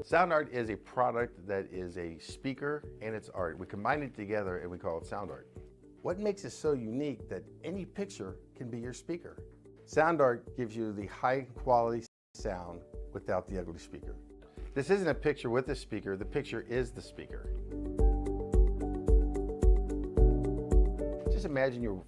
Sound art is a product that is a speaker and it's art. We combine it together and we call it sound art. What makes it so unique that any picture can be your speaker? Sound art gives you the high quality sound without the ugly speaker. This isn't a picture with a speaker, the picture is the speaker. Just imagine your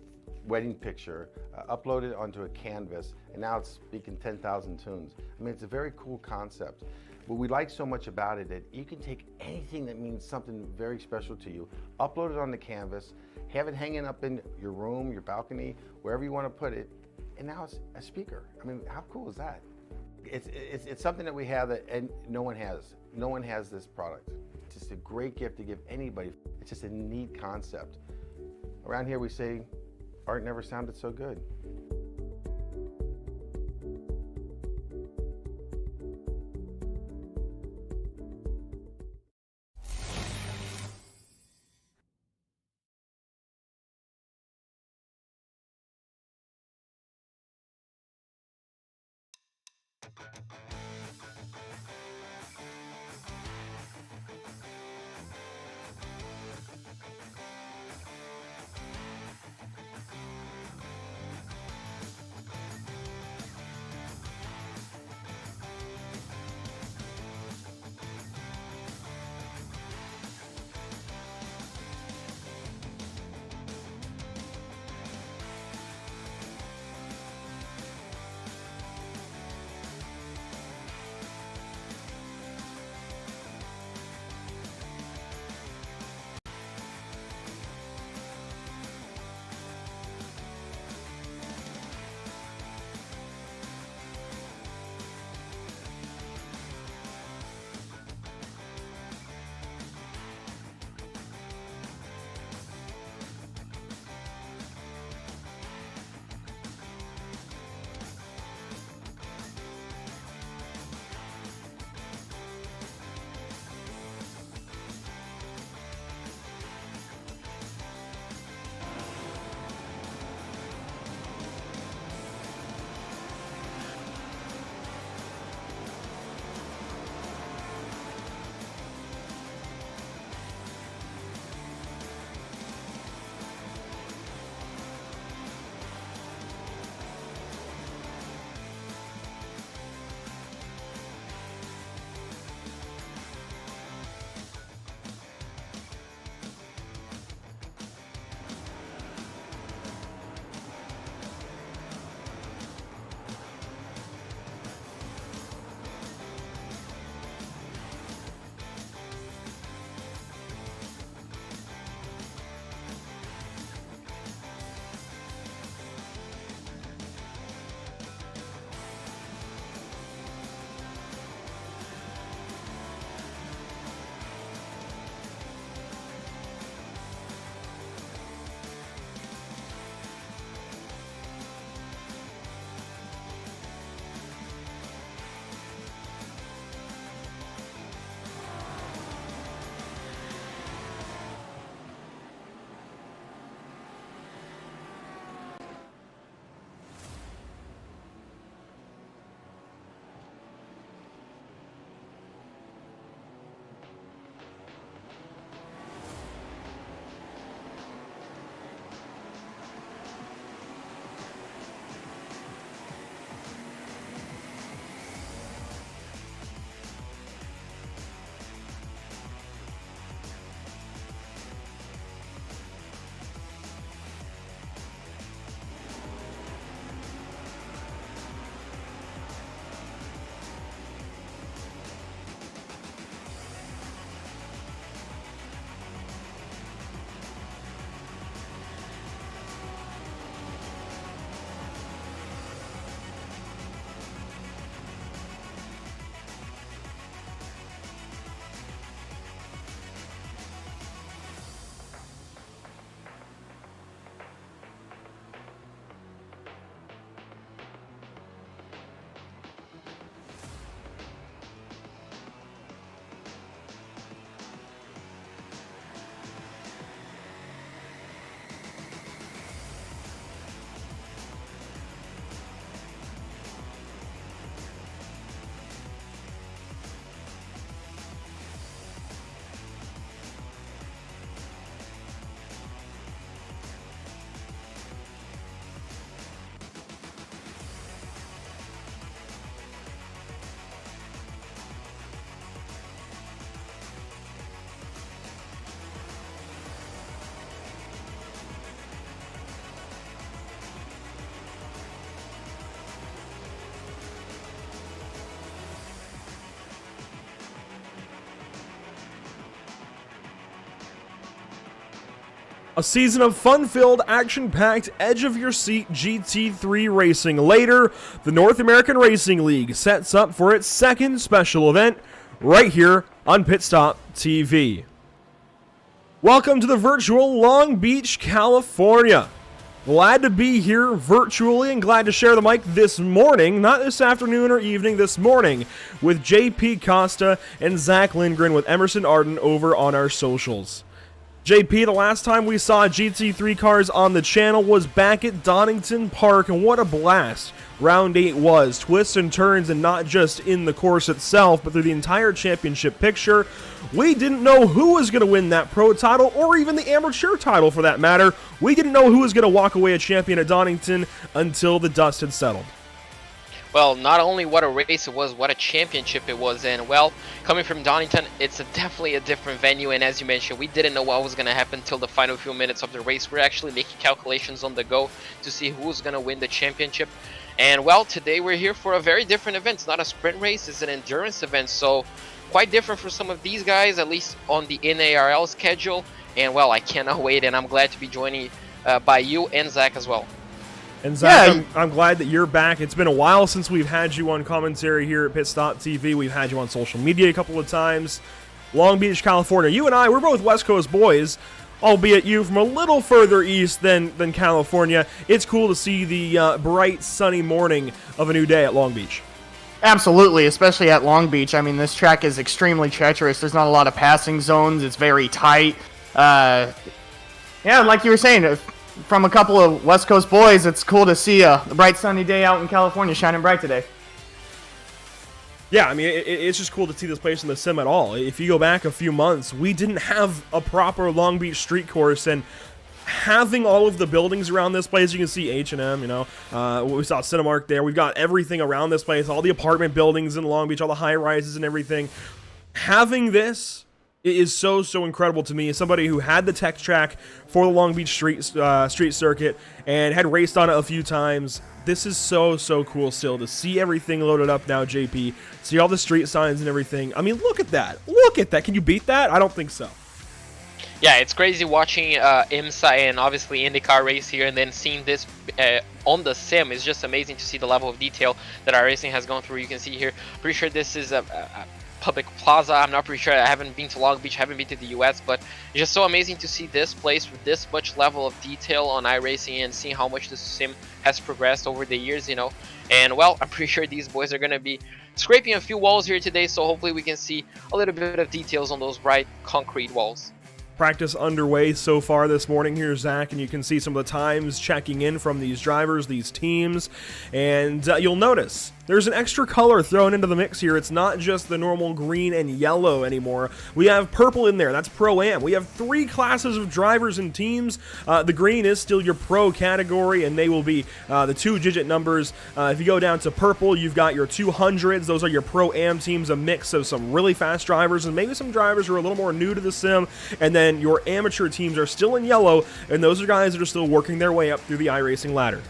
wedding picture, upload it onto a canvas, and now it's speaking 10,000 tunes. I mean, it's a very cool concept. What we like so much about it that you can take anything that means something very special to you, upload it on the canvas, have it hanging up in your room, your balcony, wherever you want to put it, and now it's a speaker. I mean, how cool is that? It's something that we have that and no one has. No one has this product. It's just a great gift to give anybody. It's just a neat concept. Around here we say, art never sounded so good. A season of fun-filled, action-packed, edge-of-your-seat GT3 racing. Later, the North American Racing League sets up for its second special event right here on Pit Stop TV. Welcome to the virtual Long Beach, California. Glad to be here virtually and glad to share the mic this morning, not this afternoon or evening, this morning, with JP Costa and Zach Lindgren with Emerson Arden over on our socials. JP, the last time we saw GT3 cars on the channel was back at Donington Park, and what a blast Round 8 was. Twists and turns, and not just in the course itself, but through the entire championship picture. We didn't know who was going to win that pro title, or even the amateur title for that matter. We didn't know who was going to walk away a champion at Donington until the dust had settled. Well, not only what a race it was, what a championship it was, and well, coming from Donington, it's definitely a different venue, and as you mentioned, we didn't know what was going to happen until the final few minutes of the race. We're actually making calculations on the go to see who was going to win the championship, and well, today we're here for a very different event. It's not a sprint race, it's an endurance event, so quite different for some of these guys, at least on the NARL schedule, and well, I cannot wait, and I'm glad to be joined by you and Zach as well. And Zach, I'm glad that you're back. It's been a while since we've had you on commentary here at Pit Stop TV. We've had you on social media a couple of times. Long Beach, California. You and I, we're both West Coast boys, albeit you from a little further east than California. It's cool to see the bright, sunny morning of a new day at Long Beach. Absolutely, especially at Long Beach. I mean, this track is extremely treacherous. There's not a lot of passing zones. It's very tight. Yeah, like you were saying, from a couple of West Coast boys, it's cool to see a bright sunny day out in California shining bright today. Yeah, I mean, it's just cool to see this place in the sim at all. If you go back a few months, we didn't have a proper Long Beach street course, and having all of the buildings around this place, you can see H&M, you know, we saw Cinemark there. We've got everything around this place, all the apartment buildings in Long Beach, all the high-rises and everything. Having this is so incredible to me as somebody who had the tech track for the Long Beach street circuit and had raced on it a few times. This is so cool still to see everything loaded up now, JP. See all the street signs and everything. I mean, look at that. Look at that. Can you beat that? I don't think so. Yeah, it's crazy watching IMSA and obviously IndyCar race here, and then seeing this on the sim is just amazing to see the level of detail that iRacing has gone through. You can see here, pretty sure this is a public plaza. I'm not pretty sure. I haven't been to Long Beach, haven't been to the US, but it's just so amazing to see this place with this much level of detail on iRacing and seeing how much the sim has progressed over the years, you know. And well, I'm pretty sure these boys are going to be scraping a few walls here today, so hopefully we can see a little bit of details on those bright concrete walls. Practice underway so far this morning here, Zach, and you can see some of the times checking in from these drivers, these teams, and you'll notice there's an extra color thrown into the mix here. It's not just the normal green and yellow anymore. We have purple in there. That's Pro-Am. We have 3 classes of drivers and teams. The green is still your pro category, and they will be the 2-digit numbers. If you go down to purple, you've got your 200s. Those are your Pro-Am teams, a mix of some really fast drivers and maybe some drivers who are a little more new to the sim. And then your amateur teams are still in yellow, and those are guys that are still working their way up through the iRacing ladder.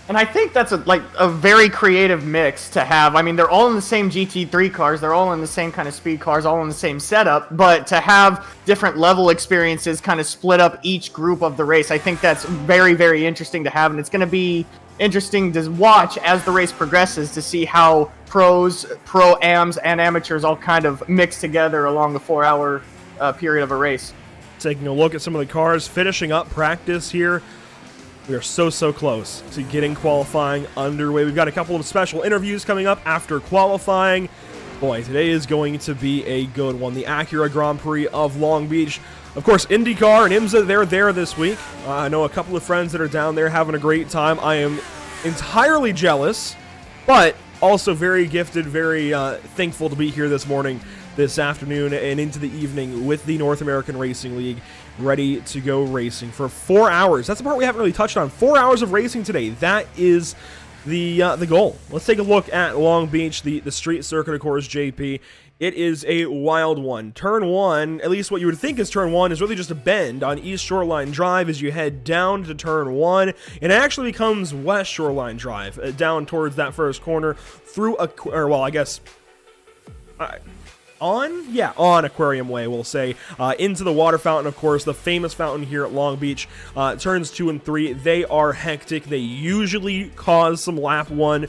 And I think that's a very creative mix to have. I mean, they're all in the same GT3 cars, they're all in the same kind of speed cars, all in the same setup, but to have different level experiences kind of split up each group of the race, I think that's very interesting to have, and it's going to be interesting to watch as the race progresses to see how pros, pro-ams, and amateurs all kind of mix together along the 4-hour period of a race. Taking a look at some of the cars finishing up practice here. We are so close to getting qualifying underway. We've got a couple of special interviews coming up after qualifying. Boy, today is going to be a good one. The Acura Grand Prix of Long Beach. Of course, IndyCar and IMSA, they're there this week. I know a couple of friends that are down there having a great time. I am entirely jealous, but also very gifted, very thankful to be here this morning, this afternoon, and into the evening with the North American Racing League, ready to go racing for 4 hours. That's the part we haven't really touched on. 4 hours of racing today. That is the goal. Let's take a look at Long Beach, the street circuit, of course, JP. It is a wild one. Turn 1, at least what you would think is turn 1, is really just a bend on East Shoreline Drive as you head down to turn 1, and it actually becomes West Shoreline Drive, down towards that first corner through a, or well, I guess, on Aquarium Way, we'll say, into the water fountain, of course, the famous fountain here at Long Beach. Turns 2 and 3, they are hectic. They usually cause some lap 1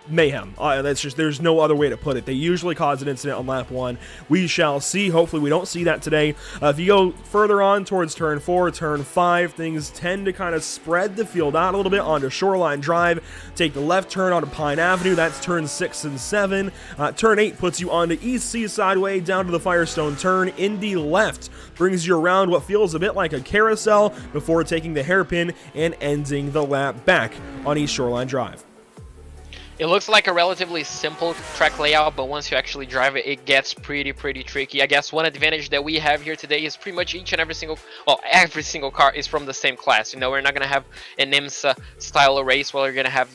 mayhem. There's no other way to put it. They usually cause an incident on lap 1. We shall see. Hopefully we don't see that today. If you go further on towards turn 4, turn 5, things tend to kind of spread the field out a little bit onto Shoreline Drive. Take the left turn onto Pine Avenue. That's turn 6 and 7. Turn 8 puts you onto East Seaside Way down to the Firestone turn. Indy left brings you around what feels a bit like a carousel before taking the hairpin and ending the lap back on East Shoreline Drive. It looks like a relatively simple track layout, but once you actually drive it, it gets pretty tricky. I guess one advantage that we have here today is pretty much every single car is from the same class. You know, we're not going to have an IMSA style of race where you're going to have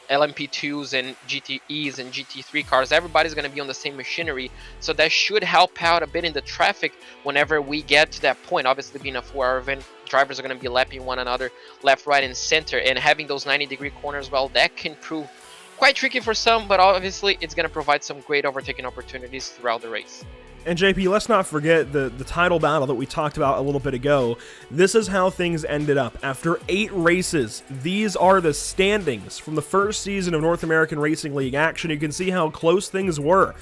LMP2s and GTEs and GT3 cars. Everybody's going to be on the same machinery, so that should help out a bit in the traffic whenever we get to that point. Obviously, being a 4-hour event, drivers are going to be lapping one another left, right, and center, and having those 90-degree corners, well, that can prove quite tricky for some, but obviously it's going to provide some great overtaking opportunities throughout the race. And JP, let's not forget the title battle that we talked about a little bit ago. This is how things ended up. After 8 races, these are the standings from the first season of North American Racing League action. You can see how close things were.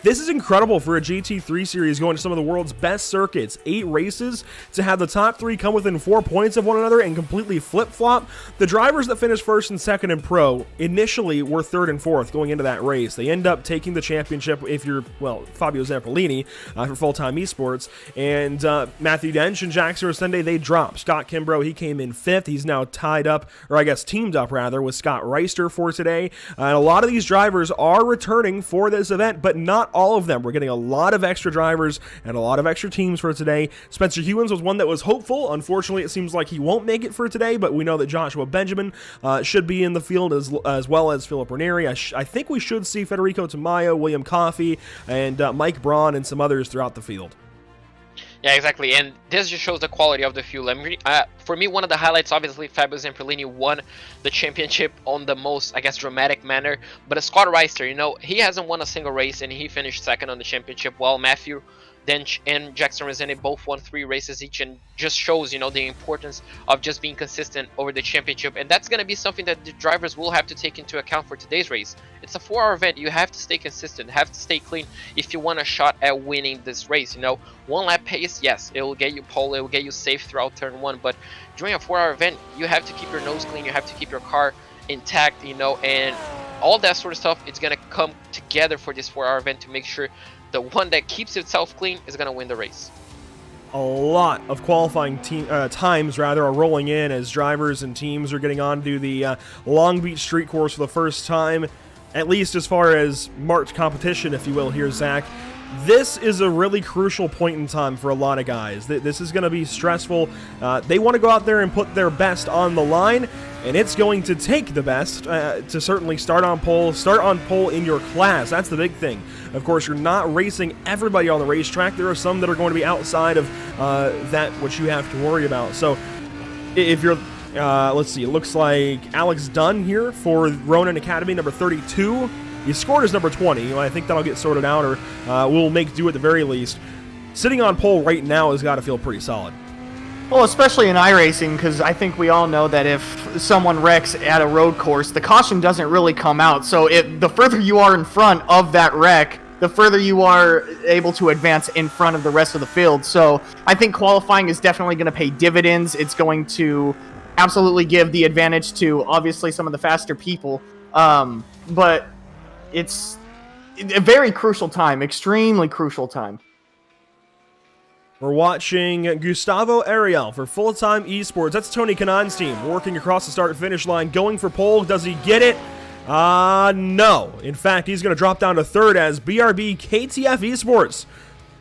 This is incredible for a GT3 series going to some of the world's best circuits. 8 races to have the top 3 come within 4 points of one another and completely flip-flop. The drivers that finished 1st and 2nd in Pro initially were 3rd and 4th going into that race. They end up taking the championship if you're, well, Fabio Zampolini for Full-Time Esports. And Matthew Dench and Jackson Rosende, they dropped. Scott Kimbrough, he came in 5th. He's now tied up, or I guess teamed up rather, with Scott Reister for today. And a lot of these drivers are returning for this event, but not all of them. We're getting a lot of extra drivers and a lot of extra teams for today. Spencer Hewins was one that was hopeful. Unfortunately, it seems like he won't make it for today, but we know that Joshua Benjamin should be in the field as well as Philip Ranieri. I think we should see Federico Tamayo, William Coffey, and Mike Braun and some others throughout the field. Yeah, exactly, and this just shows the quality of the fuel. For me, one of the highlights, obviously, Fabio Zampolini won the championship on the most, I guess, dramatic manner. But Scott Reister, you know, he hasn't won a single race, and he finished 2nd on the championship, while Matthew Dench and Jackson Rosende both won 3 races each, and just shows, you know, the importance of just being consistent over the championship. And that's going to be something that the drivers will have to take into account for today's race. It's a 4-hour event. You have to stay consistent, have to stay clean if you want a shot at winning this race. You know, 1 lap pace, yes, it will get you pole, it will get you safe throughout turn 1, but during a 4-hour event, you have to keep your nose clean, you have to keep your car intact, you know, and all that sort of stuff. It's going to come together for this 4-hour event to make sure the one that keeps itself clean is going to win the race. A lot of qualifying times are rolling in as drivers and teams are getting onto the Long Beach Street Course for the first time, at least as far as marked competition, if you will, here, Zach. This is a really crucial point in time for a lot of guys. This is going to be stressful. They want to go out there and put their best on the line, and it's going to take the best to certainly start on pole in your class. That's the big thing. Of course, you're not racing everybody on the racetrack. There are some that are going to be outside of that which you have to worry about. So if you're, let's see, it looks like Alex Dunn here for Ronin Academy, number 32. He scored as number 20. I think that'll get sorted out, or we'll make do at the very least. Sitting on pole right now has got to feel pretty solid. Well, especially in iRacing, because I think we all know that if someone wrecks at a road course, the caution doesn't really come out. So the further you are in front of that wreck, the further you are able to advance in front of the rest of the field. So I think qualifying is definitely going to pay dividends. It's going to absolutely give the advantage to, obviously, some of the faster people. But it's a very crucial time, extremely crucial time. We're watching Gustavo Ariel for Full-Time Esports. That's Tony Kanan's team working across the start-finish line, going for pole. Does he get it? No. In fact, he's going to drop down to 3rd as BRB KTF Esports,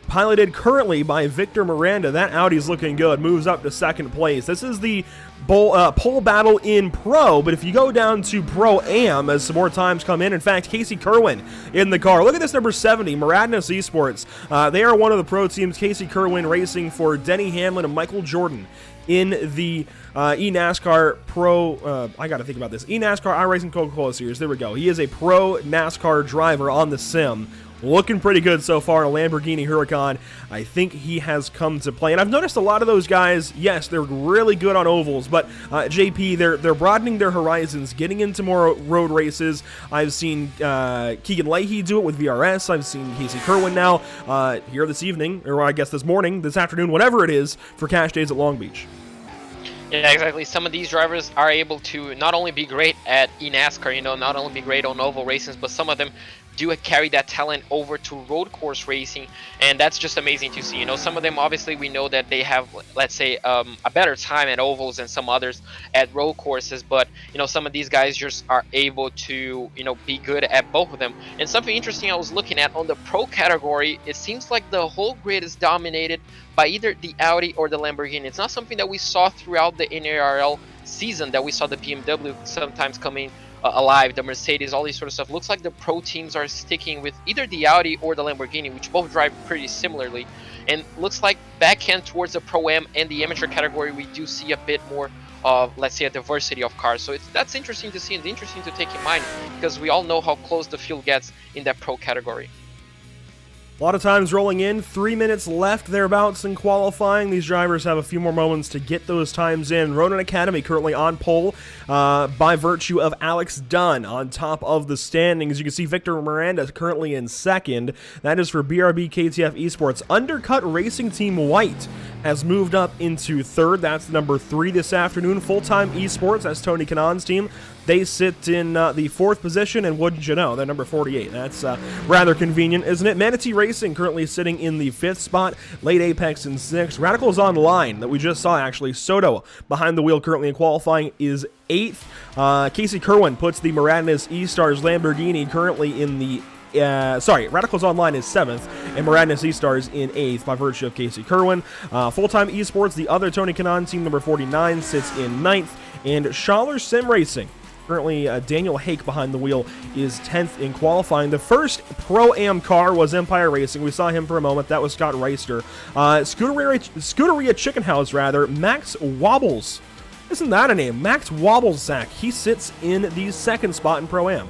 piloted currently by Victor Miranda. That Audi's looking good. Moves up to 2nd place. This is the pole battle in Pro, but if you go down to Pro-Am as some more times come in fact, Casey Kerwin in the car. Look at this number 70, Maradnas Esports. They are one of the pro teams. Casey Kerwin racing for Denny Hamlin and Michael Jordan in the eNASCAR Pro, I got to think about this, eNASCAR iRacing Coca-Cola Series. There we go. He is a pro NASCAR driver on the sim. looking pretty good so far. A Lamborghini Huracan, I think he has come to play. And I've noticed a lot of those guys, yes, they're really good on ovals, but JP, they're broadening their horizons, getting into more road races. I've seen Keegan Leahy do it with VRS. I've seen Casey Kerwin now here this evening, or I guess this morning, this afternoon, whatever it is, for Cash Days at Long Beach. Yeah, exactly. Some of these drivers are able to not only be great at eNASCAR, not only be great on oval races, but some of them do carry that talent over to road course racing, and that's just amazing to see. Some of them, obviously, we know that they have, let's say, a better time at ovals than some others at road courses, but some of these guys just are able to be good at both of them. And something interesting I was looking at on the pro category, it seems like the whole grid is dominated by either the Audi or the Lamborghini. It's not something that we saw throughout the NARL season, that we saw the BMW sometimes coming alive, the Mercedes, all these sort of stuff. Looks like the pro teams are sticking with either the Audi or the Lamborghini, which both drive pretty similarly. And looks like backhand towards the Pro-Am and the amateur category, we do see a bit more of, let's say, a diversity of cars. So that's interesting to see and interesting to take in mind, because we all know how close the field gets in that pro category. A lot of times rolling in, 3 minutes left thereabouts in qualifying. These drivers have a few more moments to get those times in. Ronin Academy currently on pole by virtue of Alex Dunn on top of the standings. You can see Victor Miranda currently in second. That is for BRB KTF Esports. Undercut Racing Team White has moved up into third. That's number 3 this afternoon. Full-Time Esports, that's Tony Kanon's team. They sit in the 4th position, and wouldn't you know, they're number 48. That's rather convenient, isn't it? Manatee Racing currently sitting in the 5th spot. Late Apex in 6th. Radicals Online, that we just saw, actually. Soto, behind the wheel currently in qualifying, is 8th. Casey Kerwin puts the Maradnas E-Stars Lamborghini currently in the Radicals Online is 7th, and Maradnas E-Stars in 8th by virtue of Casey Kerwin. Full-Time Esports, the other Tony Kanon team, number 49, sits in 9th, and Schaller Sim Racing, currently Daniel Hake behind the wheel, is 10th in qualifying. The first Pro-Am car was Empire Racing. We saw him for a moment. That was Scott Reister. Scuderia Chicken House, rather, Max Wobbles. Isn't that a name? Max Wobblezak. He sits in the 2nd spot in Pro-Am.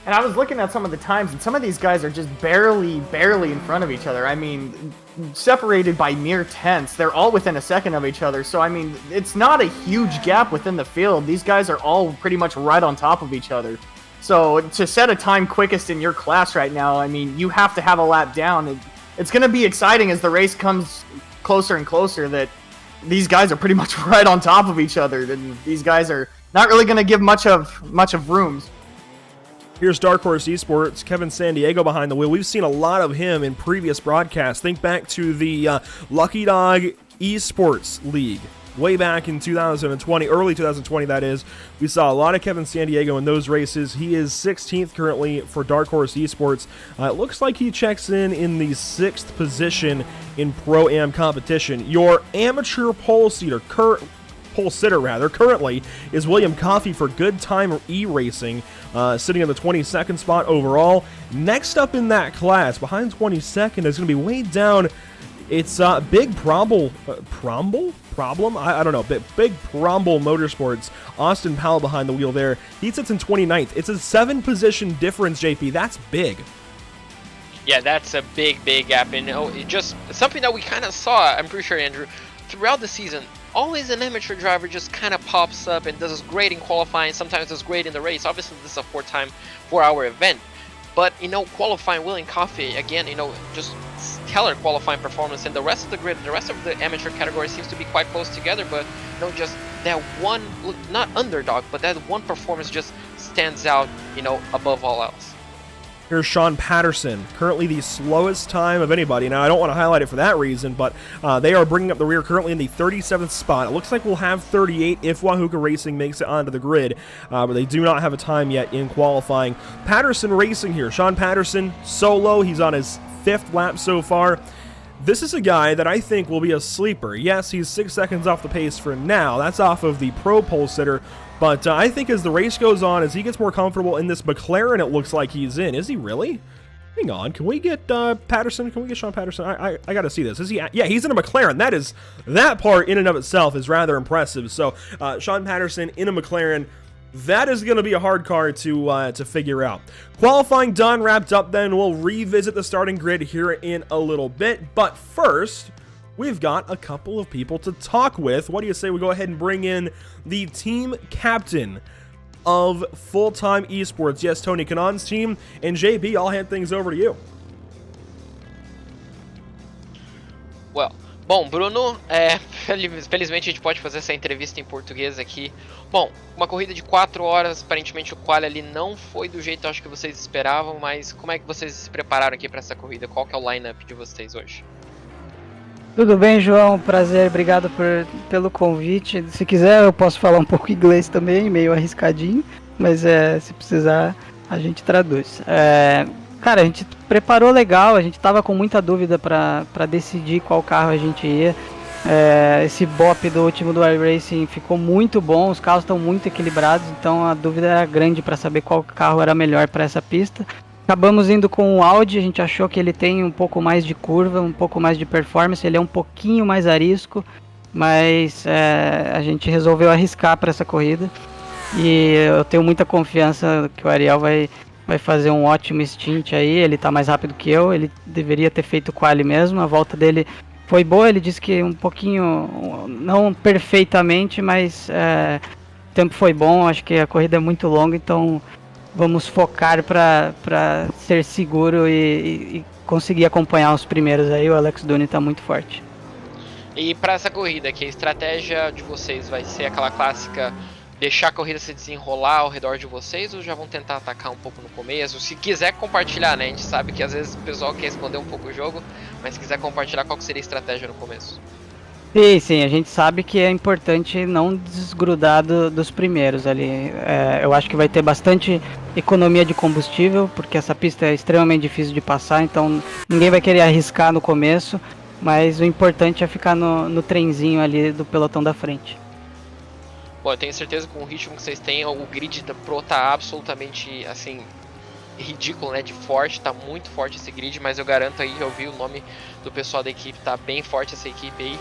And I was looking at some of the times, and some of these guys are just barely in front of each other. I mean, separated by mere tenths. They're all within a second of each other. So, I mean, it's not a huge gap within the field. These guys are all pretty much right on top of each other. So, to set a time quickest in your class right now, I mean, you have to have a lap down. It's going to be exciting as the race comes closer and closer that these guys are pretty much right on top of each other. And these guys are not really going to give much of rooms. Here's Dark Horse Esports, Kevin Sandiego behind the wheel. We've seen a lot of him in previous broadcasts. Think back to the Lucky Dog Esports League way back in 2020, early 2020 that is. We saw a lot of Kevin Sandiego in those races. He is 16th currently for Dark Horse Esports. It looks like he checks in the 6th position in Pro-Am competition. Your amateur pole sitter currently is William Coffey for Good Time E-Racing, sitting in the 22nd spot overall. Next up in that class, behind 22nd, is going to be way down. It's Big Problem? I don't know. Big Promble Motorsports. Austin Powell behind the wheel there. He sits in 29th. It's a 7-position difference, JP. That's big. Yeah, that's a big gap. And it just something that we kind of saw, I'm pretty sure, Andrew, throughout the season. Always an amateur driver just kind of pops up and does great in qualifying, sometimes does great in the race. Obviously, this is a 4-hour event. But, qualifying, William Coffey, again, just stellar qualifying performance. And the rest of the grid, the rest of the amateur category seems to be quite close together. But, just that one, not underdog, but that one performance just stands out, above all else. Here's Sean Patterson, currently the slowest time of anybody. Now, I don't want to highlight it for that reason, but they are bringing up the rear currently in the 37th spot. It looks like we'll have 38 if Wahooka Racing makes it onto the grid, but they do not have a time yet in qualifying. Patterson Racing here. Sean Patterson, solo. He's on his 5th lap so far. This is a guy that I think will be a sleeper. Yes, he's 6 seconds off the pace for now. That's off of the pro pole sitter. But I think as the race goes on, as he gets more comfortable in this McLaren, it looks like he's in. Is he really? Hang on. Can we get Patterson? Can we get Sean Patterson? I got to see this. Is he? Yeah, he's in a McLaren. That part in and of itself is rather impressive. So Sean Patterson in a McLaren. That is going to be a hard car to figure out. Qualifying done, wrapped up then. We'll revisit the starting grid here in a little bit. But first, we've got a couple of people to talk with. What do you say we go ahead and bring in the team captain of Full-Time Esports? Yes, Tony Kanon's team. And JB, I'll hand things over to you. Well, bom, Bruno, felizmente a gente pode fazer essa entrevista em português aqui. Bom, uma corrida de 4 horas, aparentemente o quali ali não foi do jeito acho que vocês esperavam, mas como é que vocês se prepararam aqui para essa corrida? Qual que é o line-up de vocês hoje? Tudo bem, João? Prazer, obrigado pelo convite. Se quiser eu posso falar um pouco inglês também, meio arriscadinho, mas se precisar a gente traduz. Cara, a gente preparou legal, a gente tava com muita dúvida para decidir qual carro a gente ia. Esse bop do último do iRacing ficou muito bom, os carros estão muito equilibrados, então a dúvida era grande para saber qual carro era melhor para essa pista. Acabamos indo com o Audi, a gente achou que ele tem um pouco mais de curva, um pouco mais de performance, ele é um pouquinho mais arisco, mas a gente resolveu arriscar para essa corrida. E eu tenho muita confiança que o Ariel vai fazer um ótimo stint aí, ele tá mais rápido que eu, ele deveria ter feito quali mesmo, a volta dele foi boa, ele disse que um pouquinho, não perfeitamente, mas o tempo foi bom, acho que a corrida é muito longa, então vamos focar para ser seguro e conseguir acompanhar os primeiros aí, o Alex Duni tá muito forte. E para essa corrida aqui, a estratégia de vocês vai ser aquela clássica, deixar a corrida se desenrolar ao redor de vocês ou já vão tentar atacar um pouco no começo? Se quiser compartilhar, né? A gente sabe que às vezes o pessoal quer esconder um pouco o jogo, mas se quiser compartilhar, qual que seria a estratégia no começo? Sim, a gente sabe que é importante não desgrudar dos primeiros ali. Eu acho que vai ter bastante economia de combustível, porque essa pista é extremamente difícil de passar, então ninguém vai querer arriscar no começo, mas o importante é ficar no trenzinho ali do pelotão da frente. Bom, eu tenho certeza que com o ritmo que vocês têm, o grid da Pro tá absolutamente, assim, ridículo, né, de forte, tá muito forte esse grid, mas eu garanto aí, eu vi o nome do pessoal da equipe, tá bem forte essa equipe aí.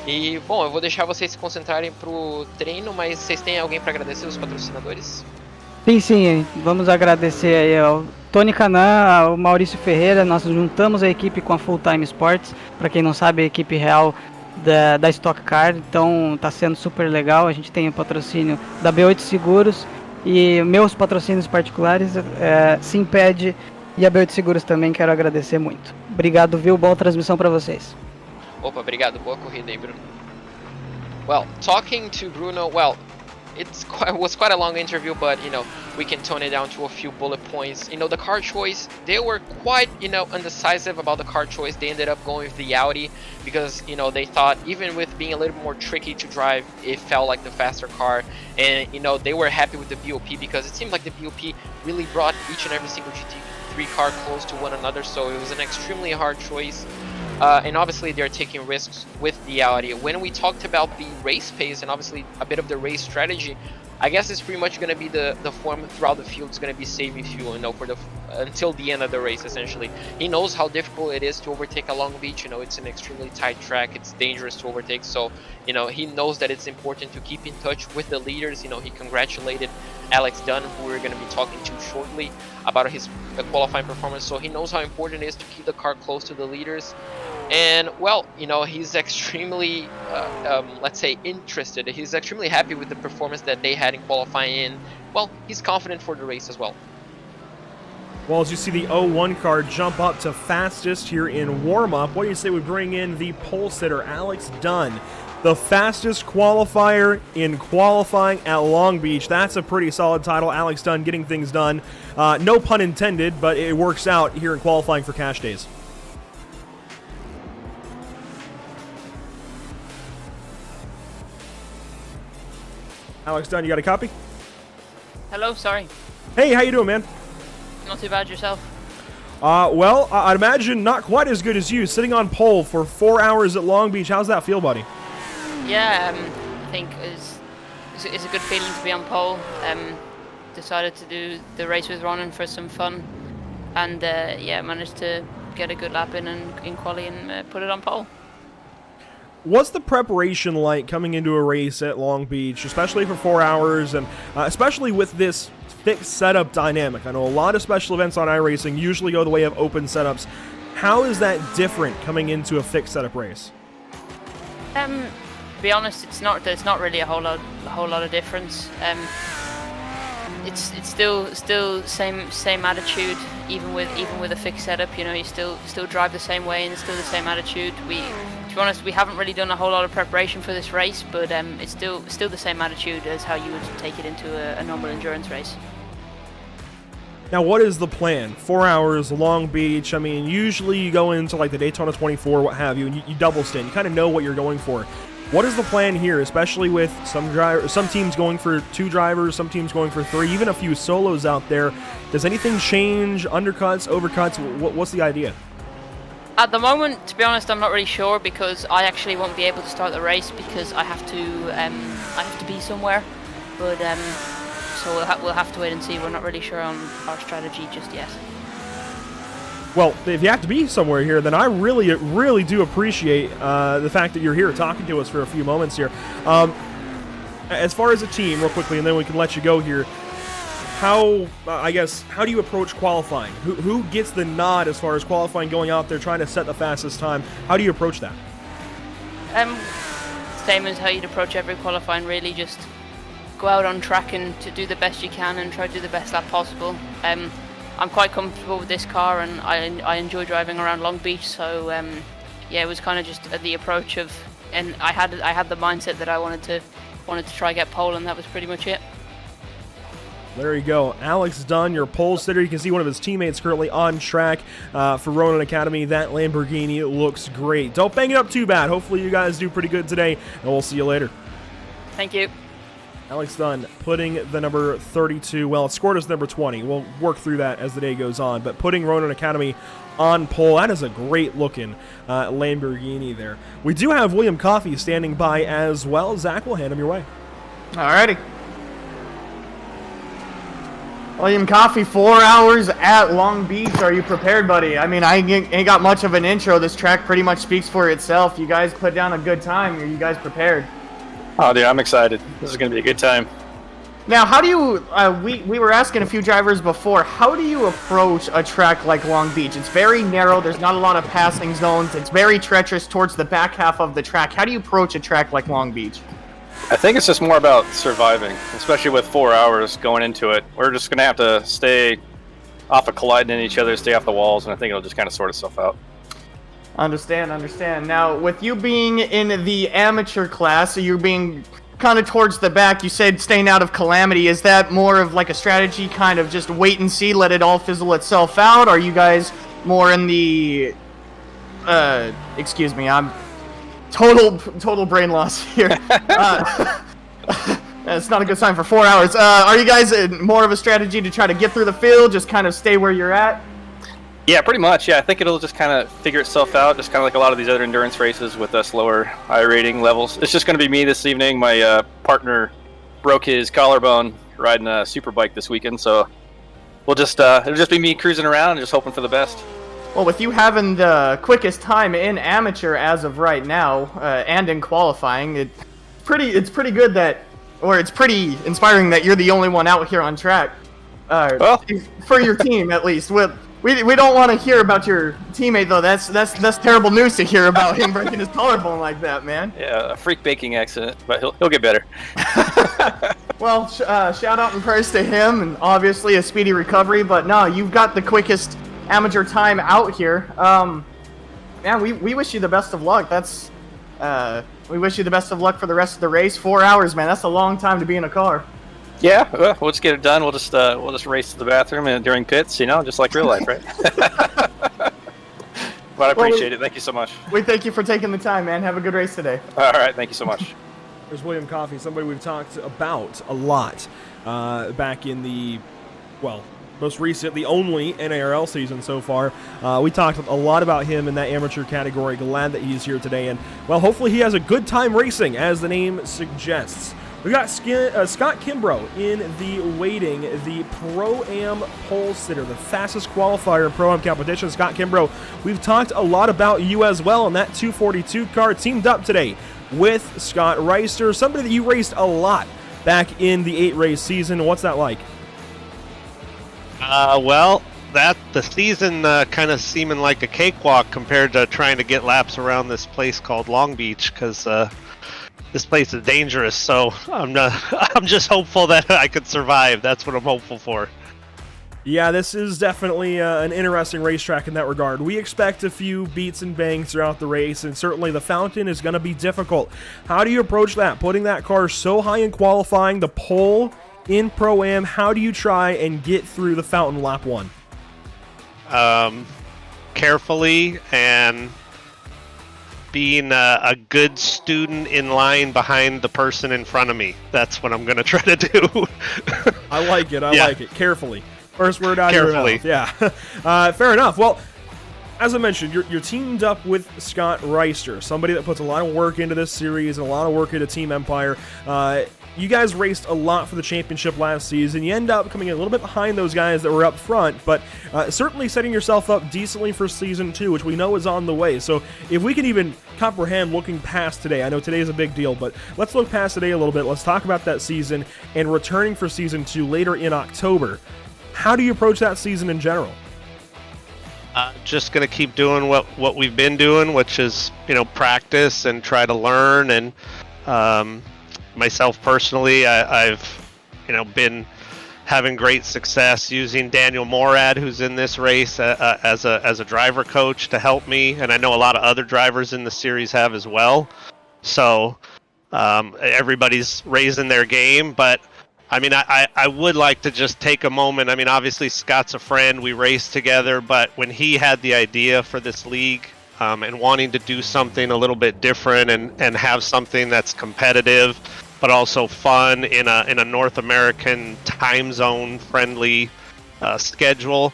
E, bom, eu vou deixar vocês se concentrarem pro treino, mas vocês têm alguém para agradecer, os patrocinadores? Sim, vamos agradecer aí ao Tony Canan, ao Maurício Ferreira, nós juntamos a equipe com a Full Time Sports, para quem não sabe, a equipe real da Stock Car, então tá sendo super legal, a gente tem o patrocínio da B8 Seguros e meus patrocínios particulares, Simped e a B8 Seguros também, quero agradecer muito. Obrigado, viu? Boa transmissão para vocês. Opa, obrigado, boa corrida aí, Bruno. Well, talking to Bruno, well, it was quite a long interview, but, you know, we can tone it down to a few bullet points. You know, the car choice, they were quite, you know, undecisive about the car choice. They ended up going with the Audi because, you know, they thought even with being a little more tricky to drive, it felt like the faster car. And, you know, they were happy with the BOP because it seemed like the BOP really brought each and every single GT3 car close to one another. So it was an extremely hard choice. And obviously they're taking risks with the Audi. When we talked about the race pace and obviously a bit of the race strategy, I guess it's pretty much going to be the form throughout the field is going to be saving fuel, you know, for until the end of the race, essentially. He knows how difficult it is to overtake a Long Beach. You know, it's an extremely tight track. It's dangerous to overtake. So, you know, he knows that it's important to keep in touch with the leaders. You know, he congratulated Alex Dunn, who we're going to be talking to shortly, about his qualifying performance. So he knows how important it is to keep the car close to the leaders. And, well, you know, he's extremely, let's say, interested. He's extremely happy with the performance that they had in qualifying. And, well, he's confident for the race as well. Well, as you see the 01 car jump up to fastest here in warm-up, what do you say we bring in the pole sitter, Alex Dunn, the fastest qualifier in qualifying at Long Beach? That's a pretty solid title. Alex Dunn getting things done. No pun intended, but it works out here in qualifying for Cash Days. Alex Dunn, you got a copy? Hello, sorry. Hey, how you doing, man? Not too bad yourself. Well, I'd imagine not quite as good as you, sitting on pole for 4 hours at Long Beach. How's that feel, buddy? Yeah, I think it's a good feeling to be on pole. Decided to do the race with Ronan for some fun, and yeah, managed to get a good lap in quali and put it on pole. What's the preparation like coming into a race at Long Beach, especially for 4 hours, and especially with this fixed setup dynamic? I know a lot of special events on iRacing usually go the way of open setups. How is that different coming into a fixed setup race? To be honest, it's not. There's not really a whole lot of difference. It's still same attitude, even with a fixed setup. You know, you still drive the same way and it's still the same attitude. To be honest, we haven't really done a whole lot of preparation for this race, but it's still the same attitude as how you would take it into a normal endurance race. Now, what is the plan? 4 hours, Long Beach. I mean, usually you go into like the Daytona 24, what have you, and you double stint. You kind of know what you're going for. What is the plan here, especially with some teams going for 2 drivers, some teams going for 3, even a few solos out there? Does anything change? Undercuts, overcuts? What's the idea? At the moment, to be honest, I'm not really sure because I actually won't be able to start the race because I have to be somewhere. But so we'll have to wait and see. We're not really sure on our strategy just yet. Well, if you have to be somewhere here, then I really do appreciate the fact that you're here talking to us for a few moments here. As far as a team, real quickly, and then we can let you go here. How do you approach qualifying? Who gets the nod as far as qualifying, going out there trying to set the fastest time? How do you approach that? Same as how you'd approach every qualifying, really. Just go out on track and to do the best you can and try to do the best lap possible. I'm quite comfortable with this car and I enjoy driving around Long Beach, so yeah, it was kind of just the approach of, and I had the mindset that I wanted to try get pole, and that was pretty much it. There you go. Alex Dunn, your pole sitter. You can see one of his teammates currently on track for Ronin Academy. That Lamborghini looks great. Don't bang it up too bad. Hopefully you guys do pretty good today, and we'll see you later. Thank you. Alex Dunn putting the number 32, well, it's scored as number 20. We'll work through that as the day goes on, but putting Ronin Academy on pole. That is a great looking Lamborghini there. We do have William Coffey standing by as well. Zach, will hand him your way. Alrighty. William Coffey, 4 hours at Long Beach. Are you prepared, buddy? I mean, I ain't got much of an intro. This track pretty much speaks for itself. You guys put down a good time. Are you guys prepared? Oh, dude, I'm excited. This is going to be a good time. Now, how do you, we were asking a few drivers before, how do you approach a track like Long Beach? It's very narrow. There's not a lot of passing zones. It's very treacherous towards the back half of the track. How do you approach a track like Long Beach? I think it's just more about surviving, especially with 4 hours going into it. We're just going to have to stay off of colliding in each other, stay off the walls, and I think it'll just kind of sort itself out. Understand. Now, with you being in the amateur class, so you're being kind of towards the back, you said staying out of calamity. Is that more of like a strategy, kind of just wait and see, let it all fizzle itself out? Are you guys more in the... excuse me, I'm... Total brain loss here. It's not a good sign for 4 hours. Are you guys more of a strategy to try to get through the field, just kind of stay where you're at? Yeah, pretty much. Yeah, I think it'll just kind of figure itself out, just kind of like a lot of these other endurance races with us lower iRating levels. It's just going to be me this evening. My partner broke his collarbone riding a super bike this weekend, so we'll just it'll just be me cruising around and just hoping for the best. Well, with you having the quickest time in amateur as of right now, and in qualifying, it's pretty good that, or it's pretty inspiring that you're the only one out here on track. Well, for your team at least. We don't want to hear about your teammate though. That's terrible news to hear about him breaking his collarbone like that, man. Yeah, a freak baking accident, but he'll get better. Well, shout out and praise to him, and obviously a speedy recovery. But no, you've got the quickest amateur time out here. Man, we wish you the best of luck. We wish you the best of luck for the rest of the race. 4 hours, man. That's a long time to be in a car. Yeah, well, we'll just get it done. We'll just race to the bathroom and during pits, just like real life, right? But I appreciate it. Thank you so much. We thank you for taking the time, man. Have a good race today. All right, thank you so much. There's William Coffey, somebody we've talked about a lot back in the, most recent, the only NARL season so far. We talked a lot about him in that amateur category. Glad that he's here today, and hopefully he has a good time racing, as the name suggests. We got Scott Kimbrough in the waiting, the Pro-Am pole sitter, the fastest qualifier in Pro-Am competition. Scott Kimbrough, we've talked a lot about you as well, and that 242 car teamed up today with Scott Reister, somebody that you raced a lot back in the 8-race season. What's that like? Well, the season kind of seeming like a cakewalk compared to trying to get laps around this place called Long Beach, because this place is dangerous. So I'm just hopeful that I could survive. That's what I'm hopeful for. Yeah, this is definitely an interesting racetrack in that regard. We expect a few beats and bangs throughout the race, and certainly the fountain is going to be difficult. How do you approach that? Putting that car so high in qualifying, the pole in Pro-Am, how do you try and get through the fountain lap 1? Carefully and being a good student in line behind the person in front of me. That's what I'm going to try to do. I like it. I like it. Carefully. First word out of your mouth. Yeah. Fair enough. Well, as I mentioned, you're teamed up with Scott Reister, somebody that puts a lot of work into this series and a lot of work into Team Empire. You guys raced a lot for the championship last season. You end up coming a little bit behind those guys that were up front, but certainly setting yourself up decently for Season 2, which we know is on the way. So if we can even comprehend looking past today, I know today is a big deal, but let's look past today a little bit. Let's talk about that season and returning for Season 2 later in October. How do you approach that season in general? Just going to keep doing what we've been doing, which is, practice and try to learn. And myself personally, I've been having great success using Daniel Morad, who's in this race, as a driver coach to help me, and I know a lot of other drivers in the series have as well. So everybody's raising their game, but I would like to just take a moment. Obviously Scott's a friend, we raced together, but when he had the idea for this league and wanting to do something a little bit different and have something that's competitive but also fun in a North American time zone friendly schedule,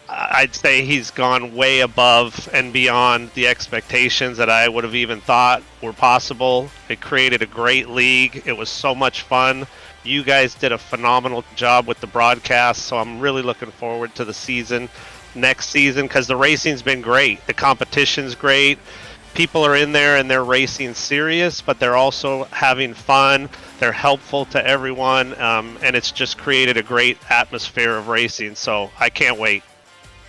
I'd say he's gone way above and beyond the expectations that I would have even thought were possible. It created a great league. It was so much fun. You guys did a phenomenal job with the broadcast, so I'm really looking forward to the next season, because the racing's been great. The competition's great. People are in there and they're racing serious, but they're also having fun. They're helpful to everyone, and it's just created a great atmosphere of racing, so I can't wait.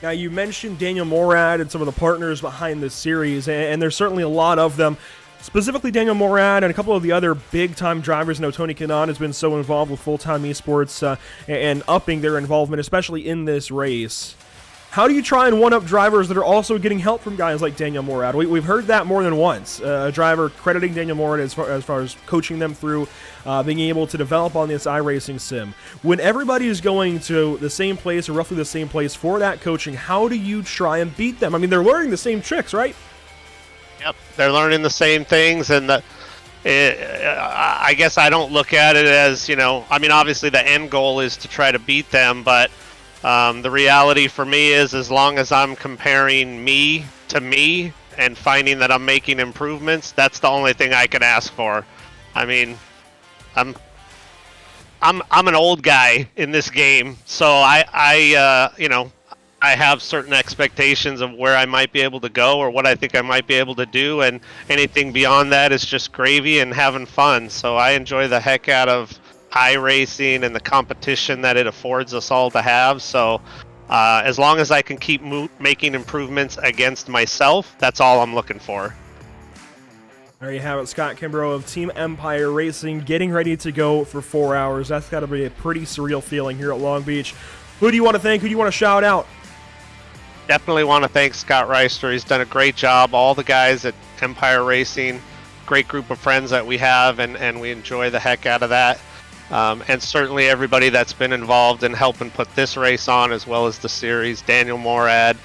Now, you mentioned Daniel Morad and some of the partners behind this series, and there's certainly a lot of them. Specifically, Daniel Morad and a couple of the other big-time drivers. I know Tony Kanaan has been so involved with full-time esports and upping their involvement, especially in this race. How do you try and one-up drivers that are also getting help from guys like Daniel Morad? We've heard that more than once. A driver crediting Daniel Morad as far as coaching them through being able to develop on this iRacing sim. When everybody is going to the same place or roughly the same place for that coaching, how do you try and beat them? They're learning the same tricks, right? Yep, they're learning the same things, and I guess I don't look at it as, obviously the end goal is to try to beat them, but the reality for me is, as long as I'm comparing me to me and finding that I'm making improvements, that's the only thing I can ask for. I'm an old guy in this game, so I have certain expectations of where I might be able to go or what I think I might be able to do, and anything beyond that is just gravy and having fun. So I enjoy the heck out of iRacing and the competition that it affords us all to have. So as long as I can keep making improvements against myself, that's all I'm looking for. There you have it, Scott Kimbrough of Team Empire Racing getting ready to go for 4 hours. That's got to be a pretty surreal feeling here at Long Beach. Who do you want to thank? Who do you want to shout out? Definitely want to thank Scott Reister. He's done a great job. All the guys at Empire Racing, great group of friends that we have, and we enjoy the heck out of that. And certainly everybody that's been involved in helping put this race on, as well as the series. Daniel Morad,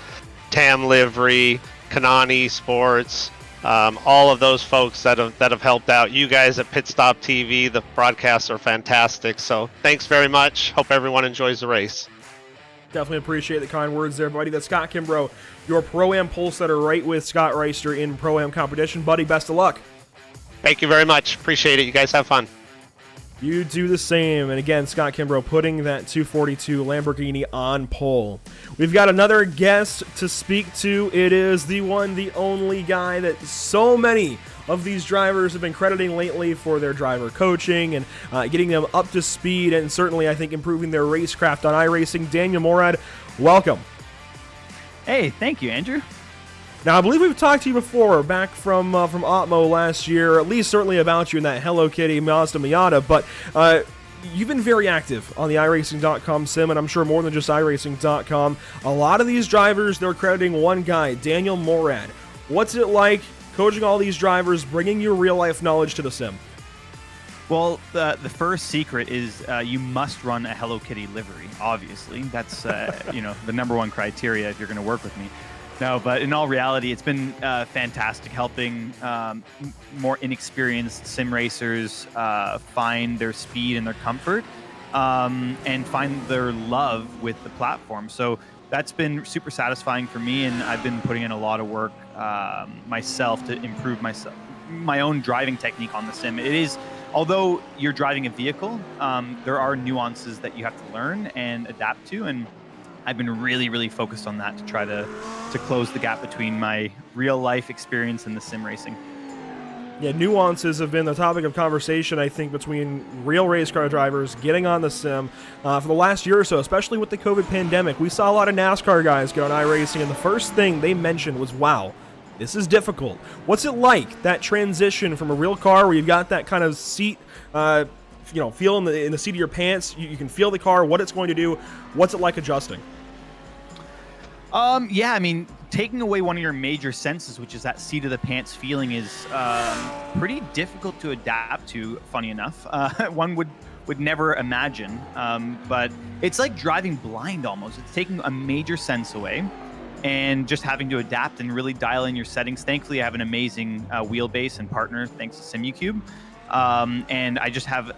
Tam Livery, Kanaan Esports, all of those folks that have helped out. You guys at Pit Stop TV, the broadcasts are fantastic. So thanks very much. Hope everyone enjoys the race. Definitely appreciate the kind words there, buddy. That's Scott Kimbrough, your Pro-Am pole setter, right with Scott Reister in Pro-Am competition. Buddy, best of luck. Thank you very much. Appreciate it. You guys have fun. You do the same. And again, Scott Kimbrough putting that 242 Lamborghini on pole. We've got another guest to speak to. It is the one, the only guy that so many of these drivers have been crediting lately for their driver coaching and getting them up to speed, and certainly, I think, improving their racecraft on iRacing. Daniel Morad, welcome. Hey, thank you, Andrew. Now, I believe we've talked to you before, back from Otmo last year, at least certainly about you in that Hello Kitty Mazda Miata, but you've been very active on the iRacing.com sim, and I'm sure more than just iRacing.com. A lot of these drivers, they're crediting one guy, Daniel Morad. What's it like coaching all these drivers, bringing your real-life knowledge to the sim? Well, the first secret is you must run a Hello Kitty livery, obviously. That's the number one criteria if you're going to work with me. No, but in all reality, it's been fantastic helping more inexperienced sim racers find their speed and their comfort and find their love with the platform. So that's been super satisfying for me, and I've been putting in a lot of work myself to improve my own driving technique on the sim. It is, although you're driving a vehicle, there are nuances that you have to learn and adapt to, and I've been really, really focused on that to try to close the gap between my real life experience and the sim racing. Yeah, nuances have been the topic of conversation, I think, between real race car drivers getting on the sim for the last year or so, especially with the COVID pandemic. We saw a lot of NASCAR guys get on iRacing, and the first thing they mentioned was, wow, this is difficult. What's it like, that transition from a real car where you've got that kind of seat, feel in the seat of your pants, you can feel the car, what it's going to do. What's it like adjusting? Yeah, I mean, taking away one of your major senses, which is that seat of the pants feeling, is pretty difficult to adapt to, funny enough. One would never imagine, but it's like driving blind almost. It's taking a major sense away and just having to adapt and really dial in your settings. Thankfully, I have an amazing wheelbase and partner, thanks to SimuCube. And I just have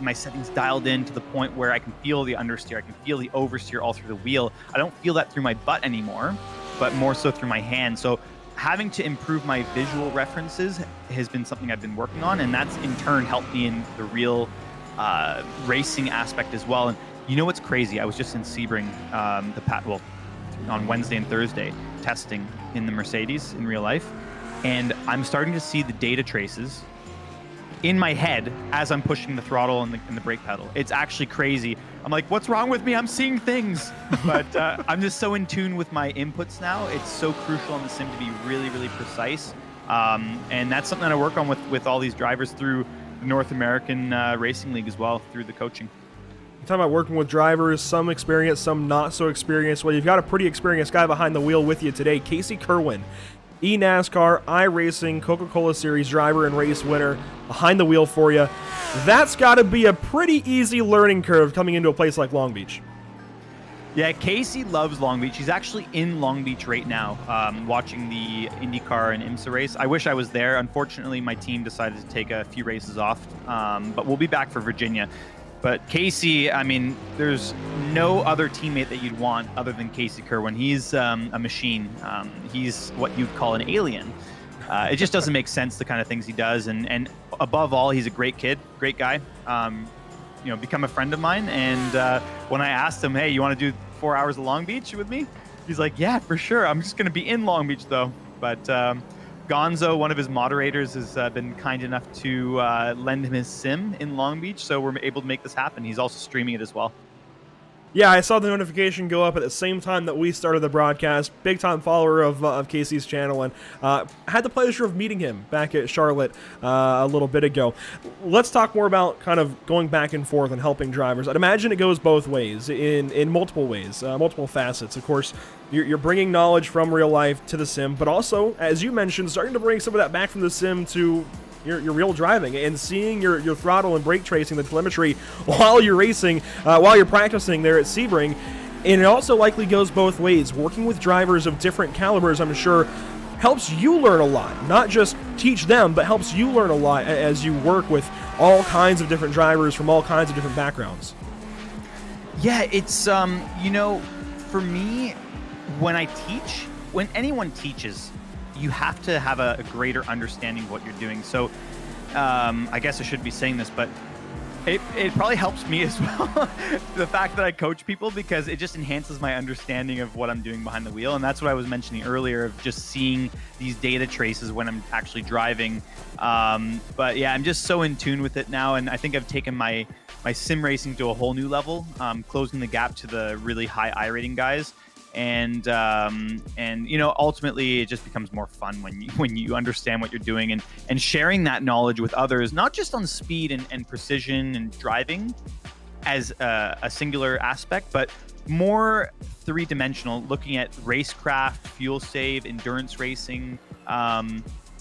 my settings dialed in to the point where I can feel the understeer, I can feel the oversteer all through the wheel. I don't feel that through my butt anymore, but more so through my hand. So having to improve my visual references has been something I've been working on, and that's in turn helped me in the real racing aspect as well. And you know what's crazy? I was just in Sebring on Wednesday and Thursday testing in the Mercedes in real life, and I'm starting to see the data traces in my head as I'm pushing the throttle and the brake pedal. It's actually crazy. I'm like, what's wrong with me? I'm seeing things. But I'm just so in tune with my inputs now. It's so crucial in the sim to be really, really precise. And that's something that I work on with all these drivers through the North American Racing League as well, through the coaching. You're talking about working with drivers, some experienced, some not so experienced. Well, you've got a pretty experienced guy behind the wheel with you today, Casey Kerwin. eNASCAR, iRacing, Coca-Cola Series driver and race winner behind the wheel for you. That's got to be a pretty easy learning curve coming into a place like Long Beach. Yeah, Casey loves Long Beach. He's actually in Long Beach right now, watching the IndyCar and IMSA race. I wish I was there. Unfortunately, my team decided to take a few races off, but we'll be back for Virginia. But Casey, I mean, there's no other teammate that you'd want other than Casey Kerwin. He's a machine. He's what you'd call an alien. It just doesn't make sense, the kind of things he does. And above all, he's a great kid, great guy. Become a friend of mine. And when I asked him, hey, you want to do 4 hours of Long Beach with me? He's like, yeah, for sure. I'm just going to be in Long Beach, though. But Gonzo, one of his moderators, has been kind enough to lend him his sim in Long Beach, so we're able to make this happen. He's also streaming it as well. Yeah, I saw the notification go up at the same time that we started the broadcast. Big time follower of Casey's channel, and had the pleasure of meeting him back at Charlotte a little bit ago. Let's talk more about kind of going back and forth and helping drivers. I'd imagine it goes both ways, in multiple ways, multiple facets. Of course, you're bringing knowledge from real life to the sim, but also, as you mentioned, starting to bring some of that back from the sim to your real driving and seeing your throttle and brake tracing, the telemetry, while you're racing, while you're practicing there at Sebring. And it also likely goes both ways. Working with drivers of different calibers, I'm sure, helps you learn a lot. Not just teach them, but helps you learn a lot as you work with all kinds of different drivers from all kinds of different backgrounds. Yeah, it's, for me, when I teach, when anyone teaches, you have to have a greater understanding of what you're doing. So I guess I should be saying this, but it probably helps me as well, the fact that I coach people, because it just enhances my understanding of what I'm doing behind the wheel. And that's what I was mentioning earlier, of just seeing these data traces when I'm actually driving. But yeah, I'm just so in tune with it now. And I think I've taken my sim racing to a whole new level, closing the gap to the really high iRating guys. And you know, ultimately it just becomes more fun when you understand what you're doing, and sharing that knowledge with others, not just on speed and precision and driving as a singular aspect, but more three-dimensional, looking at racecraft, fuel save, endurance racing,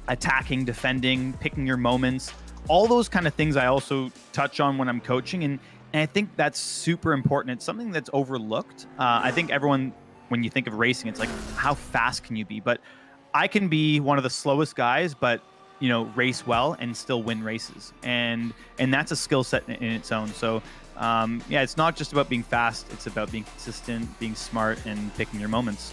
attacking, defending, picking your moments, all those kind of things I also touch on when I'm coaching, and I think that's super important. It's something that's overlooked. I think everyone, when you think of racing, it's like, how fast can you be? But I can be one of the slowest guys, but, you know, race well and still win races. And that's a skill set in its own. So, yeah, it's not just about being fast. It's about being consistent, being smart, and picking your moments.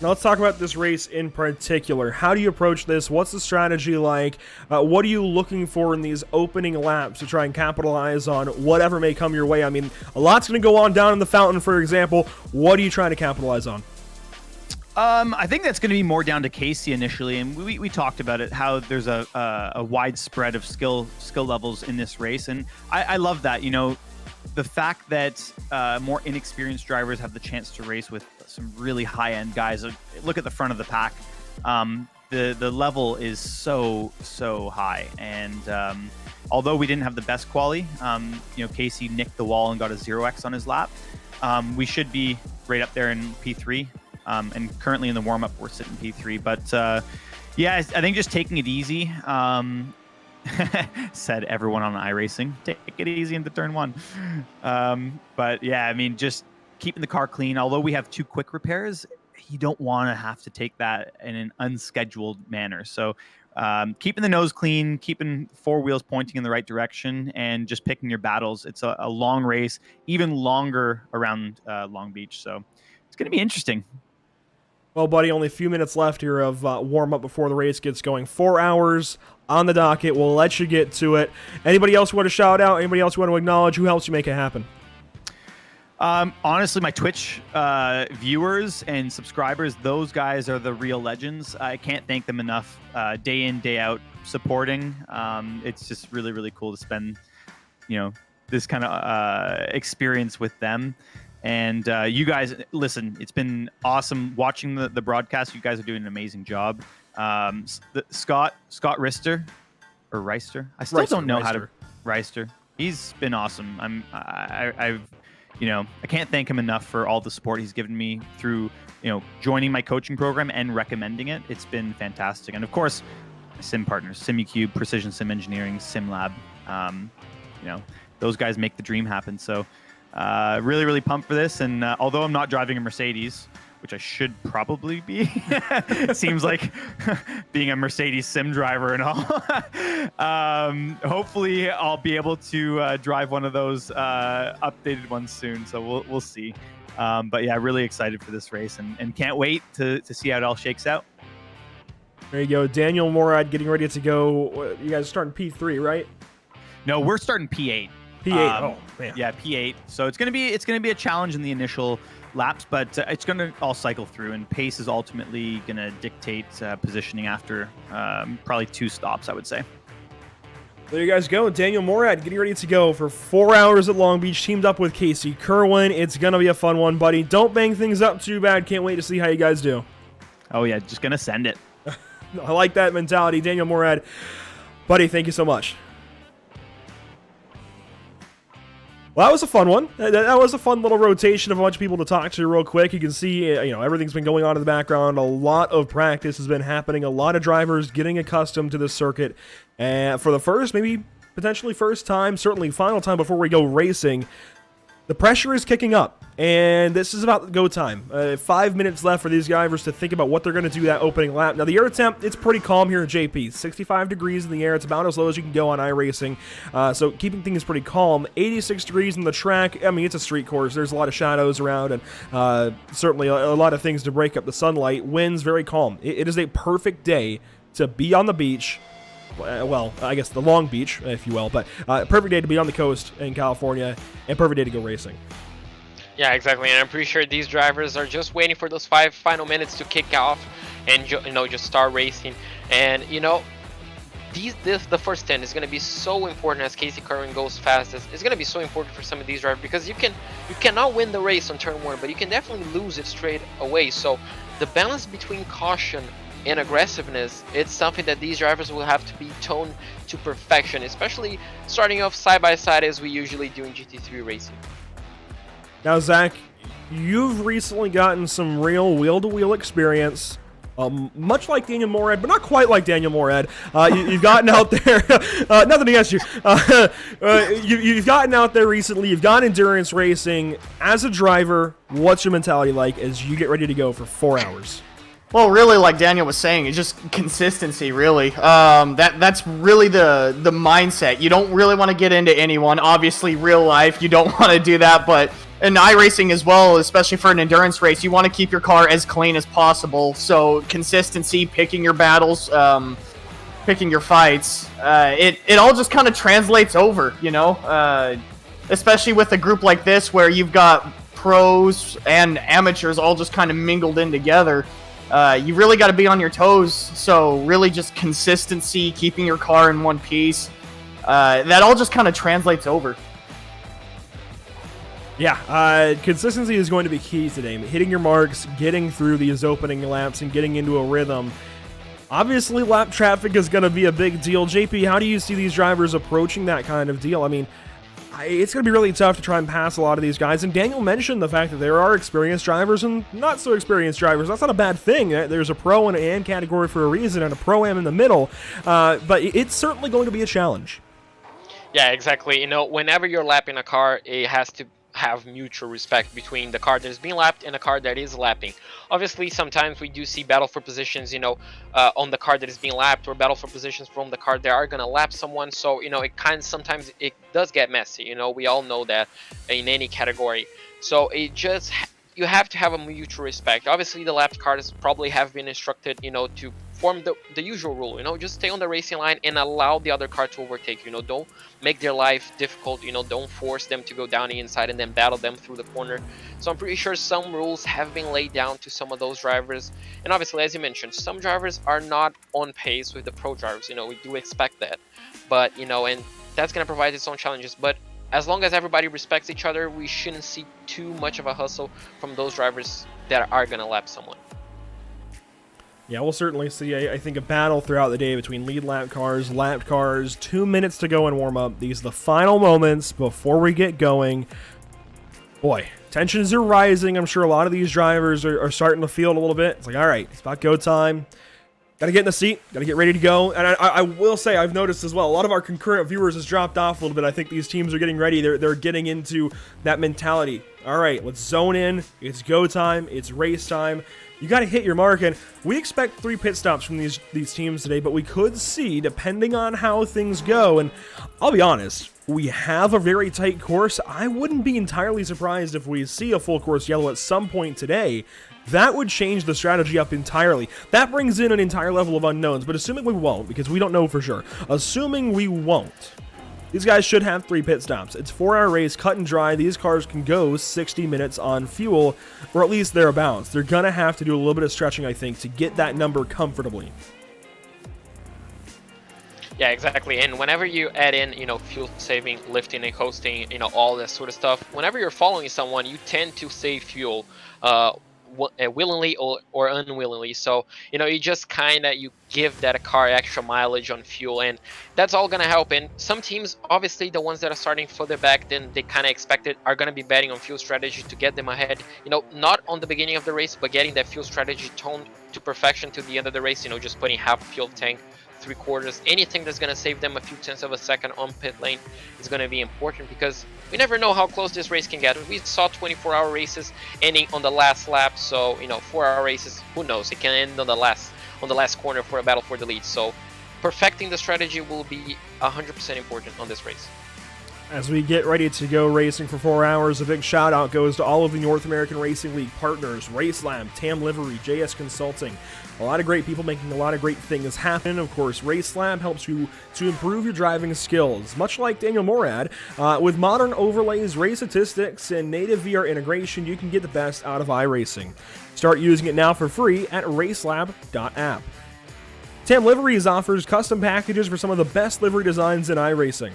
Now let's talk about this race in particular. How do you approach this? What's the strategy like? What are you looking for in these opening laps to try and capitalize on whatever may come your way? I mean, a lot's going to go on down in the fountain, for example. What are you trying to capitalize on? I think that's going to be more down to Casey initially, and we talked about it, how there's a wide spread of skill levels in this race, and I love that. You know, the fact that more inexperienced drivers have the chance to race with some really high-end guys. Look at the front of the pack. The level is so high, and although we didn't have the best quali, you know, Casey nicked the wall and got a 0x on his lap. We should be right up there in P3, and currently in the warm-up we're sitting P3. But yeah, I think just taking it easy. Said everyone on iRacing, take it easy into turn one. But yeah, I mean, just keeping the car clean. Although we have 2 quick repairs, you don't want to have to take that in an unscheduled manner. So keeping the nose clean, keeping 4 wheels pointing in the right direction, and just picking your battles. It's a long race, even longer around Long Beach. So it's going to be interesting. Well, buddy, only a few minutes left here of warm-up before the race gets going. 4 hours on the docket. We'll let you get to it. Anybody else want to shout out? Anybody else want to acknowledge? Who helps you make it happen? Honestly, my Twitch viewers and subscribers, those guys are the real legends. I can't thank them enough, day in, day out, supporting. It's just really, really cool to spend, you know, this kind of experience with them. And you guys, listen, it's been awesome watching the broadcast. You guys are doing an amazing job. Scott Rister, or Reister? I still don't know how to Reister. He's been awesome. I've you know, I can't thank him enough for all the support he's given me through, you know, joining my coaching program and recommending it. It's been fantastic. And of course, my sim partners, SimuCube, Precision Sim Engineering, SimLab. You know, those guys make the dream happen. So really, really pumped for this. And although I'm not driving a Mercedes, which I should probably be, it seems like being a Mercedes sim driver and all. Hopefully I'll be able to drive one of those updated ones soon. So we'll see. But yeah, really excited for this race, and can't wait to see how it all shakes out. There you go. Daniel Morad getting ready to go. You guys are starting P3, right? No, we're starting P8. P8. Oh man. Yeah, P8. So it's gonna be a challenge in the initial laps, but it's gonna all cycle through, and pace is ultimately gonna dictate positioning after probably 2 stops, I would say. There you guys go. Daniel Morad getting ready to go for 4 hours at Long Beach, teamed up with Casey Kerwin. It's gonna be a fun one, buddy. Don't bang things up too bad. Can't wait to see how you guys do. Oh yeah, just gonna send it. I like that mentality. Daniel Morad, buddy, thank you so much. Well, that was a fun one. That was a fun little rotation of a bunch of people to talk to real quick. You can see, you know, everything's been going on in the background. A lot of practice has been happening. A lot of drivers getting accustomed to this circuit. And for the first, maybe potentially first time, certainly final time before we go racing, the pressure is kicking up. And this is about go time. 5 minutes left for these drivers to think about what they're going to do that opening lap. Now, the air temp, it's pretty calm here at JP. 65 degrees in the air. It's about as low as you can go on iRacing. So keeping things pretty calm. 86 degrees in the track. I mean, it's a street course. There's a lot of shadows around, and certainly a lot of things to break up the sunlight. Winds very calm. It is a perfect day to be on the beach well, I guess the Long Beach, if you will, but perfect day to be on the coast in California and perfect day to go racing. Yeah, exactly, and I'm pretty sure these drivers are just waiting for those 5 final minutes to kick off and just start racing. And the first stint is going to be so important as Casey Kerwin goes fast. It's going to be so important for some of these drivers because you cannot win the race on turn 1, but you can definitely lose it straight away. So the balance between caution and aggressiveness, it's something that these drivers will have to be toned to perfection, especially starting off side by side as we usually do in GT3 racing. Now, Zach, you've recently gotten some real wheel-to-wheel experience, much like Daniel Morad, but not quite like Daniel Morad. You've gotten out there, nothing against you. You've gotten out there recently. You've got endurance racing. As a driver, what's your mentality like as you get ready to go for 4 hours? Well, really, like Daniel was saying, it's just consistency, really. That's really the mindset. You don't really want to get into anyone. Obviously, real life, you don't want to do that, but in iRacing as well, especially for an endurance race, you want to keep your car as clean as possible. So consistency, picking your battles, picking your fights, it all just kind of translates over, especially with a group like this where you've got pros and amateurs all just kind of mingled in together. You really got to be on your toes. So really just consistency, keeping your car in one piece, that all just kind of translates over. Yeah, consistency is going to be key today. Hitting your marks, getting through these opening laps, and getting into a rhythm. Obviously, lap traffic is going to be a big deal. JP, how do you see these drivers approaching that kind of deal? I mean, it's going to be really tough to try and pass a lot of these guys. And Daniel mentioned the fact that there are experienced drivers and not so experienced drivers. That's not a bad thing. There's a pro and an AM category for a reason and a pro-am in the middle. But it's certainly going to be a challenge. Yeah, exactly. Whenever you're lapping a car, it has to have mutual respect between the car that is being lapped and the car that is lapping. Obviously, sometimes we do see battle for positions, on the car that is being lapped, or battle for positions from the car that are going to lap someone. So, sometimes it does get messy. We all know that in any category. So you have to have a mutual respect. Obviously, the lapped cars probably have been instructed, to form the usual rule, just stay on the racing line and allow the other car to overtake you. Don't make their life difficult, don't force them to go down the inside and then battle them through the corner. So I'm pretty sure some rules have been laid down to some of those drivers. And obviously, as you mentioned, some drivers are not on pace with the pro drivers. We do expect that, but and that's going to provide its own challenges. But as long as everybody respects each other, we shouldn't see too much of a hustle from those drivers that are going to lap someone. Yeah, we'll certainly see, I think, a battle throughout the day between lead lapped cars, 2 minutes to go and warm up. These are the final moments before we get going. Boy, tensions are rising. I'm sure a lot of these drivers are starting to feel it a little bit. It's like, all right, it's about go time. Got to get in the seat. Got to get ready to go. And I will say, I've noticed as well, a lot of our concurrent viewers has dropped off a little bit. I think these teams are getting ready. They're getting into that mentality. All right, let's zone in. It's go time. It's race time. You got to hit your mark, and we expect 3 pit stops from these teams today, but we could see, depending on how things go, and I'll be honest, we have a very tight course. I wouldn't be entirely surprised if we see a full course yellow at some point today. That would change the strategy up entirely. That brings in an entire level of unknowns, but assuming we won't, because we don't know for sure, assuming we won't, these guys should have 3 pit stops. It's a 4-hour race, cut and dry. These cars can go 60 minutes on fuel, or at least thereabouts. They're going to have to do a little bit of stretching, I think, to get that number comfortably. Yeah, exactly. And whenever you add in, fuel saving, lifting and coasting, all that sort of stuff, whenever you're following someone, you tend to save fuel willingly or unwillingly. So, you just you give that car extra mileage on fuel, and that's all going to help. And some teams, obviously the ones that are starting further back than they kind of expected, are going to be betting on fuel strategy to get them ahead, not on the beginning of the race, but getting that fuel strategy toned to perfection to the end of the race, just putting half a fuel tank, 3/4, anything that's going to save them a few tenths of a second on pit lane is going to be important, because we never know how close this race can get. We saw 24-hour races ending on the last lap, so 4-hour races, who knows, it can end on the last corner for a battle for the lead. So perfecting the strategy will be 100% important on this race. As we get ready to go racing for 4 hours, a big shout out goes to all of the North American Racing League partners: RaceLab, Tam Livery, JS Consulting. A lot of great people making a lot of great things happen. Of course, RaceLab helps you to improve your driving skills. Much like Daniel Morad, with modern overlays, race statistics, and native VR integration, you can get the best out of iRacing. Start using it now for free at racelab.app. Tam Liveries offers custom packages for some of the best livery designs in iRacing.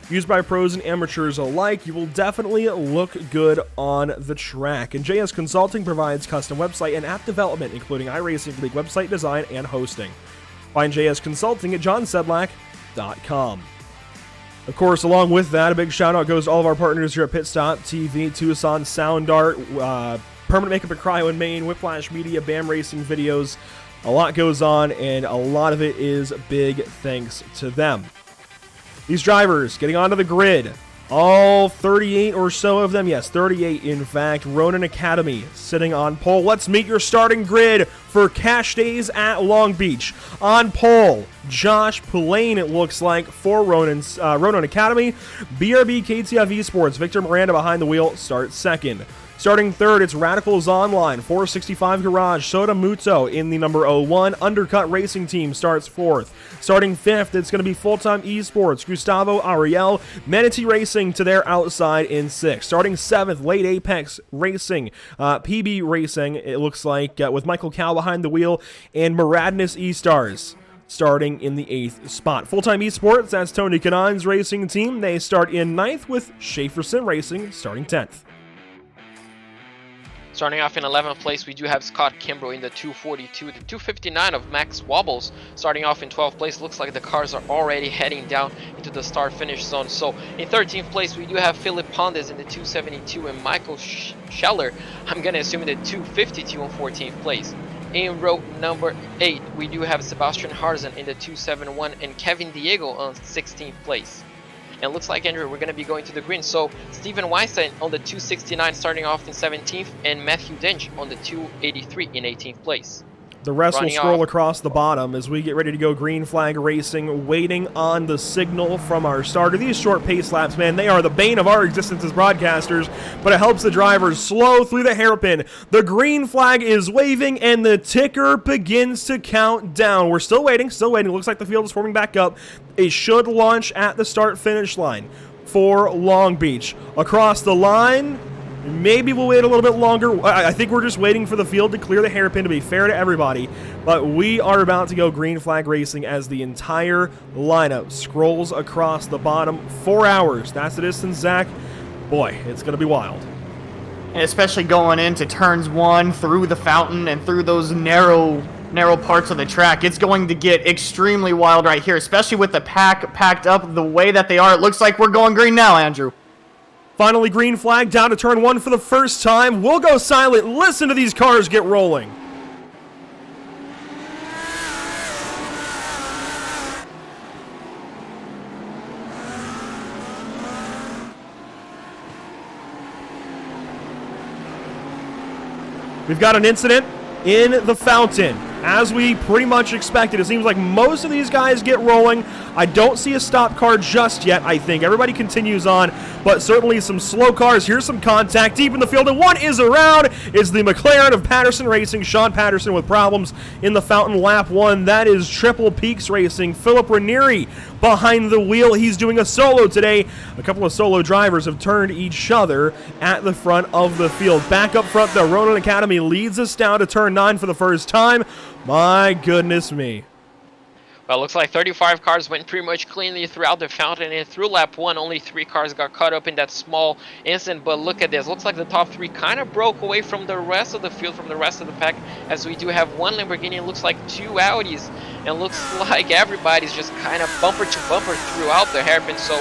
Used by pros and amateurs alike, you will definitely look good on the track. And JS Consulting provides custom website and app development, including iRacing League website design and hosting. Find JS Consulting at johnsedlak.com. Of course, along with that, a big shout out goes to all of our partners here at Pit Stop TV, Tucson Sound Art, Permanent Makeup and Cryo in Maine, Whiplash Media, BAM Racing Videos. A lot goes on, and a lot of it is big thanks to them. These drivers getting onto the grid, all 38 or so of them, yes, 38 in fact. Ronin Academy sitting on pole. Let's meet your starting grid for Cash Days at Long Beach. On pole, Josh Pulane, it looks like, for Ronin Academy. BRB KTF Esports, Victor Miranda behind the wheel, starts second. Starting third, it's Radicals Online, 465 Garage, Soda Muto in the number 01. Undercut Racing Team starts fourth. Starting fifth, it's going to be Full Time Esports, Gustavo Ariel, Manatee Racing to their outside in sixth. Starting seventh, Late Apex Racing, PB Racing, it looks like, with Michael Cal behind the wheel, and Muradness E-Stars starting in the 8th spot. Full-Time Esports, that's Tony Kanon's racing team. They start in 9th with Schaefer Sim Racing starting 10th. Starting off in 11th place, we do have Scott Kimbrough in the 242. The 259 of Max Wobbles starting off in 12th place. Looks like the cars are already heading down into the start-finish zone. So in 13th place, we do have Philip Pondes in the 272 and Michael Scheller, I'm going to assume, in the 252 on 14th place. In row number 8, we do have Sebastian Harzan in the 271 and Kevin Diego on 16th place. And looks like, Andrew, we're going to be going to the green. So Steven Weinstein on the 269 starting off in 17th and Matthew Dench on the 283 in 18th place. The rest will scroll across the bottom as we get ready to go green flag racing, waiting on the signal from our starter. These short pace laps, man, they are the bane of our existence as broadcasters, but it helps the drivers slow through the hairpin. The green flag is waving, and the ticker begins to count down. We're still waiting, Looks like the field is forming back up. It should launch at the start-finish line for Long Beach. Across the line, maybe we'll wait a little bit longer. I think we're just waiting for the field to clear the hairpin, to be fair to everybody. But we are about to go green flag racing as the entire lineup scrolls across the bottom. 4 hours. That's the distance, Zach. Boy, it's going to be wild. And especially going into turns 1 through the fountain and through those narrow parts of the track. It's going to get extremely wild right here, especially with the pack packed up the way that they are. It looks like we're going green now, Andrew. Finally, green flag down to turn 1 for the first time. We'll go silent. Listen to these cars get rolling. We've got an incident in the fountain. As we pretty much expected, it seems like most of these guys get rolling. I don't see a stop car just yet, I think. Everybody continues on, but certainly some slow cars. Here's some contact deep in the field, and one is around. It's the McLaren of Patterson Racing. Sean Patterson with problems in the fountain lap 1. That is Triple Peaks Racing. Philip Ranieri behind the wheel. He's doing a solo today. A couple of solo drivers have turned each other at the front of the field. Back up front, the Ronin Academy leads us down to turn 9 for the first time. My goodness me. Well, it looks like 35 cars went pretty much cleanly throughout the fountain, and through lap 1, only 3 cars got caught up in that small incident. But look at this. Looks like the top 3 kind of broke away from the rest of the field, from the rest of the pack, as we do have 1 Lamborghini. It looks like 2 Audis, and looks like everybody's just kind of bumper to bumper throughout the hairpin. So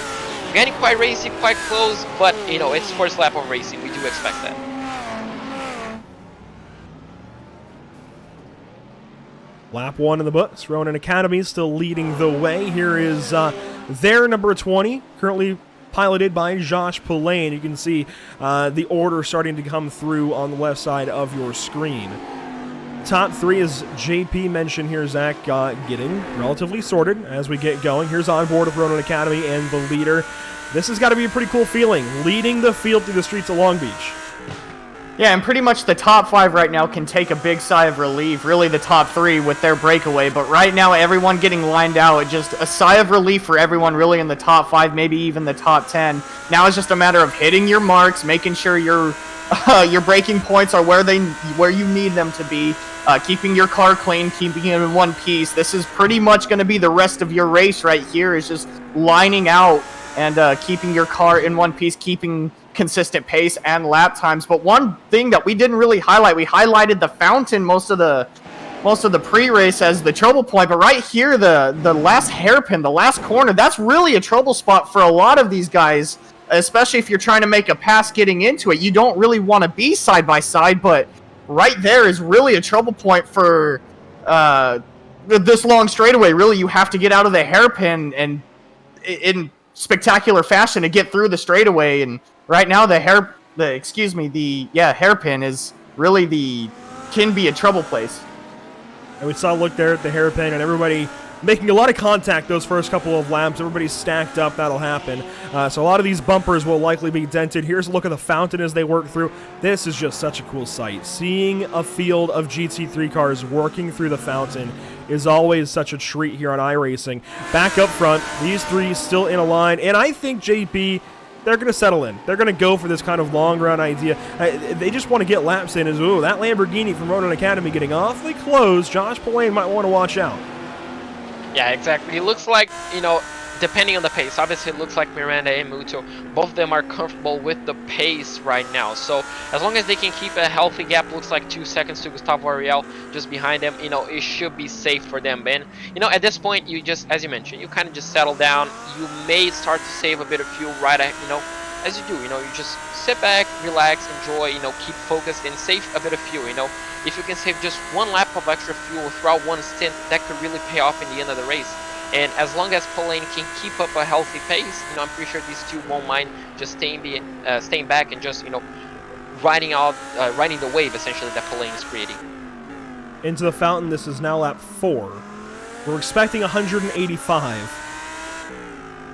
getting quite racy, quite close, but, you know, it's first lap of racing. We do expect that. Lap 1 in the books. Ronin Academy still leading the way. Here is their number 20, currently piloted by Josh Pulane. You can see the order starting to come through on the left side of your screen. Top 3, as JP mentioned here, Zach, getting relatively sorted as we get going. Here's on board of Ronin Academy and the leader. this has got to be a pretty cool feeling, leading the field through the streets of Long Beach. Yeah, and pretty much the top 5 right now can take a big sigh of relief, really the top 3 with their breakaway, but right now everyone getting lined out, just a sigh of relief for everyone really in the top 5, maybe even the top 10. Now it's just a matter of hitting your marks, making sure your braking points are where you need them to be, keeping your car clean, keeping it in one piece. This is pretty much going to be the rest of your race right here, is just lining out and keeping your car in one piece, keeping consistent pace and lap times. But one thing that we didn't really highlight, we highlighted the fountain most of the pre-race as the trouble point, but right here, the last hairpin, the last corner, that's really a trouble spot for a lot of these guys, especially if you're trying to make a pass getting into it. You don't really want to be side by side, but right there is really a trouble point for this long straightaway. Really, you have to get out of the hairpin and in spectacular fashion to get through the straightaway. And right now, the hairpin is really can be a trouble place. And we saw a look there at the hairpin and everybody making a lot of contact those first couple of laps. Everybody's stacked up. That'll happen. So a lot of these bumpers will likely be dented. Here's a look at the fountain as they work through. This is just such a cool sight. Seeing a field of GT3 cars working through the fountain is always such a treat here on iRacing. Back up front, these 3 still in a line, and I think JP, they're going to settle in. They're going to go for this kind of long run idea. They just want to get laps in. Ooh, that Lamborghini from Ronin Academy getting awfully close. Josh Pillane might want to watch out. Yeah, exactly. It looks like, depending on the pace, obviously it looks like Miranda and Muto, both of them are comfortable with the pace right now. So as long as they can keep a healthy gap, looks like 2 seconds to Gustavo Ariel just behind them, it should be safe for them. And, at this point, you just, as you mentioned, you kind of just settle down. You may start to save a bit of fuel right at, as you do, you just sit back, relax, enjoy, keep focused and save a bit of fuel, If you can save just 1 lap of extra fuel throughout one stint, that could really pay off in the end of the race. And as long as Pillane can keep up a healthy pace, I'm pretty sure these 2 won't mind just staying back and just, riding the wave essentially that Pillane is creating. Into the fountain, this is now lap 4. We're expecting 185.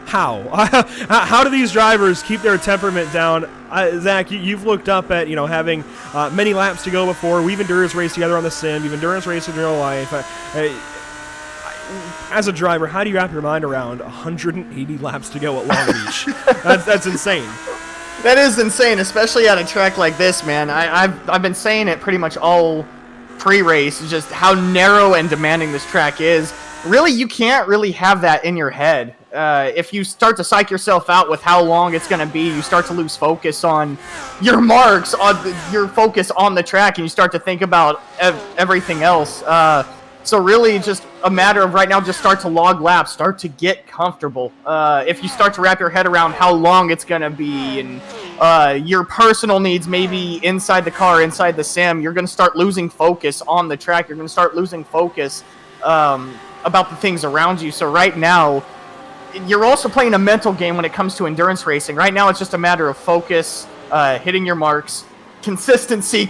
How? How do these drivers keep their temperament down? Zach, you've looked up at, having many laps to go before. We've endurance raced together on the sim. You've endurance raced in real life. As a driver, how do you wrap your mind around 180 laps to go at Long Beach? That's insane. That is insane, especially at a track like this, man. I've been saying it pretty much all pre-race, just how narrow and demanding this track is. Really, you can't really have that in your head. If you start to psych yourself out with how long it's going to be, you start to lose focus on your marks, your focus on the track, and you start to think about everything else. So really, just a matter of right now, just start to log laps, start to get comfortable. If you start to wrap your head around how long it's going to be and your personal needs, maybe inside the car, inside the sim, you're going to start losing focus on the track. You're going to start losing focus about the things around you. So right now, you're also playing a mental game when it comes to endurance racing. Right now, it's just a matter of focus, hitting your marks, consistency.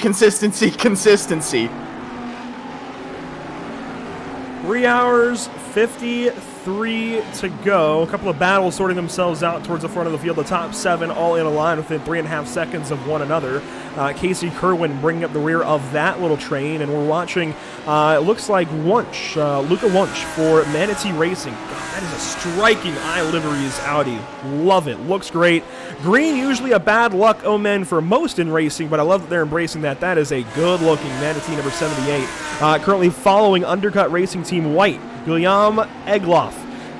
3 hours, 53 to go. A couple of battles sorting themselves out towards the front of the field. The top 7 all in a line within 3.5 seconds of one another. Casey Kerwin bringing up the rear of that little train, and we're watching, it looks like Wunsch, Luca Wunsch for Manatee Racing. God, that is a striking iLiveries Audi. Love it. Looks great. Green, usually a bad luck omen for most in racing, but I love that they're embracing that. That is a good-looking Manatee number 78. Currently following Undercut Racing Team White, Guillaume Egloff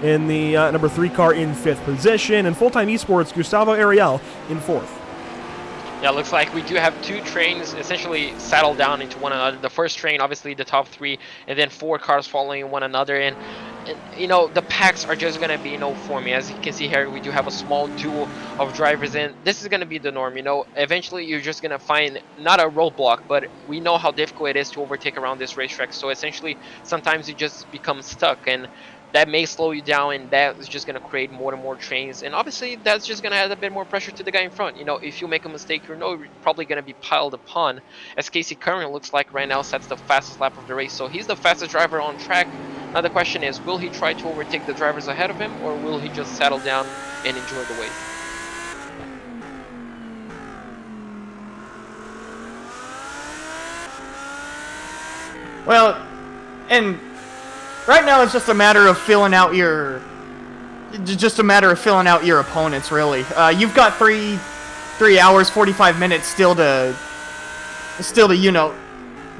in the number 3 car in 5th position, and Full-Time Esports, Gustavo Ariel in 4th. Yeah, looks like we do have 2 trains essentially saddled down into one another. The first train, obviously the top 3, and then 4 cars following one another. And the packs are just going to be for me. As you can see here, we do have a small duo of drivers, and this is going to be the norm. Eventually you're just going to find not a roadblock, but we know how difficult it is to overtake around this racetrack. So essentially, sometimes you just become stuck, and that may slow you down, and that is just going to create more and more trains. And obviously, that's just going to add a bit more pressure to the guy in front. If you make a mistake, you're probably going to be piled upon. As Casey Curran looks like right now sets the fastest lap of the race. So he's the fastest driver on track. Now the question is, will he try to overtake the drivers ahead of him, or will he just settle down and enjoy the wave? Well, and right now it's just a matter of filling out your opponents, really. You've got 3 hours, 45 minutes still to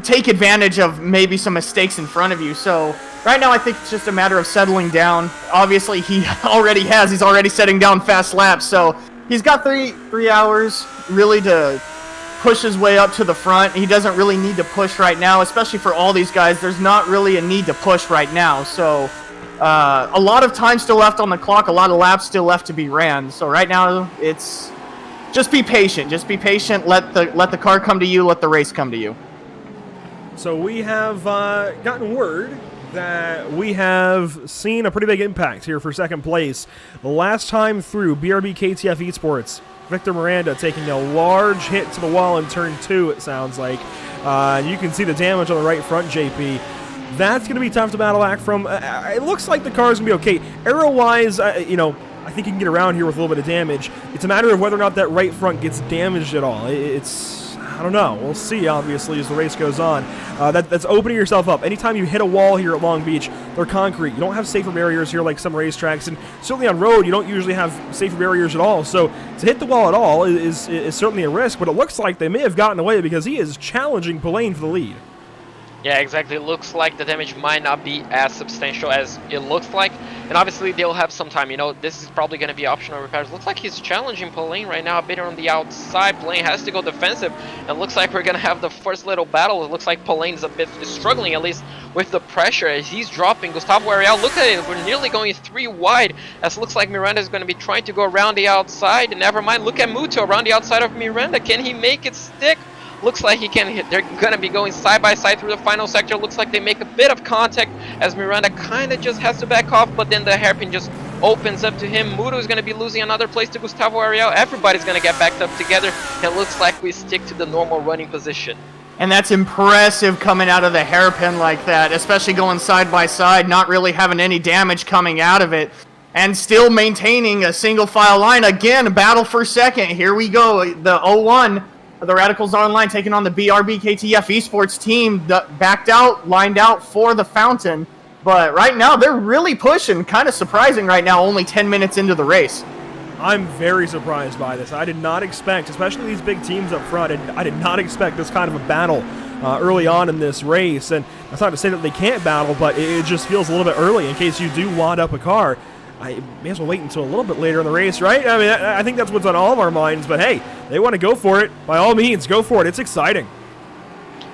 take advantage of maybe some mistakes in front of you. So right now I think it's just a matter of settling down. Obviously he's already setting down fast laps, so he's got 3 hours really to push his way up to the front. He doesn't really need to push right now, especially for all these guys. There's not really a need to push right now, so a lot of time still left on the clock, a lot of laps still left to be ran. So right now it's just be patient. Just be patient. Let the car come to you. Let the race come to you. So we have gotten word that we have seen a pretty big impact here for second place. The last time through, BRB KTF Esports, Victor Miranda taking a large hit to the wall in turn 2, it sounds like. You can see the damage on the right front, JP. That's going to be tough to battle back from. It looks like the car is going to be okay. Aero-wise, I think you can get around here with a little bit of damage. It's a matter of whether or not that right front gets damaged at all. I don't know. We'll see, obviously, as the race goes on. That's opening yourself up. Anytime you hit a wall here at Long Beach, they're concrete. You don't have safer barriers here like some racetracks, and certainly on road, you don't usually have safer barriers at all. So to hit the wall at all is certainly a risk, but it looks like they may have gotten away because he is challenging Polaine for the lead. Yeah, exactly. It looks like the damage might not be as substantial as it looks like. And obviously they'll have some time. This is probably going to be optional repairs. Looks like he's challenging Polaine right now a bit on the outside. Polaine has to go defensive. And looks like we're going to have the first little battle. It looks like Polaine's a bit struggling, at least with the pressure as he's dropping. Gustavo Ariel, look at it. We're nearly going 3 wide. As looks like Miranda is going to be trying to go around the outside. And never mind, look at Muto around the outside of Miranda. Can he make it stick? Looks like he can hit. They're going to be going side by side through the final sector. Looks like they make a bit of contact as Miranda kind of just has to back off, but then the hairpin just opens up to him. Muto is going to be losing another place to Gustavo Ariel. Everybody's going to get backed up together. It looks like we stick to the normal running position. And that's impressive coming out of the hairpin like that, especially going side by side, not really having any damage coming out of it, and still maintaining a single file line. Again, a battle for second. Here we go. The 0-1. The Radicals Online taking on the BRB KTF Esports team, backed out, lined out for the fountain. But right now, they're really pushing. Kind of surprising right now, only 10 minutes into the race. I'm very surprised by this. I did not expect, especially these big teams up front, I did not expect this kind of a battle early on in this race. And that's not to say that they can't battle, but it just feels a little bit early in case you do wad up a car. I may as well wait until a little bit later in the race, right? I mean, I think that's what's on all of our minds, but hey, they want to go for it. By all means, go for it. It's exciting.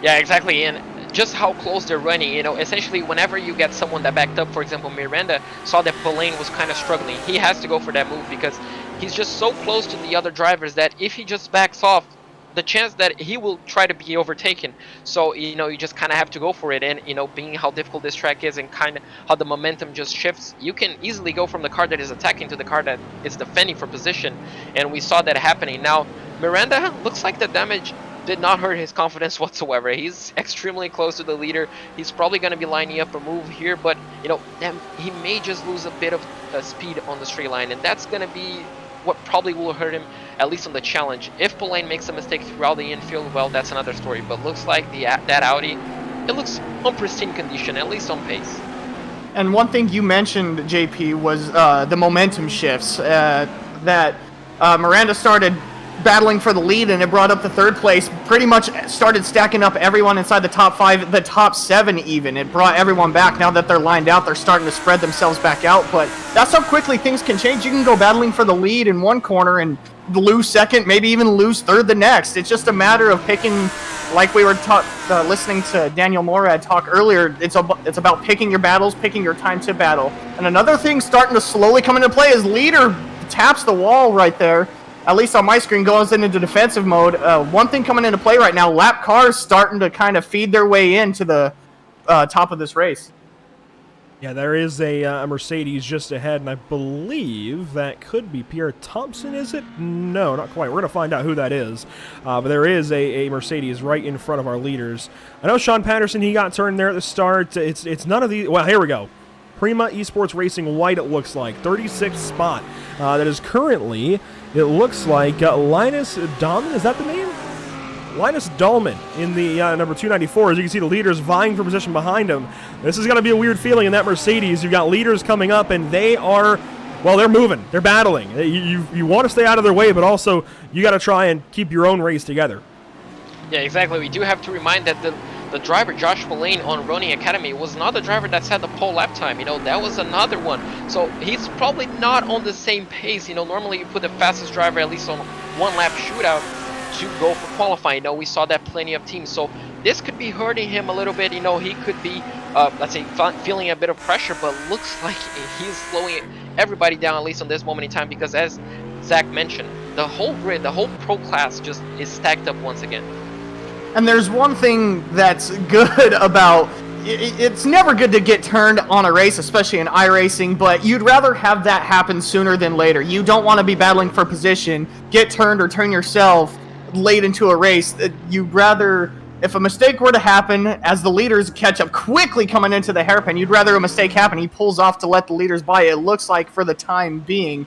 Yeah, exactly, and just how close they're running, essentially whenever you get someone that backed up, for example, Miranda saw that Polaine was kind of struggling. He has to go for that move because he's just so close to the other drivers that if he just backs off, the chance that he will try to be overtaken. So, you just kind of have to go for it. And, being how difficult this track is and kind of how the momentum just shifts, you can easily go from the car that is attacking to the car that is defending for position. And we saw that happening. Now, Miranda looks like the damage did not hurt his confidence whatsoever. He's extremely close to the leader. He's probably going to be lining up a move here, but, he may just lose a bit of speed on the straight line. And that's going to be what probably will hurt him, at least on the challenge. If Polaine makes a mistake throughout the infield, well, that's another story. But looks like that Audi, it looks on pristine condition, at least on pace. And one thing you mentioned, JP, was the momentum shifts. That Miranda started battling for the lead, and it brought up the third place. Pretty much started stacking up everyone inside the top 5, the top 7 even. It brought everyone back. Now that they're lined out, they're starting to spread themselves back out. But that's how quickly things can change. You can go battling for the lead in one corner and lose second, maybe even lose third the next. It's just a matter of picking, like we were listening to Daniel Morad talk earlier, it's about picking your battles, picking your time to battle. And another thing starting to slowly come into play is leader taps the wall right there. At least on my screen, goes into defensive mode. One thing coming into play right now, lap cars starting to kind of feed their way into the top of this race. Yeah, there is a Mercedes just ahead, and I believe that could be Pierre Thompson, is it? No, not quite. We're going to find out who that is. But there is a Mercedes right in front of our leaders. I know Sean Patterson, he got turned there at the start. It's none of these. Well, here we go. Prima Esports Racing White, it looks like. 36th spot. That is currently, it looks like, Linus Dahmen. Is that the name? Linus Dahlman in the number 294. As you can see, the leaders vying for position behind him. This is going to be a weird feeling in that Mercedes. You've got leaders coming up, and they are, well, they're moving. They're battling. You want to stay out of their way, but also you got to try and keep your own race together. Yeah, exactly. We do have to remind that the driver, Josh Mullane on Ronin Academy, was not the driver that set the pole lap time. That was another one. So he's probably not on the same pace. Normally you put the fastest driver at least on one lap shootout to go for qualifying. We saw that plenty of teams. So this could be hurting him a little bit. He could be, let's say, feeling a bit of pressure, but looks like he's slowing everybody down, at least on this moment in time, because as Zach mentioned, the whole grid, the whole pro class just is stacked up once again. And there's one thing that's good about it's never good to get turned on a race, especially in iRacing, but you'd rather have that happen sooner than later. You don't want to be battling for position, get turned or turn yourself late into a race. You'd rather, if a mistake were to happen, as the leaders catch up quickly coming into the hairpin, you'd rather a mistake happen. He pulls off to let the leaders by. It looks like for the time being,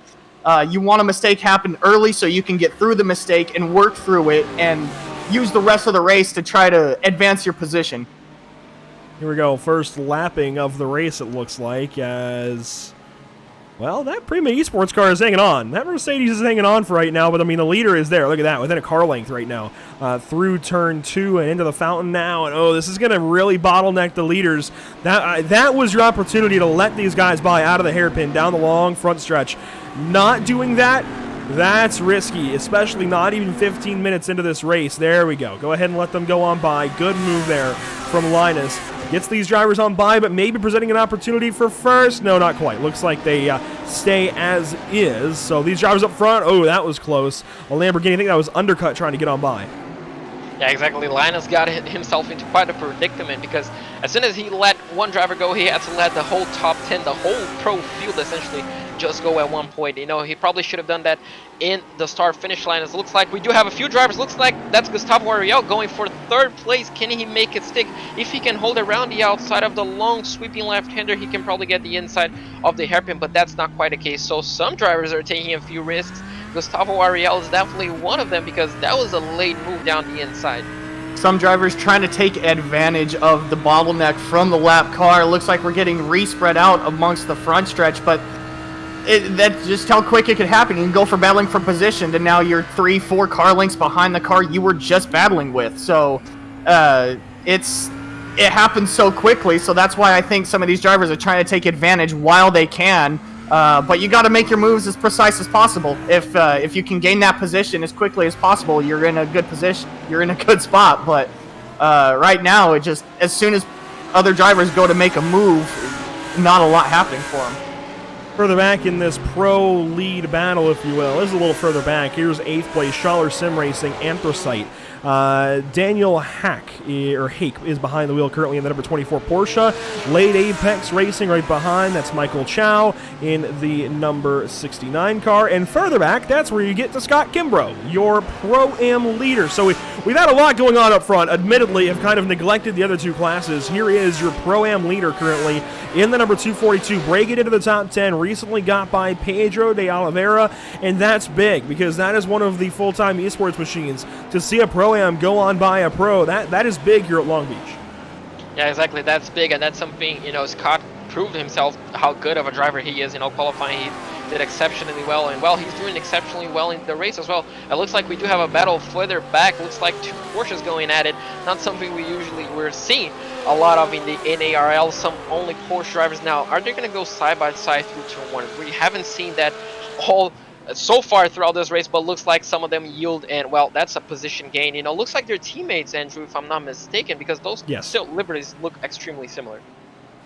you want a mistake happen early so you can get through the mistake and work through it and use the rest of the race to try to advance your position. Here we go. First lapping of the race, it looks like, as, well, that Prima Esports car is hanging on. That Mercedes is hanging on for right now, but, the leader is there. Look at that, within a car length right now. Through turn 2 and into the fountain now. And, this is going to really bottleneck the leaders. That was your opportunity to let these guys by out of the hairpin down the long front stretch. Not doing that, that's risky, especially not even 15 minutes into this race. There we go. Go ahead and let them go on by. Good move there from Linus. Gets these drivers on by, but maybe presenting an opportunity for first. No, not quite. Looks like they stay as is. So these drivers up front, that was close. A Lamborghini, I think that was undercut trying to get on by. Yeah, exactly. Linus got himself into quite a predicament because as soon as he let one driver go, he had to let the whole top 10, the whole pro field essentially, just go at one point. He probably should have done that in the start-finish line. It looks like we do have a few drivers. Looks like that's Gustavo Ariel going for third place. Can he make it stick? If he can hold around the outside of the long sweeping left-hander, he can probably get the inside of the hairpin, but that's not quite the case. So some drivers are taking a few risks. Gustavo Ariel is definitely one of them because that was a late move down the inside. Some drivers trying to take advantage of the bottleneck from the lap car. It looks like we're getting re-spread out amongst the front stretch, but that's just how quick it could happen. You can go for battling for position, and now you're 3-4 car lengths behind the car you were just battling with. So it happens so quickly, so that's why I think some of these drivers are trying to take advantage while they can. But you got to make your moves as precise as possible. If you can gain that position as quickly as possible, you're in a good position. You're in a good spot. But right now, it just, as soon as other drivers go to make a move, not a lot happening for them. Further back in this pro lead battle, if you will, this is a little further back. Here's 8th place, Schaller Sim Racing, Anthracite. Daniel Hake is behind the wheel currently in the number 24 Porsche. Late Apex Racing right behind. That's Michael Chow in the number 69 car. And further back, that's where you get to Scott Kimbrough, your Pro-Am leader. So we've had a lot going on up front. Admittedly, have kind of neglected the other two classes. Here is your Pro-Am leader currently in the number 242. Breaking into the top 10. Recently got by Pedro de Oliveira. And that's big because that is one of the full-time esports machines. To see a Pro-Am go on by a pro, that is big here at Long Beach. Yeah, exactly. That's big, and that's something, Scott proved himself how good of a driver he is. Qualifying, he did exceptionally well, and he's doing exceptionally well in the race as well. It looks like we do have a battle further back. Looks like two Porsches going at it. Not something we're seeing a lot of in the NARL. Some only Porsche drivers now. Are they going to go side by side through turn 1? We haven't seen that all so far throughout this race, but looks like some of them yield, and that's a position gain. Looks like they're teammates, Andrew, if I'm not mistaken, because those still liberties look extremely similar.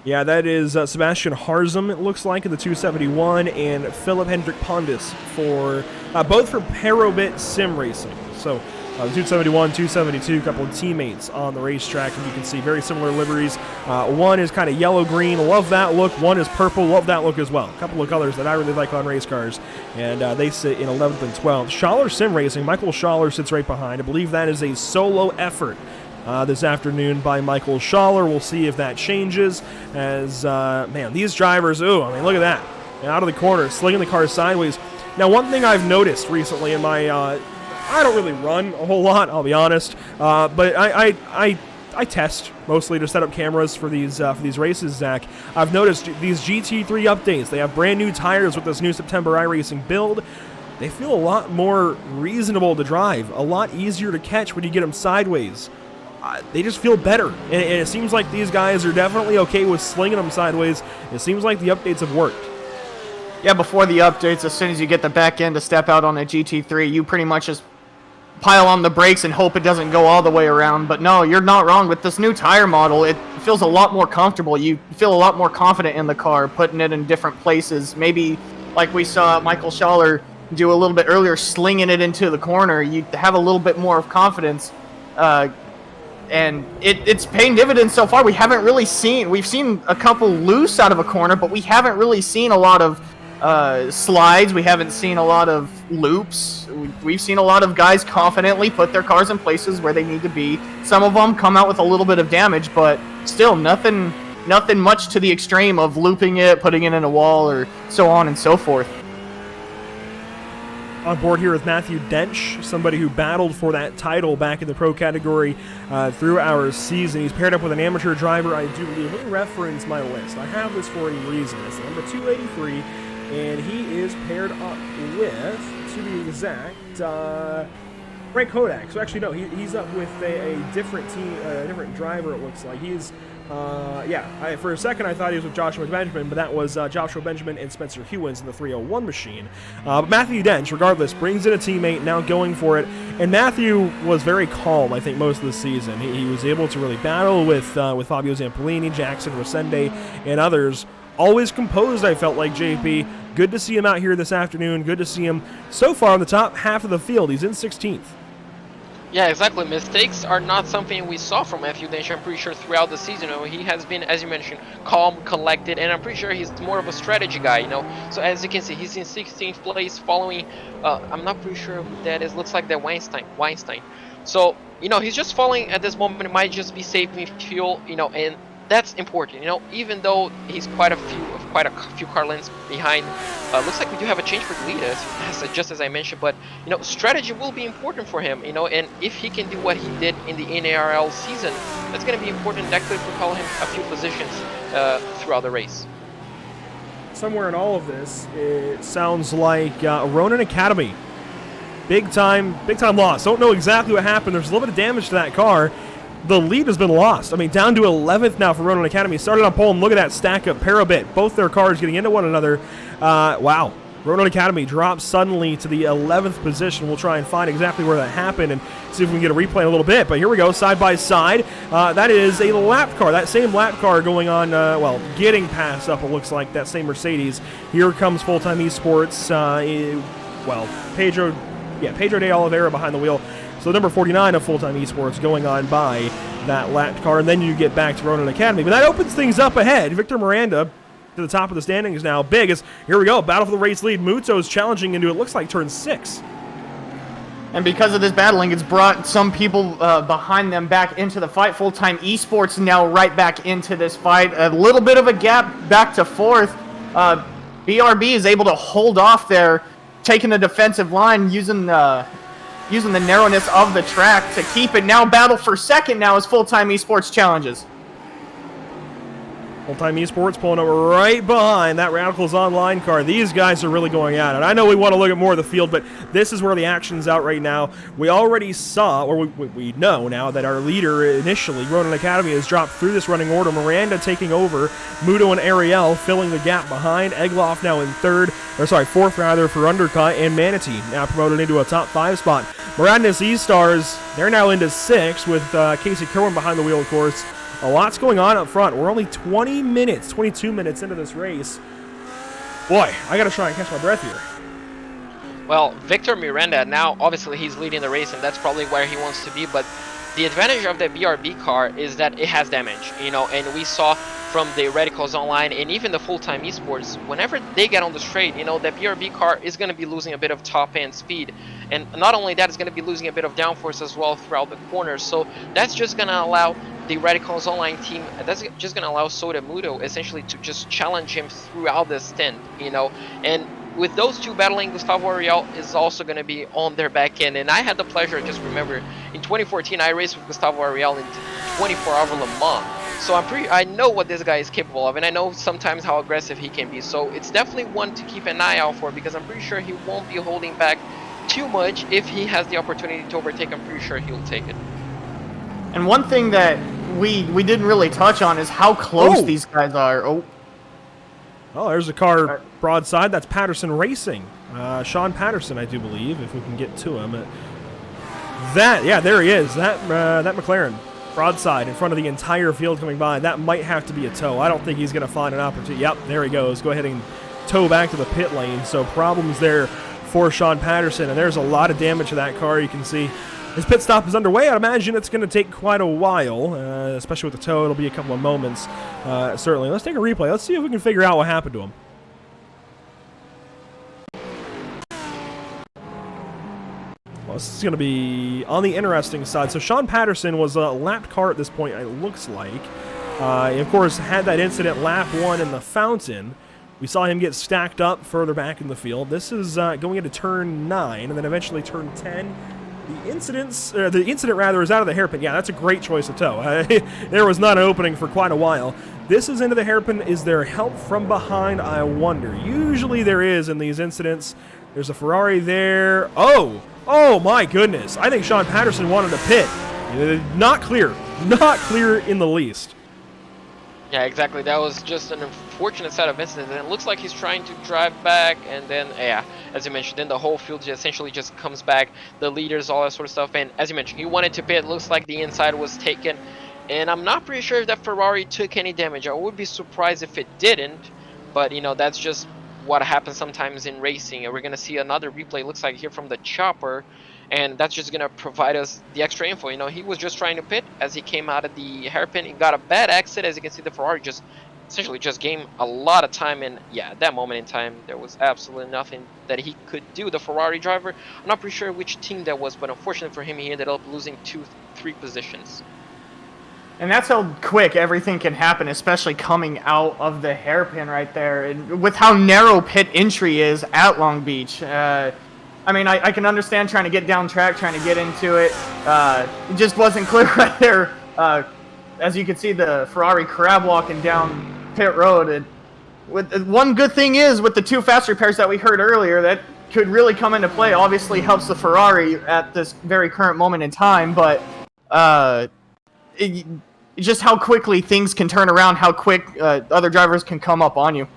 Yeah, that is Sebastian Harzum, it looks like, in the 271, and Philip Hendrik Pondus for both for Parobit Sim Racing. So the 271, 272, a couple of teammates on the racetrack, and you can see very similar liveries. One is kind of yellow-green, love that look. One is purple, love that look as well. A couple of colors that I really like on race cars, and they sit in 11th and 12th. Schaller Sim Racing, Michael Schaller sits right behind. I believe that is a solo effort this afternoon by Michael Schaller. We'll see if that changes as, these drivers, look at that. Out of the corner, slinging the car sideways. Now, one thing I've noticed recently in my I don't really run a whole lot, I'll be honest, but I test mostly to set up cameras for these races, Zach. I've noticed these GT3 updates, they have brand new tires with this new September iRacing build. They feel a lot more reasonable to drive, a lot easier to catch when you get them sideways. They just feel better, and it seems like these guys are definitely okay with slinging them sideways. It seems like the updates have worked. Yeah, before the updates, as soon as you get the back end to step out on a GT3, you pretty much just pile on the brakes and hope it doesn't go all the way around. But no, you're not wrong. With this new tire model, it feels a lot more comfortable. You feel a lot more confident in the car, putting it in different places. Maybe like we saw Michael Schaller do a little bit earlier, slinging it into the corner. You have a little bit more of confidence. And it's paying dividends so far. We've seen a couple loose out of a corner, but we haven't really seen a lot of slides. We haven't seen a lot of loops. We've seen a lot of guys confidently put their cars in places where they need to be. Some of them come out with a little bit of damage, but still nothing much to the extreme of looping it, putting it in a wall, or so on and so forth. On board here with Matthew Dench, somebody who battled for that title back in the pro category through our season. He's paired up with an amateur driver, I do believe. Let me reference my list. I have this for a reason. It's number 283, and he is paired up with, to be exact, Frank Kodak. So actually, no, he's up with a different team, a different driver, it looks like. He's for a second I thought he was with Joshua Benjamin, but that was Joshua Benjamin and Spencer Hewins in the 301 machine. But Matthew Dench, regardless, brings in a teammate, now going for it. And Matthew was very calm, I think, most of the season. He was able to really battle with Fabio Zampolini, Jackson Rosende, and others. Always composed, I felt like, JP. Good to see him out here this afternoon. Good to see him so far on the top half of the field. He's in 16th. Yeah, exactly. Mistakes are not something we saw from Matthew Dench, I'm pretty sure, throughout the season. He has been, as you mentioned, calm, collected, and I'm pretty sure he's more of a strategy guy, So as you can see, he's in 16th place following, I'm not pretty sure who that is. Looks like that Weinstein. So, he's just following at this moment. It might just be saving fuel, and that's important, even though he's quite a few car lengths behind. Looks like we do have a change for the lead, just as I mentioned, but strategy will be important for him, and if he can do what he did in the NARL season, that's going to be important. That could propel him a few positions throughout the race. Somewhere in all of this, it sounds like Ronin Academy, big time loss. Don't know exactly what happened. There's a little bit of damage to that car. The lead has been lost. I mean, down to 11th now for Ronin Academy. Started on pole, and look at that stack up parabit. Both their cars getting into one another. Wow. Ronin Academy drops suddenly to the 11th position. We'll try and find exactly where that happened and see if we can get a replay in a little bit. But here we go, side by side. That is a lap car. That same lap car going on, getting passed up, it looks like, that same Mercedes. Here comes Full-Time Esports. Pedro de Oliveira behind the wheel. So number 49 of Full-Time Esports going on by that lapped car, and then you get back to Ronin Academy. But that opens things up ahead. Victor Miranda to the top of the standings now. Big as, here we go, battle for the race lead. Muto's challenging into, it looks like, turn 6. And because of this battling, it's brought some people behind them back into the fight. Full-Time Esports now right back into this fight. A little bit of a gap back to 4th. BRB is able to hold off there, taking a defensive line, using the narrowness of the track to keep it. Now battle for 2nd now as Full-Time Esports challenges. Full-Time Esports pulling up right behind that Radicals Online car. These guys are really going at it. I know we want to look at more of the field, but this is where the action's out right now. We already saw, or we know now, that our leader initially, Ronin Academy, has dropped through this running order. Miranda taking over, Muto and Ariel filling the gap behind. Egloff now in 4th rather for Undercut, and Manatee now promoted into a top 5 spot. Miranda's E-Stars, they're now into 6 with Casey Kerwin behind the wheel, of course. A lot's going on up front. We're only 22 minutes into this race. Boy, I got to try and catch my breath here. Well, Victor Miranda, now obviously he's leading the race, and that's probably where he wants to be, but the advantage of the BRB car is that it has damage, and we saw from the Radicals Online and even the Full-Time Esports, whenever they get on the straight, the BRB car is going to be losing a bit of top-end speed. And not only that, it's going to be losing a bit of downforce as well throughout the corners. So that's just going to allow the Radicals Online team, that's just going to allow Soda Muto essentially to just challenge him throughout the stint, And with those two battling, Gustavo Ariel is also going to be on their back end. And I had the pleasure, just remember, in 2014, I raced with Gustavo Ariel in 24-hour Le Mans. So I know what this guy is capable of, and I know sometimes how aggressive he can be. So it's definitely one to keep an eye out for, because I'm pretty sure he won't be holding back too much. If he has the opportunity to overtake, I'm pretty sure he'll take it. And one thing that we didn't really touch on is how close these guys are. Oh, there's a car broadside. That's Patterson Racing. Sean Patterson, I do believe, if we can get to him. There he is. That McLaren broadside in front of the entire field coming by. That might have to be a tow. I don't think he's going to find an opportunity. Yep, there he goes. Go ahead and tow back to the pit lane. So problems there for Sean Patterson, and there's a lot of damage to that car. You can see his pit stop is underway. I'd imagine it's going to take quite a while, especially with the tow. It'll be a couple of moments, certainly. Let's take a replay. Let's see if we can figure out what happened to him. Well, this is going to be on the interesting side. So Sean Patterson was a lapped car at this point, it looks like. He, of course, had that incident lap 1 in the fountain. We saw him get stacked up further back in the field. This is going into turn 9 and then eventually turn 10. The incident is out of the hairpin. Yeah, that's a great choice of tow. There was not an opening for quite a while. This is into the hairpin. Is there help from behind? I wonder. Usually there is in these incidents. There's a Ferrari there. Oh my goodness. I think Sean Patterson wanted to pit. Not clear in the least. Yeah, exactly. That was just an unfortunate set of incidents, and it looks like he's trying to drive back, and then, as you mentioned, then the whole field essentially just comes back, the leaders, all that sort of stuff, and as you mentioned, he wanted to pit. It looks like the inside was taken, and I'm not pretty sure if that Ferrari took any damage. I would be surprised if it didn't, but, that's just what happens sometimes in racing, and we're going to see another replay, looks like here from the chopper, and that's just going to provide us the extra info. He was just trying to pit as he came out of the hairpin. He got a bad exit. As you can see, the Ferrari essentially just gained a lot of time. And yeah, at that moment in time, there was absolutely nothing that he could do. The Ferrari driver, I'm not pretty sure which team that was, but unfortunately for him, he ended up losing 2-3 positions. and that's how quick everything can happen, especially coming out of the hairpin right there. And with how narrow pit entry is at Long Beach. I mean, I can understand trying to get down track, trying to get into it. It just wasn't clear right there. As you can see, the Ferrari crab walking down pit road. And one good thing is, with the 2 fast repairs that we heard earlier, that could really come into play. Obviously helps the Ferrari at this very current moment in time, but just how quickly things can turn around, how quick other drivers can come up on you.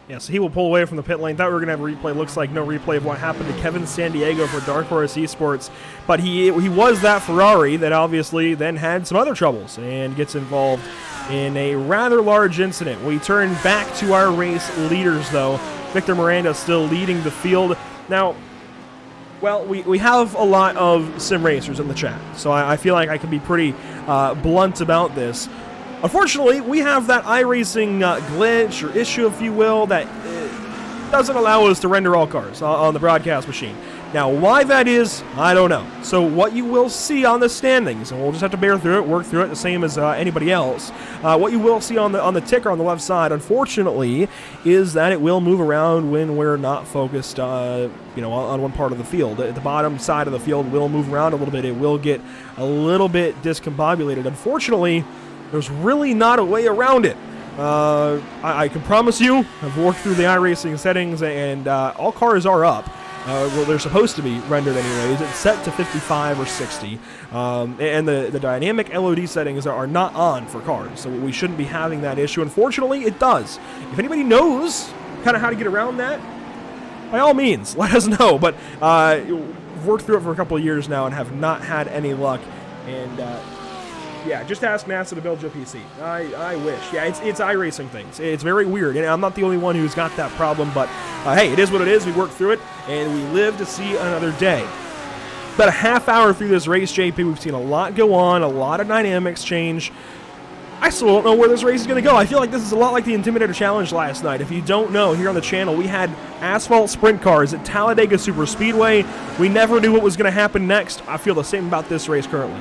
Yeah, so he will pull away from the pit lane. Thought we were going to have a replay. Looks like no replay of what happened to Kevin Sandiego for Dark Horse Esports. But he was that Ferrari that obviously then had some other troubles and gets involved in a rather large incident. We turn back to our race leaders, though. Victor Miranda still leading the field. Now, well, we have a lot of sim racers in the chat, so I feel like I can be pretty blunt about this. Unfortunately, we have that iRacing glitch or issue, if you will, that doesn't allow us to render all cars on the broadcast machine. Now, why that is, I don't know. So what you will see on the standings, and we'll just have to bear through it, work through it, the same as anybody else. What you will see on the ticker on the left side, unfortunately, is that it will move around when we're not focused, on one part of the field. The bottom side of the field will move around a little bit. It will get a little bit discombobulated. Unfortunately, there's really not a way around it. I can promise you, I've worked through the iRacing settings, and all cars are up. Well, they're supposed to be rendered anyways. It's set to 55 or 60. And the dynamic LOD settings are not on for cars, so we shouldn't be having that issue. Unfortunately, it does. If anybody knows kind of how to get around that, by all means, let us know. But we've worked through it for a couple of years now and have not had any luck. And yeah, just ask NASA to build your PC. I wish. Yeah, it's iRacing things. It's very weird, and I'm not the only one who's got that problem, but hey, it is what it is. We worked through it, and we live to see another day. About a half hour through this race, JP, we've seen a lot go on, a lot of dynamics change. I still don't know where this race is going to go. I feel like this is a lot like the Intimidator Challenge last night. If you don't know, here on the channel, we had asphalt sprint cars at Talladega Superspeedway. We never knew what was going to happen next. I feel the same about this race currently.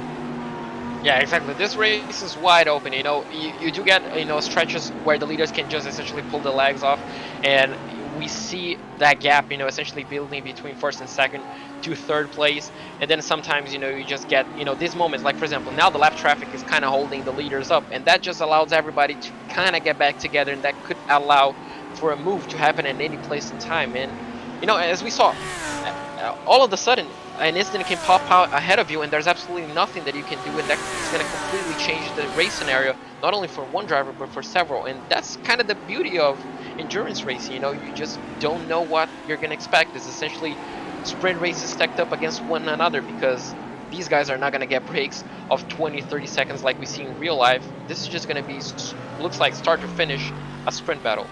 Yeah, exactly. This race is wide open. You do get stretches where the leaders can just essentially pull the legs off, and we see that gap, essentially building between first and second to third place. And then sometimes, you just get, these moments, like for example, now the lap traffic is kind of holding the leaders up, and that just allows everybody to kind of get back together, and that could allow for a move to happen at any place in time. And, as we saw, all of a sudden, an incident can pop out ahead of you, and there's absolutely nothing that you can do, and that's going to completely change the race scenario, not only for one driver, but for several. And that's kind of the beauty of endurance racing. You just don't know what you're going to expect. It's essentially sprint races stacked up against one another, because these guys are not going to get breaks of 20-30 seconds like we see in real life. This is just going to be, looks like start to finish, a sprint battle.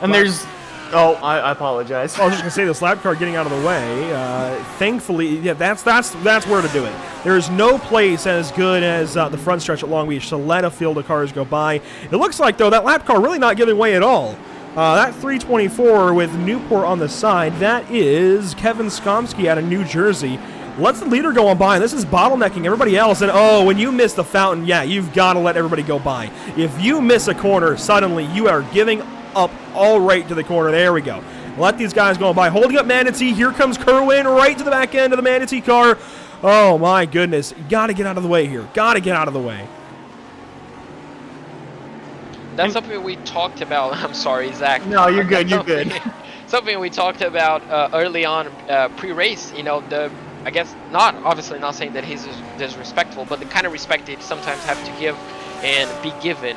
And there's... Oh, I apologize. I was just gonna say, this lap car getting out of the way. Thankfully, yeah, that's where to do it. There is no place as good as the front stretch at Long Beach to let a field of cars go by. It looks like, though, that lap car really not giving way at all. That 324 with Newport on the side, that is Kevin Skomsky out of New Jersey. Lets the leader go on by, and this is bottlenecking everybody else. And when you miss the fountain, yeah, you've got to let everybody go by. If you miss a corner, suddenly you are giving up all right to the corner. There we go. Let these guys go by. Holding up Manatee. Here comes Kerwin right to the back end of the Manatee car. Oh, my goodness. Got to get out of the way here. Got to get out of the way. That's something we talked about. I'm sorry, Zach. No, you're good. You're good. Something we talked about early on pre-race. I guess obviously not saying that he's disrespectful, but the kind of respect that you sometimes have to give and be given.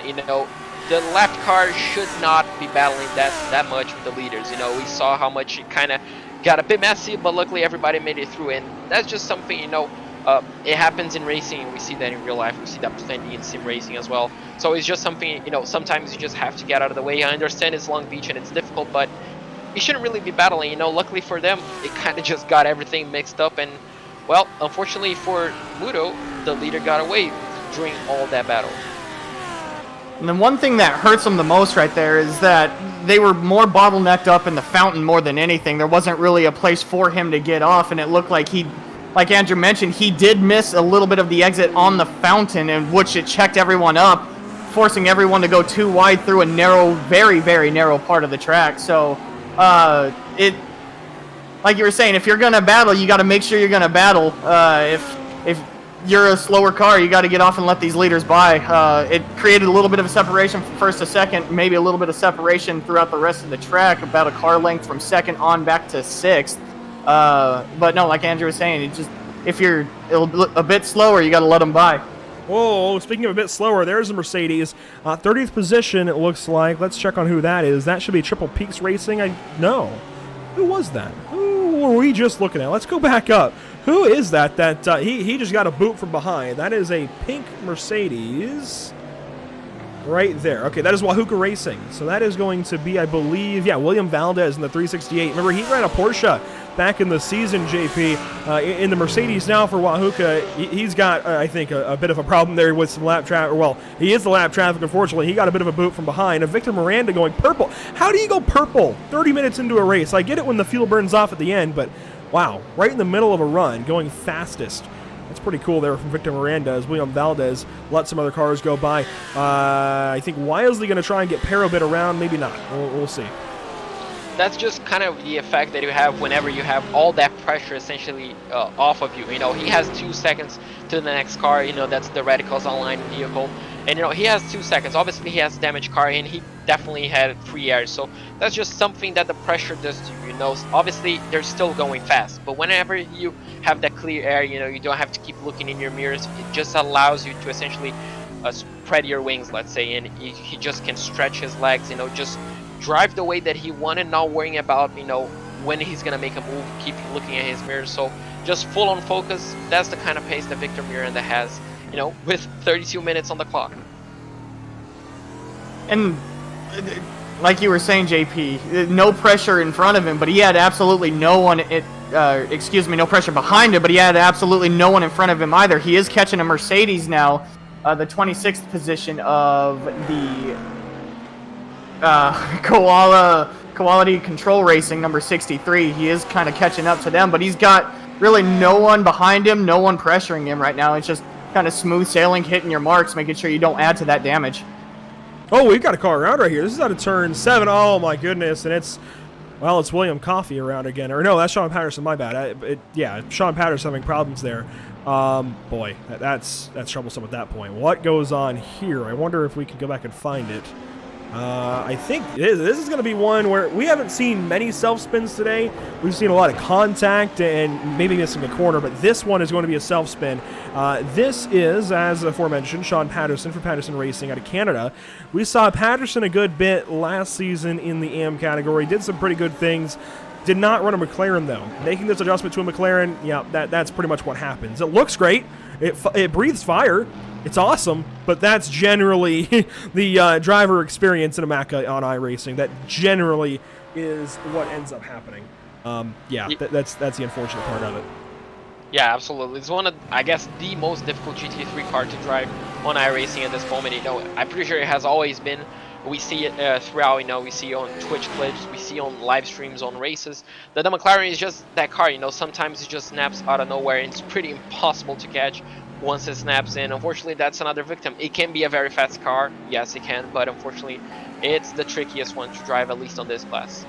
The lap car should not be battling that much with the leaders. We saw how much it kind of got a bit messy, but luckily everybody made it through. And that's just something, it happens in racing. We see that in real life. We see that plenty in sim racing as well. So it's just something, sometimes you just have to get out of the way. I understand it's Long Beach and it's difficult, but you shouldn't really be battling. Luckily for them, it kind of just got everything mixed up. And, well, unfortunately for Muto, the leader got away during all that battle. And the one thing that hurts them the most right there is that they were more bottlenecked up in the fountain more than anything. There wasn't really a place for him to get off, and it looked like like Andrew mentioned, he did miss a little bit of the exit on the fountain, in which it checked everyone up, forcing everyone to go too wide through a narrow, very, very narrow part of the track. So, like you were saying, if you're going to battle, you got to make sure you're going to battle. If you're a slower car, you got to get off and let these leaders by. It created a little bit of a separation from first to second, maybe a little bit of separation throughout the rest of the track, about a car length from second on back to sixth. But no, like Andrew was saying, if you're a bit slower, you got to let them by. Whoa, speaking of a bit slower, there's a Mercedes. 30th position, it looks like. Let's check on who that is. That should be Triple Peaks Racing. No. Who was that? Who were we just looking at? Let's go back up. Who is that? He just got a boot from behind. That is a pink Mercedes right there. Okay, that is Wahuka Racing. So that is going to be, I believe, William Valdez in the 368. Remember, he ran a Porsche back in the season, JP. In the Mercedes now for Wahuka, he's got, I think, a bit of a problem there with some lap traffic. Well, he is the lap traffic, unfortunately. He got a bit of a boot from behind. And Victor Miranda going purple. How do you go purple 30 minutes into a race? I get it when the fuel burns off at the end, but wow, right in the middle of a run, going fastest. That's pretty cool there from Victor Miranda as William Valdez let some other cars go by. I think Wisely going to try and get Parabit around. Maybe not. We'll see. That's just kind of the effect that you have whenever you have all that pressure essentially off of you. He has 2 seconds to the next car. That's the Radicals Online vehicle. And, he has 2 seconds. Obviously, he has a damaged car, and he definitely had free air. So that's just something that the pressure does to you. Obviously, they're still going fast. But whenever you have that clear air, you don't have to keep looking in your mirrors. It just allows you to essentially spread your wings, let's say. And he just can stretch his legs, just drive the way that he wanted, not worrying about, when he's going to make a move, keep looking at his mirrors. So just full on focus. That's the kind of pace that Victor Miranda has, with 32 minutes on the clock. And like you were saying, JP, no pressure in front of him, but he had absolutely no one, no pressure behind him, but he had absolutely no one in front of him either. He is catching a Mercedes now, the 26th position of the Quality Control Racing, number 63. He is kind of catching up to them, but he's got really no one behind him, no one pressuring him right now. It's just kind of smooth sailing, hitting your marks, making sure you don't add to that damage. Oh, we've got a car around right here. This is out of turn 7. Oh, my goodness. And it's William Coffey around again. Or no, that's Sean Patterson. My bad. Yeah, Sean Patterson having problems there. Boy, that's troublesome at that point. What goes on here? I wonder if we can go back and find it. I think this is going to be one where we haven't seen many self-spins today. We've seen a lot of contact and maybe missing a corner, but this one is going to be a self-spin. This is, as aforementioned, Sean Patterson for Patterson Racing out of Canada. We saw Patterson a good bit last season in the AM category, did some pretty good things. Did not run a McLaren, though. Making this adjustment to a McLaren, yeah, that's pretty much what happens. It looks great. It breathes fire. It's awesome, but that's generally the driver experience in a Macca on iRacing. That generally is what ends up happening. That's the unfortunate part of it. Yeah, absolutely. It's one of, I guess, the most difficult GT3 car to drive on iRacing at this moment. I'm pretty sure it has always been. We see it throughout, we see on Twitch clips, we see on live streams, on races. The McLaren is just that car, sometimes it just snaps out of nowhere and it's pretty impossible to catch once it snaps in. Unfortunately, that's another victim. It can be a very fast car, yes it can, but unfortunately, it's the trickiest one to drive, at least on this class.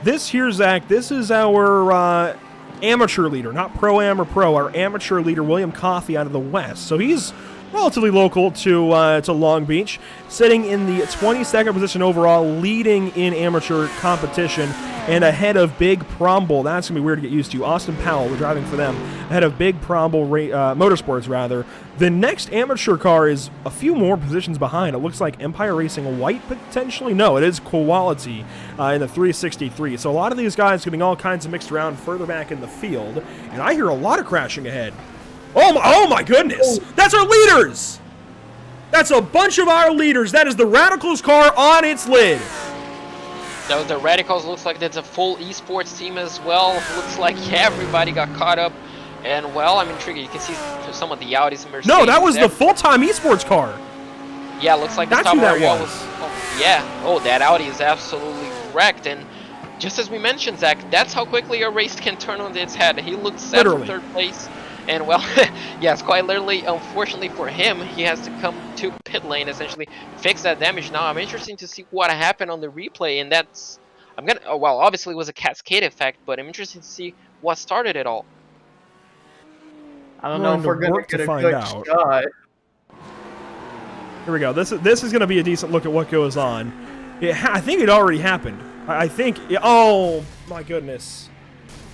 This here, Zach, this is our amateur leader, not Pro-Am or Pro, our amateur leader, William Coffey out of the West. So he's relatively local to Long Beach, sitting in the 22nd position overall, leading in amateur competition, and ahead of Big Promble. That's going to be weird to get used to. Austin Powell, we're driving for them, ahead of Big Promble Motorsports, rather. The next amateur car is a few more positions behind. It looks like Empire Racing White, potentially. No, it is Quality in the 363. So a lot of these guys getting all kinds of mixed around further back in the field, and I hear a lot of crashing ahead. Oh my goodness! That's our leaders! That's a bunch of our leaders. That is the Radicals car on its lid. The Radicals looks like that's a full esports team as well. Looks like everybody got caught up. And well, I'm intrigued. You can see some of the Audis and Mercedes. No, that was the full-time esports car. Yeah, looks like that's who that was. That Audi is absolutely wrecked. And just as we mentioned, Zach, that's how quickly a race can turn on its head. He looks set in third place. And well, yes, quite literally, unfortunately for him, he has to come to pit lane, essentially fix that damage. Now, I'm interested to see what happened on the replay, and that's, obviously it was a cascade effect, but I'm interested to see what started it all. I don't know if we're going to get a good shot. Here we go. This is going to be a decent look at what goes on. I think it already happened. Oh, my goodness.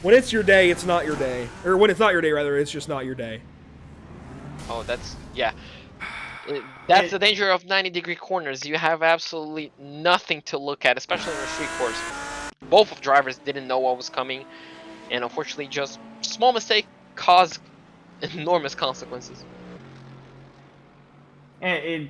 When it's your day, it's not your day. Or when it's not your day, rather, it's just not your day. Oh, that's the danger of 90-degree corners. You have absolutely nothing to look at, especially in the street course. Both of drivers didn't know what was coming, and unfortunately, just small mistake caused enormous consequences. And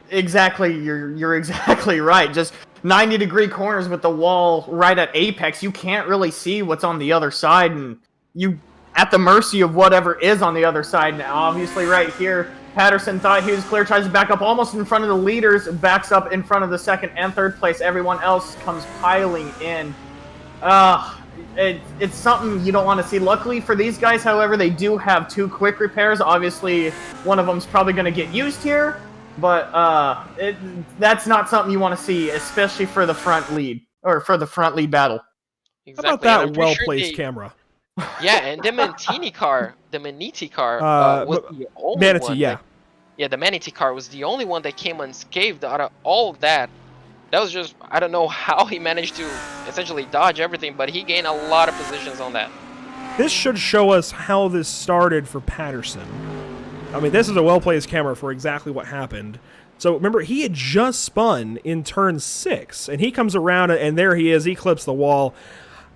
exactly, you're exactly right. Just 90-degree corners with the wall right at apex. You can't really see what's on the other side, and you at the mercy of whatever is on the other side. Now, obviously, right here, Patterson thought he was clear, tries to back up almost in front of the leaders, backs up in front of the second and third place. Everyone else comes piling in. It's something you don't want to see. Luckily for these guys, however, they do have 2 quick repairs. Obviously, one of them's probably going to get used here, but that's not something you want to see, especially for the front lead, or for the front lead battle. Exactly. How about that well-placed camera? Yeah, and the Maniti car was the only Manatee, one. Yeah, the Manatee car was the only one that came unscathed out of all of that. That was just, I don't know how he managed to essentially dodge everything, but he gained a lot of positions on that. This should show us how this started for Patterson. I mean, this is a well-placed camera for exactly what happened. So remember, he had just spun in turn 6, and he comes around, and there he is. He clips the wall.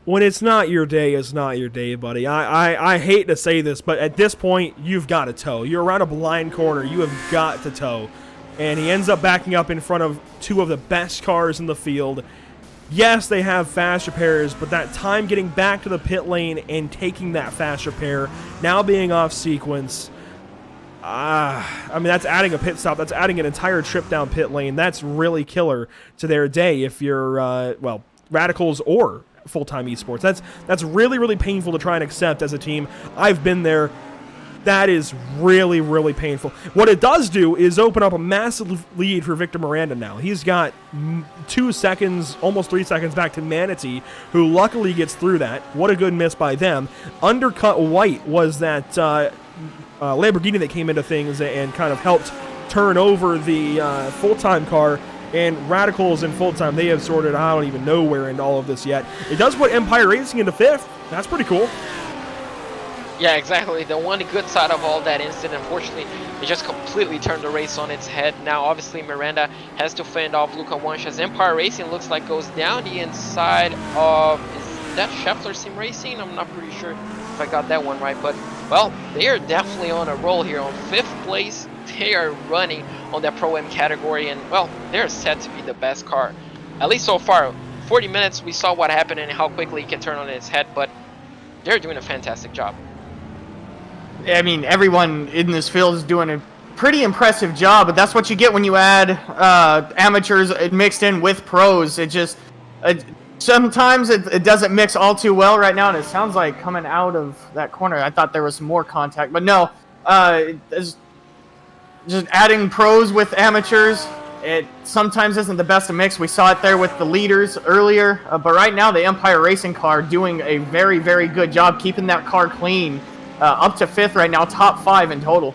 When it's not your day, it's not your day, buddy. I hate to say this, but at this point, you've got to tow. You're around a blind corner. You have got to tow. And he ends up backing up in front of 2 of the best cars in the field. Yes, they have fast repairs, but that time getting back to the pit lane and taking that fast repair, now being off sequence, I mean, that's adding a pit stop. That's adding an entire trip down pit lane. That's really killer to their day if you're, Radicals or full-time esports. That's really, really painful to try and accept as a team. I've been there. That is really, really painful. What it does do is open up a massive lead for Victor Miranda now. He's got 2 seconds, almost 3 seconds back to Manatee, who luckily gets through that. What a good miss by them. Undercut White was that Lamborghini that came into things and kind of helped turn over the full-time car. And Radicals and full-time, they have sorted, I don't even know where in all of this yet. It does put Empire Racing into 5th. That's pretty cool. Yeah, exactly. The one good side of all that incident, unfortunately, it just completely turned the race on its head. Now, obviously, Miranda has to fend off Luca Wunsch as Empire Racing looks like goes down the inside of, is that Scheffler Sim Racing? I'm not pretty sure if I got that one right, but, well, they are definitely on a roll here. On 5th place, they are running on that Pro-Am category, and, well, they're set to be the best car. At least so far. 40 minutes, we saw what happened and how quickly it can turn on its head, but they're doing a fantastic job. I mean, everyone in this field is doing a pretty impressive job, but that's what you get when you add amateurs mixed in with pros. It just sometimes it doesn't mix all too well right now, and it sounds like coming out of that corner, I thought there was some more contact, but no. Just adding pros with amateurs, it sometimes isn't the best of mix. We saw it there with the leaders earlier, but right now the Empire Racing car doing a very, very good job keeping that car clean. Up to 5th right now, top 5 in total.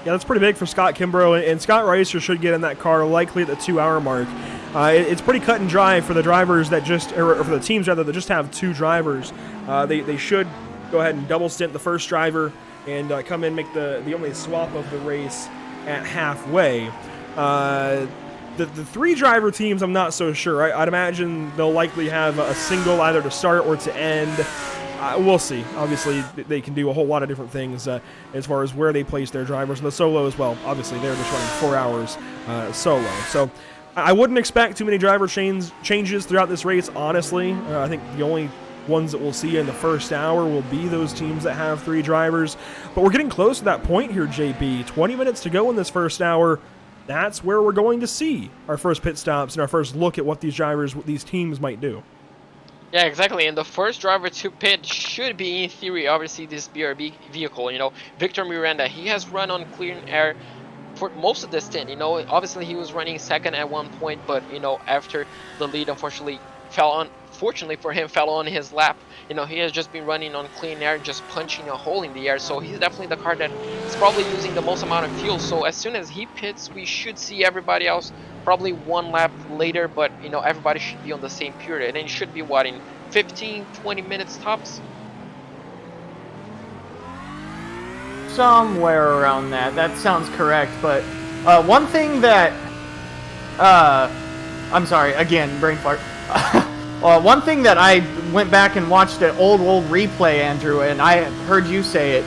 Yeah, that's pretty big for Scott Kimbrough, and Scott Reiser should get in that car likely at the 2-hour mark. It's pretty cut and dry for the drivers that just, or for the teams rather, that just have 2 drivers. They should go ahead and double stint the first driver and come in, make the only swap of the race at halfway. The 3-driver teams, I'm not so sure. I'd imagine they'll likely have a single either to start or to end. We'll see. Obviously, they can do a whole lot of different things as far as where they place their drivers. And the solo as well. Obviously, they're just running 4 hours solo. So I wouldn't expect too many driver changes throughout this race, honestly. I think the only ones that we'll see in the first hour will be those teams that have 3 drivers. But we're getting close to that point here, JB. 20 minutes to go in this first hour. That's where we're going to see our first pit stops and our first look at what these drivers, what these teams might do. Yeah, exactly. And the first driver to pit should be, in theory, obviously this BRB vehicle. You know, Victor Miranda, he has run on clean air for most of the stint. You know, obviously he was running second at one point, but, you know, after the lead unfortunately fortunately for him, fell on his lap. You know, he has just been running on clean air, just punching a hole in the air. So he's definitely the car that is probably using the most amount of fuel. So as soon as he pits, we should see everybody else probably 1 lap later, but, you know, everybody should be on the same period. And it should be, what, in 15, 20 minutes tops? Somewhere around that. That sounds correct. But one thing that... I'm sorry, again, brain fart. One thing that I went back and watched an old replay, Andrew, and I heard you say it.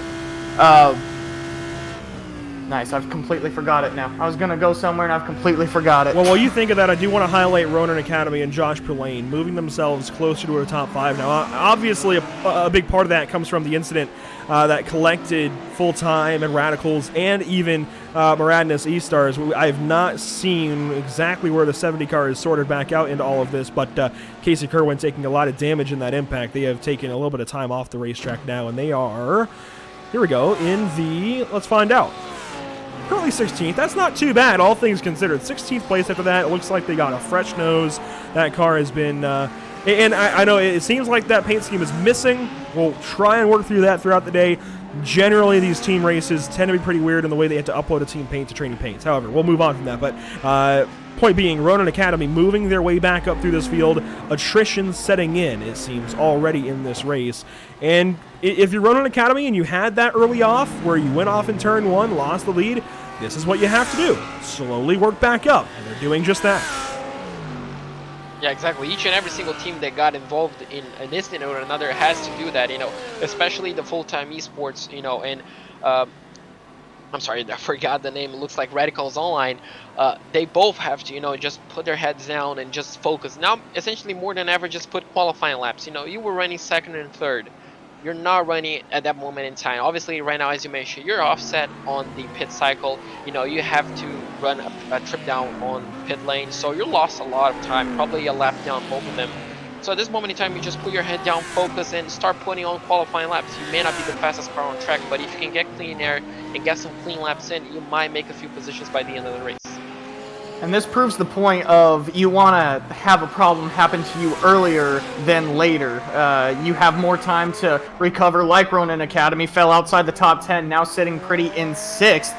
Nice, I've completely forgot it now. I was going to go somewhere and I've completely forgot it. Well, while you think of that, I do want to highlight Ronan Academy and Josh Purlane moving themselves closer to a top 5 now. Obviously, a big part of that comes from the incident that collected Full-Time and Radicals and even Maradness E-Stars. I have not seen exactly where the 70 car is sorted back out into all of this, but Casey Kerwin taking a lot of damage in that impact. They have taken a little bit of time off the racetrack now, and they are, here we go, in the, let's find out. Currently 16th. That's not too bad, all things considered. 16th place after that. It looks like they got a fresh nose. That car has been... and I know it seems like that paint scheme is missing. We'll try and work through that throughout the day. Generally, these team races tend to be pretty weird in the way they have to upload a team paint to training paints. However, we'll move on from that. But point being, Ronan Academy moving their way back up through this field. Attrition setting in, it seems, already in this race. And if you're Ronan Academy and you had that early off, where you went off in turn 1, lost the lead, this is what you have to do. Slowly work back up. And they're doing just that. Yeah, exactly. Each and every single team that got involved in an incident or another has to do that, you know, especially the full-time esports, you know, and I'm sorry, I forgot the name. It looks like Radicals Online. They both have to, you know, just put their heads down and just focus. Now, essentially more than ever, just put qualifying laps. You know, you were running second and third. You're not running at that moment in time. Obviously, right now, as you mentioned, you're offset on the pit cycle. You know, you have to run a trip down on pit lane, so you lost a lot of time, probably a lap down, both of them. So at this moment in time, you just put your head down, focus, and start putting on qualifying laps. You may not be the fastest car on track, but if you can get clean air and get some clean laps in, you might make a few positions by the end of the race. And this proves the point of you want to have a problem happen to you earlier than later. You have more time to recover, like Ronin Academy, fell outside the top 10, now sitting pretty in 6th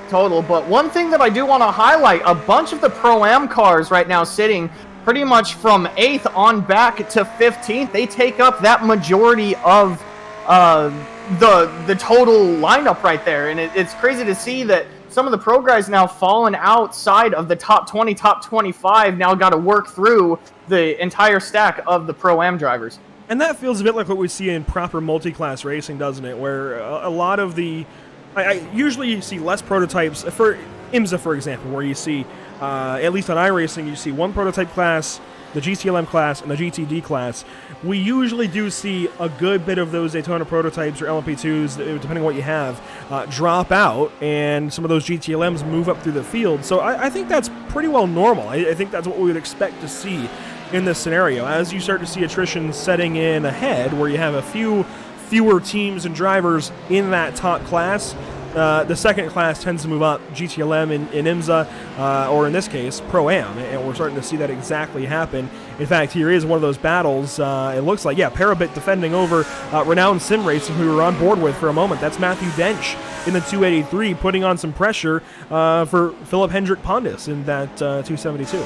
total. But one thing that I do want to highlight, a bunch of the Pro-Am cars right now sitting pretty much from 8th on back to 15th. They take up that majority of the total lineup right there. And it's crazy to see that some of the pro guys now fallen outside of the top 20, top 25, now got to work through the entire stack of the Pro-Am drivers. And that feels a bit like what we see in proper multi-class racing, doesn't it? Where a lot of the... I usually see less prototypes. For IMSA, for example, where you see, at least on iRacing, you see one prototype class, the GTLM class, and the GTD class. We usually do see a good bit of those Daytona prototypes or LMP2s, depending on what you have, drop out, and some of those GTLMs move up through the field. So I think that's pretty well normal. I think that's what we would expect to see in this scenario. As you start to see attrition setting in ahead, where you have a fewer teams and drivers in that top class, the second class tends to move up, GTLM in IMSA, or in this case, Pro-Am, and we're starting to see that exactly happen. In fact, here is one of those battles, it looks like, Parabit defending over Renowned Sim Racing, who we were on board with for a moment. That's Matthew Dench in the 283, putting on some pressure for Philip Hendrick Pondus in that 272.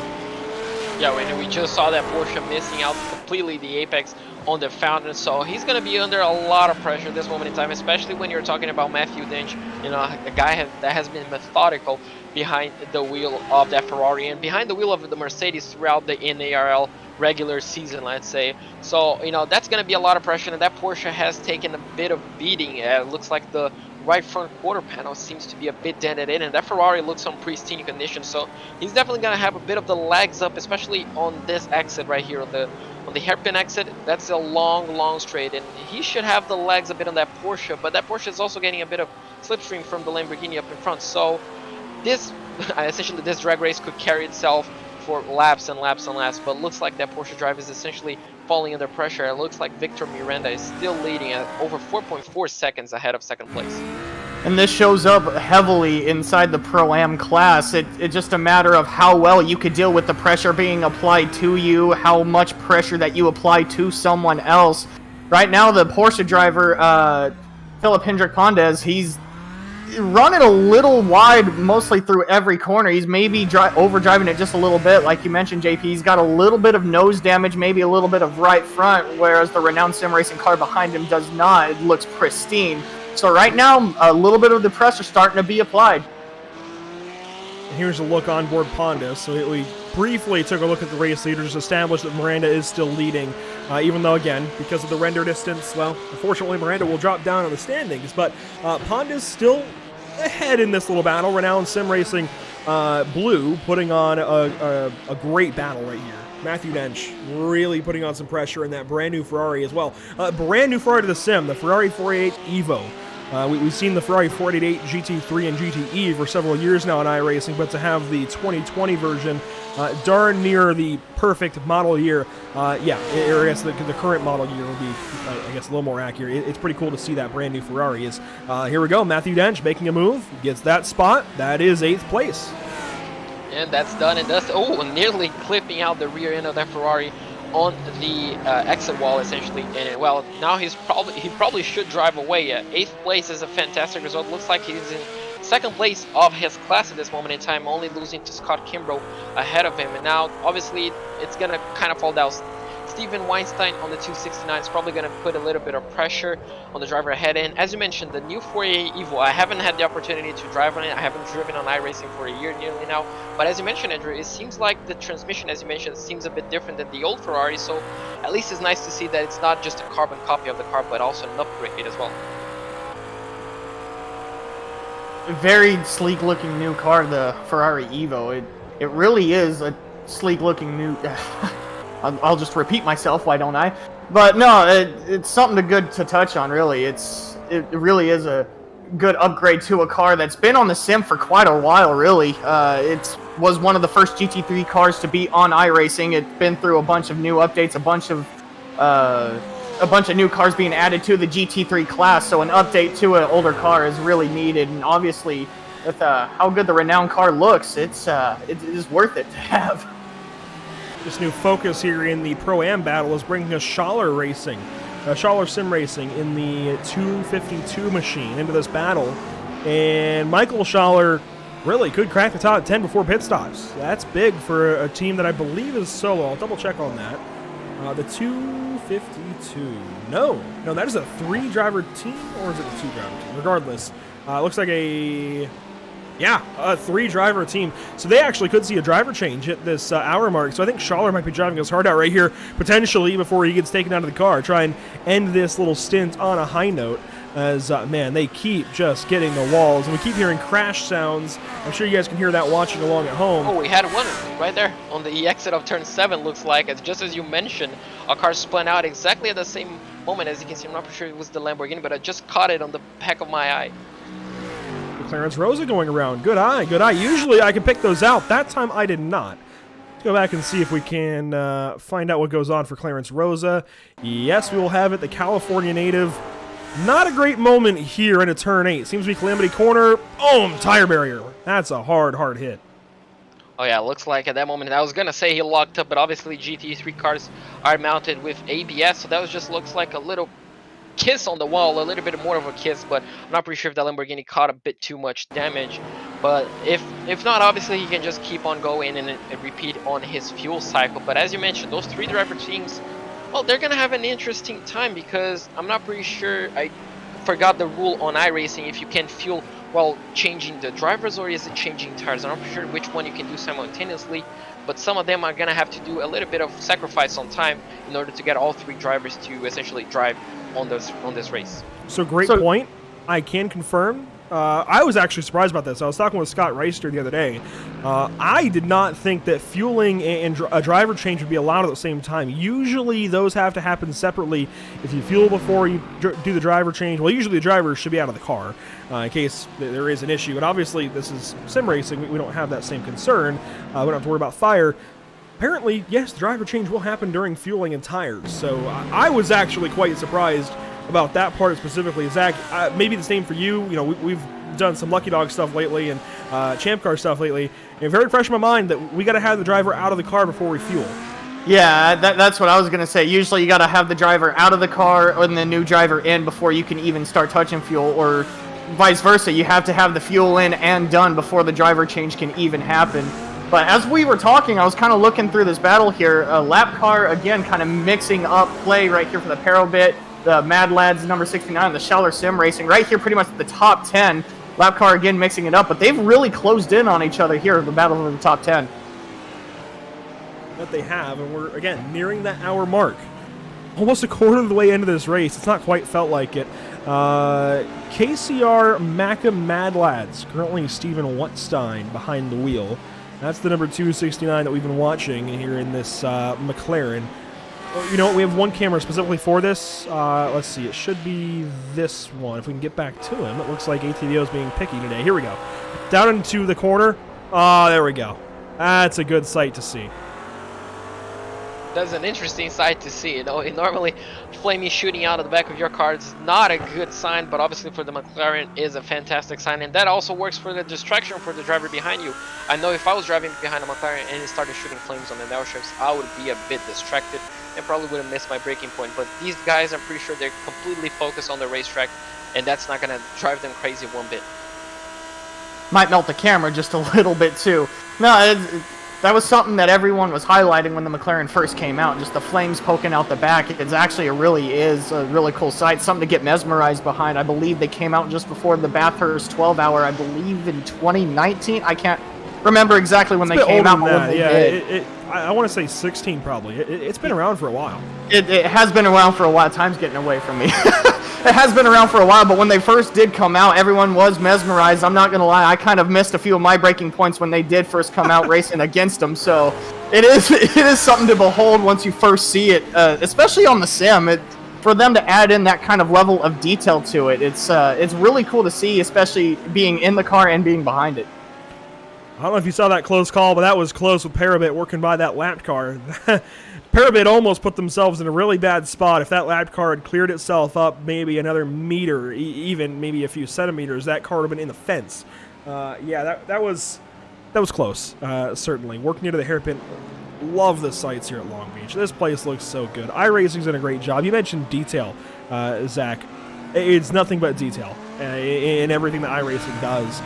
Yeah, and we just saw that Porsche missing out completely the apex on the fountain, so he's going to be under a lot of pressure at this moment in time, especially when you're talking about Matthew Dench, you know, a guy that has been methodical behind the wheel of that Ferrari and behind the wheel of the Mercedes throughout the NARL regular season, let's say. So, you know, that's going to be a lot of pressure, and that Porsche has taken a bit of beating. It looks like the right front quarter panel seems to be a bit dented in, and that Ferrari looks on pristine condition, so he's definitely going to have a bit of the legs up, especially on this exit right here, on the hairpin exit. That's a long straight, and he should have the legs a bit on that Porsche, but that Porsche is also getting a bit of slipstream from the Lamborghini up in front. So this essentially, this drag race could carry itself for laps and laps and laps, but looks like that Porsche drive is essentially falling under pressure. It looks like Victor Miranda is still leading at over 4.4 seconds ahead of second place. And this shows up heavily inside the Pro-Am class. It's just a matter of how well you could deal with the pressure being applied to you, how much pressure that you apply to someone else. Right now, the Porsche driver, Philip Hendrick Pondus, he's running a little wide mostly through every corner. He's maybe overdriving it just a little bit. Like you mentioned, JP, he's got a little bit of nose damage, maybe a little bit of right front, whereas the Renowned Sim Racing car behind him does not. It looks pristine. So right now, a little bit of the pressure starting to be applied. Here's a look on board Pondus. So we briefly took a look at the race leaders, established that Miranda is still leading, even though, again, because of the render distance, well, unfortunately, Miranda will drop down in the standings. But Pondus still ahead in this little battle. Renowned Sim Racing Blue putting on a great battle right here. Matthew Dench really putting on some pressure in that brand new Ferrari as well. Brand new Ferrari to the sim, the Ferrari 488 Evo. We've seen the Ferrari 488 GT3 and GTE for several years now in iRacing, but to have the 2020 version darn near the perfect model year, or I guess the current model year would be, I guess, a little more accurate. It's pretty cool to see that brand new Ferrari. Here we go, Matthew Dench making a move, gets that spot. That is 8th place. And that's done and dusted. Oh, nearly clipping out the rear end of that Ferrari on the exit wall, essentially. And well, now he probably should drive away. 8th place is a fantastic result. Looks like he's in second place of his class at this moment in time, only losing to Scott Kimbrough ahead of him. And now, obviously, it's gonna kind of fall down. Steven Weinstein on the 269 is probably going to put a little bit of pressure on the driver ahead. And as you mentioned, the new 488 Evo, I haven't had the opportunity to drive on it. I haven't driven on iRacing for a year nearly now. But as you mentioned, Andrew, it seems like the transmission, as you mentioned, seems a bit different than the old Ferrari. So at least it's nice to see that it's not just a carbon copy of the car, but also an upgrade as well. Very sleek looking new car, the Ferrari Evo. It really is a sleek looking new... I'll just repeat myself, why don't I? But no, it's something good to touch on, really. It really is a good upgrade to a car that's been on the sim for quite a while, really. It was one of the first GT3 cars to be on iRacing. It's been through a bunch of new updates, a bunch of new cars being added to the GT3 class, so an update to an older car is really needed, and obviously with how good the Renown car looks, it is worth it to have. This new focus here in the Pro-Am battle is bringing us Schaller Racing, Schaller Sim Racing in the 252 machine into this battle. And Michael Schaller really could crack the top 10 before pit stops. That's big for a team that I believe is solo. I'll double check on that. The 252. No, that is a 3-driver team, or is it a 2-driver team? Regardless, it looks like a 3-driver team. So they actually could see a driver change at this hour mark. So I think Schaller might be driving his heart out right here, potentially, before he gets taken out of the car. Try and end this little stint on a high note. As, man, they keep just getting the walls. And we keep hearing crash sounds. I'm sure you guys can hear that watching along at home. Oh, we had one right there on the exit of turn 7, looks like. It's just as you mentioned, a car spun out exactly at the same moment. As you can see, I'm not sure it was the Lamborghini, but I just caught it on the back of my eye. Clarence Rosa going around. Good eye, good eye. Usually I can pick those out. That time I did not. Let's go back and see if we can find out what goes on for Clarence Rosa. Yes, we will have it. The California native. Not a great moment here into turn 8. Seems to be Calamity Corner. Boom! Tire barrier. That's a hard hit. Oh yeah, looks like at that moment, I was gonna say he locked up, but obviously GT3 cars are mounted with ABS, so that was just looks like a little kiss on the wall, a little bit more of a kiss, but I'm not pretty sure if that Lamborghini caught a bit too much damage. But if not, obviously he can just keep on going and repeat on his fuel cycle. But as you mentioned, those 3-driver teams, well, they're gonna have an interesting time, because I'm not pretty sure, I forgot the rule on iRacing, if you can fuel while changing the drivers, or is it changing tires? I'm not pretty sure which one you can do simultaneously, but some of them are gonna have to do a little bit of sacrifice on time in order to get all 3 drivers to essentially drive on this race. So great point. I can confirm. I was actually surprised about this. I was talking with Scott Reister the other day. I did not think that fueling and a driver change would be allowed at the same time. Usually those have to happen separately. If you fuel before you do the driver change, well, usually the driver should be out of the car in case there is an issue. And obviously this is sim racing. We don't have that same concern. We don't have to worry about fire. Apparently, yes, the driver change will happen during fueling and tires. So I was actually quite surprised about that part specifically. Zach, maybe the same for you. You know, we've done some Lucky Dog stuff lately and Champ Car stuff lately. And very fresh in my mind that we got to have the driver out of the car before we fuel. Yeah, that's what I was going to say. Usually you got to have the driver out of the car and the new driver in before you can even start touching fuel, or vice versa. You have to have the fuel in and done before the driver change can even happen. But as we were talking, I was kind of looking through this battle here. Lap Car, again, kind of mixing up play right here for the Perro bit. The Mad Lads, number 69, the Schaller Sim Racing, right here pretty much at the top 10. Lap Car, again, mixing it up. But they've really closed in on each other here, the battle of the top 10. That they have, and we're, again, nearing that hour mark. Almost a quarter of the way into this race. It's not quite felt like it. KCR Macam Mad Lads, currently Stephen Wutstein behind the wheel. That's the number 269 that we've been watching here in this McLaren. You know what? We have one camera specifically for this. Let's see. It should be this one. If we can get back to him. It looks like ATVO is being picky today. Here we go. Down into the corner. Oh, there we go. That's a good sight to see. That's an interesting sight to see. You know, normally flaming shooting out of the back of your car is not a good sign, but obviously for the McLaren is a fantastic sign, and that also works for the distraction for the driver behind you. I know if I was driving behind a McLaren and it started shooting flames on the narrow strips, I would be a bit distracted and probably would have missed my braking point. But these guys, I'm pretty sure they're completely focused on the racetrack, and that's not going to drive them crazy one bit. Might melt the camera just a little bit too. No, that was something that everyone was highlighting when the McLaren first came out, just the flames poking out the back. It's actually really cool sight, something to get mesmerized behind. I believe they came out just before the Bathurst 12-hour, I believe in 2019. I can't remember exactly when they came out. I want to say 16 probably. It's been around for a while. It has been around for a while. Time's getting away from me. It has been around for a while, but when they first did come out, everyone was mesmerized. I'm not going to lie. I kind of missed a few of my breaking points when they did first come out racing against them. So it is something to behold once you first see it, especially on the sim. for them to add in that kind of level of detail to it, it's really cool to see, especially being in the car and being behind it. I don't know if you saw that close call, but that was close with Parabit working by that lapped car. Parabit almost put themselves in a really bad spot. If that lapped car had cleared itself up maybe another meter, even maybe a few centimeters, that car would have been in the fence. Yeah, that was close, certainly. Working into the hairpin. Love the sights here at Long Beach. This place looks so good. iRacing's done a great job. You mentioned detail, Zach. It's nothing but detail in everything that iRacing does.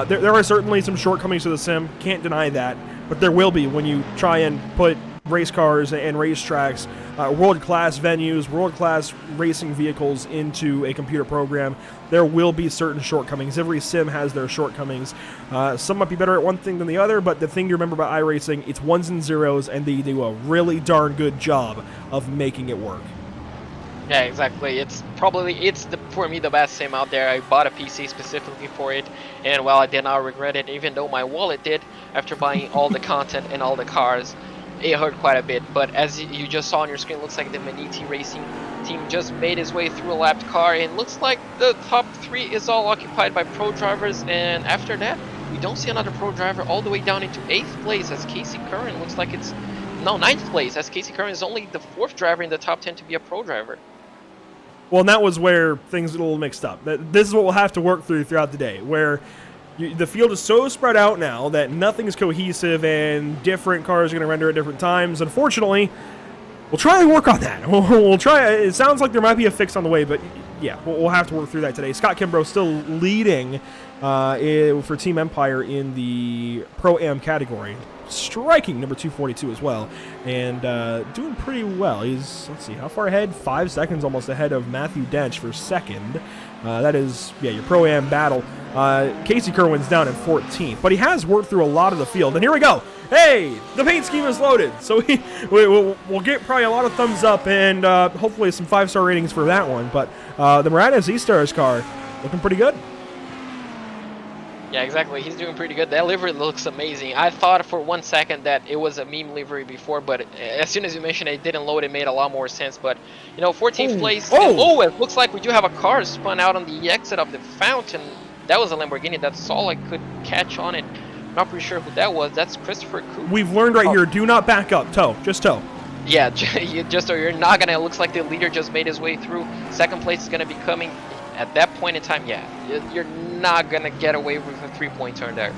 There are certainly some shortcomings to the sim. Can't deny that. But there will be when you try and put race cars and racetracks, world-class venues, world-class racing vehicles into a computer program. There will be certain shortcomings. Every sim has their shortcomings. Some might be better at one thing than the other, but the thing to remember about iRacing, it's ones and zeros, and they do a really darn good job of making it work. Yeah, exactly. For me the best sim out there. I bought a PC specifically for it, and while I did not regret it, even though my wallet did, after buying all the content and all the cars, it hurt quite a bit. But as you just saw on your screen, it looks like the Maniti Racing team just made its way through a lapped car, and looks like the top 3 is all occupied by pro drivers, and after that we don't see another pro driver all the way down into 8th place as Casey Curran looks like it's 9th place, as Casey Curran is only the 4th driver in the top 10 to be a pro driver. Well, and that was where things get a little mixed up. This is what we'll have to work through throughout the day, where the field is so spread out now that nothing is cohesive and different cars are going to render at different times. Unfortunately, we'll try and work on that. We'll try. It sounds like there might be a fix on the way, but yeah, we'll have to work through that today. Scott Kimbrough still leading for Team Empire in the Pro-Am category, striking number 242 as well, and doing pretty well. He's, let's see, how far ahead? 5 seconds almost ahead of Matthew Dench for second. That is, yeah, your Pro-Am battle. Casey Kerwin's down in 14th, but he has worked through a lot of the field. And here we go. Hey, the paint scheme is loaded. So we'll get probably a lot of thumbs up and hopefully some 5-star ratings for that one. But the Murata Z-Stars car looking pretty good. Yeah, exactly. He's doing pretty good. That livery looks amazing. I thought for 1 second that it was a meme livery before, but as soon as you mentioned it didn't load, it made a lot more sense. But, 14th place. Oh, it looks like we do have a car spun out on the exit of the fountain. That was a Lamborghini. That's all I could catch on it. I'm not pretty sure who that was. That's Christopher Coop. We've learned right here, do not back up. Tow. Just tow. Yeah, just so you're not going to. It looks like the leader just made his way through. Second place is going to be coming. At that point in time, yeah, you're not going to get away with a 3-point turn there.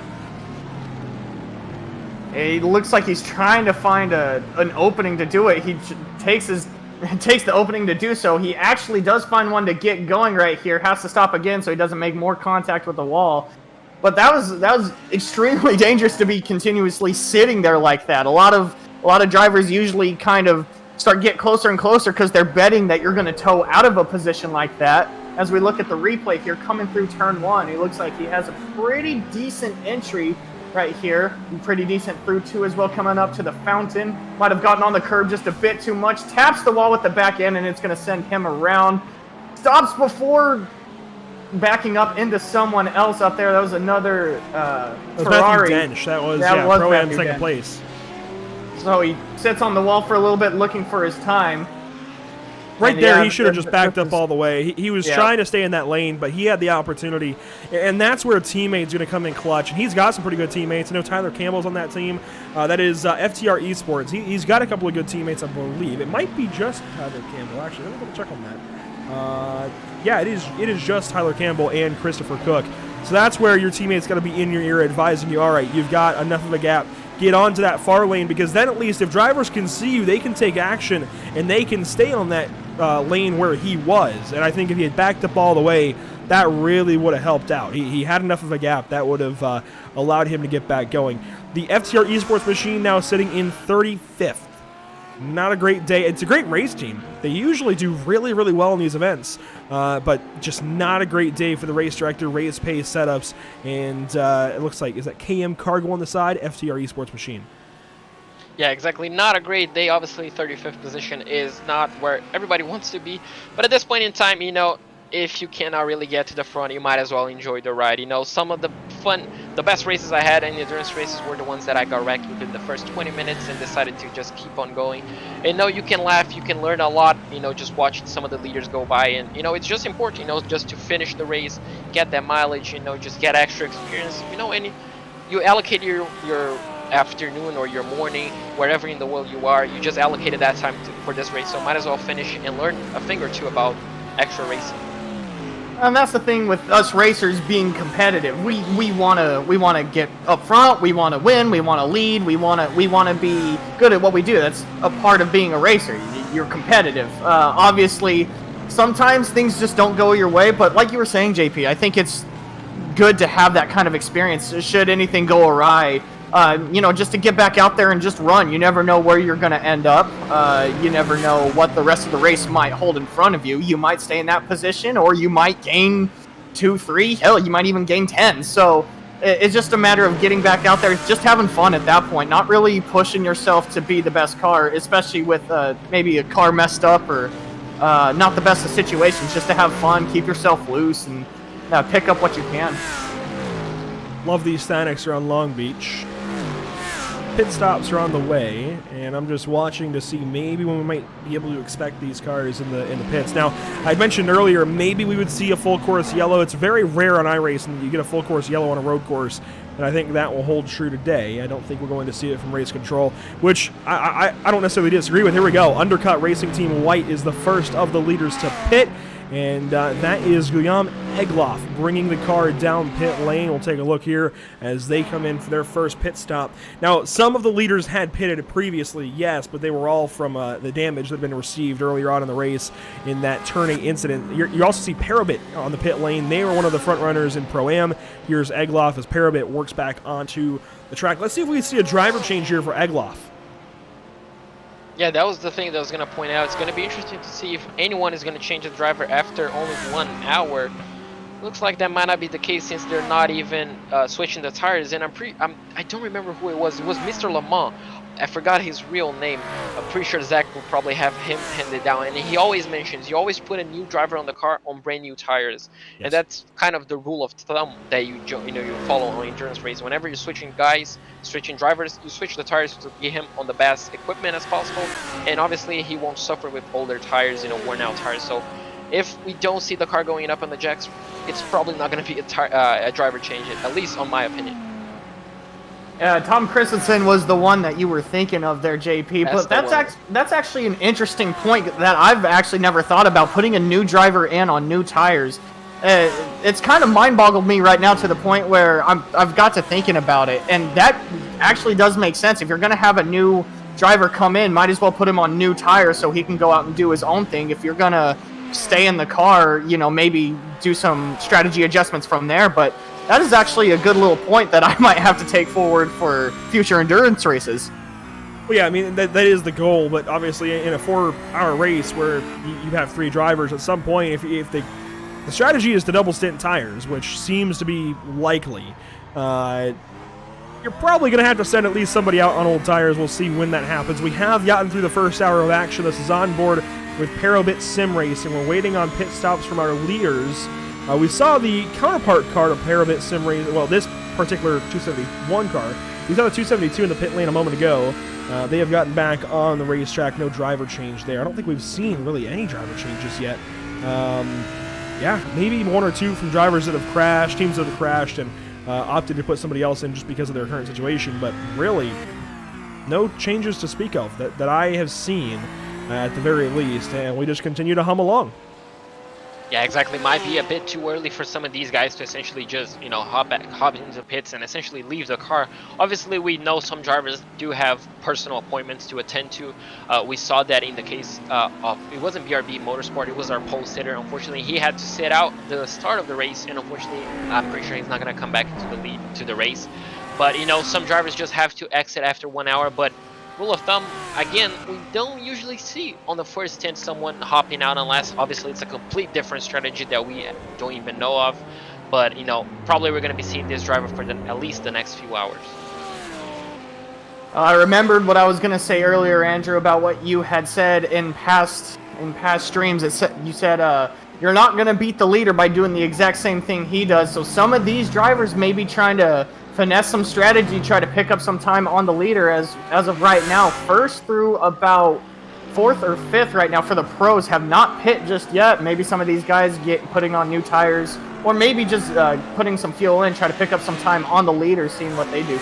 It looks like he's trying to find an opening to do it. He takes the opening to do so. He actually does find one to get going right here. Has to stop again so he doesn't make more contact with the wall. But that was extremely dangerous to be continuously sitting there like that. A lot of drivers usually kind of get closer and closer because they're betting that you're going to tow out of a position like that. As we look at the replay here, coming through turn 1, he looks like he has a pretty decent entry right here. Pretty decent through 2 as well, coming up to the fountain. Might have gotten on the curb just a bit too much. Taps the wall with the back end, and it's going to send him around. Stops before backing up into someone else up there. That was another Ferrari. Matthew Dench. That was Pro-Am second place. So he sits on the wall for a little bit looking for his time. Right there, he should have just backed up all the way. He was trying to stay in that lane, but he had the opportunity. And that's where a teammate's going to come in clutch. And he's got some pretty good teammates. I know Tyler Campbell's on that team. That is FTR Esports. He's got a couple of good teammates, I believe. It might be just Tyler Campbell, actually. Let me double check on that. Yeah, it is just Tyler Campbell and Christopher Cook. So that's where your teammate's got to be in your ear advising you, all right, you've got enough of a gap. Get onto that far lane, because then at least if drivers can see you, they can take action and they can stay on that lane where he was. And I think if he had backed up all the way, that really would have helped out. He had enough of a gap that would have allowed him to get back going. The FTR Esports machine now sitting in 35th. Not a great day. It's a great race team. They usually do really, really well in these events, but just not a great day for the race director, race pace setups, and it looks like, is that KM Cargo on the side? FTR Esports machine. Yeah, exactly. Not a great day. Obviously, 35th position is not where everybody wants to be. But at this point in time, if you cannot really get to the front, you might as well enjoy the ride. You know, some of the best races I had in the endurance races were the ones that I got wrecked within the first 20 minutes and decided to just keep on going. And no, you can laugh, you can learn a lot, you know, just watching some of the leaders go by. And, you know, it's just important, you know, just to finish the race, get that mileage, you know, just get extra experience, you know, and you allocate your afternoon or your morning, wherever in the world you are, you just allocated that time for this race, so might as well finish and learn a thing or two about extra racing. And that's the thing with us racers being competitive. We wanna get up front. We wanna win. We wanna lead. We wanna be good at what we do. That's a part of being a racer. You're competitive. Obviously, sometimes things just don't go your way. But like you were saying, JP, I think it's good to have that kind of experience. Should anything go awry, you know, just to get back out there and just run. You never know where you're going to end up. You never know what the rest of the race might hold in front of you. You might stay in that position, or you might gain 2, 3, hell, you might even gain 10. So it's just a matter of getting back out there, just having fun at that point, not really pushing yourself to be the best car, especially with maybe a car messed up or not the best of situations, just to have fun, keep yourself loose, and pick up what you can. Love these Thanix around Long Beach. Pit stops are on the way, and I'm just watching to see maybe when we might be able to expect these cars in the pits. Now, I mentioned earlier maybe we would see a full course yellow. It's very rare on iRacing that you get a full course yellow on a road course, and I think that will hold true today. I don't think we're going to see it from Race Control, which I don't necessarily disagree with. Here we go. Undercut Racing Team White is the first of the leaders to pit. And that is Guillaume Egloff bringing the car down pit lane. We'll take a look here as they come in for their first pit stop. Now, some of the leaders had pitted previously, yes, but they were all from the damage that had been received earlier on in the race in that turning incident. You also see Parabit on the pit lane. They were one of the front runners in Pro-Am. Here's Egloff as Parabit works back onto the track. Let's see if we can see a driver change here for Egloff. Yeah, that was the thing that I was going to point out. It's going to be interesting to see if anyone is going to change the driver after only 1 hour. Looks like that might not be the case since they're not even switching the tires. And I don't remember who it was. It was Mr. Lamont. I forgot his real name. I'm pretty sure Zach will probably have him handed down. And he always mentions, you always put a new driver on the car on brand new tires. Yes. And that's kind of the rule of thumb that you follow on endurance race. Whenever you're switching guys, switching drivers, you switch the tires to get him on the best equipment as possible. And obviously he won't suffer with older tires, worn out tires. So if we don't see the car going up on the jacks, it's probably not going to be a driver change, at least on my opinion. Tom Christensen was the one that you were thinking of there, JP. But that's actually an interesting point that I've actually never thought about, putting a new driver in on new tires. It's kind of mind-boggled me right now to the point where I've got to thinking about it. And that actually does make sense. If you're going to have a new driver come in, might as well put him on new tires so he can go out and do his own thing. If you're going to stay in the car, maybe do some strategy adjustments from there. But that is actually a good little point that I might have to take forward for future endurance races. Well, yeah, I mean, that is the goal, but obviously in a 4-hour race where you have 3 drivers, at some point, if the strategy is to double stint tires, which seems to be likely, you're probably going to have to send at least somebody out on old tires. We'll see when that happens. We have gotten through the first hour of action. This is on board with Parabit Sim Racing. We're waiting on pit stops from our leaders. We saw the counterpart car to Parabit Sim Racing, well, this particular 271 car. We saw the 272 in the pit lane a moment ago. They have gotten back on the racetrack. No driver change there. I don't think we've seen really any driver changes yet. Yeah, maybe 1 or 2 from drivers that have crashed, teams that have crashed, and opted to put somebody else in just because of their current situation. But really, no changes to speak of that I have seen at the very least. And we just continue to hum along. Yeah, exactly. Might be a bit too early for some of these guys to essentially just, hop into pits and essentially leave the car. Obviously, we know some drivers do have personal appointments to attend to. We saw that in the case of, it wasn't BRB Motorsport, it was our pole sitter. Unfortunately, he had to sit out the start of the race, and unfortunately, I'm pretty sure he's not going to come back to the race. But, some drivers just have to exit after 1 hour, but rule of thumb, again, we don't usually see on the first stint someone hopping out unless obviously it's a complete different strategy that we don't even know of. But, probably we're going to be seeing this driver for at least the next few hours. I remembered what I was going to say earlier, Andrew, about what you had said in past streams. You said you're not going to beat the leader by doing the exact same thing he does. So some of these drivers may be trying to finesse some strategy, try to pick up some time on the leader as of right now. First through about 4th or 5th right now for the pros have not pit just yet. Maybe some of these guys putting on new tires, or maybe just putting some fuel in, try to pick up some time on the leader, seeing what they do.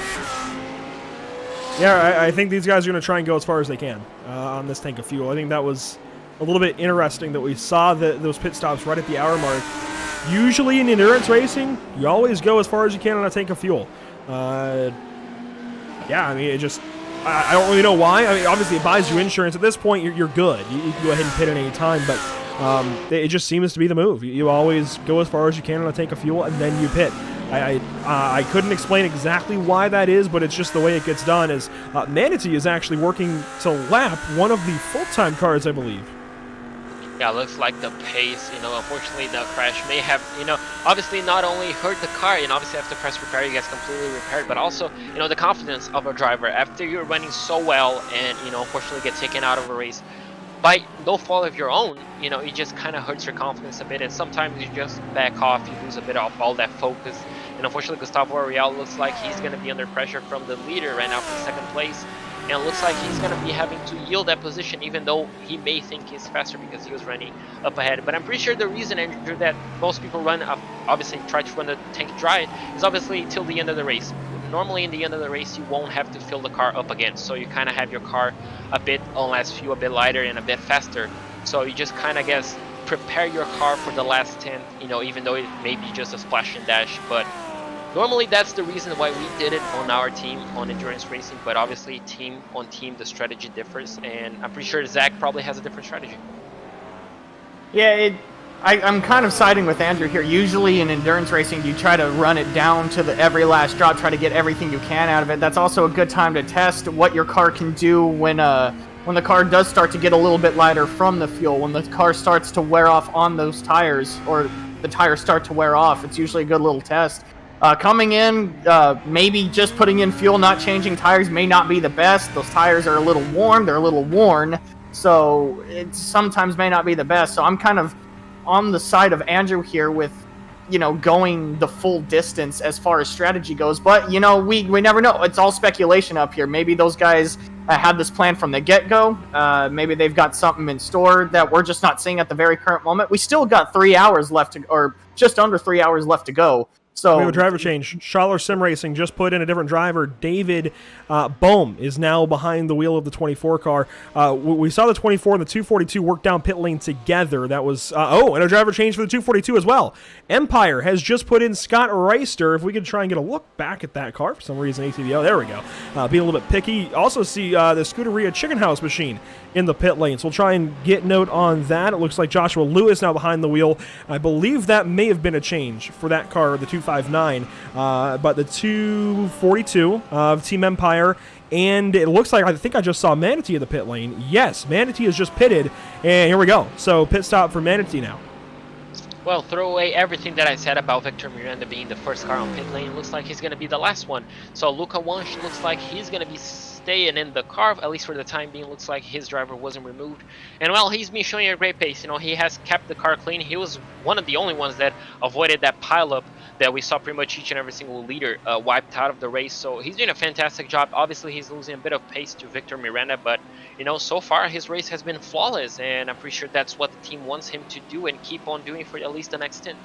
Yeah, I think these guys are going to try and go as far as they can on this tank of fuel. I think that was a little bit interesting that we saw those pit stops right at the hour mark. Usually in endurance racing, you always go as far as you can on a tank of fuel. Yeah, I mean, it just... I don't really know why. I mean, obviously it buys you insurance. At this point, you're good. You can go ahead and pit at any time, but it just seems to be the move. You always go as far as you can on a tank of fuel, and then you pit. I couldn't explain exactly why that is, but it's just the way it gets done. As Manatee is actually working to lap one of the full-time cars, I believe. Yeah, looks like the pace, unfortunately the crash may have, obviously not only hurt the car, and obviously after press repair you gets completely repaired, but also, the confidence of a driver. After you're running so well and, unfortunately get taken out of a race, by no fault of your own, it just kind of hurts your confidence a bit, and sometimes you just back off, you lose a bit of all that focus. And unfortunately Gustavo Ariel looks like he's going to be under pressure from the leader right now for 2nd place. And it looks like he's going to be having to yield that position, even though he may think he's faster because he was running up ahead. But I'm pretty sure the reason, Andrew, that most people obviously try to run the tank dry is obviously till the end of the race. Normally in the end of the race, you won't have to fill the car up again. So you kind of have your car a bit on last fuel, a bit lighter and a bit faster. So you just kind of, prepare your car for the last 10, even though it may be just a splash and dash. But normally that's the reason why we did it on our team on endurance racing, but obviously team on team the strategy differs, and I'm pretty sure Zach probably has a different strategy. Yeah, I'm kind of siding with Andrew here. Usually in endurance racing you try to run it down to the every last drop, try to get everything you can out of it. That's also a good time to test what your car can do when the car does start to get a little bit lighter from the fuel, when the car starts to wear off on those tires, or the tires start to wear off. It's usually a good little test. Coming in, maybe just putting in fuel, not changing tires may not be the best. Those tires are a little warm, they're a little worn, so it sometimes may not be the best. So I'm kind of on the side of Andrew here with, going the full distance as far as strategy goes. But, we never know. It's all speculation up here. Maybe those guys had this plan from the get-go. Maybe they've got something in store that we're just not seeing at the very current moment. We still got 3 hours left or just under 3 hours left to go. So we have a driver change. Schaller Sim Racing just put in a different driver. David Bohm is now behind the wheel of the 24 car. We saw the 24 and the 242 work down pit lane together. That was, and a driver change for the 242 as well. Empire has just put in Scott Reister. If we could try and get a look back at that car for some reason, ATVO, there we go. Being a little bit picky. Also see the Scuderia Chicken House machine in the pit lane. So we'll try and get note on that. It looks like Joshua Lewis now behind the wheel. I believe that may have been a change for that car, the 259, but the 242 of Team Empire, and it looks like, I think I just saw Manatee in the pit lane. Yes, Manatee has just pitted, and here we go. So pit stop for Manatee now. Well, throw away everything that I said about Victor Miranda being the first car on pit lane. Looks like he's going to be the last one. So Luca Wunsch looks like he's going to be staying in the car, at least for the time being. Looks like his driver wasn't removed. And well, he's been showing a great pace. He has kept the car clean. He was one of the only ones that avoided that pileup that we saw pretty much each and every single leader wiped out of the race. So he's doing a fantastic job. Obviously, he's losing a bit of pace to Victor Miranda, but so far his race has been flawless, and I'm pretty sure that's what the team wants him to do and keep on doing for at least the next stint.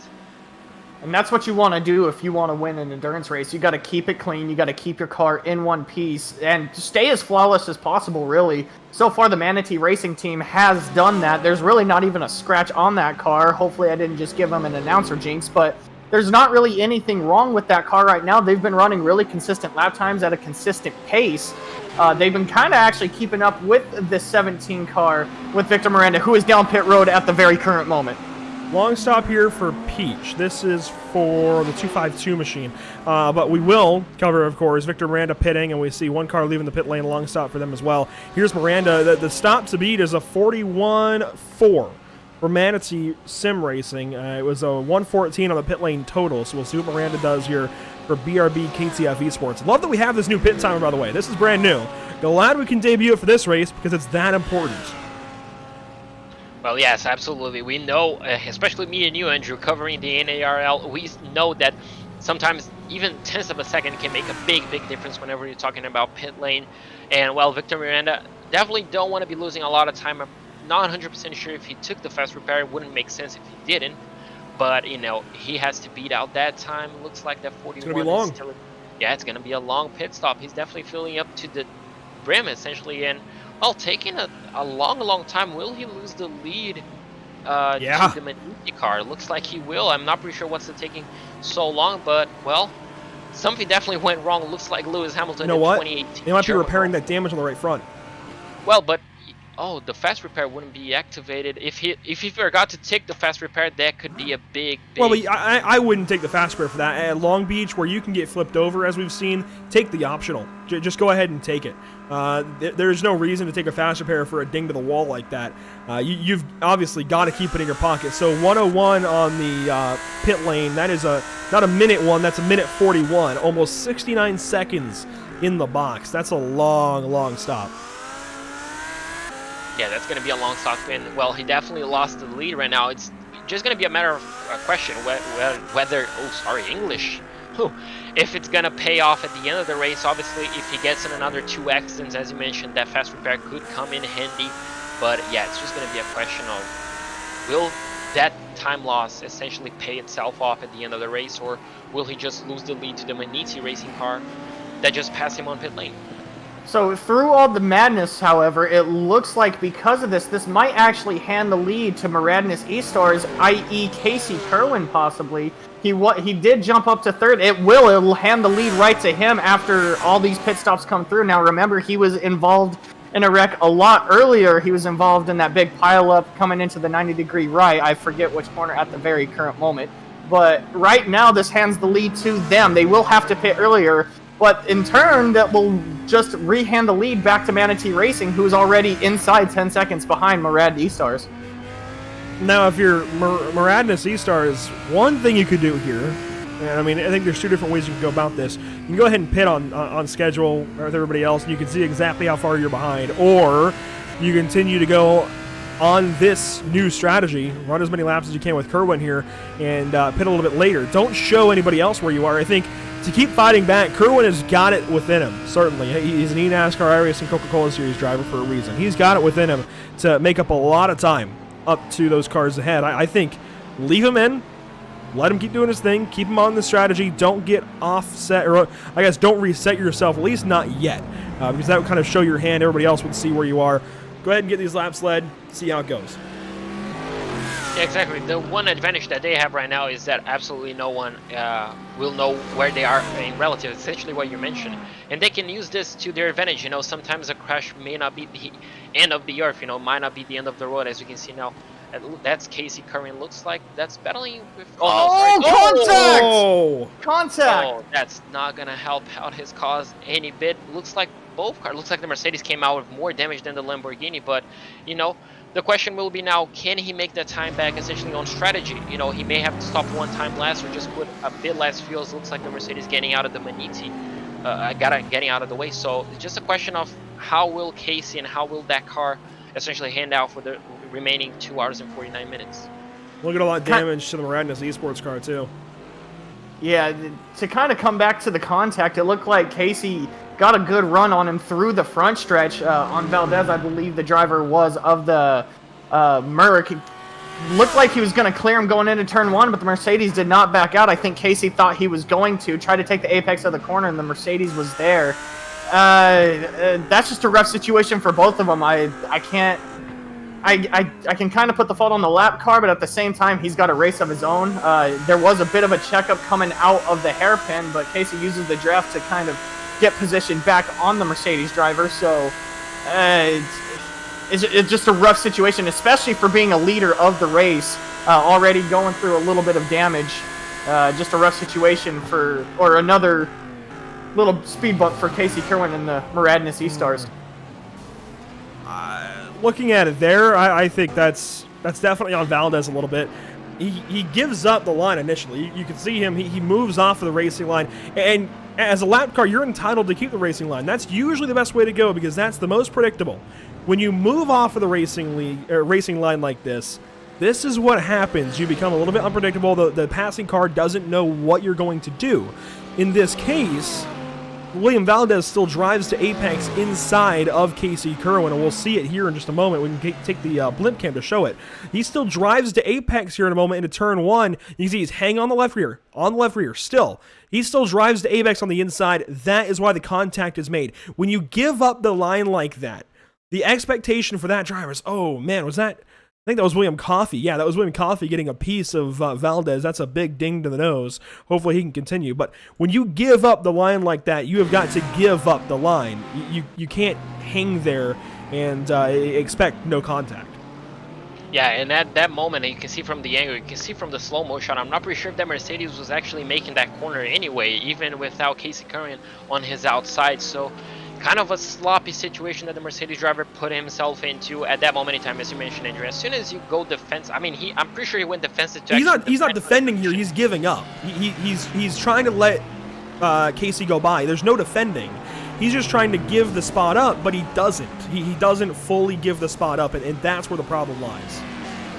And that's what you want to do if you want to win an endurance race. You got to keep it clean. You got to keep your car in one piece and stay as flawless as possible, really. So far, the Manatee Racing team has done that. There's really not even a scratch on that car. Hopefully, I didn't just give them an announcer jinx, but there's not really anything wrong with that car right now. They've been running really consistent lap times at a consistent pace. They've been kind of actually keeping up with the 17 car with Victor Miranda, who is down pit road at the very current moment. Long stop here for Peach. This is for the 252 machine. But we will cover, of course, Victor Miranda pitting, and we see one car leaving the pit lane. Long stop for them as well. Here's Miranda. The stop to beat is a 41.4 for Manatee Sim Racing. It was a 114 on the pit lane total, so we'll see what Miranda does here for BRB KTF Esports. Love that we have this new pit timer, by the way. This is brand new. Glad we can debut it for this race because it's that important. Well, yes, absolutely. We know, especially me and you, Andrew, covering the NARL, we know that sometimes even tenths of a second can make a big, big difference whenever you're talking about pit lane. And, well, Victor Miranda definitely don't want to be losing a lot of time. I'm not 100% sure if he took the fast repair. It wouldn't make sense if he didn't. But, you know, he has to beat out that time. Looks like that 41 It's going to be long. is still... Yeah, it's going to be a long pit stop. He's definitely filling up to the brim, essentially. And, well, taking a long time. Will he lose the lead to the Medici car? Looks like he will. I'm not pretty sure what's taking so long, but, well, something definitely went wrong. Looks like Lewis Hamilton in 2018. They might be repairing that damage on the right front. Well, but the fast repair wouldn't be activated if he forgot to take the fast repair. That could be a big. Well, but I wouldn't take the fast repair for that. At Long Beach, where you can get flipped over, as we've seen, take the optional. Just go ahead and take it. There's no reason to take a fast repair for a ding to the wall like that. You've obviously got to keep it in your pocket. So 101 on the pit lane. That is not a minute one. That's a minute 41. Almost 69 seconds in the box. That's a long stop. Yeah, that's going to be a long stop, and, well, he definitely lost the lead right now. It's just going to be a matter of a question whether English. If it's going to pay off at the end of the race. Obviously, if he gets in another 2 accidents, as you mentioned, that fast repair could come in handy. But, yeah, it's just going to be a question of, will that time loss essentially pay itself off at the end of the race, or will he just lose the lead to the Medici racing car that just passed him on pit lane? So through all the madness, however, it looks like because of this might actually hand the lead to Maradness E-Stars, i.e. Casey Kerwin possibly. He did jump up to third. It'll hand the lead right to him after all these pit stops come through. Now remember, he was involved in a wreck a lot earlier. He was involved in that big pileup coming into the 90-degree right. I forget which corner at the very current moment. But right now, this hands the lead to them. They will have to pit earlier. But in turn, that will just re-hand the lead back to Manatee Racing, who's already inside 10 seconds behind Murad E-Stars. Now, if you're Maradness E-Stars, one thing you could do here, and I mean, I think there's 2 different ways you can go about this. You can go ahead and pit on schedule with everybody else, and you can see exactly how far you're behind. Or you continue to go on this new strategy, run as many laps as you can with Kerwin here, and pit a little bit later. Don't show anybody else where you are. I think to keep fighting back, Kerwin has got it within him, certainly. He's an eNASCAR iRacing Coca-Cola Series driver for a reason. He's got it within him to make up a lot of time up to those cars ahead. I think leave him in, let him keep doing his thing, keep him on the strategy, don't get offset, or I guess don't reset yourself, at least not yet, because that would kind of show your hand. Everybody else would see where you are. Go ahead and get these laps led, see how it goes. Yeah, exactly. The one advantage that they have right now is that absolutely no one will know where they are in relative, essentially what you mentioned. And they can use this to their advantage. You know, sometimes a crash may not be the end of the earth, you know, might not be the end of the road, as you can see now. That's Casey Curran. Looks like that's battling with... Contact! Oh! Contact! Oh, that's not going to help out his cause any bit. Looks like both cars. Looks like the Mercedes came out with more damage than the Lamborghini, but, you know, the question will be now, can he make that time back essentially on strategy? You know, he may have to stop 1 time less or just put a bit less fuels. Looks like the Mercedes getting out of the Medici, getting out of the way. So it's just a question of how will Casey and how will that car essentially hand out for the remaining 2 hours and 49 minutes. Look at all that damage to the Maradness eSports car, too. Yeah, to kind of come back to the contact, it looked like Casey got a good run on him through the front stretch. On Valdez, I believe the driver was of the Merc. Looked like he was going to clear him going into turn 1, but the Mercedes did not back out. I think Casey thought he was going to try to take the apex of the corner, and the Mercedes was there. That's just a rough situation for both of them. I can kind of put the fault on the lap car, but at the same time, he's got a race of his own. There was a bit of a checkup coming out of the hairpin, but Casey uses the draft to kind of get positioned back on the Mercedes driver. So it's just a rough situation, especially for being a leader of the race, already going through a little bit of damage. Just a rough situation or another little speed bump for Casey Kerwin and the Maradness E-Stars. Looking at it there, I think that's definitely on Valdez a little bit. he gives up the line initially. You can see him, he moves off of the racing line, and as a lap car, you're entitled to keep the racing line. That's usually the best way to go because that's the most predictable. When you move off of the racing line like this is what happens. You become a little bit unpredictable. The passing car doesn't know what you're going to do. In this case, William Valdez still drives to apex inside of Casey Kerwin, and we'll see it here in just a moment. We can take the blimp cam to show it. He still drives to apex here in a moment into turn 1. You can see he's hanging on the left rear, still. He still drives to apex on the inside. That is why the contact is made. When you give up the line like that, the expectation for that driver is, oh man, was that... I think that was William Coffey. Yeah, that was William Coffey getting a piece of Valdez. That's a big ding to the nose. Hopefully he can continue. But when you give up the line like that, you have got to give up the line. You can't hang there and expect no contact. Yeah, and at that moment, you can see from the angle, you can see from the slow-mo shot, I'm not pretty sure if that Mercedes was actually making that corner anyway, even without Casey Curran on his outside. So kind of a sloppy situation that the Mercedes driver put himself into at that moment in time, as you mentioned, Andrew. As soon as you go defense, I mean, I'm pretty sure he went defensive. He's not defending here. He's giving up. He's trying to let Casey go by. There's no defending. He's just trying to give the spot up, but he doesn't. He doesn't fully give the spot up, and that's where the problem lies.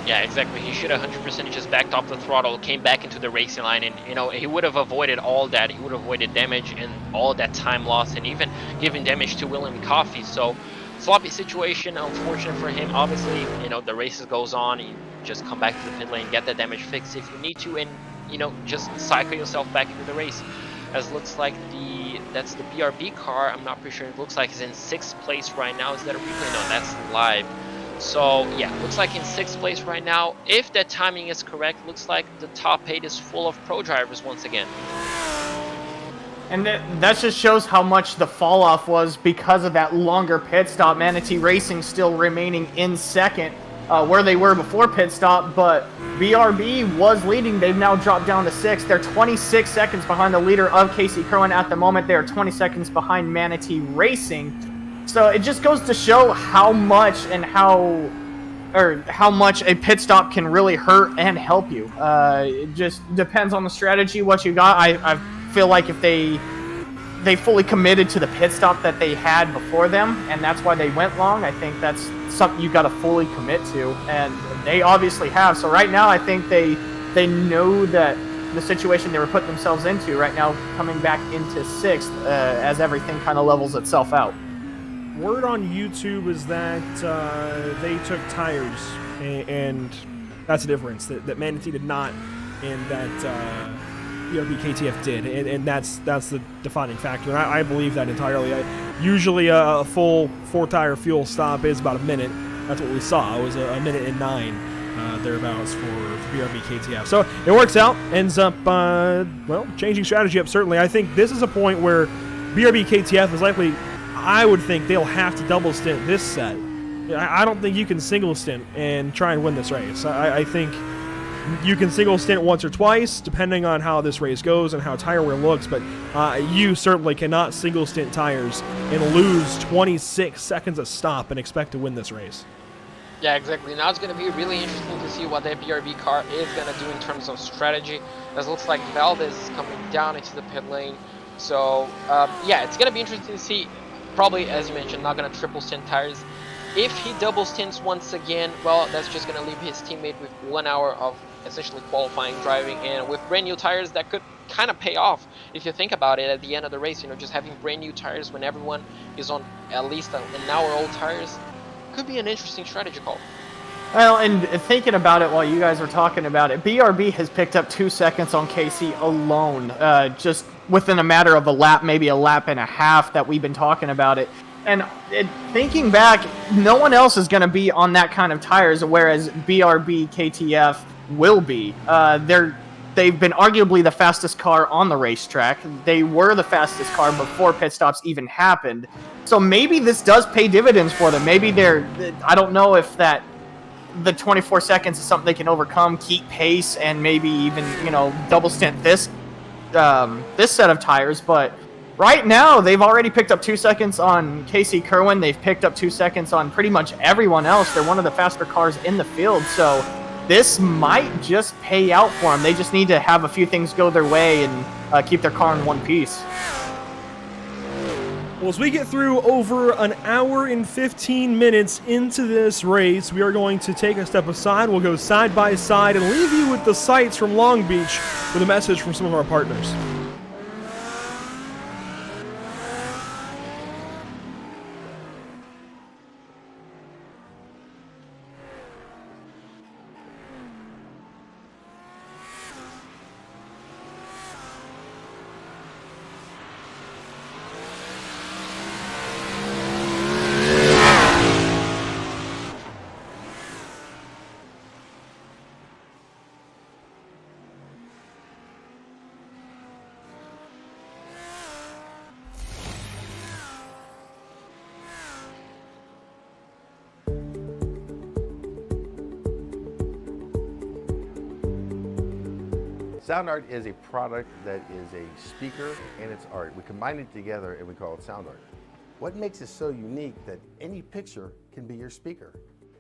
Yeah, exactly. He should have 100% just backed off the throttle, came back into the racing line, and he would have avoided all that. He would have avoided damage and all that time loss, and even giving damage to William Coffey. So sloppy situation, unfortunate for him. Obviously, the race goes on. You just come back to the pit lane, get that damage fixed if you need to, and just cycle yourself back into the race. As looks like that's the BRB car. I'm not pretty sure. It looks like it's in 6th place right now. Is that a replay? No, that's live. So yeah, looks like in 6th place right now. If that timing is correct, looks like the top 8 is full of pro drivers once again. And that just shows how much the fall off was because of that longer pit stop. Manatee Racing still remaining in 2nd, where they were before pit stop, but BRB was leading. They've now dropped down to 6th. They're 26 seconds behind the leader of Casey Kerwin at the moment. They are 20 seconds behind Manatee Racing. So it just goes to show how much how much a pit stop can really hurt and help you. It just depends on the strategy, what you got. I feel like if they fully committed to the pit stop that they had before them, and that's why they went long, I think that's something you got to fully commit to, and they obviously have. So right now, I think they know that the situation they were putting themselves into right now, coming back into 6th as everything kind of levels itself out. Word on YouTube is that they took tires, and that's the difference. That Manatee did not, and that BRB KTF did, and that's the defining factor. And I believe that entirely. Usually a full 4-tire fuel stop is about a minute. That's what we saw. It was a minute and 9 thereabouts for BRB KTF. So it works out, ends up changing strategy up certainly. I think this is a point where BRB KTF is likely. I would think they'll have to double stint this set. I don't think you can single stint and try and win this race. I think you can single stint once or twice, depending on how this race goes and how tire wear looks, but you certainly cannot single stint tires and lose 26 seconds of stop and expect to win this race. Yeah, exactly. Now it's going to be really interesting to see what that BRB car is going to do in terms of strategy. As it looks like Valdez is coming down into the pit lane. So, yeah, it's going to be interesting to see. Probably, as you mentioned, not going to triple stint tires. If he double stints once again, well, that's just going to leave his teammate with 1 hour of essentially qualifying driving, and with brand new tires, that could kind of pay off if you think about it at the end of the race. Just having brand new tires when everyone is on at least an hour old tires could be an interesting strategy call. Well, and thinking about it while you guys are talking about it, BRB has picked up 2 seconds on Casey alone, just within a matter of a lap, maybe a lap and a half that we've been talking about it. And thinking back, no one else is going to be on that kind of tires, whereas BRB KTF will be. They've been arguably the fastest car on the racetrack. They were the fastest car before pit stops even happened. So maybe this does pay dividends for them. Maybe I don't know if the 24 seconds is something they can overcome, keep pace, and maybe even, double stint this set of tires. But right now, they've already picked up 2 seconds on Casey Kerwin. They've picked up 2 seconds on pretty much everyone else. They're one of the faster cars in the field. So this might just pay out for them. They just need to have a few things go their way and keep their car in one piece. Well, as we get through over an hour and 15 minutes into this race, we are going to take a step aside. We'll go side by side and leave you with the sights from Long Beach with a message from some of our partners. Sound Art is a product that is a speaker and it's art. We combine it together and we call it Sound Art. What makes it so unique that any picture can be your speaker?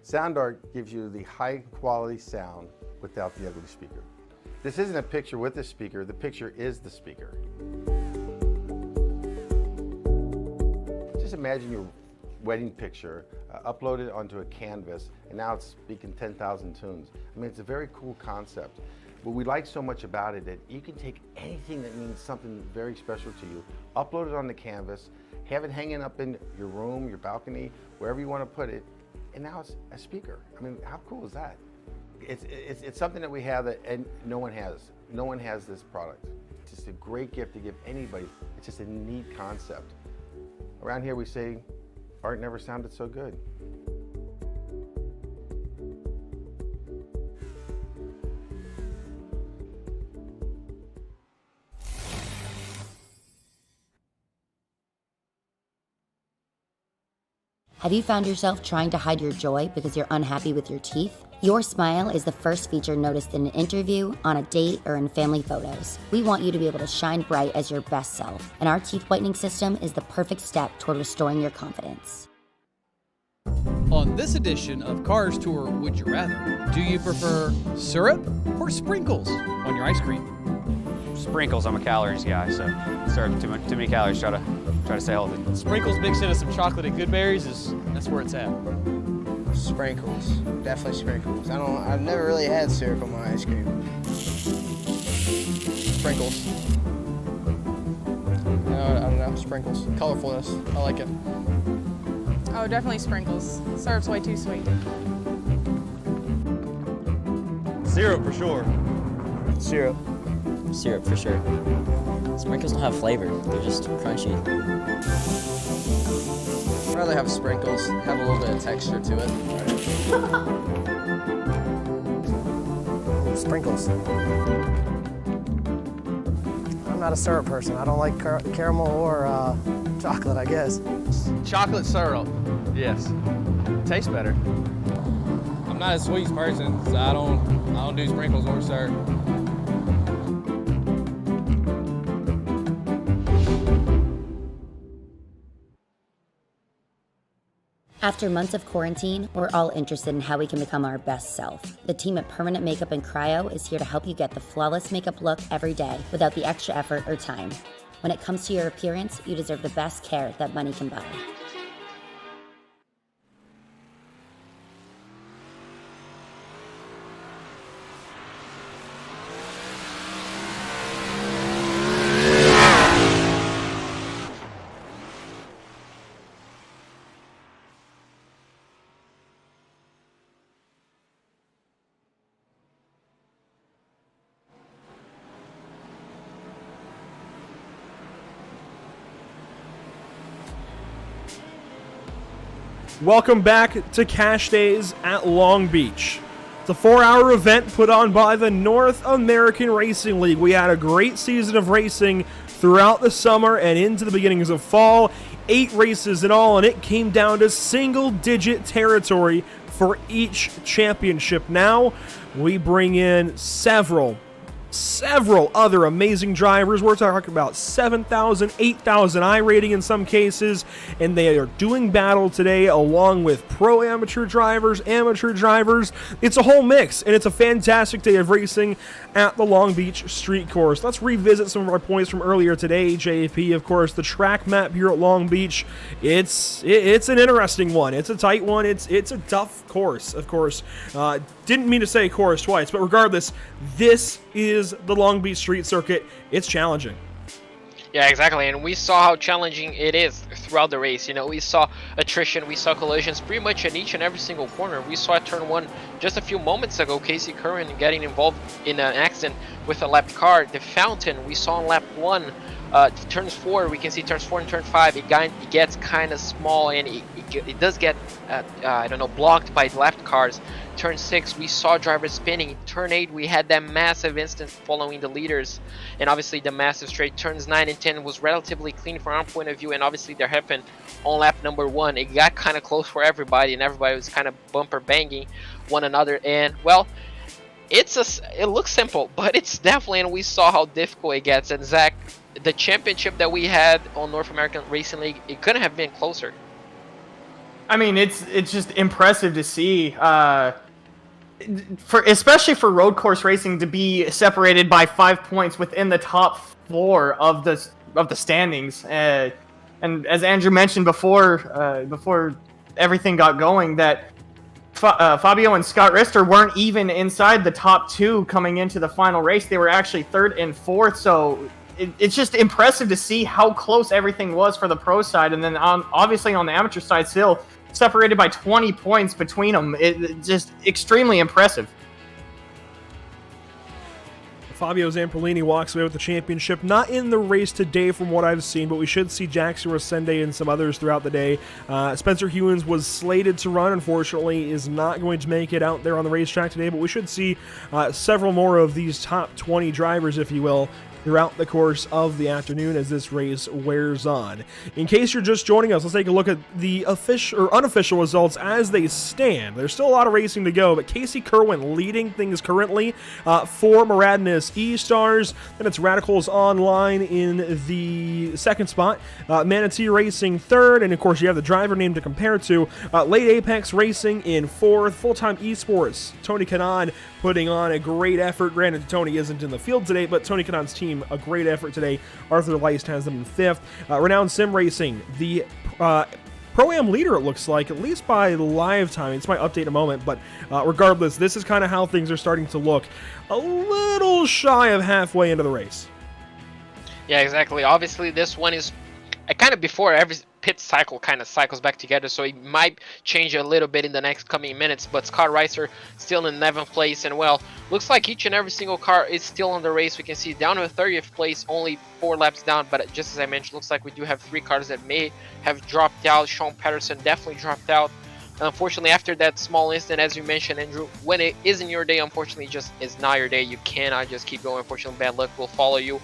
Sound Art gives you the high quality sound without the ugly speaker. This isn't a picture with a speaker, the picture is the speaker. Just imagine your wedding picture uploaded onto a canvas and now it's speaking 10,000 tunes. I mean, it's a very cool concept. What we like so much about it that you can take anything that means something very special to you, upload it on the canvas, have it hanging up in your room, your balcony, wherever you want to put it, and now it's a speaker. I mean, how cool is that? It's something that we have that and no one has. No one has this product. It's just a great gift to give anybody. It's just a neat concept. Around here we say, art never sounded so good. Have you found yourself trying to hide your joy because you're unhappy with your teeth? Your smile is the first feature noticed in an interview, on a date, or in family photos. We want you to be able to shine bright as your best self, and our teeth whitening system is the perfect step toward restoring your confidence. On this edition of Cars Tour Would You Rather, do you prefer syrup or sprinkles on your ice cream? Sprinkles. I'm a calories guy, so syrup too many calories. Try to stay healthy. Sprinkles mixed into some chocolate and good berries that's where it's at. Sprinkles, definitely sprinkles. I've never really had syrup on my ice cream. Sprinkles. I don't know, sprinkles. Colorfulness, I like it. Oh, definitely sprinkles. Syrup's way too sweet. Syrup for sure. Syrup. Syrup for sure. Sprinkles don't have flavor, they're just crunchy. I'd rather have sprinkles, have a little bit of texture to it. Sprinkles. I'm not a syrup person. I don't like caramel or chocolate, I guess. Chocolate syrup, yes. Tastes better. I'm not a sweets person, so I don't do sprinkles or syrup. After months of quarantine, we're all interested in how we can become our best self. The team at Permanent Makeup and Cryo is here to help you get the flawless makeup look every day without the extra effort or time. When it comes to your appearance, you deserve the best care that money can buy. Welcome back to Cash Days at Long Beach. It's a 4-hour event put on by the North American Racing League. We had a great season of racing throughout the summer and into the beginnings of fall. 8 races in all, and it came down to single-digit territory for each championship. Now we bring in several several other amazing drivers. We're talking about 7,000, 8,000 iRating in some cases, and they are doing battle today along with pro amateur drivers, amateur drivers. It's a whole mix, and it's a fantastic day of racing at the Long Beach Street Course. Let's revisit some of our points from earlier today, JP. Of course, the track map here at Long Beach, it's an interesting one. It's a tight one. It's a tough course, of course. Didn't mean to say course twice, but regardless, this is the Long Beach Street Circuit. It's challenging. Yeah, exactly, and we saw how challenging it is throughout the race. You know, we saw attrition, we saw collisions pretty much in each and every single corner. We saw at turn 1 just a few moments ago, Casey Curran getting involved in an accident with a lapped car. The fountain we saw in lap 1. Turns 4, we can see turns 4 and turn 5, it gets kind of small, and it does get, I don't know, blocked by left cars. Turn 6, we saw drivers spinning. Turn 8, we had that massive instance following the leaders, and obviously the massive straight. Turns 9 and 10 was relatively clean from our point of view, and obviously that happened on lap number 1. It got kind of close for everybody, and everybody was kind of bumper banging one another, and well, it looks simple, but it's definitely, and we saw how difficult it gets. And Zach, the championship that we had on North American Racing League, it couldn't have been closer. I mean, it's just impressive to see, especially for road course racing, to be separated by 5 points within the top 4 of the standings. And as Andrew mentioned before everything got going, that Fabio and Scott Rister weren't even inside the top 2 coming into the final race. They were actually 3rd and 4th. So it's just impressive to see how close everything was for the pro side, and then obviously on the amateur side, still separated by 20 points between them. It's just extremely impressive. Fabio Zamperlini walks away with the championship. Not in the race today from what I've seen, but we should see Jackson Resende and some others throughout the day. Spencer Hewins was slated to run, unfortunately, is not going to make it out there on the racetrack today, but we should see several more of these top 20 drivers, if you will, throughout the course of the afternoon as this race wears on. In case you're just joining us, let's take a look at the official or unofficial results as they stand. There's still a lot of racing to go, but Casey Kerwin leading things currently for Moradness E-Stars. Then it's Radicals Online in the second spot. Manatee Racing third, and of course you have the driver name to compare to. Late Apex Racing in fourth. Full-Time Esports, Tony Kanaan putting on a great effort. Granted, Tony isn't in the field today, but Tony Kanaan's team, a great effort today. Arthur Leist has them in fifth. Renowned Sim Racing, the Pro-Am leader, it looks like, at least by live time. It's my update in a moment, but regardless, this is kind of how things are starting to look. A little shy of halfway into the race. Yeah, exactly. Obviously, this one is kind of before every pit cycle kind of cycles back together, so it might change a little bit in the next coming minutes. But Scott Reiser still in 11th place, and well, looks like each and every single car is still in the race. We can see down to 30th place, only 4 laps down, but just as I mentioned, looks like we do have 3 cars that may have dropped out. Sean Patterson definitely dropped out. Unfortunately, after that small incident, as you mentioned, Andrew, when it isn't your day, unfortunately, just is not your day. You cannot just keep going. Unfortunately, bad luck will follow you.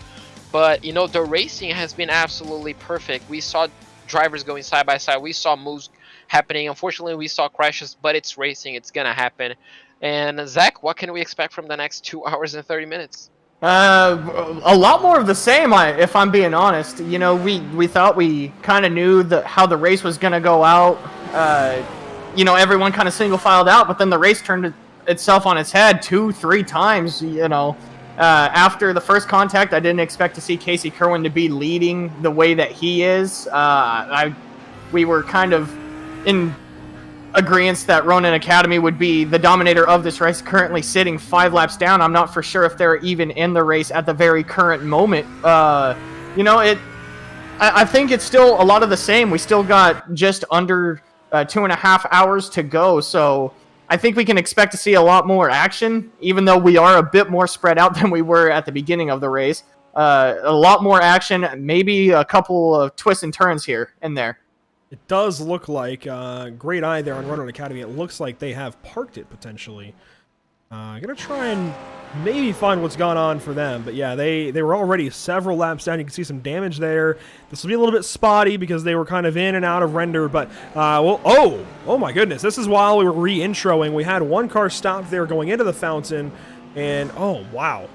But, you know, the racing has been absolutely perfect. We saw drivers going side by side. We saw moves happening. Unfortunately, we saw crashes, but it's racing. It's going to happen. And, Zach, what can we expect from the next 2 hours and 30 minutes? A lot more of the same, if I'm being honest. You know, we thought we kind of knew how the race was going to go out. You know, everyone kind of single-filed out, but then the race turned itself on its head 2-3 times, you know. After the first contact, I didn't expect to see Casey Kerwin to be leading the way that he is. We were kind of in agreement that Ronin Academy would be the dominator of this race, currently sitting 5 laps down. I'm not for sure if they're even in the race at the very current moment. You know, I think it's still a lot of the same. We still got just under 2.5 hours to go, so I think we can expect to see a lot more action, even though we are a bit more spread out than we were at the beginning of the race. A lot more action, maybe a couple of twists and turns here and there. It does look like, great eye there on Ronin Academy, it looks like they have parked it potentially. Gonna try and maybe find what's gone on for them, but yeah, they were already several laps down. You can see some damage there. This will be a little bit spotty because they were kind of in and out of render, but well, oh my goodness, this is while we were re-introing. We had one car stopped there going into the fountain, and oh wow,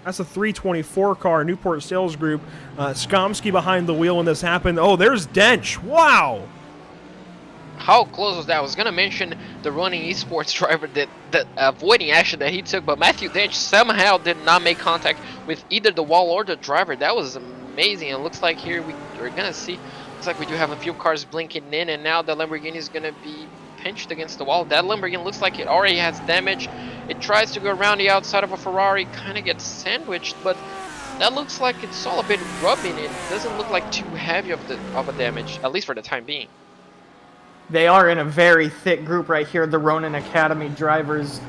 That's a 324 car, Newport Sales Group. Skomsky behind the wheel when this happened. Oh, there's Dench. Wow. How close was that? I was gonna mention the running esports driver that avoiding action that he took, but Matthew Dench somehow did not make contact with either the wall or the driver. That was amazing. It looks like here we're gonna see. Looks like we do have a few cars blinking in, and now the Lamborghini is gonna be pinched against the wall. That Lamborghini looks like it already has damage. It tries to go around the outside of a Ferrari, kind of gets sandwiched, but that looks like it's all a bit rubbing. It doesn't look like too heavy of a damage, at least for the time being. They are in a very thick group right here, the Ronin Academy drivers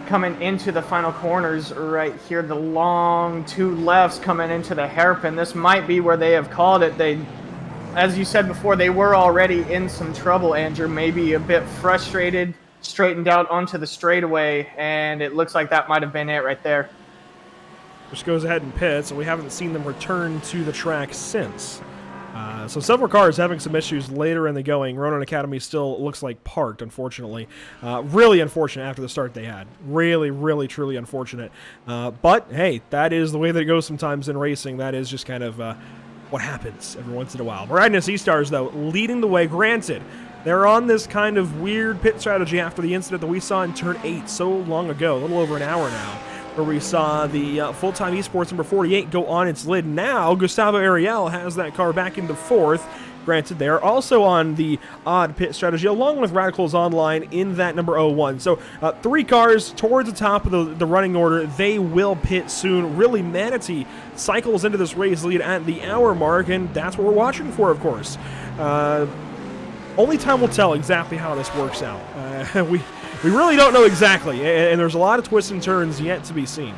coming into the final corners right here. The long two lefts coming into the hairpin. This might be where they have called it. They, as you said before, they were already in some trouble, Andrew. Maybe a bit frustrated, straightened out onto the straightaway, and it looks like that might have been it right there. Just goes ahead and pits, and we haven't seen them return to the track since. So several cars having some issues later in the going. Ronin Academy still looks like parked, unfortunately. Really unfortunate after the start they had. Really, really, truly unfortunate. But, hey, that is the way that it goes sometimes in racing. That is just kind of what happens every once in a while. Maradness E-Stars, though, leading the way. Granted, they're on this kind of weird pit strategy after the incident that we saw in Turn 8 so long ago, a little over an hour now, where we saw the full-time esports number 48 go on its lid. Now, Gustavo Ariel has that car back into fourth. Granted, they are also on the odd pit strategy, along with Radicals Online in that number 01. So, 3 cars towards the top of the running order. They will pit soon. Really, Manatee cycles into this race lead at the hour mark, and that's what we're watching for, of course. Only time will tell exactly how this works out. We really don't know exactly, and there's a lot of twists and turns yet to be seen.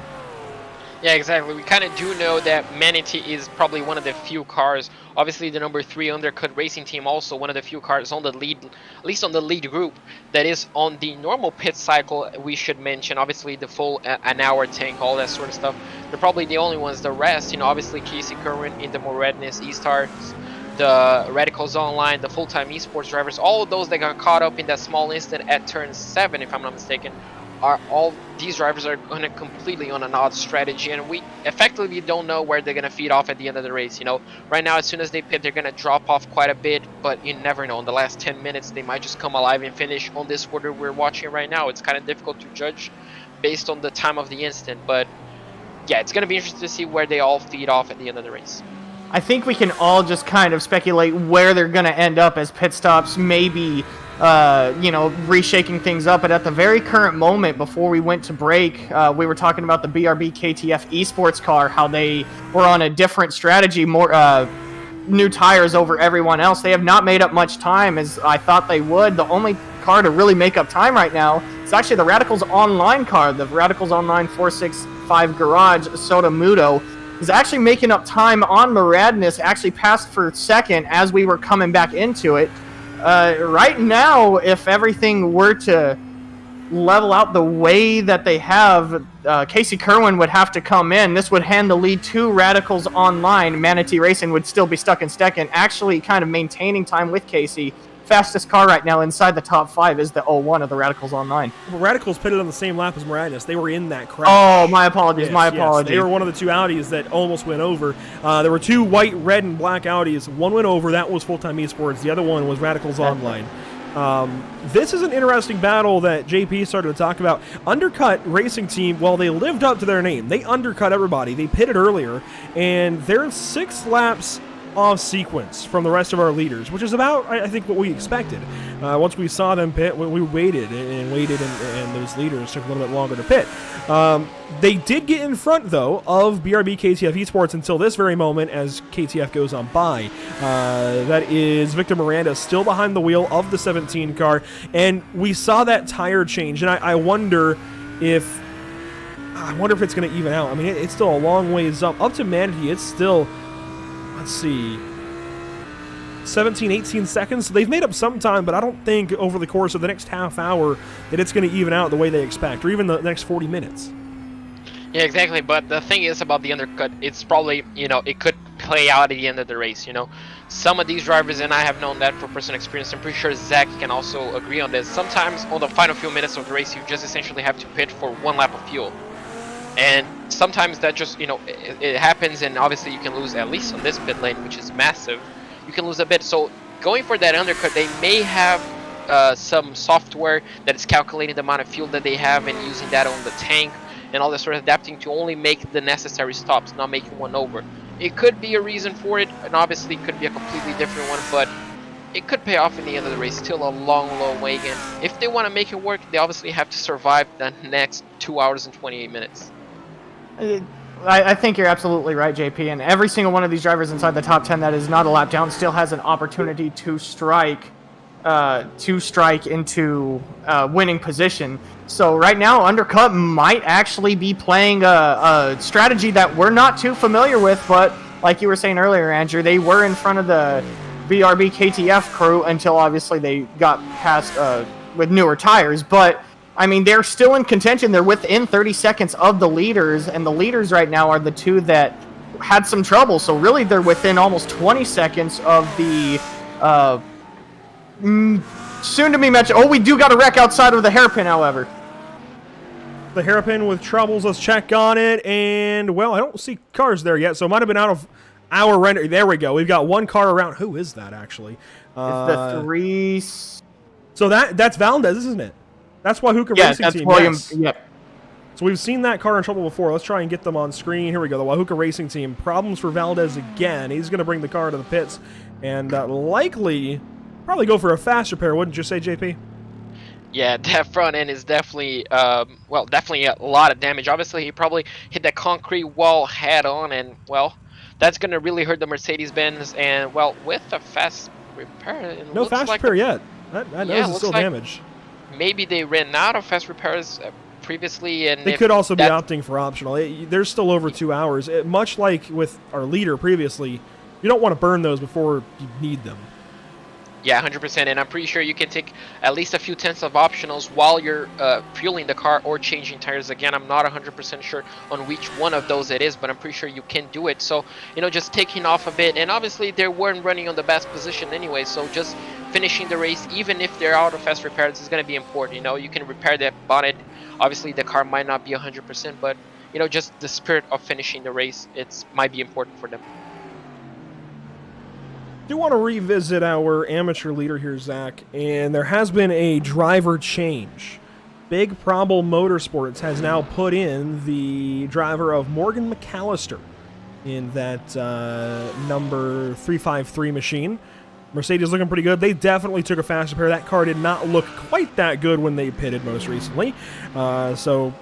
Yeah, exactly. We kind of do know that Manatee is probably one of the few cars, obviously the number 3 Undercut Racing Team, also one of the few cars on the lead, at least on the lead group, that is on the normal pit cycle. We should mention, obviously, the full an hour tank, all that sort of stuff. They're probably the only ones. The rest, obviously Casey Kerwin in the Moredness E-Stars, the Radicals Online, the full-time esports drivers, all of those that got caught up in that small incident at turn 7, if I'm not mistaken, are all these drivers are going to completely on an odd strategy, and we effectively don't know where they're going to feed off at the end of the race. Right now, as soon as they pit, they're going to drop off quite a bit, but you never know. In the last 10 minutes, they might just come alive and finish on this order we're watching right now. It's kind of difficult to judge based on the time of the incident, but yeah, it's going to be interesting to see where they all feed off at the end of the race. I think we can all just kind of speculate where they're going to end up as pit stops, maybe, reshaking things up. But at the very current moment, before we went to break, we were talking about the BRB KTF esports car, how they were on a different strategy, more new tires over everyone else. They have not made up much time as I thought they would. The only car to really make up time right now is actually the Radicals Online car, the Radicals Online 465 Garage Soda Muto. Is actually making up time on Maradness, actually passed for second as we were coming back into it. Right now, if everything were to level out the way that they have, Casey Kerwin would have to come in. This would hand the lead to Radicals Online. Manatee Racing would still be stuck in second, actually kind of maintaining time with Casey. Fastest car right now inside the top 5 is the 01 of the Radicals Online. Well, Radicals pitted on the same lap as Maradness. They were in that crash. Oh, my apologies, Yes. They were one of the 2 Audis that almost went over. There were 2 white, red, and black Audis. One went over. That was Full-Time Esports. The other one was Radicals Online. This is an interesting battle that JP started to talk about. Undercut Racing Team, well, they lived up to their name. They undercut everybody. They pitted earlier, and they're 6 laps off sequence from the rest of our leaders, which is about, I think, what we expected. Once we saw them pit, we waited and those leaders took a little bit longer to pit. They did get in front, though, of BRB KTF Esports until this very moment as KTF goes on by. That is Victor Miranda still behind the wheel of the 17 car, and we saw that tire change, and I wonder if it's going to even out. I mean, it's still a long ways up to Manatee. It's still, let's see, 17, 18 seconds. So they've made up some time, but I don't think over the course of the next half hour that it's going to even out the way they expect, or even the next 40 minutes. Yeah, exactly. But the thing is about the undercut, it's probably, it could play out at the end of the race, Some of these drivers, and I have known that for personal experience, I'm pretty sure Zach can also agree on this. Sometimes on the final few minutes of the race, you just essentially have to pit for 1 lap of fuel. And sometimes that just, it happens, and obviously you can lose, at least on this pit lane, which is massive, you can lose a bit. So going for that undercut, they may have some software that is calculating the amount of fuel that they have and using that on the tank and all this sort of adapting to only make the necessary stops, not making one over. It could be a reason for it, and obviously it could be a completely different one, but it could pay off in the end of the race. Still a long way again. If they want to make it work, they obviously have to survive the next 2 hours and 28 minutes. I think you're absolutely right, JP, and every single one of these drivers inside the top 10 that is not a lap down still has an opportunity to strike into winning position. So right now, Undercut might actually be playing a strategy that we're not too familiar with, but like you were saying earlier, Andrew, they were in front of the BRB KTF crew until obviously they got past with newer tires. But I mean, they're still in contention. They're within 30 seconds of the leaders, and the leaders right now are the two that had some trouble. So really, they're within almost 20 seconds of the soon to be mentioned. Oh, we do got a wreck outside of the hairpin, however. The hairpin with troubles. Let's check on it. And, well, I don't see cars there yet, so it might have been out of our render. There we go. We've got one car around. Who is that, actually? It's the three. So that's Valdez, isn't it? That's Wahuka Racing Team. Williams. Yes. Yep. So we've seen that car in trouble before. Let's try and get them on screen. Here we go. The Wahuka Racing Team. Problems for Valdez again. He's going to bring the car to the pits and likely probably go for a fast repair, wouldn't you say, JP? Yeah, that front end is definitely, definitely a lot of damage. Obviously, he probably hit that concrete wall head on, and, well, that's going to really hurt the Mercedes-Benz. And, well, with a fast repair, it no fast repair yet. That nose is still damaged. Maybe they ran out of fast repairs previously, and they could also be opting for optional. There's still over 2 hours. Much like with our leader previously, you don't want to burn those before you need them. Yeah, 100%, and I'm pretty sure you can take at least a few tenths of optionals while you're fueling the car or changing tires. Again, I'm not 100% sure on which one of those it is, but I'm pretty sure you can do it. So, just taking off a bit, and obviously they weren't running on the best position anyway, so just finishing the race, even if they're out of fast repairs, is going to be important. You can repair that bonnet. Obviously, the car might not be 100%, but, just the spirit of finishing the race, might be important for them. I do want to revisit our amateur leader here, Zach, and there has been a driver change. Big Problem Motorsports has now put in the driver of Morgan McAllister in that number 353 machine. Mercedes looking pretty good. They definitely took a fast repair. That car did not look quite that good when they pitted most recently. So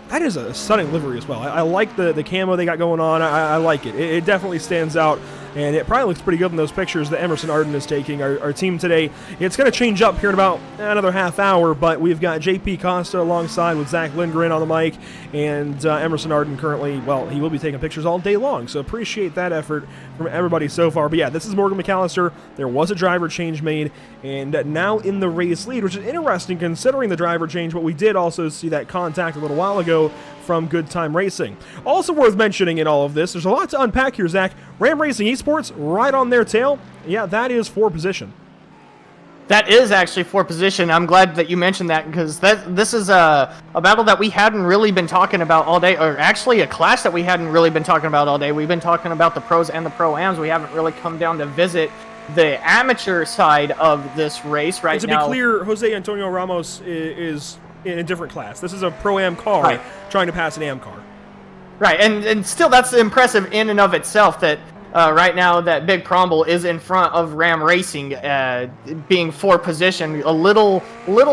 that is a stunning livery as well. I like the camo they got going on. I like it. It definitely stands out. And it probably looks pretty good in those pictures that Emerson Arden is taking. Our team today, it's going to change up here in about another half hour, but we've got JP Costa alongside with Zach Lindgren on the mic, and Emerson Arden currently, well, he will be taking pictures all day long, so appreciate that effort from everybody so far. But yeah, this is Morgan McAllister. There was a driver change made, and now in the race lead, which is interesting considering the driver change, but we did also see that contact a little while ago from Good Time Racing. Also worth mentioning in all of this, there's a lot to unpack here, Zach. Ram Racing Esports right on their tail. Yeah, that is for position. That is actually for position. I'm glad that you mentioned that because this is a battle that we hadn't really been talking about all day, or actually a class that we hadn't really been talking about all day. We've been talking about the pros and the pro-ams. We haven't really come down to visit the amateur side of this race right now. And to be clear, Jose Antonio Ramos is in a different class. This is a pro-am car trying to pass an am car. Right, and still that's impressive in and of itself that right now that Big Cromble is in front of Ram Racing, being for position, a little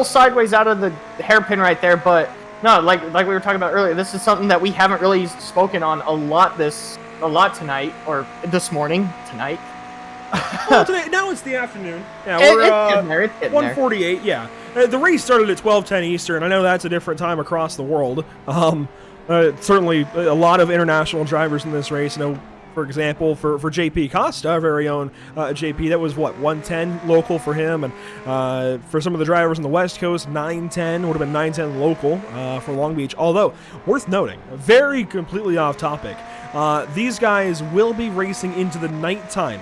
sideways out of the hairpin right there, but no, like we were talking about earlier, this is something that we haven't really spoken on a lot tonight, or this morning, tonight. Well, today, now it's the afternoon. Yeah, we're 1:48. Yeah, the race started at 12:10 Eastern. I know that's a different time across the world. Certainly, a lot of international drivers in this race. For example, for JP Costa, our very own JP, that was what 1:10 local for him, and for some of the drivers on the West Coast, 9:10 would have been 9:10 local for Long Beach. Although worth noting, very completely off topic, these guys will be racing into the nighttime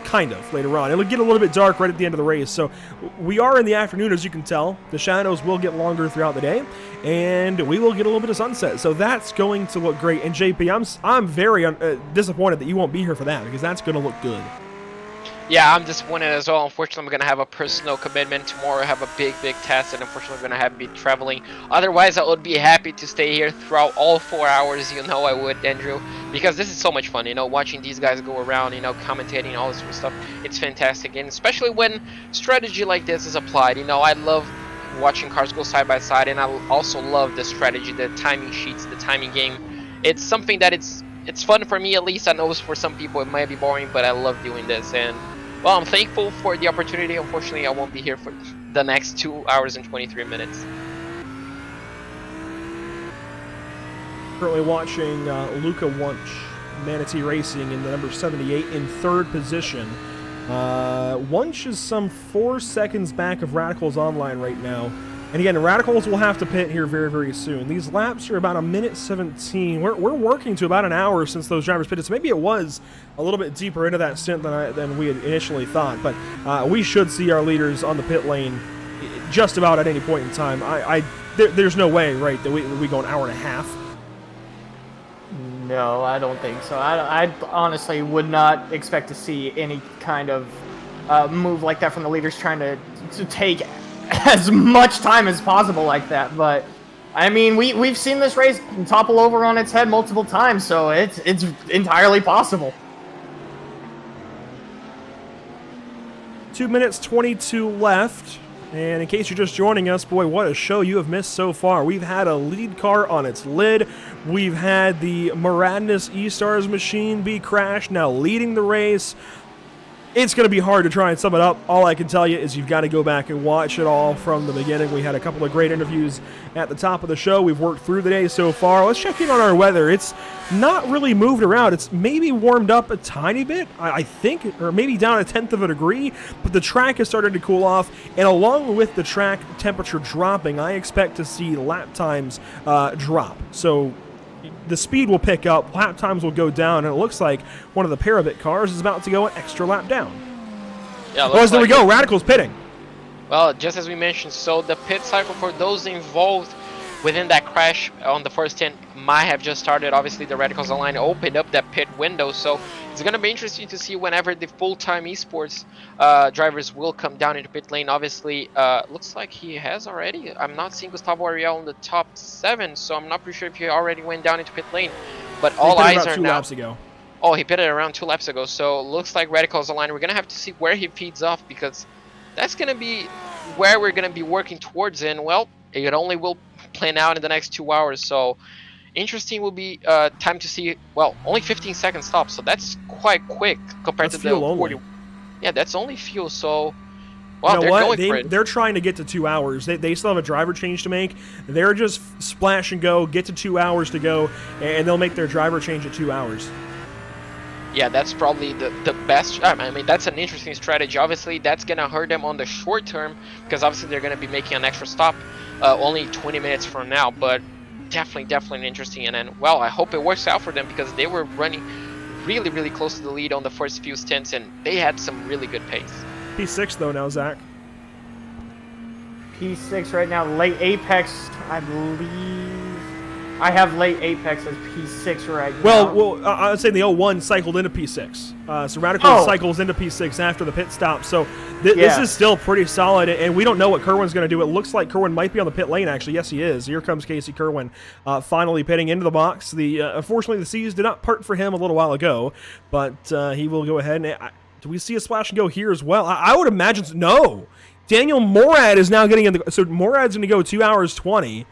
kind of later on. It'll get a little bit dark right at the end of the race. So we are in the afternoon, as you can tell. The shadows will get longer throughout the day, and we will get a little bit of sunset. So that's going to look great. And JP, I'm very disappointed that you won't be here for that, because that's going to look good. Yeah, I'm disappointed as well. Unfortunately, I'm going to have a personal commitment tomorrow. I have a big test, and unfortunately, I'm going to have to be traveling. Otherwise, I would be happy to stay here throughout all 4 hours. You know I would, Andrew, because this is so much fun, watching these guys go around, commentating, all this sort of stuff. It's fantastic, and especially when strategy like this is applied. I love watching cars go side by side, and I also love the strategy, the timing sheets, the timing game. It's something that it's fun for me, at least. I know for some people it might be boring, but I love doing this, and well, I'm thankful for the opportunity. Unfortunately, I won't be here for the next 2 hours and 23 minutes. Currently watching Luca Wunsch, Manatee Racing, in the number 78 in third position. Wunsch is some 4 seconds back of Radicals Online right now. And again, Radicals will have to pit here very, very soon. These laps are about 1:17. We're working to about an hour since those drivers pitted, so maybe it was a little bit deeper into that stint than we had initially thought. But we should see our leaders on the pit lane just about at any point in time. There's no way, right, that we go an hour and a half. No, I don't think so. I honestly would not expect to see any kind of move like that from the leaders trying to take as much time as possible like that. But I mean, we've seen this race topple over on its head multiple times, so it's entirely possible. 2 minutes 22 left. And in case you're just joining us, boy, what a show you have missed so far. We've had a lead car on its lid. We've had the Maradness E-Stars machine be crashed, now leading the race. It's going to be hard to try and sum it up. All I can tell you is you've got to go back and watch it all from the beginning. We had a couple of great interviews at the top of the show. We've worked through the day so far. Let's check in on our weather. It's not really moved around. It's maybe warmed up a tiny bit, I think, or maybe down 1/10 of a degree, but the track has started to cool off, and along with the track temperature dropping, I expect to see lap times drop. So the speed will pick up, lap times will go down, and it looks like one of the Parabit cars is about to go an extra lap down. Yeah, There we go, Radicals pitting. Well, just as we mentioned, so the pit cycle for those involved within that crash on the first stint might have just started. Obviously, the Radicals Online opened up that pit window, so it's going to be interesting to see whenever the full-time esports drivers will come down into pit lane. Obviously, looks like he has already. I'm not seeing Gustavo Ariel in the top 7, so I'm not pretty sure if he already went down into pit lane. But all eyes are 2 now. laps ago. Oh, he pitted around 2 laps ago, so looks like Radicals Online. We're going to have to see where he feeds off, because that's going to be where we're going to be working towards, and well, it only will plan out in the next 2 hours. So interesting will be time to see. Well, only 15 second stop, so that's quite quick compared to the 40. Yeah, that's only fuel. So wow, they're going for it. They're trying to get to 2 hours. They still have a driver change to make. They're just splash and go, get to 2 hours to go, and they'll make their driver change at 2 hours. Yeah, that's probably the best. I mean, that's an interesting strategy. Obviously, that's going to hurt them on the short term, because obviously they're going to be making an extra stop only 20 minutes from now. But definitely interesting. And then, well, I hope it works out for them, because they were running really close to the lead on the first few stints, and they had some really good pace. P6 though now, Zach. P6 right now, late Apex, I believe. I have late Apex as P6 right now. Well, I would say the 01 cycled into P6. So Radical cycles into P6 after the pit stop. So this is still pretty solid, and we don't know what Kerwin's going to do. It looks like Kerwin might be on the pit lane, actually. Yes, he is. Here comes Casey Kerwin finally pitting into the box. Unfortunately, the C's did not part for him a little while ago, but he will go ahead. And do we see a splash and go here as well? I would imagine no. Daniel Morad is now getting in the... So Morad's going to go 2 hours 20.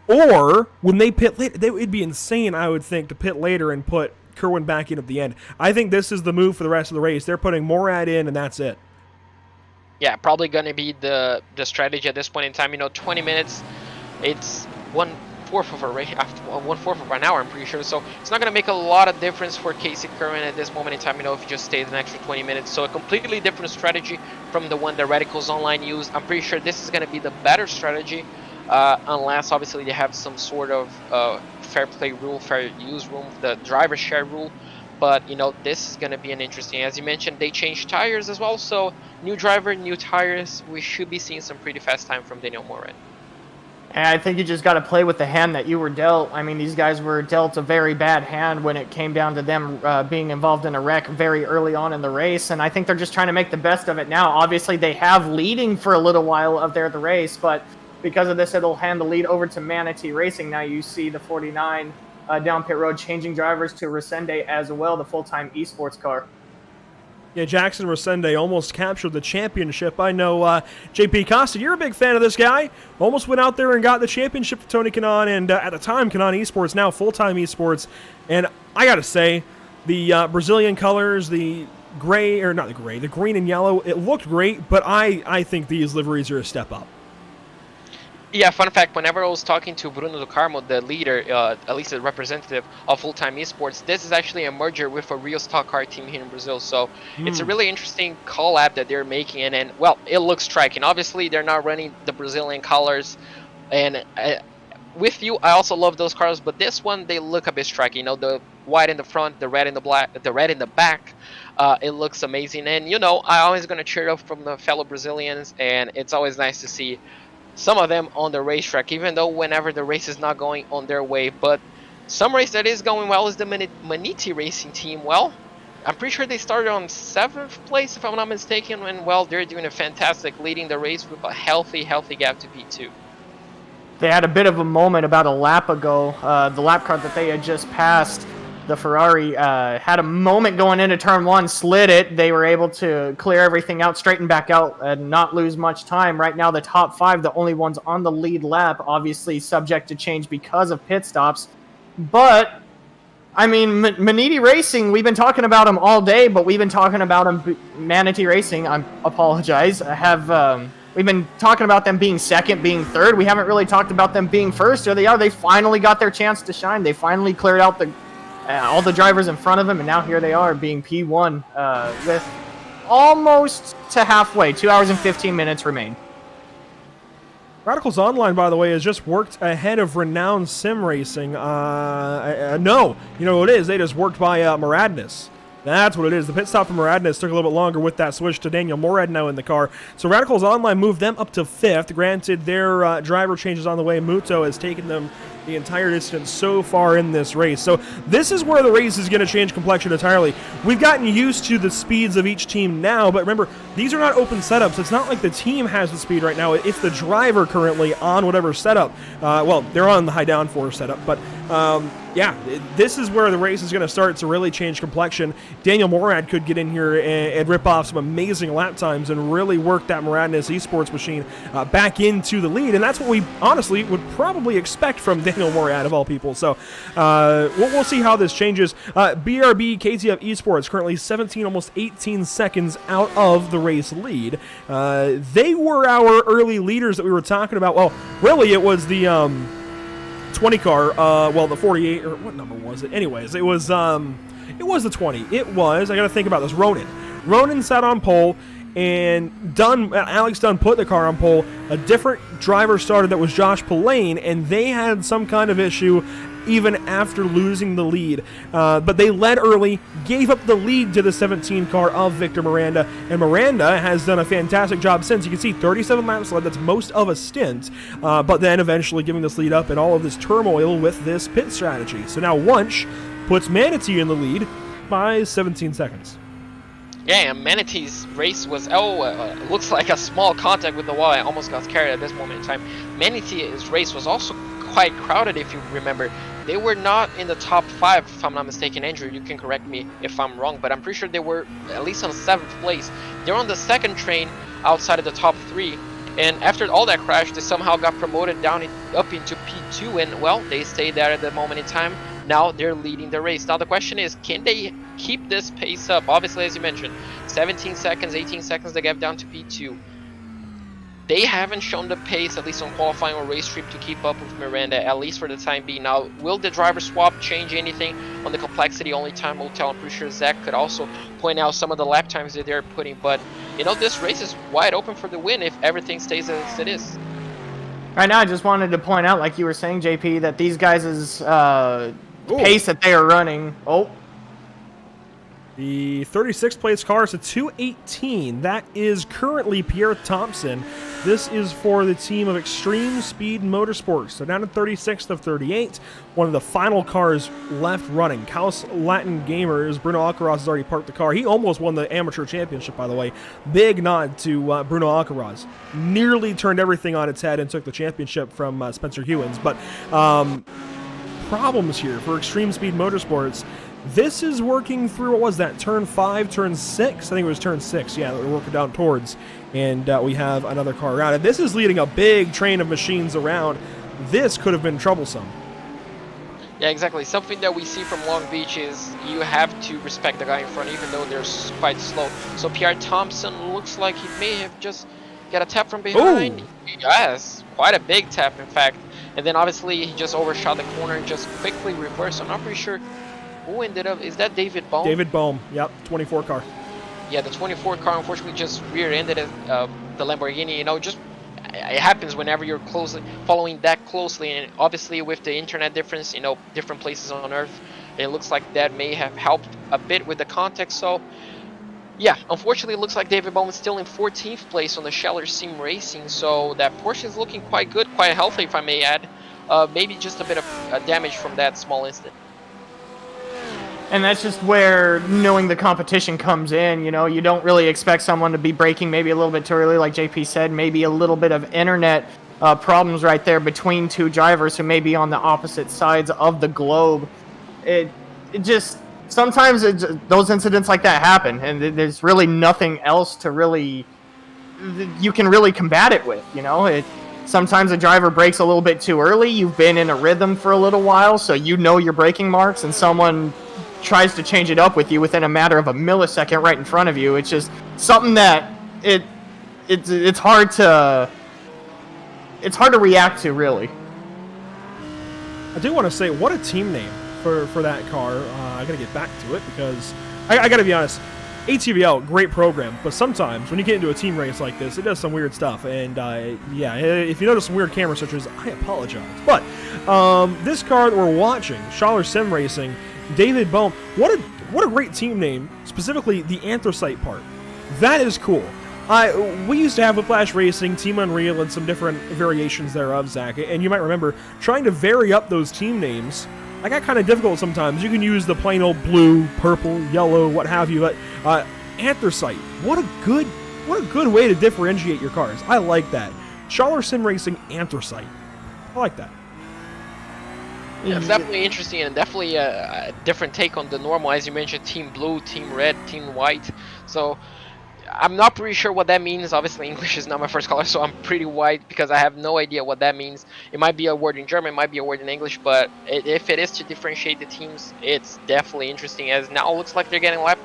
Or when they pit later, it would be insane, I would think, to pit later and put Kerwin back in at the end. I think this is the move for the rest of the race. They're putting Morad in, and that's it. Yeah, probably going to be the strategy at this point in time. 20 minutes, it's 1/4 of a race, 1/4 of an hour, I'm pretty sure. So it's not going to make a lot of difference for Casey Kerwin at this moment in time, if you just stay an extra 20 minutes. So a completely different strategy from the one that Radicals Online used. I'm pretty sure this is going to be the better strategy. Unless obviously they have some sort of fair play rule, fair use rule, the driver share rule. But you know, this is going to be an interesting, as you mentioned, they changed tires as well, so new driver, new tires. We should be seeing some pretty fast time from Daniel Moran. And I think you just got to play with the hand that you were dealt. I mean, these guys were dealt a very bad hand when it came down to them being involved in a wreck very early on in the race, and I think they're just trying to make the best of it now. Obviously, they have leading for a little while of the race, but because of this, it'll hand the lead over to Manatee Racing. Now you see the 49 down pit road changing drivers to Resende as well, the full-time esports car. Yeah, Jackson Resende almost captured the championship. I know, JP Costa, you're a big fan of this guy. Almost went out there and got the championship for Tony Kanaan, and at the time, Kanaan Esports, now full-time esports. And I got to say, the Brazilian colors, the gray, or not the gray, the green and yellow, it looked great, but I think these liveries are a step up. Yeah, fun fact, whenever I was talking to Bruno do Carmo, the leader, at least the representative of Full-Time Esports, this is actually a merger with a real stock car team here in Brazil. So it's a really interesting collab that they're making, and well, it looks striking. Obviously, they're not running the Brazilian colors, and with you, I also love those cars, but this one, they look a bit striking. You know, the white in the front, the red in the black, the red in the back. It looks amazing, and you know, I'm always going to cheer up from the fellow Brazilians, and it's always nice to see some of them on the racetrack, even though whenever the race is not going on their way. But some race that is going well is the Manatee Racing team. Well, I'm pretty sure they started on 7th place, if I'm not mistaken, and well, they're doing a fantastic, leading the race with a healthy gap to P2. They had a bit of a moment about a lap ago. The lap car that they had just passed, the Ferrari, had a moment going into turn 1, slid it. They were able to clear everything out, straighten back out, and not lose much time. Right now, the top 5, the only ones on the lead lap, obviously subject to change because of pit stops. But, I mean, Manatee Racing, we've been talking about them all day, but we've been talking about them, Manatee Racing, I apologize, we've been talking about them being second, being third. We haven't really talked about them being first. Here they are. They finally got their chance to shine. They finally cleared out all the drivers in front of them, and now here they are being P1 with almost to halfway. 2 hours and 15 minutes remain. Radicals Online, by the way, has just worked ahead of Renowned Sim Racing. No, you know what it is? They just worked by Moradness. That's what it is. The pit stop from Moradness took a little bit longer with that switch to Daniel Morad now in the car. So Radicals Online moved them up to 5th. Granted, their driver changes on the way. Muto has taken them the entire distance so far in this race. So this is where the race is going to change complexion entirely. We've gotten used to the speeds of each team now, but remember, these are not open setups. It's not like the team has the speed right now. It's the driver currently on whatever setup. Well, they're on the high downforce setup, but yeah, this is where the race is going to start to really change complexion. Daniel Morad could get in here and rip off some amazing lap times and really work that Moradness esports machine back into the lead, and that's what we honestly would probably expect from Daniel Morad, of all people. So we'll see how this changes. BRB KTF Esports currently 17, almost 18 seconds out of the race lead. They were our early leaders that we were talking about. Well, really, it was the 20 car, well, the 48, or what number was it? Anyways, it was the 20. It was, I gotta think about this, Ronan sat on pole, and Alex Dunn put the car on pole. A different driver started, that was Josh Pillane, and they had some kind of issue even after losing the lead. But they led early, gave up the lead to the 17 car of Victor Miranda, and Miranda has done a fantastic job since. You can see 37 laps led, that's most of a stint, but then eventually giving this lead up and all of this turmoil with this pit strategy. So now Wunsch puts Manatee in the lead by 17 seconds. Yeah, and Manatee's race was, looks like a small contact with the wall. I almost got scared at this moment in time. Manatee's race was also quite crowded, if you remember. They were not in the top 5, if I'm not mistaken. Andrew, you can correct me if I'm wrong, but I'm pretty sure they were at least on 7th place. They're on the second train outside of the top 3, and after all that crash, they somehow got promoted up into P2, and well, they stayed there at the moment in time. Now they're leading the race. Now the question is, can they keep this pace up? Obviously, as you mentioned, 17 seconds, 18 seconds, they get down to P2. They haven't shown the pace, at least on qualifying or race trip, to keep up with Miranda, at least for the time being. Now, will the driver swap change anything on the complexity? Only time will tell. I'm pretty sure Zach could also point out some of the lap times that they're putting. But, you know, this race is wide open for the win if everything stays as it is. Right now, I just wanted to point out, like you were saying, JP, that these guys' pace that they are running. Oh, The 36th place car is a 218. That is currently Pierre Thompson. This is for the team of Extreme Speed Motorsports. So down to 36th of 38. One of the final cars left running. Caos Latin Gamers. Bruno Alcaraz has already parked the car. He almost won the amateur championship, by the way. Big nod to Bruno Alcaraz. Nearly turned everything on its head and took the championship from Spencer Hewins. But problems here for Extreme Speed Motorsports. This is working through, what was that, turn 5, turn 6? I think it was turn 6, yeah, that we're working down towards. And we have another car around. And this is leading a big train of machines around. This could have been troublesome. Yeah, exactly. Something that we see from Long Beach is you have to respect the guy in front, even though they're quite slow. So Pierre Thompson looks like he may have just got a tap from behind. Ooh. Yes, quite a big tap, in fact. And then obviously he just overshot the corner and just quickly reversed. I'm not pretty sure who ended up. Is that David Bohm? David Bohm, yep, 24 car. Yeah, the 24 car unfortunately just rear-ended the Lamborghini. You know, just it happens whenever you're following that closely, and obviously with the internet difference, you know, different places on Earth, it looks like that may have helped a bit with the context. So, yeah, unfortunately, it looks like David Bohm is still in 14th place on the Scheller Sim Racing. So that Porsche is looking quite good, quite healthy, if I may add. Maybe just a bit of damage from that small incident. And that's just where knowing the competition comes in. You know, you don't really expect someone to be braking maybe a little bit too early, like JP said. Maybe a little bit of internet problems right there between two drivers who may be on the opposite sides of the globe. It just sometimes those incidents like that happen, and there's really nothing else to really you can really combat it with. You know, sometimes a driver brakes a little bit too early. You've been in a rhythm for a little while, so you know your braking marks, and someone tries to change it up with you within a matter of a millisecond right in front of you. It's just something that it's hard to react to, really. I do want to say, what a team name for that car. I gotta get back to it because I gotta be honest, ATVL, great program, but sometimes when you get into a team race like this, it does some weird stuff. And yeah, if you notice some weird camera switches, I apologize. But this car that we're watching, Scheller Sim Racing, David Bohm, what a great team name, specifically the anthracite part. That is cool. We used to have Whiplash Racing, Team Unreal, and some different variations thereof, Zach, and you might remember trying to vary up those team names. That got kind of difficult sometimes. You can use the plain old blue, purple, yellow, what have you, but anthracite, what a good way to differentiate your cars. I like that. Scheller Sim Racing Anthracite. I like that. Yeah, it's definitely interesting and definitely a different take on the normal, as you mentioned, Team Blue, Team Red, Team White. So I'm not pretty sure what that means. Obviously, English is not my first color, so I'm pretty white because I have no idea what that means. It might be a word in German, it might be a word in English, but if it is to differentiate the teams, it's definitely interesting, as now it looks like they're getting lapped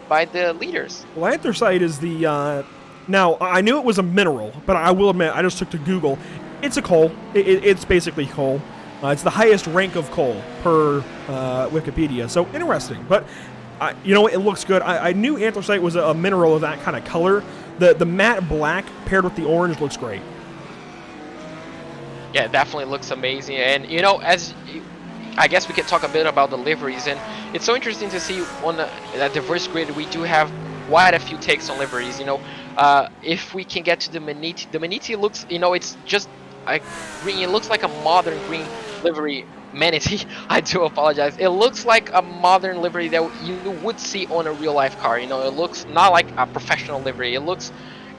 by the leaders. Well, anthracite is the... now, I knew it was a mineral, but I will admit, I just took to Google. It's a coal. It's basically coal. It's the highest rank of coal per Wikipedia, so interesting. But you know what? It looks good. I knew anthracite was a mineral of that kind of color. The matte black paired with the orange looks great. Yeah, it definitely looks amazing. And you know, I guess we could talk a bit about the liveries, and it's so interesting to see on that diverse grid. We do have quite a few takes on liveries. You know, if we can get to the Maniti looks, you know, it's just green. It looks like a modern green livery. Manatee, I do apologize. It looks like a modern livery that you would see on a real life car. You know, it looks not like a professional livery. It looks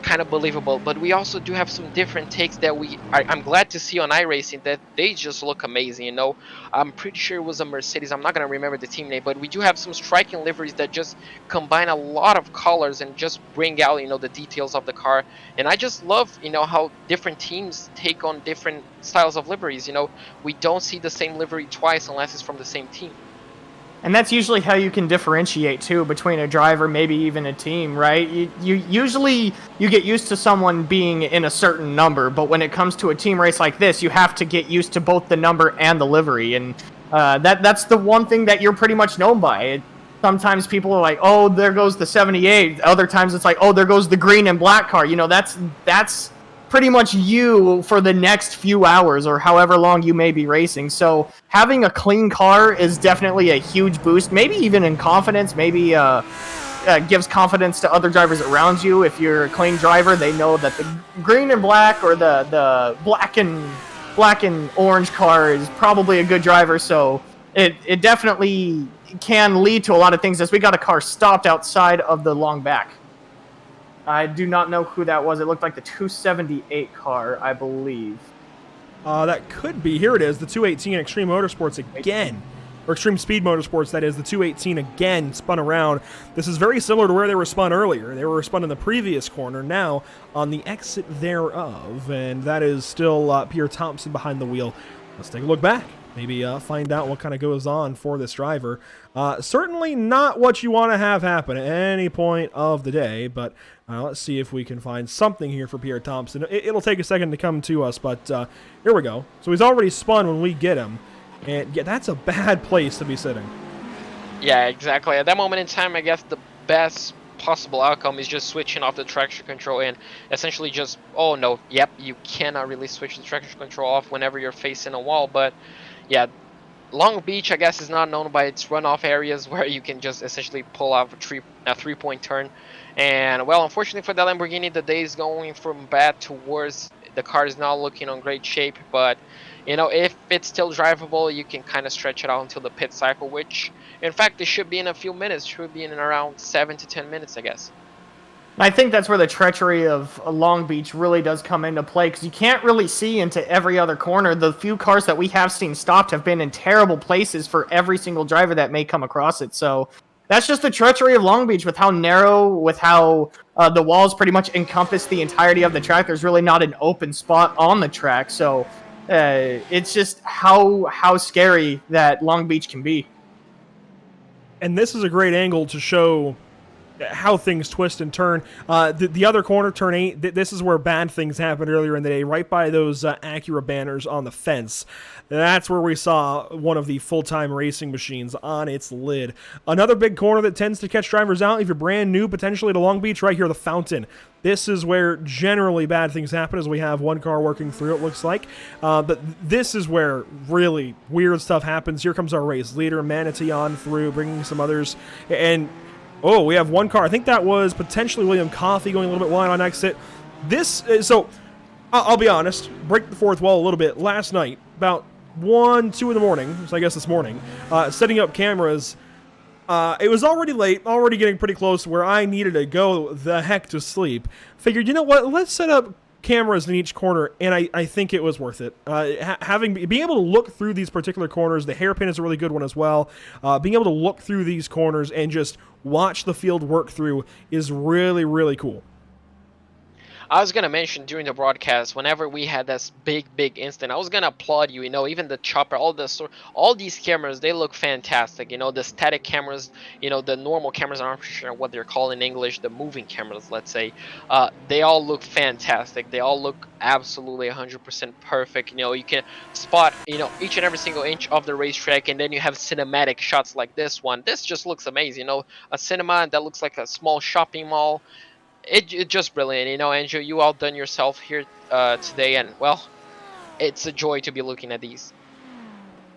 kind of believable, but we also do have some different takes that I'm glad to see on iRacing, that they just look amazing. You know, I'm pretty sure it was a Mercedes. I'm not going to remember the team name, but we do have some striking liveries that just combine a lot of colors and just bring out, you know, the details of the car. And I just love, you know, how different teams take on different styles of liveries. You know, we don't see the same livery twice unless it's from the same team. And that's usually how you can differentiate, too, between a driver, maybe even a team, right? You usually get used to someone being in a certain number, but when it comes to a team race like this, you have to get used to both the number and the livery. And that's the one thing that you're pretty much known by. Sometimes people are like, oh, there goes the 78. Other times it's like, oh, there goes the green and black car. You know, that's pretty much you for the next few hours or however long you may be racing. So having a clean car is definitely a huge boost, maybe even in confidence, maybe gives confidence to other drivers around you. If you're a clean driver, they know that the green and black or the black and orange car is probably a good driver. So it definitely can lead to a lot of things, as we got a car stopped outside of the long back. I do not know who that was. It looked like the 278 car, I believe. That could be. Here it is, the 218 Extreme Motorsports again. Or Extreme Speed Motorsports, that is, the 218 again spun around. This is very similar to where they were spun earlier. They were spun in the previous corner, now on the exit thereof. And that is still Pierre Thompson behind the wheel. Let's take a look back. Maybe find out what kind of goes on for this driver. Certainly not what you want to have happen at any point of the day, but let's see if we can find something here for Pierre Thompson. It'll take a second to come to us, but here we go. So he's already spun when we get him, and yeah, that's a bad place to be sitting. Yeah, exactly. At that moment in time, I guess the best possible outcome is just switching off the traction control and essentially just, oh no, yep, you cannot really switch the traction control off whenever you're facing a wall, but yeah, Long Beach, I guess, is not known by its runoff areas where you can just essentially pull off a three-point turn. And, well, unfortunately for the Lamborghini, the day is going from bad to worse. The car is not looking on great shape, but, you know, if it's still drivable, you can kind of stretch it out until the pit cycle, which, in fact, it should be in a few minutes. It should be in around 7 to 10 minutes, I guess. I think that's where the treachery of Long Beach really does come into play, because you can't really see into every other corner. The few cars that we have seen stopped have been in terrible places for every single driver that may come across it. So that's just the treachery of Long Beach, with how narrow, with how the walls pretty much encompass the entirety of the track. There's really not an open spot on the track. So it's just how scary that Long Beach can be. And this is a great angle to show how things twist and turn. The other corner, turn 8, this is where bad things happened earlier in the day, right by those Acura banners on the fence. That's where we saw one of the full-time racing machines on its lid. Another big corner that tends to catch drivers out if you're brand new, potentially to Long Beach, right here, the Fountain. This is where generally bad things happen, as we have one car working through, it looks like. But this is where really weird stuff happens. Here comes our race leader, Manatee, on through, bringing some others. And oh, we have one car. I think that was potentially William Coffey going a little bit wide on exit. So I'll be honest, break the fourth wall a little bit. Last night, about 1, 2 in the morning, so I guess this morning, setting up cameras, it was already late, already getting pretty close to where I needed to go the heck to sleep. Figured, you know what, let's set up cameras in each corner, and I think it was worth it. Being able to look through these particular corners, the hairpin is a really good one as well. Being able to look through these corners and just watch the field work through is really, really cool. I was gonna mention during the broadcast, whenever we had this big instant, I was gonna applaud you. You know, even the chopper, all these cameras, they look fantastic. You know, the static cameras, you know, the normal cameras, I'm not sure what they're called in English, the moving cameras, let's say. They all look fantastic. They all look absolutely 100% perfect. You know, you can spot, you know, each and every single inch of the racetrack, and then you have cinematic shots like this one. This just looks amazing. You know, a cinema that looks like a small shopping mall. It's just brilliant, you know, Andrew. You outdone yourself here today, and well, it's a joy to be looking at these.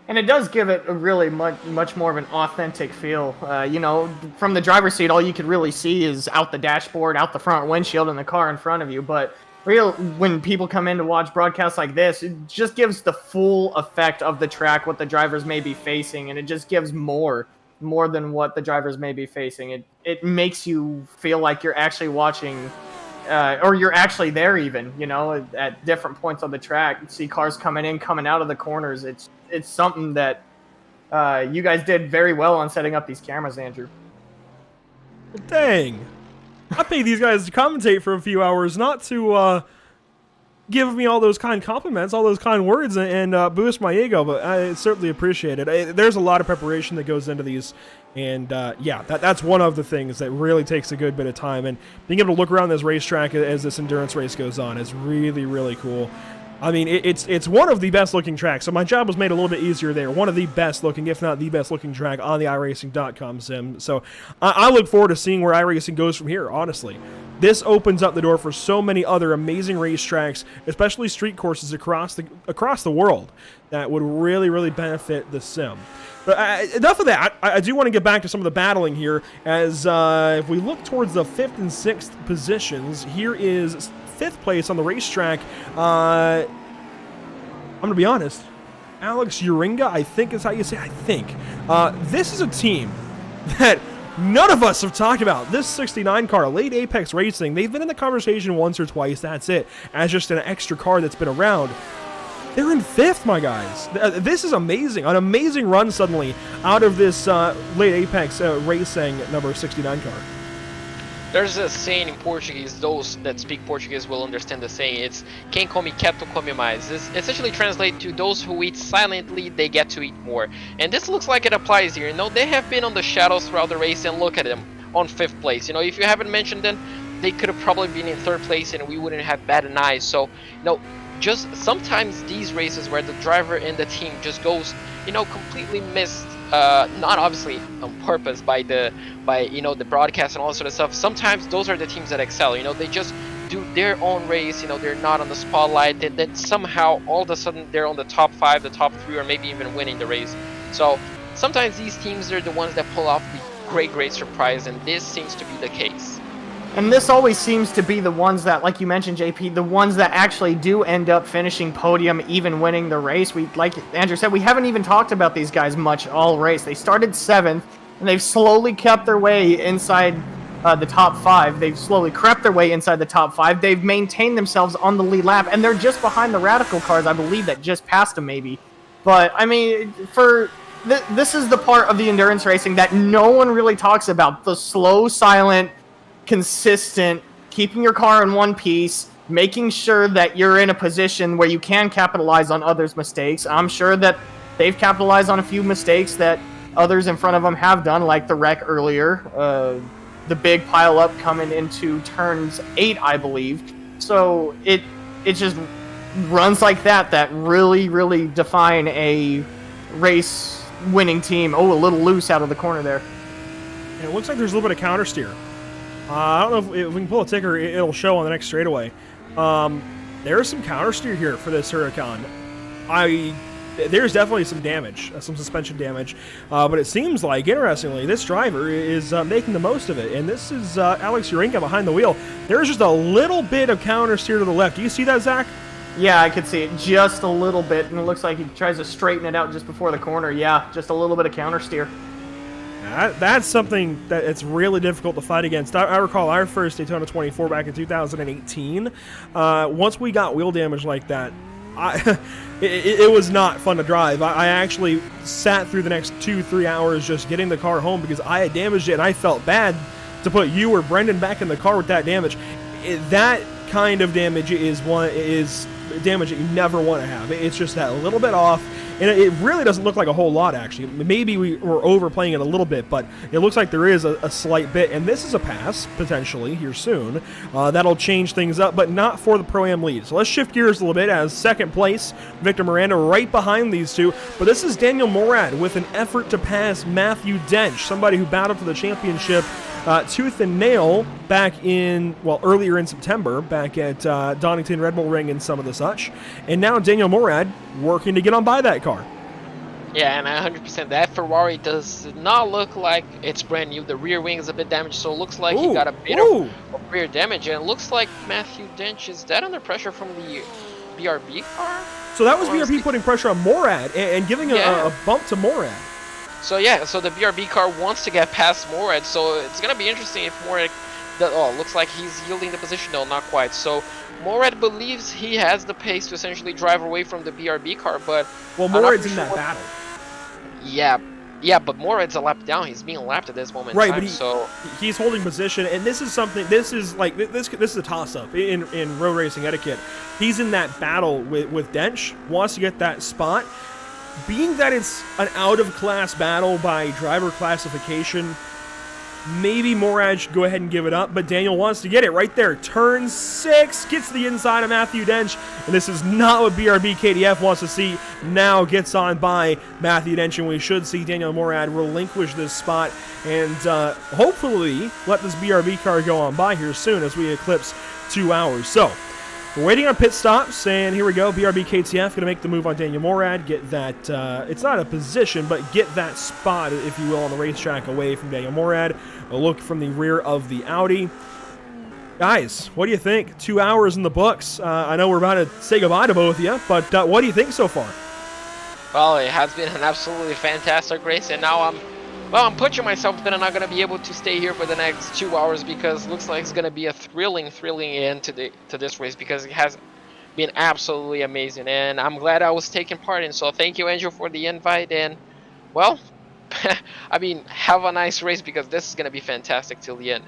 And it does give it a really much more of an authentic feel. You know, from the driver's seat, all you could really see is out the dashboard, out the front windshield, and the car in front of you. But when people come in to watch broadcasts like this, it just gives the full effect of the track, what the drivers may be facing, and it just gives more than what the drivers may be facing. It makes you feel like you're actually watching, or you're actually there even, you know, at different points on the track. You see cars coming in, coming out of the corners. It's something that you guys did very well on setting up these cameras, Andrew. Dang. I paid these guys to commentate for a few hours, not to give me all those kind compliments, all those kind words, and boost my ego, but I certainly appreciate it. There's a lot of preparation that goes into these, and yeah, that's one of the things that really takes a good bit of time, and being able to look around this racetrack as this endurance race goes on is really, really cool. I mean, it's one of the best looking tracks, so my job was made a little bit easier there. One of the best looking, if not the best looking track on the iRacing.com sim. So I look forward to seeing where iRacing goes from here, honestly. This opens up the door for so many other amazing racetracks, especially street courses across the world, that would really, really benefit the sim. But enough of that. I do want to get back to some of the battling here, as if we look towards the 5th and 6th positions, here is 5th place on the racetrack. I'm going to be honest. Alex Uringa, I think is how you say it. I think. This is a team that none of us have talked about. This 69 car, Late Apex Racing, they've been in the conversation once or twice, that's it, as just an extra car that's been around. They're in 5th, my guys. This is amazing. An amazing run suddenly out of this Late Apex Racing number 69 car. There's a saying in Portuguese, those that speak Portuguese will understand the saying. It's quem come quieto come mais. This essentially translates to those who eat silently, they get to eat more. And this looks like it applies here. You know, they have been on the shadows throughout the race, and look at them on 5th place. You know, if you haven't mentioned them, they could have probably been in 3rd place and we wouldn't have batted an eye. So, you know, just sometimes these races where the driver and the team just goes, you know, completely missed, not obviously on purpose by you know, the broadcast and all that sort of stuff. Sometimes those are the teams that excel. You know, they just do their own race. You know, they're not on the spotlight, and then somehow all of a sudden they're on the top 5, the top 3, or maybe even winning the race. So sometimes these teams are the ones that pull off the great surprise, and this seems to be the case. And this always seems to be the ones that, like you mentioned, JP, the ones that actually do end up finishing podium, even winning the race. We, like Andrew said, we haven't even talked about these guys much all race. They started 7th, and they've slowly kept their way inside the top 5. They've slowly crept their way inside the top 5. They've maintained themselves on the lead lap, and they're just behind the Radical cars, I believe, that just passed them maybe. But, I mean, this is the part of the endurance racing that no one really talks about. The slow, silent, consistent, keeping your car in one piece, making sure that you're in a position where you can capitalize on others' mistakes. I'm sure that they've capitalized on a few mistakes that others in front of them have done, like the wreck earlier, the big pile up coming into turns 8, I believe. So it just runs like that really define a race winning team. Oh, a little loose out of the corner there. And it looks like there's a little bit of counter steer. I don't know if we can pull a ticker, it'll show on the next straightaway. There's some counter steer here for this Huracan. There's definitely some damage, some suspension damage, but it seems like, interestingly, this driver is making the most of it, and this is Alex Uringa behind the wheel. There's just a little bit of counter steer to the left. Do you see that, Zach? Yeah, I could see it just a little bit, and it looks like he tries to straighten it out just before the corner. Yeah, just a little bit of counter steer. That's something that it's really difficult to fight against. I recall our first Daytona 24 back in 2018. Once we got wheel damage like that, it was not fun to drive. I actually sat through the next 2-3 hours just getting the car home because I had damaged it, and I felt bad to put you or Brendan back in the car with that damage. That kind of damage is damage that you never want to have. It's just that little bit off, and it really doesn't look like a whole lot, actually. Maybe we were overplaying it a little bit, but it looks like there is a slight bit, and this is a pass, potentially, here soon. That'll change things up, but not for the Pro-Am lead. So let's shift gears a little bit, as second place, Victor Miranda right behind these two, but this is Daniel Morad with an effort to pass Matthew Dench, somebody who battled for the championship tooth and nail back in, well, earlier in September, back at Donington Red Bull Ring and some of the such. And now Daniel Morad working to get on by that car. Yeah, and 100%. That Ferrari does not look like it's brand new. The rear wing is a bit damaged, so it looks like he got a bit of rear damage. And it looks like Matthew Dench is dead under pressure from the BRB car. So that was BRB putting pressure on Morad and giving a bump to Morad. So yeah, so the BRB car wants to get past Morad, so it's going to be interesting if Morad, looks like he's yielding the position, though, not quite. So Morad believes he has the pace to essentially drive away from the BRB car, but... Well, Morad's in that battle. Yeah, but Morad's a lap down. He's being lapped at this moment in time, but he's holding position, and this is something, this is a toss-up in road racing etiquette. He's in that battle with Dench, wants to get that spot. Being that it's an out-of-class battle by driver classification, Maybe Morad should go ahead and give it up, but Daniel wants to get it right there. Turn 6, gets to the inside of Matthew Dench, and this is not what BRB KDF wants to see. Now gets on by Matthew Dench, and we should see Daniel Morad relinquish this spot and hopefully let this BRB car go on by here soon as we eclipse 2 hours. So, we're waiting on pit stops, and here we go. BRB KTF going to make the move on Daniel Morad, get that, it's not a position, but get that spot, if you will, on the racetrack away from Daniel Morad. A look from the rear of the Audi. Guys, what do you think? 2 hours in the books. I know we're about to say goodbye to both of you, but what do you think so far? Well, it has been an absolutely fantastic race, and now I'm pushing myself that I'm not going to be able to stay here for the next 2 hours because it looks like it's going to be a thrilling end to this race because it has been absolutely amazing, and I'm glad I was taking part in. So thank you, Angel, for the invite, and well, I mean, have a nice race because this is going to be fantastic till the end.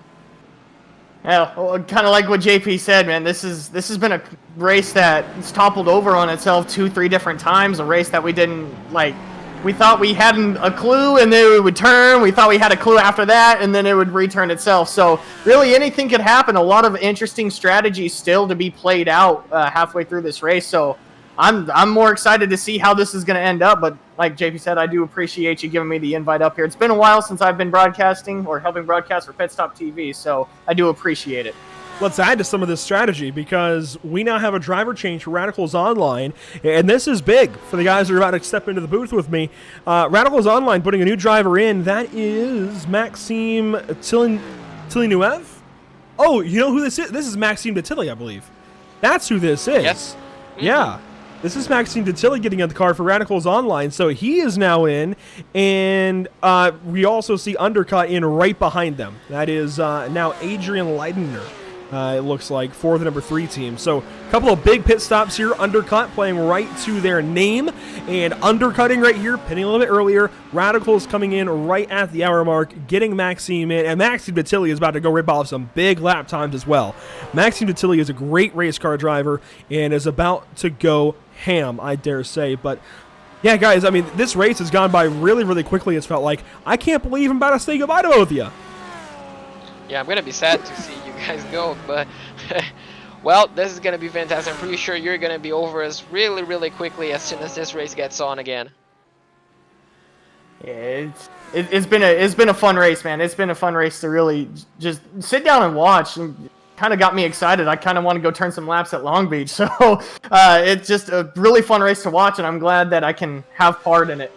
Yeah, well, kind of like what JP said, man. This has been a race that's toppled over on itself 2-3 different times. A race that we didn't like. We thought we hadn't a clue, and then it would turn. We thought we had a clue after that, and then it would return itself. So really, anything could happen. A lot of interesting strategies still to be played out halfway through this race. So I'm more excited to see how this is going to end up. But like JP said, I do appreciate you giving me the invite up here. It's been a while since I've been broadcasting or helping broadcast for Pit Stop TV, so I do appreciate it. Let's add to some of this strategy because we now have a driver change for Radicals Online, and this is big for the guys that are about to step into the booth with me. Radicals Online putting a new driver in. That is Maxime Tilly-Nuev. Oh, you know who this is? This is Maxime de Tilly, I believe. That's who this is. Yes. Yeah. This is Maxime de Tilly getting in the car for Radicals Online, so he is now in, and we also see Undercut in right behind them. That is now Adrian Leidener. It looks like for the number 3 team. So a couple of big pit stops here. Undercut playing right to their name and undercutting right here, pitting a little bit earlier. Radicals coming in right at the hour mark, getting Maxime in, and Maxime de Tilly is about to go rip off some big lap times as well. Maxime de Tilly is a great race car driver and is about to go ham, I dare say. But yeah, guys, I mean, this race has gone by really, really quickly. It's felt like I can't believe I'm about to say goodbye to both of you. Yeah, I'm going to be sad to see you guys go, but well, this is going to be fantastic. I'm pretty sure you're going to be over us really, really quickly as soon as this race gets on again. Yeah, it's been a fun race, man. It's been a fun race to really just sit down and watch. And kind of got me excited. I kind of want to go turn some laps at Long Beach. So it's just a really fun race to watch, and I'm glad that I can have part in it.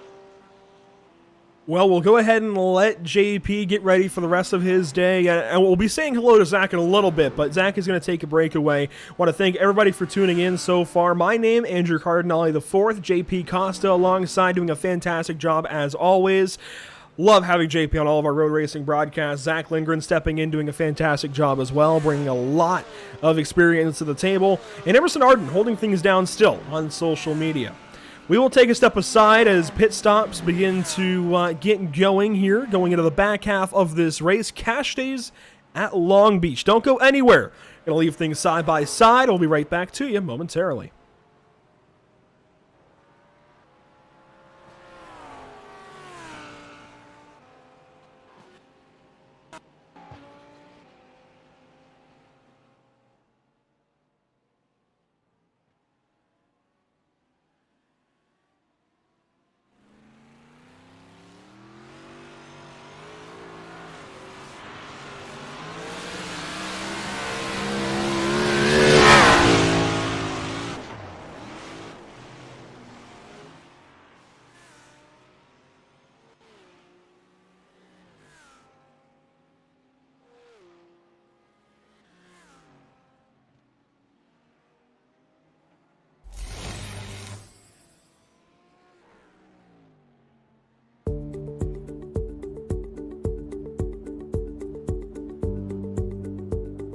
Well, we'll go ahead and let JP get ready for the rest of his day, and we'll be saying hello to Zach in a little bit, but Zach is going to take a break away. I want to thank everybody for tuning in so far. My name, Andrew Cardinale IV, JP Costa alongside, doing a fantastic job as always. Love having JP on all of our road racing broadcasts. Zach Lindgren stepping in, doing a fantastic job as well, bringing a lot of experience to the table, and Emerson Arden holding things down still on social media. We will take a step aside as pit stops begin to get going here, going into the back half of this race. Cash days at Long Beach. Don't go anywhere. Going to leave things side by side. We'll be right back to you momentarily.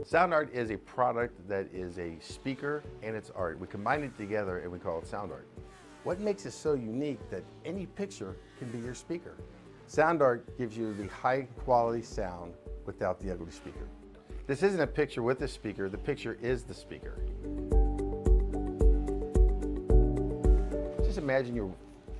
Sound Art is a product that is a speaker and it's art. We combine it together and we call it Sound Art. What makes it so unique that any picture can be your speaker? Sound Art gives you the high quality sound without the ugly speaker. This isn't a picture with a speaker, the picture is the speaker. Just imagine your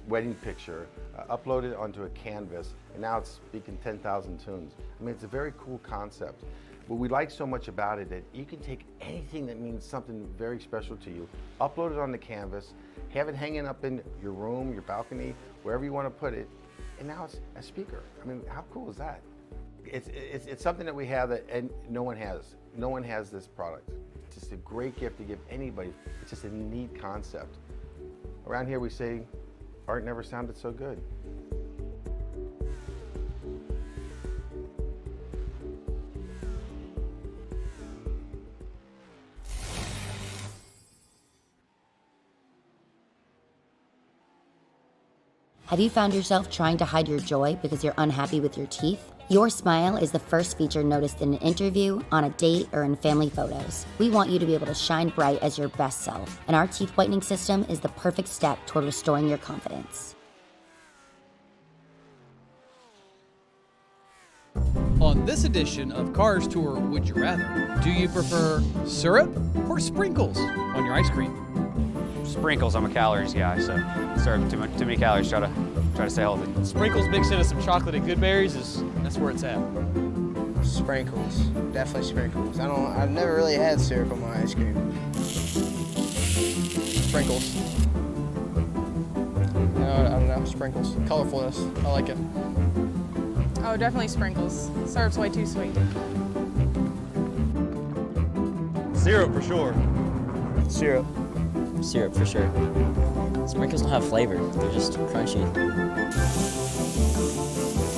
wedding picture uploaded onto a canvas, and now it's speaking 10,000 tunes. I mean, it's a very cool concept. What we like so much about it that you can take anything that means something very special to you, upload it on the canvas, have it hanging up in your room, your balcony, wherever you want to put it, and now it's a speaker. I mean, how cool is that? It's something that we have that and no one has. No one has this product. It's just a great gift to give anybody. It's just a neat concept. Around here we say, art never sounded so good. Have you found yourself trying to hide your joy because you're unhappy with your teeth? Your smile is the first feature noticed in an interview, on a date, or in family photos. We want you to be able to shine bright as your best self, and our teeth whitening system is the perfect step toward restoring your confidence. On this edition of Cars Tour Would You Rather, do you prefer syrup or sprinkles on your ice cream? Sprinkles. I'm a calories guy, so serve too many calories. Try to stay healthy. Sprinkles mixed into some chocolate and good berries that's where it's at. Sprinkles, definitely sprinkles. I've never really had syrup on my ice cream. Sprinkles. I don't know, sprinkles. Colorfulness, I like it. Oh, definitely sprinkles. Syrup's way too sweet. Syrup for sure. Syrup. Syrup for sure. Sprinkles don't have flavor, they're just crunchy.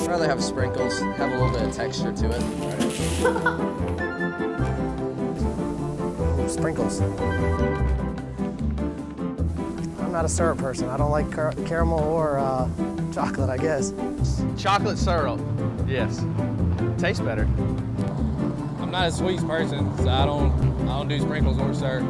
I'd rather have sprinkles, have a little bit of texture to it. Sprinkles. I'm not a syrup person. I don't like caramel or chocolate, I guess. Chocolate syrup, yes. Tastes better. I'm not a sweets person, so I don't do sprinkles or syrup.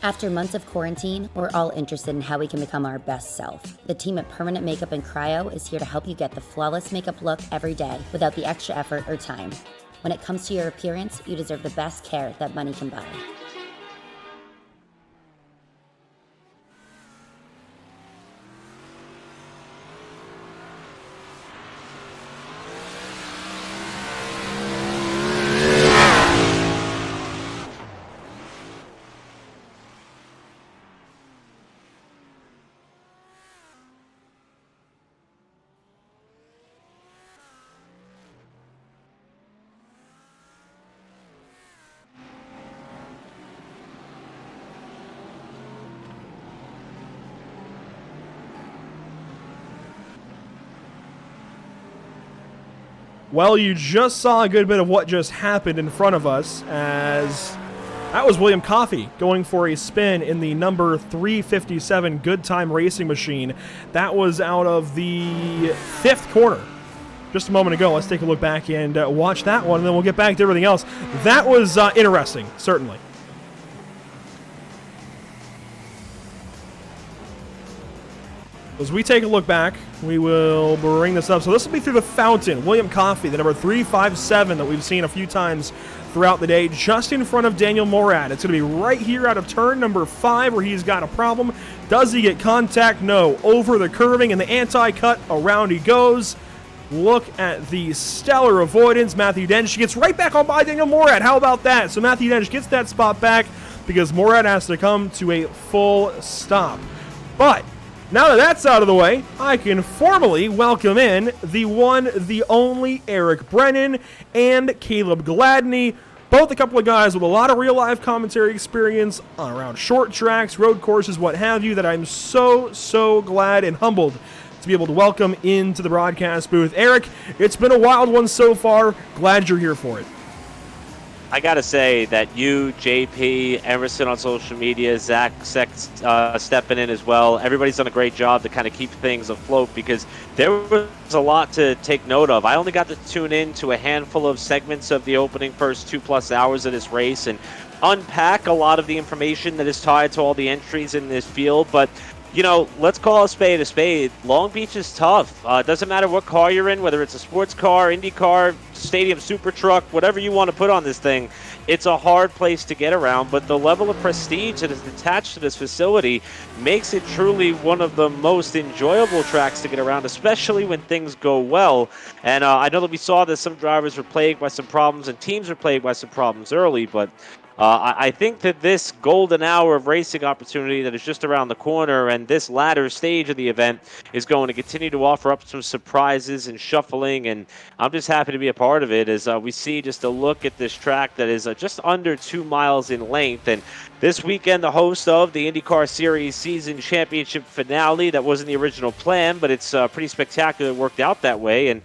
After months of quarantine, we're all interested in how we can become our best self. The team at Permanent Makeup and Cryo is here to help you get the flawless makeup look every day without the extra effort or time. When it comes to your appearance, you deserve the best care that money can buy. Well, you just saw a good bit of what just happened in front of us, as that was William Coffey going for a spin in the number 357 Good Time Racing machine. That was out of the 5th corner just a moment ago. Let's take a look back and watch that one, and then we'll get back to everything else. That was interesting, certainly. As we take a look back, we will bring this up. So this will be through the fountain. William Coffey, the number 357 that we've seen a few times throughout the day, just in front of Daniel Morad. It's going to be right here out of turn number 5 where he's got a problem. Does he get contact? No. Over the curving and the anti-cut, around he goes. Look at the stellar avoidance. Matthew Dench gets right back on by Daniel Morad. How about that? So Matthew Dench gets that spot back because Morad has to come to a full stop. But now that that's out of the way, I can formally welcome in the one, the only Eric Brennan and Caleb Gladney, both a couple of guys with a lot of real-life commentary experience around short tracks, road courses, what have you, that I'm so glad and humbled to be able to welcome into the broadcast booth. Eric, it's been a wild one so far. Glad you're here for it. I got to say that you, JP, Emerson on social media, Zach stepping in as well. Everybody's done a great job to kind of keep things afloat because there was a lot to take note of. I only got to tune in to a handful of segments of the opening first 2+ hours of this race and unpack a lot of the information that is tied to all the entries in this field. But let's call a spade a spade. Long Beach is tough. It doesn't matter what car you're in, whether it's a sports car, Indy car, stadium super truck, whatever you want to put on this thing. It's a hard place to get around, but the level of prestige that is attached to this facility makes it truly one of the most enjoyable tracks to get around, especially when things go well. And I know that we saw that some drivers were plagued by some problems and teams were plagued by some problems early, but I think that this golden hour of racing opportunity that is just around the corner and this latter stage of the event is going to continue to offer up some surprises and shuffling, and I'm just happy to be a part of it as we see just a look at this track that is just under 2 miles in length. And this weekend, the host of the IndyCar Series season championship finale. That wasn't the original plan, but it's pretty spectacular. It worked out that way, and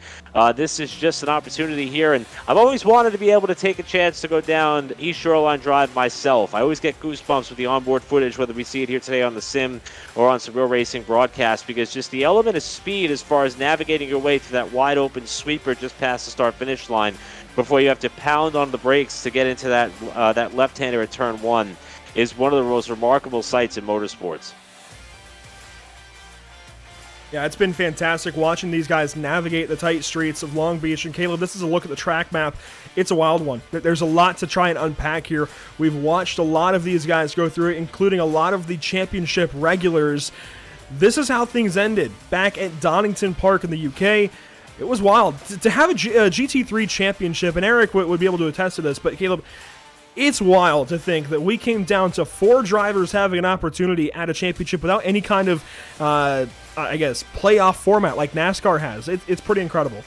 this is just an opportunity here. And I've always wanted to be able to take a chance to go down East Shoreline Drive myself. I always get goosebumps with the onboard footage, whether we see it here today on the sim or on some real racing broadcast, because just the element of speed as far as navigating your way through that wide open sweeper just past the start-finish line before you have to pound on the brakes to get into that left-hander at turn 1 is one of the most remarkable sights in motorsports. Yeah, it's been fantastic watching these guys navigate the tight streets of Long Beach. And Caleb, this is a look at the track map. It's a wild one. There's a lot to try and unpack here. We've watched a lot of these guys go through it, including a lot of the championship regulars. This is how things ended back at Donington Park in the UK. It was wild. To have a GT3 championship, and Eric would be able to attest to this, but Caleb, it's wild to think that we came down to 4 drivers having an opportunity at a championship without any kind of, playoff format like NASCAR has. It's pretty incredible.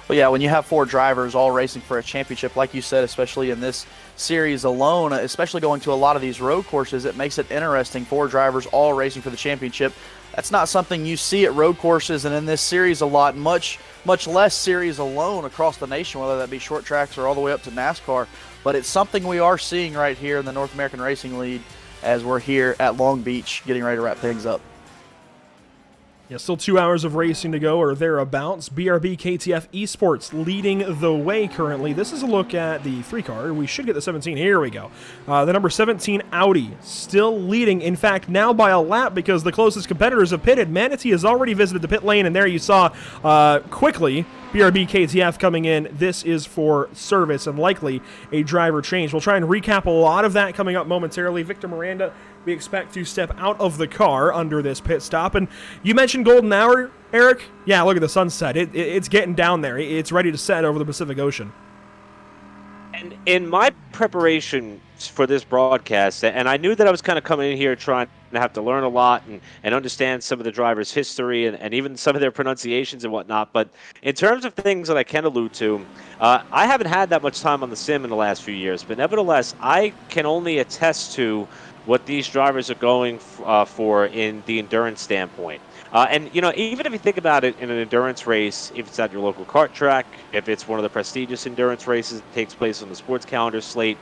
Well, yeah, when you have 4 drivers all racing for a championship, like you said, especially in this series alone, especially going to a lot of these road courses, it makes it interesting. 4 drivers all racing for the championship. That's not something you see at road courses and in this series a lot, much less series alone across the nation, whether that be short tracks or all the way up to NASCAR. But it's something we are seeing right here in the North American Racing League as we're here at Long Beach getting ready to wrap things up. Yeah, still 2 hours of racing to go or thereabouts. BRB KTF Esports leading the way currently. This is a look at the 3 car. We should get the 17. Here we go. The number 17 Audi still leading. In fact, now by a lap because the closest competitors have pitted. Manatee has already visited the pit lane, and there you saw quickly BRB KTF coming in. This is for service and likely a driver change. We'll try and recap a lot of that coming up momentarily. Victor Miranda, we expect to step out of the car under this pit stop. And you mentioned golden hour, Eric. Yeah, look at the sunset. It's getting down there. It's ready to set over the Pacific Ocean. And in my preparation for this broadcast, and I knew that I was kind of coming in here trying to have to learn a lot and understand some of the drivers' history and even some of their pronunciations and whatnot, but in terms of things that I can allude to, I haven't had that much time on the sim in the last few years, but nevertheless, I can only attest to what these drivers are going for in the endurance standpoint. And, even if you think about it in an endurance race, if it's at your local kart track, if it's one of the prestigious endurance races that takes place on the sports calendar slate,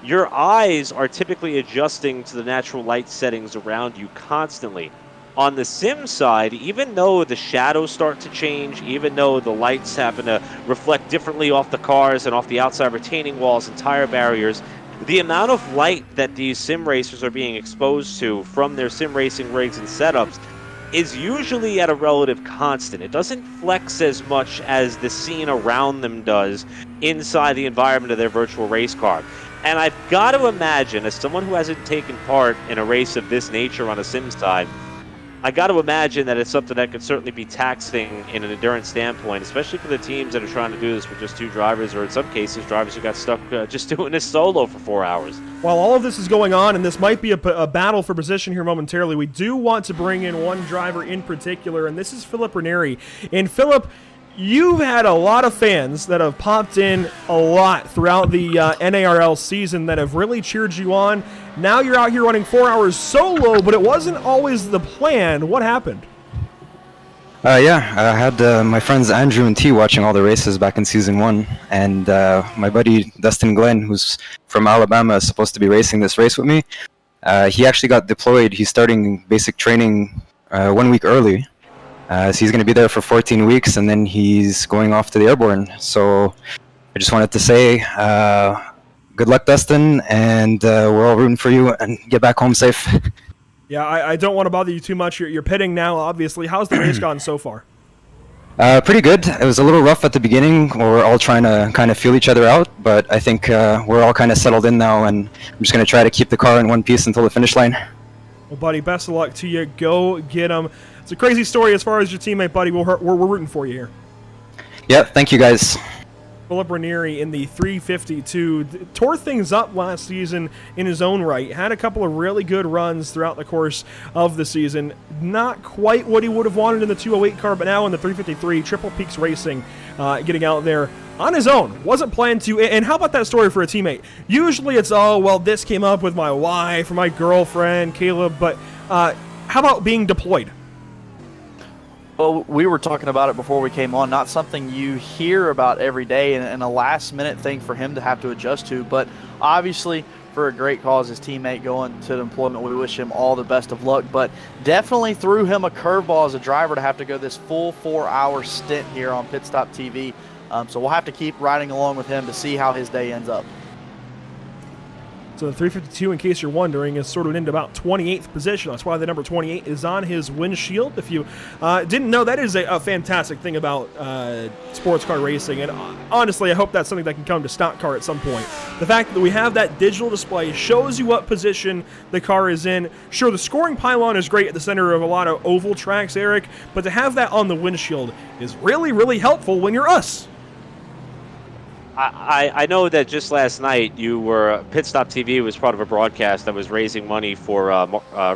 your eyes are typically adjusting to the natural light settings around you constantly. On the sim side, even though the shadows start to change, even though the lights happen to reflect differently off the cars and off the outside retaining walls and tire barriers, the amount of light that these sim racers are being exposed to from their sim racing rigs and setups is usually at a relative constant. It doesn't flex as much as the scene around them does inside the environment of their virtual race car. And I've got to imagine, as someone who hasn't taken part in a race of this nature on a sim side, I got to imagine that it's something that could certainly be taxing in an endurance standpoint, especially for the teams that are trying to do this with just 2 drivers, or in some cases, drivers who got stuck just doing this solo for 4 hours. While all of this is going on, and this might be a battle for position here momentarily, we do want to bring in one driver in particular, and this is Philip Ranieri. And Philip, you've had a lot of fans that have popped in a lot throughout the NARL season that have really cheered you on. Now you're out here running 4 hours solo, but it wasn't always the plan. What happened? Yeah, I had my friends Andrew and T watching all the races back in season 1, and my buddy Dustin Glenn, who's from Alabama, is supposed to be racing this race with me. He actually got deployed. He's starting basic training 1 week early. So he's going to be there for 14 weeks, and then he's going off to the airborne. So I just wanted to say good luck, Dustin, and we're all rooting for you, and get back home safe. Yeah, I don't want to bother you too much. You're pitting now, obviously. How's the race gone so far? Pretty good. It was a little rough at the beginning. We're all trying to kind of feel each other out, but I think we're all kind of settled in now, and I'm just going to try to keep the car in one piece until the finish line. Well, buddy, best of luck to you. Go get him. It's a crazy story as far as your teammate, buddy. We're rooting for you here. Yeah, thank you guys. Philip Ranieri in the 352 tore things up last season in his own right. Had a couple of really good runs throughout the course of the season. Not quite what he would have wanted in the 208 car, but now in the 353, Triple Peaks Racing, getting out there on his own. Wasn't planned to. And how about that story for a teammate? Usually it's, oh, well, this came up with my wife or my girlfriend, Caleb, but how about being deployed? Well, we were talking about it before we came on. Not something you hear about every day, and a last-minute thing for him to have to adjust to. But obviously, for a great cause, his teammate going to deployment, we wish him all the best of luck. But definitely threw him a curveball as a driver to have to go this full 4-hour stint here on Pit Stop TV. So we'll have to keep riding along with him to see how his day ends up. So the 352, in case you're wondering, is sort of into about 28th position. That's why the number 28 is on his windshield. If you didn't know, that is a fantastic thing about sports car racing. And honestly, I hope that's something that can come to stock car at some point. The fact that we have that digital display shows you what position the car is in. Sure, the scoring pylon is great at the center of a lot of oval tracks, Eric, but to have that on the windshield is really, really helpful when you're us. I know that just last night you were Pit Stop TV was part of a broadcast that was raising money for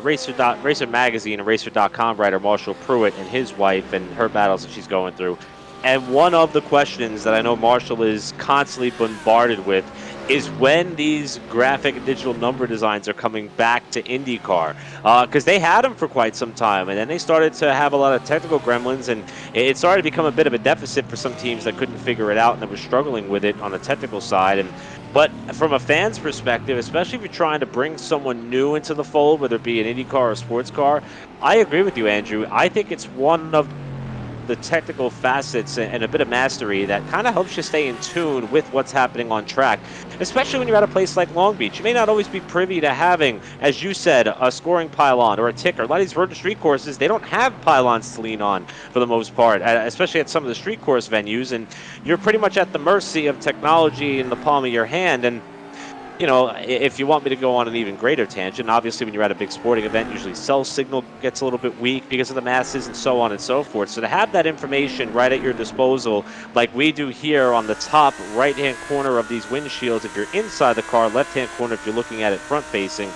Racer Magazine and Racer.com writer Marshall Pruitt and his wife and her battles that she's going through. And one of the questions that I know Marshall is constantly bombarded with is when these graphic and digital number designs are coming back to IndyCar. Because they had them for quite some time, and then they started to have a lot of technical gremlins, and it started to become a bit of a deficit for some teams that couldn't figure it out and that were struggling with it on the technical side. But from a fan's perspective, especially if you're trying to bring someone new into the fold, whether it be an IndyCar or a sports car, I agree with you, Andrew. I think it's one of the technical facets and a bit of mastery that kind of helps you stay in tune with what's happening on track, especially when you're at a place like Long Beach. You may not always be privy to having, as you said, a scoring pylon or a ticker. A lot of these road to street courses, they don't have pylons to lean on for the most part, especially at some of the street course venues, and you're pretty much at the mercy of technology in the palm of your hand. And you know, if you want me to go on an even greater tangent, obviously when you're at a big sporting event, usually cell signal gets a little bit weak because of the masses and so on and so forth. So to have that information right at your disposal, like we do here on the top right-hand corner of these windshields, if you're inside the car, left-hand corner if you're looking at it front-facing,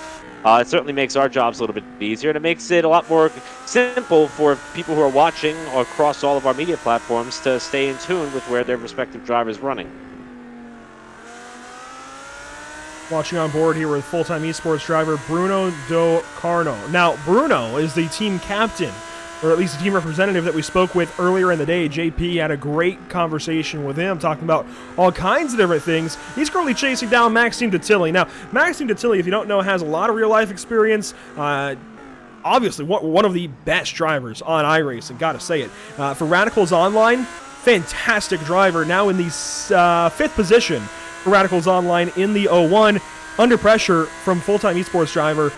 it certainly makes our jobs a little bit easier, and it makes it a lot more simple for people who are watching across all of our media platforms to stay in tune with where their respective drivers running. Watching on board here with full-time esports driver Bruno Do Carno. Now, Bruno is the team captain, or at least the team representative that we spoke with earlier in the day. JP had a great conversation with him, talking about all kinds of different things. He's currently chasing down Maxime Detilly. Now, Maxime Detilly, if you don't know, has a lot of real-life experience. Obviously, one of the best drivers on iRacing, gotta say it. For Radicals Online, fantastic driver, now in the 5th position for Radicals Online in the 01, under pressure from full-time esports driver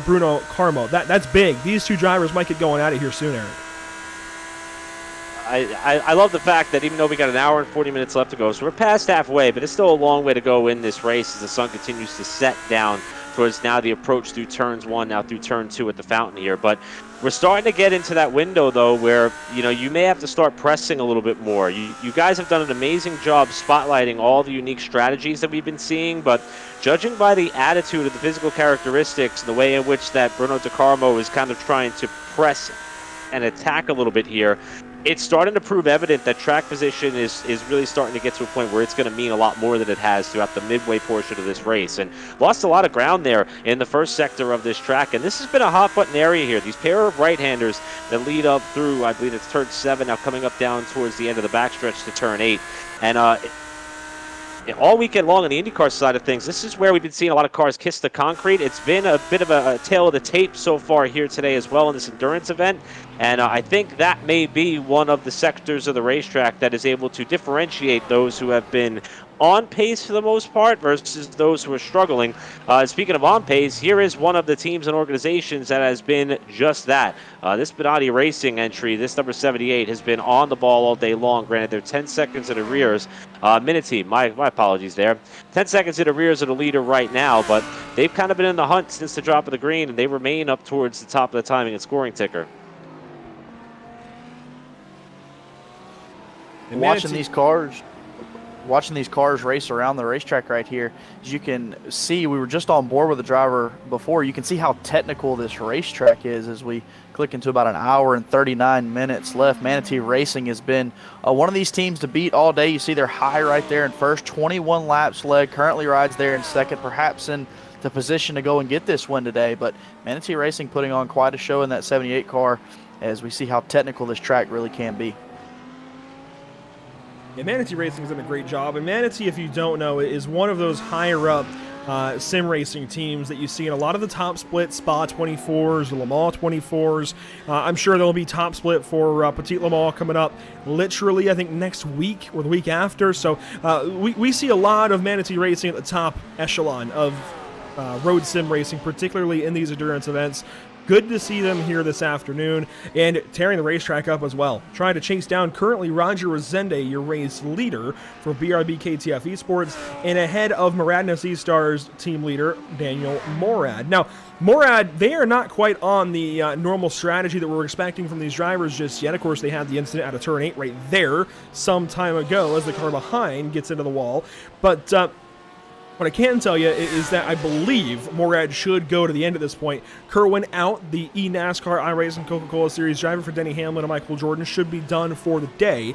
Bruno Carmo. That's big. These two drivers might get going at it here soon, Eric. I love the fact that even though we got an hour and 40 minutes left to go, so we're past halfway, but it's still a long way to go in this race as the sun continues to set down towards now the approach through turns 1, now through turn 2 at the fountain here. But we're starting to get into that window, though, where, you know, you may have to start pressing a little bit more. You guys have done an amazing job spotlighting all the unique strategies that we've been seeing, but judging by the attitude of the physical characteristics, the way in which that Bruno De Carmo is kind of trying to press and attack a little bit here, it's starting to prove evident that track position is really starting to get to a point where it's going to mean a lot more than it has throughout the midway portion of this race. And lost a lot of ground there in the first sector of this track. And this has been a hot-button area here. These pair of right-handers that lead up through, I believe it's turn 7, now coming up down towards the end of the backstretch to turn 8. And all weekend long on the IndyCar side of things, this is where we've been seeing a lot of cars kiss the concrete. It's been a bit of a tail of the tape so far here today as well in this endurance event. And I think that may be one of the sectors of the racetrack that is able to differentiate those who have been on pace for the most part versus those who are struggling. Speaking of on pace, here is one of the teams and organizations that has been just that. This Benatti Racing entry, this number 78, has been on the ball all day long. Granted, they're 10 seconds in arrears. Minute team, my apologies there. 10 seconds in arrears of the leader right now, but they've kind of been in the hunt since the drop of the green, and they remain up towards the top of the timing and scoring ticker. And watching these cars race around the racetrack right here, as you can see, we were just on board with the driver before. You can see how technical this racetrack is as we click into about an hour and 39 minutes left. Manatee Racing has been one of these teams to beat all day. You see their high right there in first, 21 laps led, currently rides there in second, perhaps in the position to go and get this win today. But Manatee Racing putting on quite a show in that 78 car as we see how technical this track really can be. Yeah, Manatee Racing has done a great job. And Manatee, if you don't know, is one of those higher-up sim racing teams that you see in a lot of the top split Spa 24s, Le Mans 24s. I'm sure there'll be top split for Petit Le Mans coming up literally, I think, next week or the week after. So we see a lot of Manatee Racing at the top echelon of road sim racing, particularly in these endurance events. Good to see them here this afternoon and tearing the racetrack up as well. Trying to chase down currently Roger Resende, your race leader for BRB KTF Esports, and ahead of Morad Nassi Star's team leader, Daniel Morad. Now, Morad, they are not quite on the normal strategy that we're expecting from these drivers just yet. Of course, they had the incident out of turn 8 right there some time ago as the car behind gets into the wall. But what I can tell you is that I believe Morad should go to the end at this point. Kerwin out, the eNASCAR iRacing Coca-Cola Series driver for Denny Hamlin and Michael Jordan, should be done for the day.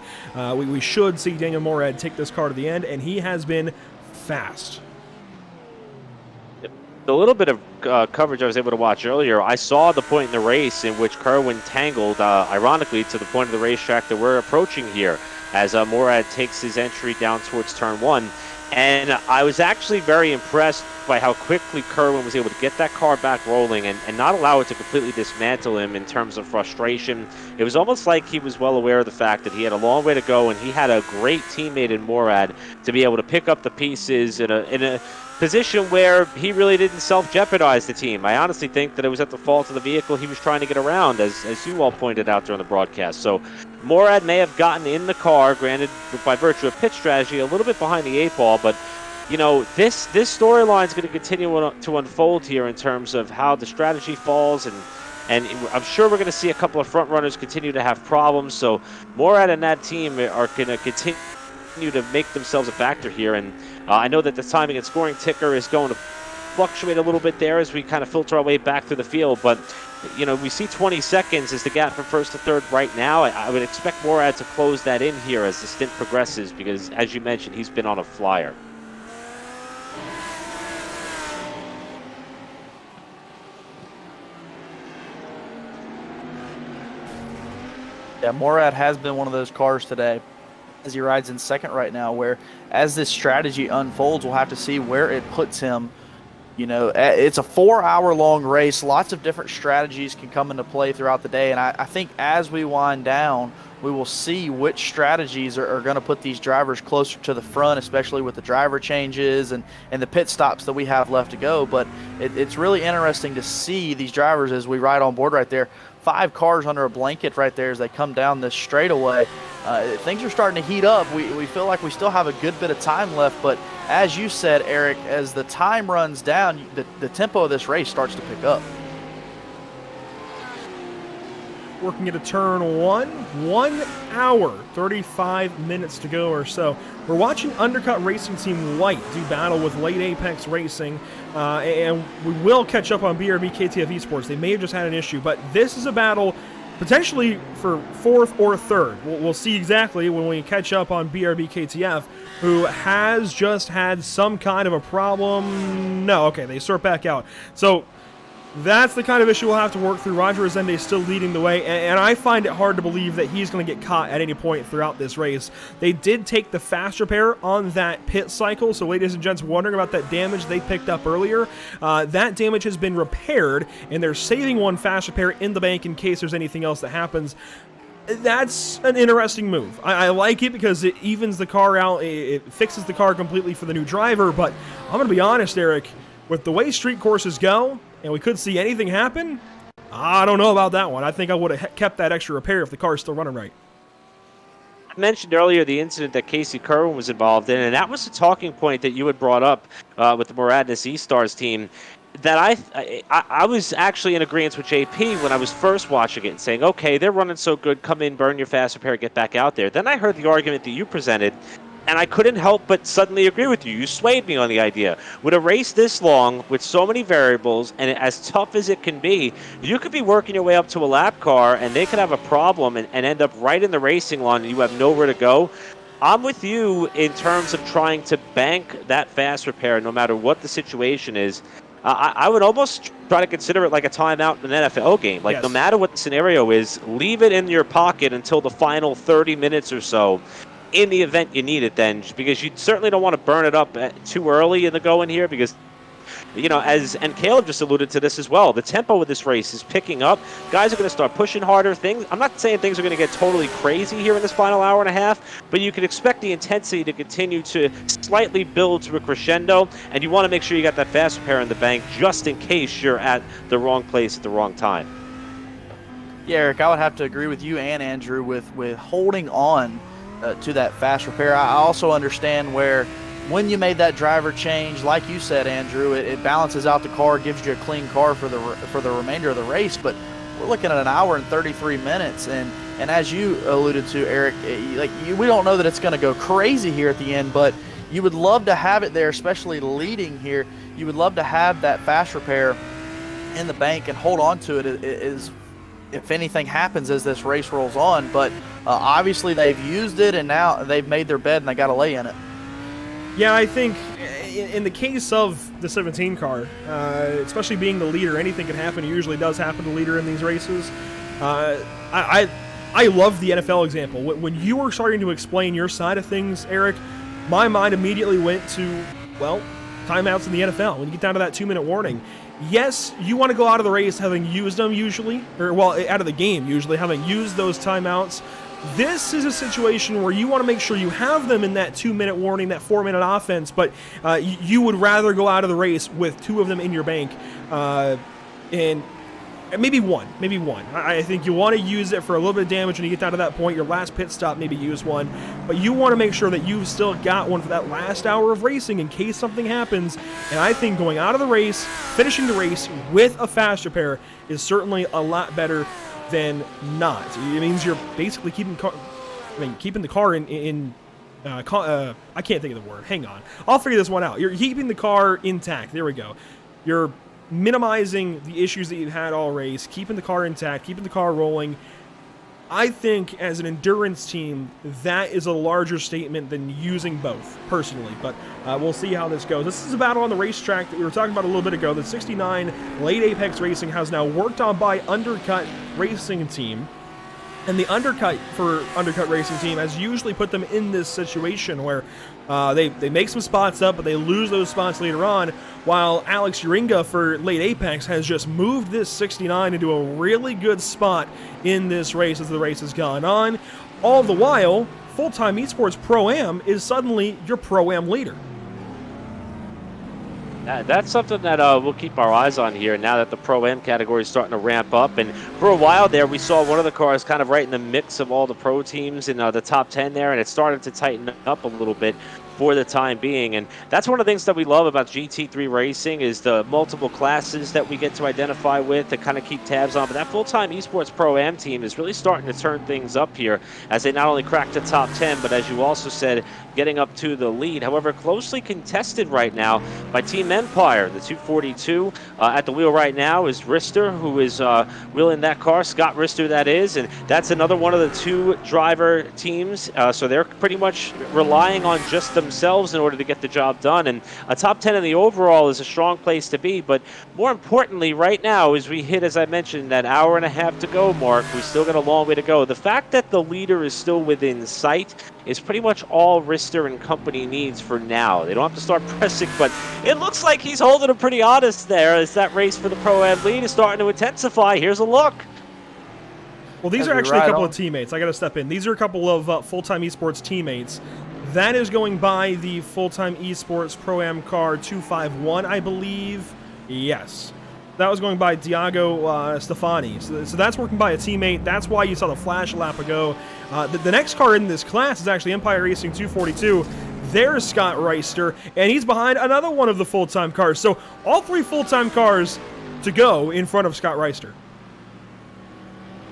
We should see Daniel Morad take this car to the end, and he has been fast. The little bit of coverage I was able to watch earlier, I saw the point in the race in which Kerwin tangled, ironically, to the point of the racetrack that we're approaching here, as Morad takes his entry down towards turn 1. And I was actually very impressed by how quickly Kerwin was able to get that car back rolling and not allow it to completely dismantle him in terms of frustration. It was almost like he was well aware of the fact that he had a long way to go, and he had a great teammate in Morad to be able to pick up the pieces in a position where he really didn't self-jeopardize the team. I honestly think that it was at the fault of the vehicle he was trying to get around, as you all pointed out during the broadcast. So Morad may have gotten in the car, granted by virtue of pit strategy, a little bit behind the 8 ball, but you know, this storyline is going to continue to unfold here in terms of how the strategy falls, and I'm sure we're going to see a couple of front runners continue to have problems. So Morad and that team are going to continue to make themselves a factor here, and I know that the timing and scoring ticker is going to fluctuate a little bit there as we kind of filter our way back through the field, but you know, we see 20 seconds is the gap from first to third right now. I would expect Morad to close that in here as the stint progresses, because as you mentioned, he's been on a flyer. Yeah, Morad has been one of those cars today, as he rides in second right now, where as this strategy unfolds, we'll have to see where it puts him. You know, it's a 4-hour-long race. Lots of different strategies can come into play throughout the day, and I think as we wind down, we will see which strategies are going to put these drivers closer to the front, especially with the driver changes and the pit stops that we have left to go. But it's really interesting to see these drivers as we ride on board right there. 5 cars under a blanket right there as they come down this straightaway. Things are starting to heat up. We feel like we still have a good bit of time left, but as you said, Eric, as the time runs down, the tempo of this race starts to pick up. Working into turn 1 hour, 35 minutes to go or so. We're watching Undercut Racing Team White do battle with Late Apex Racing, and we will catch up on BRB KTF Esports. They may have just had an issue, but this is a battle potentially for 4th or 3rd. We'll see exactly when we catch up on BRB KTF, who has just had some kind of a problem. No, okay, they sort back out. So that's the kind of issue we'll have to work through. Roger Resende is still leading the way, and I find it hard to believe that he's going to get caught at any point throughout this race. They did take the fast repair on that pit cycle, so ladies and gents wondering about that damage they picked up earlier, that damage has been repaired, and they're saving one fast repair in the bank in case there's anything else that happens. That's an interesting move. I like it because it evens the car out. It fixes the car completely for the new driver. But I'm going to be honest, Eric, with the way street courses go, and we could see anything happen, I don't know about that one. I think I would have kept that extra repair if the car is still running right. I mentioned earlier the incident that Casey Kerwin was involved in, and that was a talking point that you had brought up with the Moradness E-Stars team. That I was actually in agreement with JP when I was first watching it and saying, okay, they're running so good, come in, burn your fast repair, get back out there. Then I heard the argument that you presented, and I couldn't help but suddenly agree with you. You swayed me on the idea. With a race this long, with so many variables, and as tough as it can be, you could be working your way up to a lap car, and they could have a problem and end up right in the racing lawn, and you have nowhere to go. I'm with you in terms of trying to bank that fast repair no matter what the situation is. I would almost try to consider it like a timeout in an NFL game. Like, no matter what the scenario is, leave it in your pocket until the final 30 minutes or so in the event you need it then, because you certainly don't want to burn it up too early in the going here because, you know, and Caleb just alluded to this as well, the tempo of this race is picking up. Guys are going to start pushing harder. I'm not saying things are going to get totally crazy here in this final hour and a half, but you can expect the intensity to continue to slightly build to a crescendo, and you want to make sure you got that fast repair in the bank just in case you're at the wrong place at the wrong time. Yeah, Eric, I would have to agree with you and Andrew with holding on to that fast repair. I also understand where when you made that driver change, like you said, Andrew, it balances out the car, gives you a clean car for the remainder of the race. But we're looking at an hour and 33 minutes, and as you alluded to, Eric, we don't know that it's going to go crazy here at the end, but you would love to have it there, especially leading here. You would love to have that fast repair in the bank and hold on to it is if anything happens as this race rolls on. But obviously they've used it, and now they've made their bed and they got to lay in it. Yeah, I think in the case of the 17 car, especially being the leader, anything can happen. It usually does happen to the leader in these races. I love the NFL example. When you were starting to explain your side of things, Eric, my mind immediately went to, well, timeouts in the NFL. When you get down to that 2-minute warning, yes, you want to go out of the race having used them usually, or well, out of the game usually, having used those timeouts. This is a situation where you want to make sure you have them in that 2-minute warning, that 4-minute offense, but you would rather go out of the race with 2 of them in your bank, and maybe one. I think you want to use it for a little bit of damage when you get down to that point. Your last pit stop, maybe use one, but you want to make sure that you've still got one for that last hour of racing in case something happens. And I think going out of the race, finishing the race with a fast repair is certainly a lot better than not. It means you're basically keeping the car in I can't think of the word. Hang on. I'll figure this one out. You're keeping the car intact. There we go. You're minimizing the issues that you've had all race, keeping the car intact, keeping the car rolling. I think as an endurance team, that is a larger statement than using both, personally. But we'll see how this goes. This is a battle on the racetrack that we were talking about a little bit ago. The 69 Late Apex Racing has now worked on by Undercut Racing Team. And the Undercut Racing Team has usually put them in this situation where they make some spots up, but they lose those spots later on, while Alex Uringa for Late Apex has just moved this 69 into a really good spot in this race as the race has gone on. All the while, Full-Time Esports Pro-Am is suddenly your Pro-Am leader. That's something that we'll keep our eyes on here now that the Pro-Am category is starting to ramp up. And for a while there, we saw one of the cars kind of right in the mix of all the pro teams in the top 10 there, and it started to tighten up a little bit for the time being. And that's one of the things that we love about GT3 racing is the multiple classes that we get to identify with to kind of keep tabs on. But that Full-Time Esports Pro-Am team is really starting to turn things up here as they not only crack the top 10, but as you also said, getting up to the lead. However, closely contested right now by Team Empire. The 242 at the wheel right now is Rister, who is wheeling that car. Scott Rister, that is. And that's another one of the 2 driver teams. So they're pretty much relying on just themselves in order to get the job done. And a top 10 in the overall is a strong place to be. But more importantly, right now, as we hit, as I mentioned, that hour and a half to go mark, we still got a long way to go. The fact that the leader is still within sight is pretty much all Rister and company needs for now. They don't have to start pressing, but it looks like he's holding them pretty honest there as that race for the Pro-Am lead is starting to intensify. Here's a look. Well, these are actually a couple of teammates. I got to step in. These are a couple of full-time esports teammates. That is going by the full-time esports Pro-Am car 251, I believe. Yes. That was going by Diago Stefani. So that's working by a teammate. That's why you saw the flash a lap ago. The next car in this class is actually Empire Racing 242. There's Scott Reister, and he's behind another one of the full-time cars. So all 3 full-time cars to go in front of Scott Reister.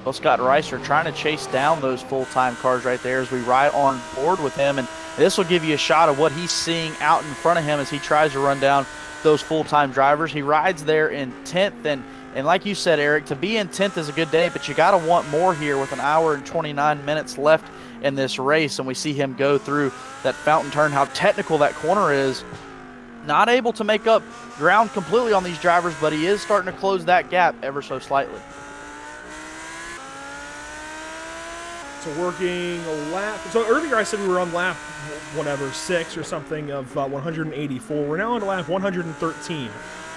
Well, Scott Reister trying to chase down those full-time cars right there as we ride on board with him, and this will give you a shot of what he's seeing out in front of him as he tries to run down those full-time drivers. He rides there in 10th, and like you said, Eric, to be in 10th is a good day, but you got to want more here with an hour and 29 minutes left in this race, and we see him go through that fountain turn, how technical that corner is. Not able to make up ground completely on these drivers, but he is starting to close that gap ever so slightly. So working a lap. So earlier I said we were on lap, 6 or something of 184. We're now on lap 113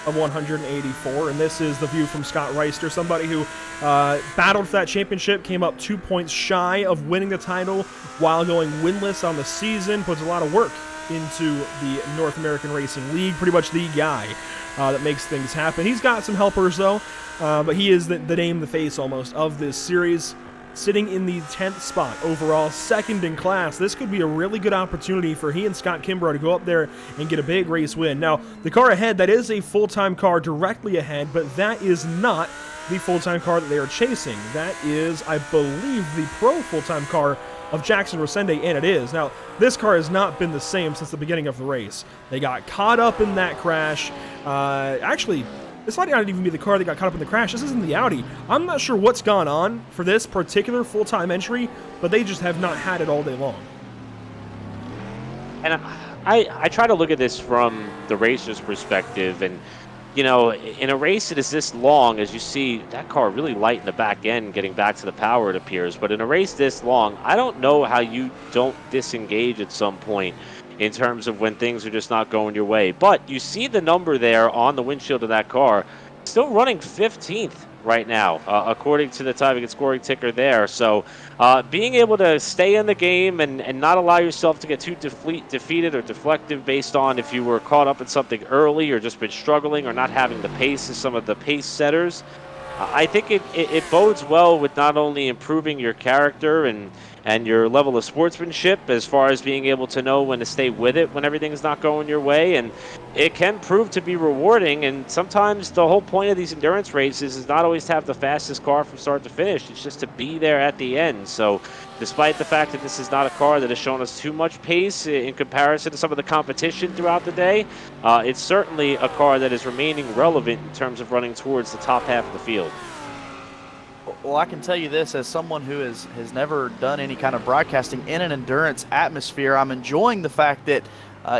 of 184, and this is the view from Scott Reister, somebody who battled for that championship, came up 2 points shy of winning the title while going winless on the season, puts a lot of work into the North American Racing League, pretty much the guy that makes things happen. He's got some helpers though, but he is the name, the face almost of this series. Sitting in the 10th spot overall, second in class. This could be a really good opportunity for he and Scott Kimbrough to go up there and get a big race win. Now, the car ahead, that is a full-time car directly ahead, but that is not the full-time car that they are chasing. That is, I believe, the pro full-time car of Jackson Rosende, and it is. Now, this car has not been the same since the beginning of the race. They got caught up in that crash. Actually, this might not even be the car that got caught up in the crash. This isn't the Audi. I'm not sure what's gone on for this particular full-time entry, but they just have not had it all day long. And I try to look at this from the racer's perspective, and you know, in a race that is this long, as you see that car really light in the back end getting back to the power, it appears, but in a race this long, I don't know how you don't disengage at some point in terms of when things are just not going your way. But you see the number there on the windshield of that car, still running 15th right now, according to the timing and scoring ticker there. So being able to stay in the game and not allow yourself to get too defeated or deflective based on if you were caught up in something early or just been struggling or not having the pace as some of the pace setters, I think it bodes well with not only improving your character and your level of sportsmanship as far as being able to know when to stay with it when everything's not going your way, and it can prove to be rewarding. And sometimes the whole point of these endurance races is not always to have the fastest car from start to finish, it's just to be there at the end. So despite the fact that this is not a car that has shown us too much pace in comparison to some of the competition throughout the day, it's certainly a car that is remaining relevant in terms of running towards the top half of the field. Well, I can tell you this, as someone who has never done any kind of broadcasting in an endurance atmosphere, I'm enjoying the fact that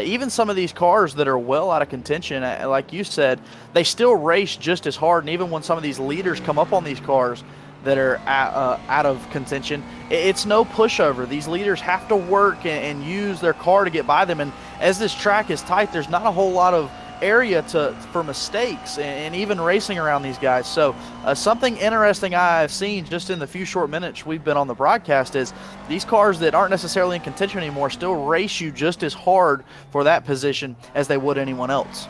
even some of these cars that are well out of contention, like you said, they still race just as hard. And even when some of these leaders come up on these cars that are out of contention, it's no pushover. These leaders have to work and use their car to get by them. And as this track is tight, there's not a whole lot of area for mistakes and even racing around these guys. So something interesting I've seen just in the few short minutes we've been on the broadcast is these cars that aren't necessarily in contention anymore still race you just as hard for that position as they would anyone else.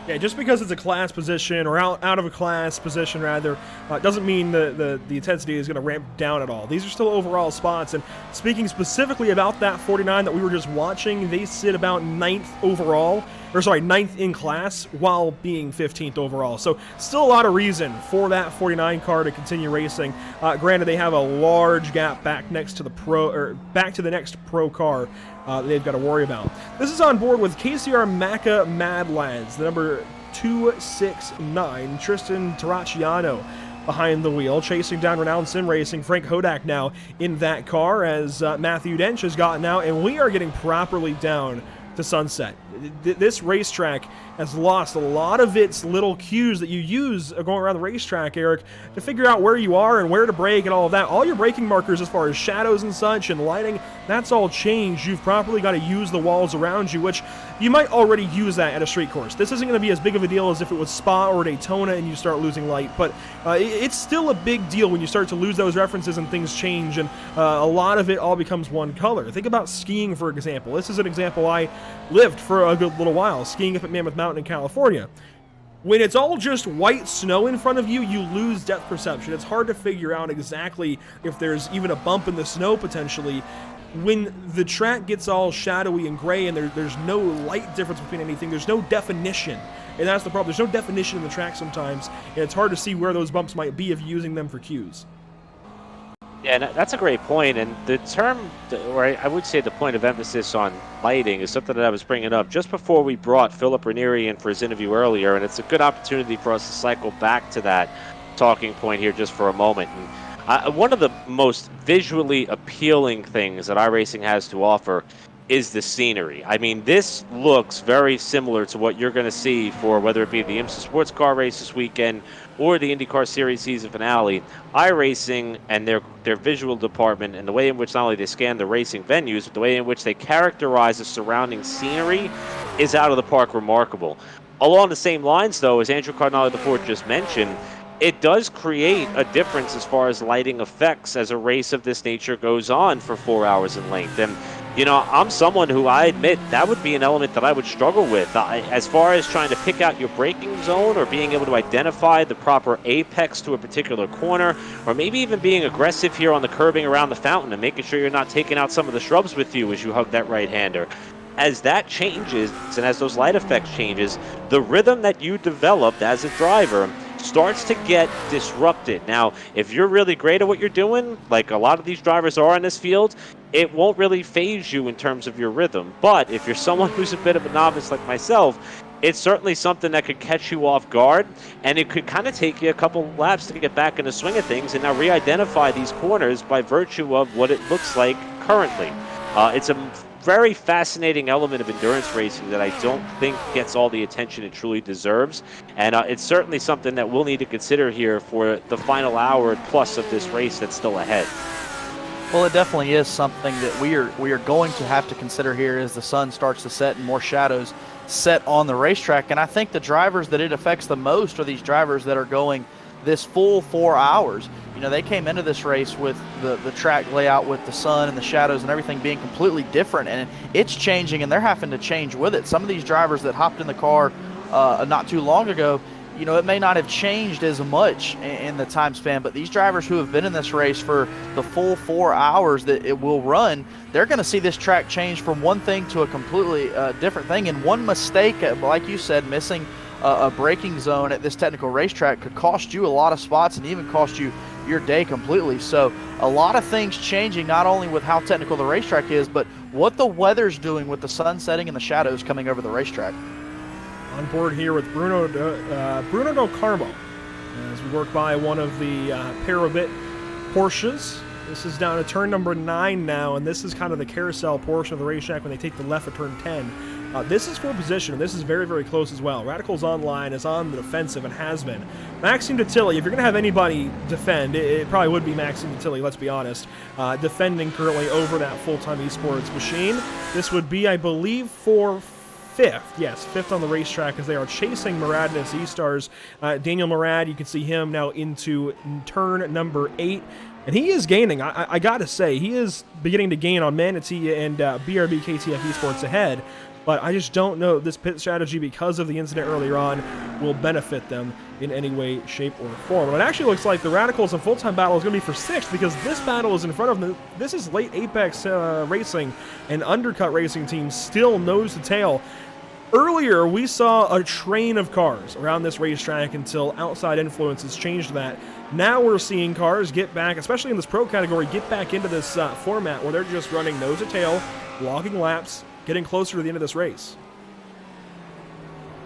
Yeah, just because it's a class position or out of a class position rather, doesn't mean the intensity is going to ramp down at all. These are still overall spots, and speaking specifically about that 49 that we were just watching, they sit about 9th overall, or sorry, 9th in class while being 15th overall. So still a lot of reason for that 49 car to continue racing. Granted, they have a large gap back next to the back to the next pro car they've got to worry about. This is on board with KCR Maca Mad Lads, the number 269, Tristan Terracciano behind the wheel, chasing down Renowned Sim Racing. Frank Hodak now in that car as Matthew Dench has gotten out, and we are getting properly down to Sunset. This racetrack has lost a lot of its little cues that you use going around the racetrack, Eric, to figure out where you are and where to brake and all of that. All your braking markers as far as shadows and such and lighting, that's all changed. You've properly got to use the walls around you, which you might already use that at a street course. This isn't going to be as big of a deal as if it was Spa or Daytona and you start losing light, but it's still a big deal when you start to lose those references and things change, and a lot of it all becomes one color. Think about skiing, for example. This is an example I lived for a good little while, skiing up at Mammoth Mountain in California. When it's all just white snow in front of you, you lose depth perception. It's hard to figure out exactly if there's even a bump in the snow potentially. When the track gets all shadowy and gray and there's no light difference between anything, there's no definition. And that's the problem. There's no definition in the track sometimes, and it's hard to see where those bumps might be if you're using them for cues. Yeah, that's a great point. And the term, or I would say the point of emphasis on lighting, is something that I was bringing up just before we brought Philip Ranieri in for his interview earlier. And it's a good opportunity for us to cycle back to that talking point here just for a moment. And one of the most visually appealing things that iRacing has to offer is the scenery. I mean, this looks very similar to what you're going to see for whether it be the IMSA Sports Car Race this weekend or the IndyCar Series season finale. iRacing and their visual department and the way in which not only they scan the racing venues, but the way in which they characterize the surrounding scenery is out of the park remarkable. Along the same lines, though, as Andrew Cardinale IV just mentioned, it does create a difference as far as lighting effects as a race of this nature goes on for 4 hours in length. And, you know, I'm someone who I admit that would be an element that I would struggle with. As far as trying to pick out your braking zone or being able to identify the proper apex to a particular corner, or maybe even being aggressive here on the curbing around the fountain and making sure you're not taking out some of the shrubs with you as you hug that right-hander. As that changes and as those light effects changes, the rhythm that you developed as a driver starts to get disrupted. Now, if you're really great at what you're doing, like a lot of these drivers are in this field, it won't really phase you in terms of your rhythm. But if you're someone who's a bit of a novice like myself, it's certainly something that could catch you off guard, and it could kind of take you a couple laps to get back in the swing of things and now re-identify these corners by virtue of what it looks like currently. It's a very fascinating element of endurance racing that I don't think gets all the attention it truly deserves, and it's certainly something that we'll need to consider here for the final hour plus of this race that's still ahead. Well, it definitely is something that we are going to have to consider here as the sun starts to set and more shadows set on the racetrack. And I think the drivers that it affects the most are these drivers that are going this full 4 hours. You know, they came into this race with the track layout with the sun and the shadows and everything being completely different, and it's changing, and they're having to change with it. Some of these drivers that hopped in the car not too long ago, you know, it may not have changed as much in the time span, but these drivers who have been in this race for the full 4 hours that it will run, they're going to see this track change from one thing to a completely different thing. And one mistake, like you said, missing a braking zone at this technical racetrack could cost you a lot of spots and even cost you your day completely. So a lot of things changing, not only with how technical the racetrack is, but what the weather's doing with the sun setting and the shadows coming over the racetrack. On board here with Bruno Del Carmo as we work by one of the Parabit Porsches. This is down to turn number 9 now, and this is kind of the carousel portion of the racetrack when they take the left at turn 10. This is for position, and this is very, very close as well. Radicals Online is on the defensive and has been. Maxime Detilly, if you're going to have anybody defend, it probably would be Maxime Detilly, let's be honest. Defending currently over that full-time esports machine. This would be, I believe, for 5th. Yes, 5th on the racetrack as they are chasing Murad and his E-Stars. Daniel Murad, you can see him now into turn number 8. And he is gaining. I got to say, he is beginning to gain on Manatee and BRB KTF Esports ahead. But I just don't know this pit strategy, because of the incident earlier on, will benefit them in any way, shape, or form. It actually looks like the Radicals and full-time battle is going to be for 6th, because this battle is in front of them. This is late Apex Racing and Undercut Racing teams still nose to tail. Earlier, we saw a train of cars around this racetrack until outside influences changed that. Now we're seeing cars get back, especially in this pro category, get back into this format where they're just running nose to tail, logging laps, getting closer to the end of this race.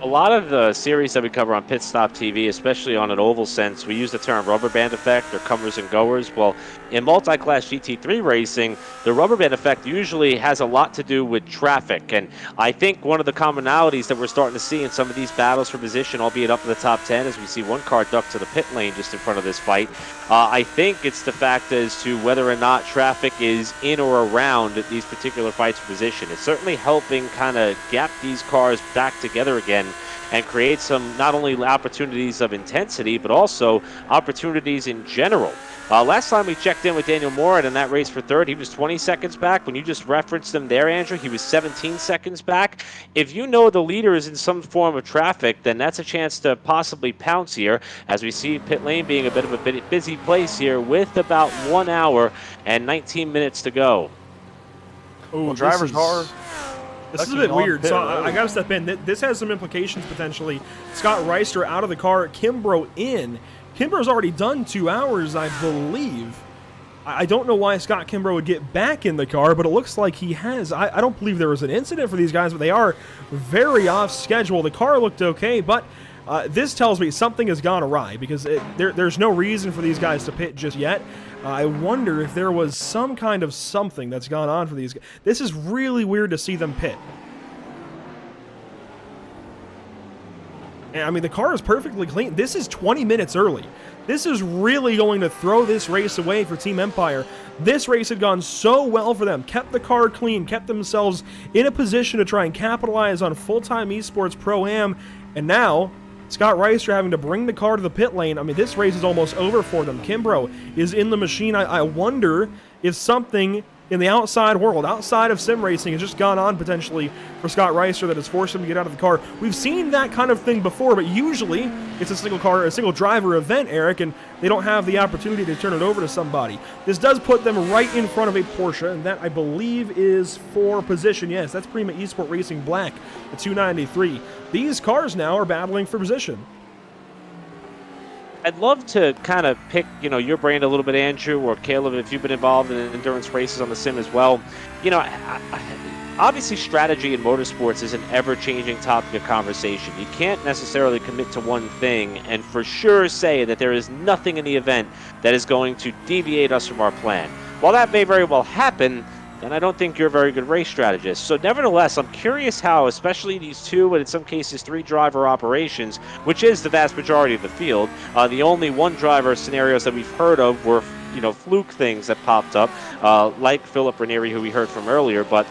A lot of the series that we cover on Pit Stop TV, especially on an oval sense, we use the term rubber band effect or comers and goers. Well, in multi-class GT3 racing, the rubber band effect usually has a lot to do with traffic. And I think one of the commonalities that we're starting to see in some of these battles for position, albeit up in the top 10, as we see one car duck to the pit lane just in front of this fight, I think it's the fact as to whether or not traffic is in or around these particular fights for position. It's certainly helping kind of gap these cars back together again and create some not only opportunities of intensity, but also opportunities in general. Last time we checked in with Daniel Morin in that race for third, he was 20 seconds back. When you just referenced him there, Andrew, he was 17 seconds back. If you know the leader is in some form of traffic, then that's a chance to possibly pounce here, as we see pit lane being a bit of a busy place here with about 1 hour and 19 minutes to go. Oh, drivers are... This is a bit weird, so I got to step in. This has some implications, potentially. Scott Reister out of the car, Kimbrough in. Kimbrough's already done 2 hours, I believe. I don't know why Scott Kimbrough would get back in the car, but it looks like he has. I don't believe there was an incident for these guys, but they are very off schedule. The car looked okay, but this tells me something has gone awry, because there's no reason for these guys to pit just yet. I wonder if there was some kind of something that's gone on for these guys. This is really weird to see them pit. And, I mean, the car is perfectly clean. This is 20 minutes early. This is really going to throw this race away for Team Empire. This race had gone so well for them. Kept the car clean, kept themselves in a position to try and capitalize on full-time esports pro-am, and now Scott Reister having to bring the car to the pit lane. I mean, this race is almost over for them. Kimbrough is in the machine. I wonder if something in the outside world, outside of sim racing, has just gone on potentially for Scott Reister that has forced him to get out of the car. We've seen that kind of thing before, but usually it's a single driver event, Eric, and they don't have the opportunity to turn it over to somebody. This does put them right in front of a Porsche, and that, I believe, is for position. Yes, that's Prima Esport Racing Black, the 293. These cars now are battling for position. I'd love to kind of pick, your brain a little bit, Andrew, or Caleb, if you've been involved in endurance races on the sim as well. Obviously strategy in motorsports is an ever-changing topic of conversation. You can't necessarily commit to one thing and for sure say that there is nothing in the event that is going to deviate us from our plan. While that may very well happen, then I don't think you're a very good race strategist. So nevertheless, I'm curious how, especially these 2 and in some cases 3 driver operations, which is the vast majority of the field, the only 1 driver scenarios that we've heard of were, fluke things that popped up, like Philip Ranieri, who we heard from earlier. But,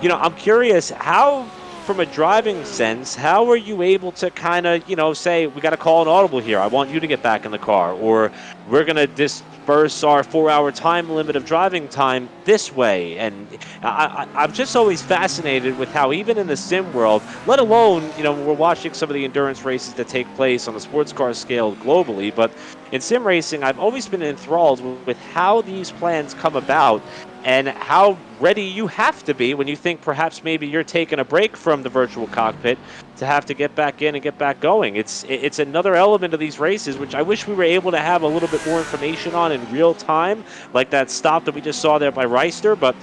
I'm curious how, from a driving sense, how are you able to kind of, say, we got to call an audible here. I want you to get back in the car, or we're going to disperse our 4-hour time limit of driving time this way. And I'm just always fascinated with how even in the sim world, let alone, we're watching some of the endurance races that take place on the sports car scale globally, but in sim racing, I've always been enthralled with how these plans come about and how ready you have to be when you think perhaps maybe you're taking a break from the virtual cockpit to have to get back in and get back going. It's another element of these races, which I wish we were able to have a little bit more information on in real time, like that stop that we just saw there by Reister, but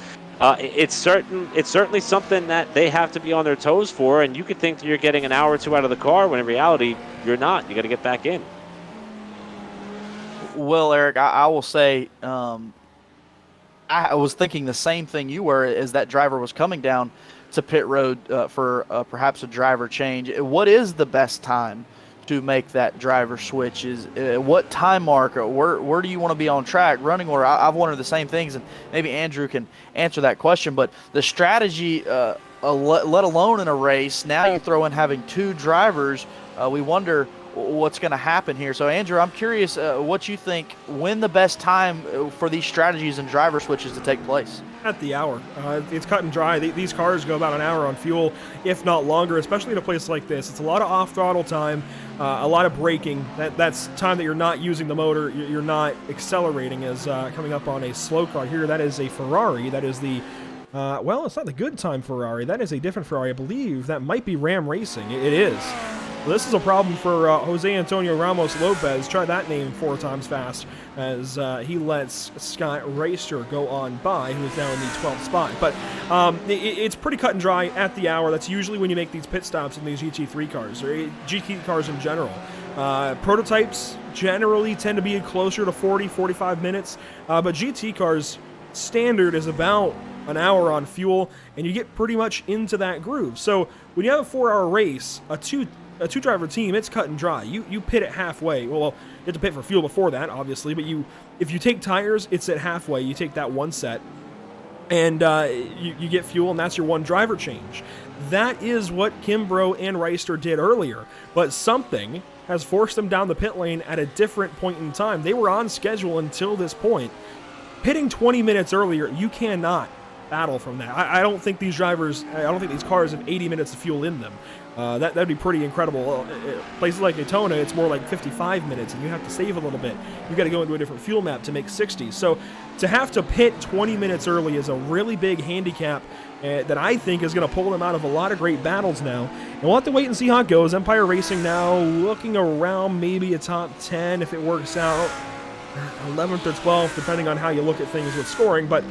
it's certainly something that they have to be on their toes for, and you could think that you're getting an hour or 2 out of the car when in reality you're not. You got to get back in. Well, Eric, I will say I was thinking the same thing you were as that driver was coming down to pit road for perhaps a driver change. What is the best time to make that driver switch? Is what time mark? Where do you want to be on track, running order? I've wondered the same things, and maybe Andrew can answer that question. But the strategy, let alone in a race, now you throw in having 2 drivers. We wonder what's going to happen here. So, Andrew, I'm curious what you think, when the best time for these strategies and driver switches to take place? At the hour. It's cut and dry. These cars go about an hour on fuel, if not longer, especially in a place like this. It's a lot of off-throttle time, a lot of braking. That's time that you're not using the motor, you're not accelerating, as coming up on a slow car here. That is a Ferrari. That is the well, it's not the good time Ferrari. That is a different Ferrari. I believe that might be Ram Racing. It is. Well, this is a problem for Jose Antonio Ramos Lopez. Try that name 4 times fast as he lets Scott Reister go on by, who is now in the 12th spot. But it's pretty cut and dry at the hour. That's usually when you make these pit stops in these GT3 cars, or GT cars in general. Prototypes generally tend to be closer to 40, 45 minutes, but GT cars standard is about an hour on fuel, and you get pretty much into that groove. So when you have a 4-hour race, a two-driver team, it's cut and dry. You pit it halfway. Well, you have to pit for fuel before that, obviously, but if you take tires, it's at halfway. You take that one set, and you get fuel, and that's your one driver change. That is what Kimbrough and Reister did earlier, but something has forced them down the pit lane at a different point in time. They were on schedule until this point. Pitting 20 minutes earlier, you cannot battle from that. I don't think these cars have 80 minutes of fuel in them. That'd be pretty incredible. Places like Daytona, it's more like 55 minutes, and you have to save a little bit. You've got to go into a different fuel map to make 60. So to have to pit 20 minutes early is a really big handicap that I think is going to pull them out of a lot of great battles now. And we'll have to wait and see how it goes. Empire Racing now looking around maybe a top 10 if it works out. 11th or 12th, depending on how you look at things with scoring. But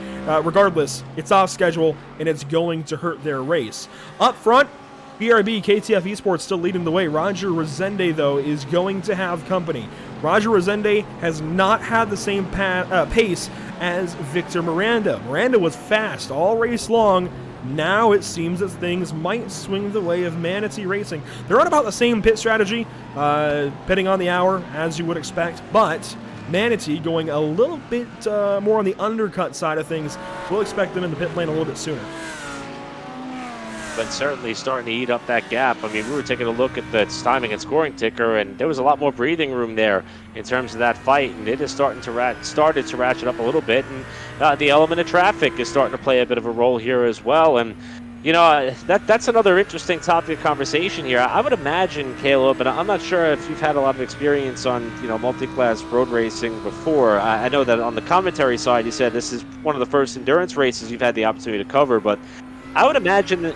regardless, it's off schedule, and it's going to hurt their race. Up front, BRB, KTF Esports still leading the way. Roger Resende, though, is going to have company. Roger Resende has not had the same pace as Victor Miranda. Miranda was fast all race long. Now it seems that things might swing the way of Manatee Racing. They're on about the same pit strategy, pitting on the hour, as you would expect, but Manatee going a little bit more on the undercut side of things. We'll expect them in the pit lane a little bit sooner. But certainly starting to eat up that gap. I mean, we were taking a look at the timing and scoring ticker, and there was a lot more breathing room there in terms of that fight, and it is started to ratchet up a little bit, and the element of traffic is starting to play a bit of a role here as well. And you know, that's another interesting topic of conversation here. I would imagine, Caleb, and I'm not sure if you've had a lot of experience on, multi-class road racing before. I know that on the commentary side, you said this is one of the first endurance races you've had the opportunity to cover, but I would imagine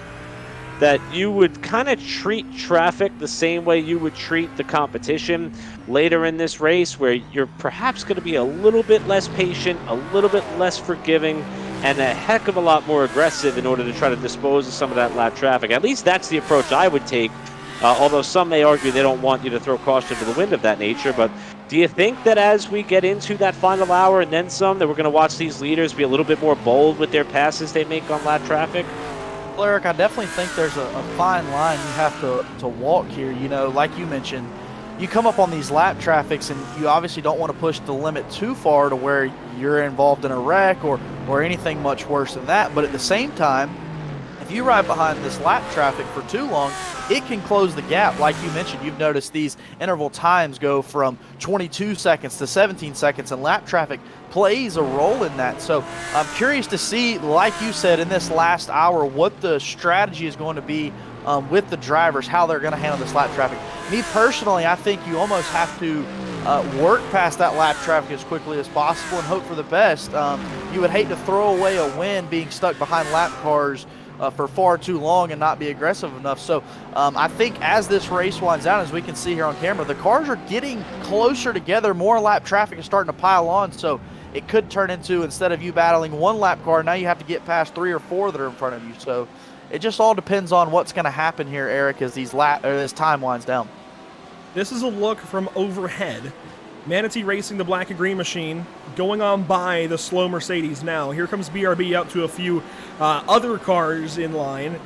that you would kind of treat traffic the same way you would treat the competition later in this race, where you're perhaps going to be a little bit less patient, a little bit less forgiving, and a heck of a lot more aggressive in order to try to dispose of some of that lap traffic. At least that's the approach I would take, although some may argue they don't want you to throw caution to the wind of that nature. But do you think that as we get into that final hour and then some, that we're going to watch these leaders be a little bit more bold with their passes they make on lap traffic? Well, Eric, I definitely think there's a fine line you have to walk here. Like you mentioned, you come up on these lap traffics, and you obviously don't want to push the limit too far to where you're involved in a wreck or anything much worse than that. But at the same time, if you ride behind this lap traffic for too long, it can close the gap. Like you mentioned, you've noticed these interval times go from 22 seconds to 17 seconds, and lap traffic plays a role in that. So I'm curious to see, like you said, in this last hour, what the strategy is going to be with the drivers, how they're going to handle this lap traffic. Me personally, I think you almost have to work past that lap traffic as quickly as possible and hope for the best. You would hate to throw away a win being stuck behind lap cars for far too long and not be aggressive enough. So I think as this race winds down, as we can see here on camera, the cars are getting closer together. More lap traffic is starting to pile on. So it could turn into, instead of you battling one lap car, now you have to get past 3 or 4 that are in front of you. So it just all depends on what's going to happen here, Eric, as this time winds down. This is a look from overhead. Manatee racing the black and green machine, going on by the slow Mercedes now. Here comes BRB up to a few other cars in line.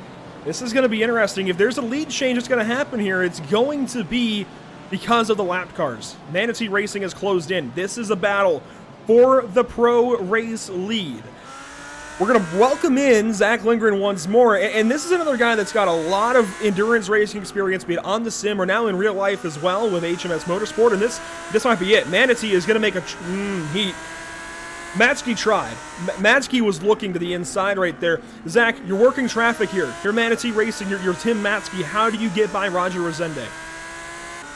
This is going to be interesting. If there's a lead change that's going to happen here, it's going to be because of the lap cars. Manatee Racing has closed in. This is a battle for the pro race lead. We're going to welcome in Zach Lindgren once more, and this is another guy that's got a lot of endurance racing experience, be it on the sim or now in real life as well with HMS Motorsport, and this might be it. Manatee is going to make a heat. Matsky tried. Matsky was looking to the inside right there. Zach, you're working traffic here. You're Manatee Racing. You're Tim Matsky. How do you get by Roger Resende?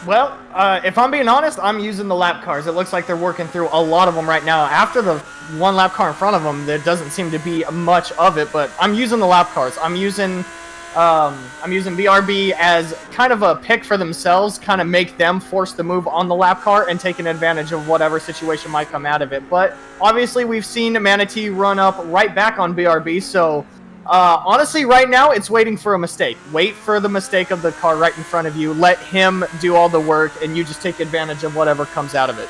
Well, if I'm being honest, I'm using the lap cars. It looks like they're working through a lot of them right now. After the one lap car in front of them, there doesn't seem to be much of it, but I'm using the lap cars. I'm using I'm using BRB as kind of a pick for themselves, kind of make them force the move on the lap car and taking advantage of whatever situation might come out of it. But obviously we've seen Manatee run up right back on BRB, so honestly right now it's waiting for a mistake. Wait for the mistake of the car right in front of you, let him do all the work, and you just take advantage of whatever comes out of it.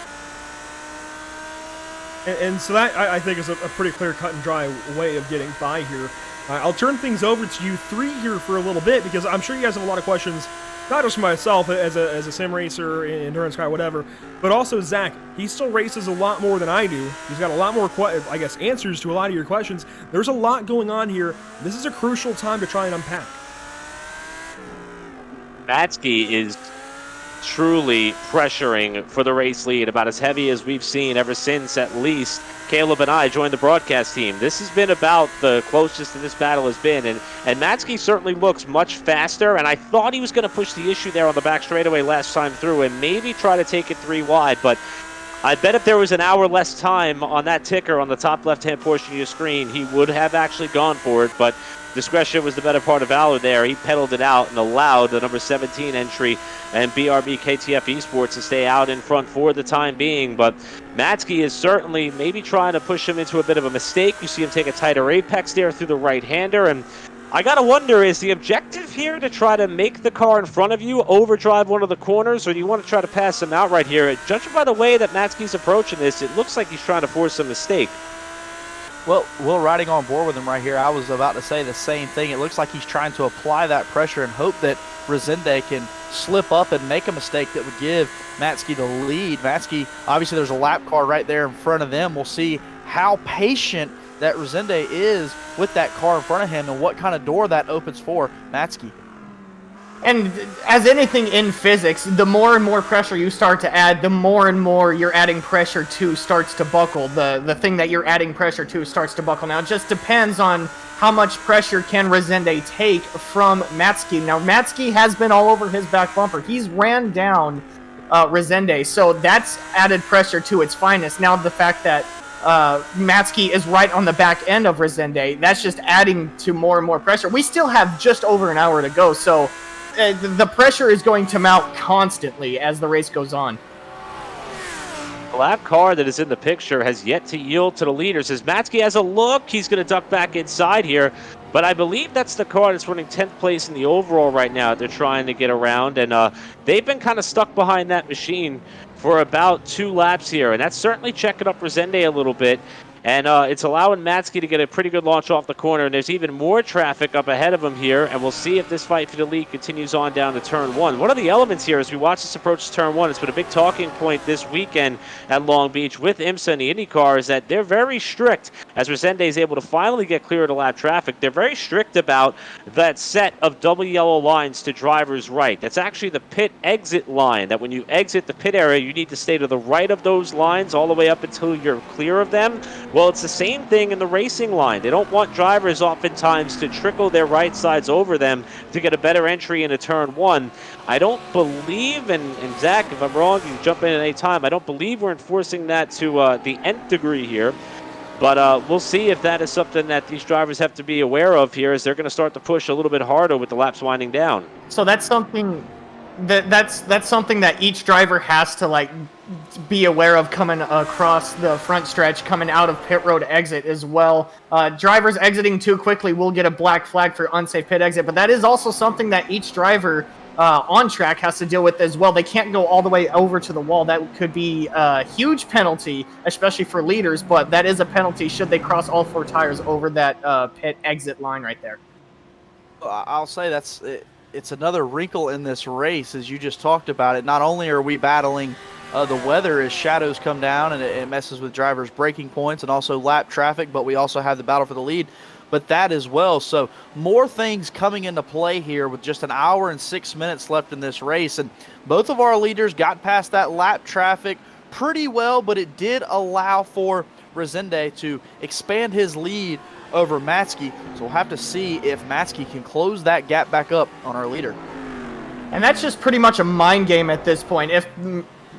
And so that, I think, is a pretty clear cut and dry way of getting by here. I'll turn things over to you three here for a little bit, because I'm sure you guys have a lot of questions, not just for myself as a sim racer, endurance guy, whatever, but also Zach. He still races a lot more than I do. He's got a lot more, answers to a lot of your questions. There's a lot going on here. This is a crucial time to try and unpack. Matsky is truly pressuring for the race lead, about as heavy as we've seen ever since at least Caleb and I joined the broadcast team. This has been about the closest this battle has been, and Matsky certainly looks much faster, and I thought he was going to push the issue there on the back straightaway last time through and maybe try to take it 3 wide, but I bet if there was an hour less time on that ticker on the top left-hand portion of your screen, he would have actually gone for it, but discretion was the better part of valor there. He pedaled it out and allowed the number 17 entry and BRB KTF Esports to stay out in front for the time being. But Matsky is certainly maybe trying to push him into a bit of a mistake. You see him take a tighter apex there through the right-hander. And I got to wonder, is the objective here to try to make the car in front of you overdrive one of the corners, or do you want to try to pass him out right here? Judging by the way that Matsky's approaching this, it looks like he's trying to force a mistake. Well, Will, riding on board with him right here, I was about to say the same thing. It looks like he's trying to apply that pressure and hope that Resende can slip up and make a mistake that would give Matsky the lead. Matsky, obviously there's a lap car right there in front of them. We'll see how patient that Resende is with that car in front of him and what kind of door that opens for Matsky. And as anything in physics, the more and more pressure you start to add, the more and more you're adding pressure to starts to buckle. The thing that you're adding pressure to starts to buckle. Now, it just depends on how much pressure can Resende take from Matsky. Now, Matsky has been all over his back bumper. He's ran down Resende, so that's added pressure to its finest. Now, the fact that Matsky is right on the back end of Resende, that's just adding to more and more pressure. We still have just over an hour to go, so the pressure is going to mount constantly as the race goes on. The lap car that is in the picture has yet to yield to the leaders. As Matsky has a look, he's going to duck back inside here. But I believe that's the car that's running 10th place in the overall right now. They're trying to get around, and they've been kind of stuck behind that machine for about 2 laps here. And that's certainly checking up Resende a little bit. And it's allowing Matsky to get a pretty good launch off the corner. And there's even more traffic up ahead of him here. And we'll see if this fight for the lead continues on down to turn 1. One of the elements here as we watch this approach to turn 1, it's been a big talking point this weekend at Long Beach with IMSA and the IndyCar, is that they're very strict. As Resende is able to finally get clear of the lap traffic, they're very strict about that set of double yellow lines to driver's right. That's actually the pit exit line, that when you exit the pit area, you need to stay to the right of those lines all the way up until you're clear of them. Well, it's the same thing in the racing line. They don't want drivers oftentimes to trickle their right sides over them to get a better entry into turn 1. I don't believe, and Zach, if I'm wrong, you can jump in at any time, I don't believe we're enforcing that to the nth degree here. But we'll see if that is something that these drivers have to be aware of here as they're going to start to push a little bit harder with the laps winding down. So that's something that's something that each driver has to be aware of coming across the front stretch, coming out of pit road exit as well. Drivers exiting too quickly will get a black flag for unsafe pit exit, but that is also something that each driver on track has to deal with as well. They can't go all the way over to the wall. That could be a huge penalty, especially for leaders, but that is a penalty should they cross all 4 tires over that pit exit line right there. I'll say it's another wrinkle in this race, as you just talked about it. Not only are we battling the weather as shadows come down and it messes with drivers' braking points and also lap traffic, but we also have the battle for the lead, but that as well. So more things coming into play here with just an hour and 6 minutes left in this race. And both of our leaders got past that lap traffic pretty well, but it did allow for Resende to expand his lead over Matsky. So we'll have to see if Matsky can close that gap back up on our leader. And that's just pretty much a mind game at this point.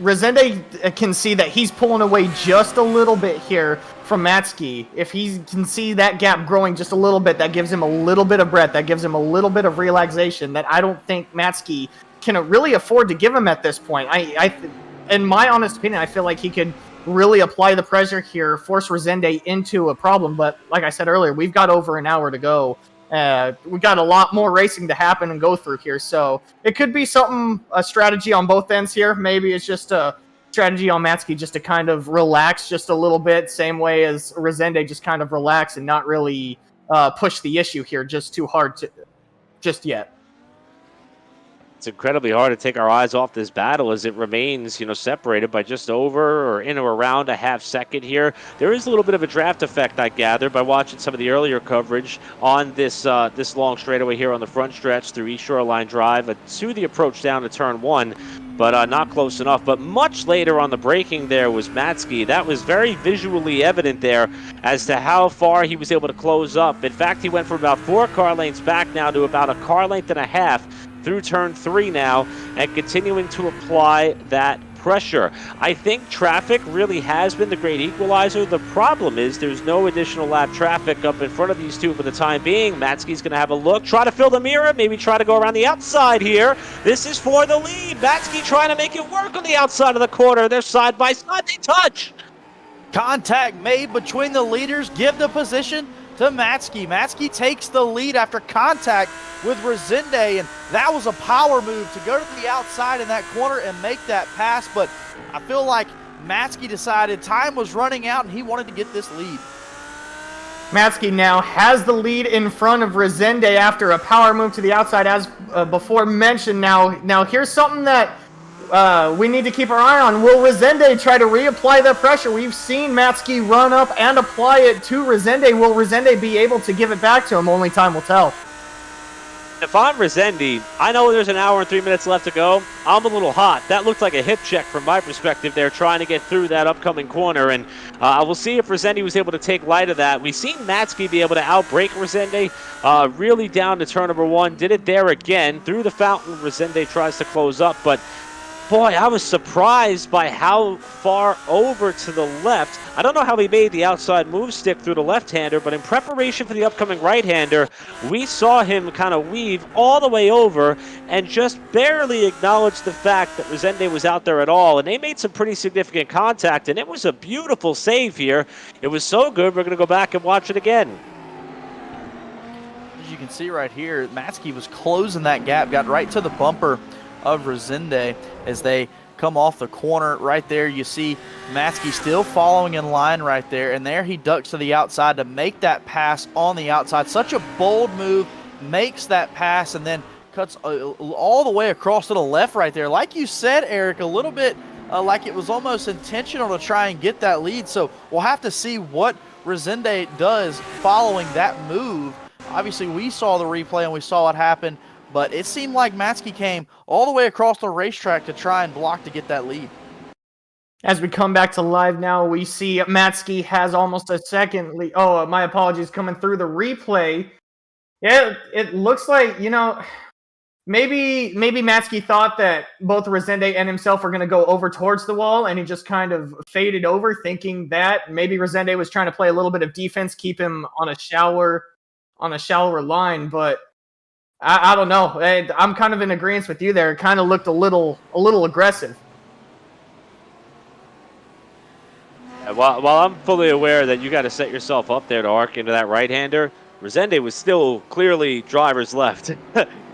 Resende can see that he's pulling away just a little bit here from Matsuki. If he can see that gap growing just a little bit, that gives him a little bit of breath, that gives him a little bit of relaxation that I don't think Matsuki can really afford to give him at this point. In my honest opinion, I feel like he could really apply the pressure here, force Resende into a problem. But like I said earlier, we've got over an hour to go. We've got a lot more racing to happen and go through here. So it could be a strategy on both ends here. Maybe it's just a strategy on Matsuki just to kind of relax just a little bit, same way as Resende just kind of relax and not really push the issue here just too hard just yet. It's incredibly hard to take our eyes off this battle as it remains, separated by just over or in or around a half second here. There is a little bit of a draft effect, I gather, by watching some of the earlier coverage on this this long straightaway here on the front stretch through East Shoreline Drive to the approach down to turn 1, but not close enough. But much later on the braking there was Matsuki. That was very visually evident there as to how far he was able to close up. In fact, he went from about 4 car lengths back now to about a car length and a half through turn 3 now, and continuing to apply that pressure. I think traffic really has been the great equalizer. The problem is there's no additional lap traffic up in front of these two for the time being. Matsuki's going to have a look, try to fill the mirror, maybe try to go around the outside here. This is for the lead. Matsuki trying to make it work on the outside of the corner. They're side by side. They touch. Contact made between the leaders. Give the position to Matsuki. Matsuki takes the lead after contact with Resende, and that was a power move to go to the outside in that corner and make that pass, but I feel like Matsuki decided time was running out and he wanted to get this lead. Matsuki now has the lead in front of Resende after a power move to the outside, as before mentioned. Now here's something that we need to keep our eye on. Will Resende try to reapply that pressure? We've seen Matsuki run up and apply it to Resende. Will Resende be able to give it back to him? Only time will tell. If I'm Resende, I know there's an hour and 3 minutes left to go. I'm a little hot. That looked like a hip check from my perspective there, trying to get through that upcoming corner. And we'll see if Resende was able to take light of that. We've seen Matsuki be able to outbrake Resende really down to turn number 1. Did it there again. Through the fountain, Resende tries to close up. But boy, I was surprised by how far over to the left. I don't know how he made the outside move stick through the left-hander, but in preparation for the upcoming right-hander, we saw him kind of weave all the way over and just barely acknowledge the fact that Resende was out there at all. And they made some pretty significant contact, and it was a beautiful save here. It was so good, we're going to go back and watch it again. As you can see right here, Matsuki was closing that gap, got right to the bumper of Resende as they come off the corner. Right there you see Matsuki still following in line right there, and there he ducks to the outside to make that pass on the outside. Such a bold move, makes that pass, and then cuts all the way across to the left right there. Like you said, Eric, a little bit like it was almost intentional to try and get that lead, so we'll have to see what Resende does following that move. Obviously we saw the replay and we saw what happened, but it seemed like Matsuki came all the way across the racetrack to try and block to get that lead. As we come back to live now, we see Matsuki has almost a second lead. Oh, my apologies, coming through the replay. Yeah, it looks like, maybe Matsuki thought that both Resende and himself were going to go over towards the wall, and he just kind of faded over, thinking that maybe Resende was trying to play a little bit of defense, keep him on a shallower line, but I don't know. I'm kind of in agreement with you there. It kind of looked a little aggressive. While I'm fully aware that you got to set yourself up there to arc into that right-hander, Resende was still clearly driver's left.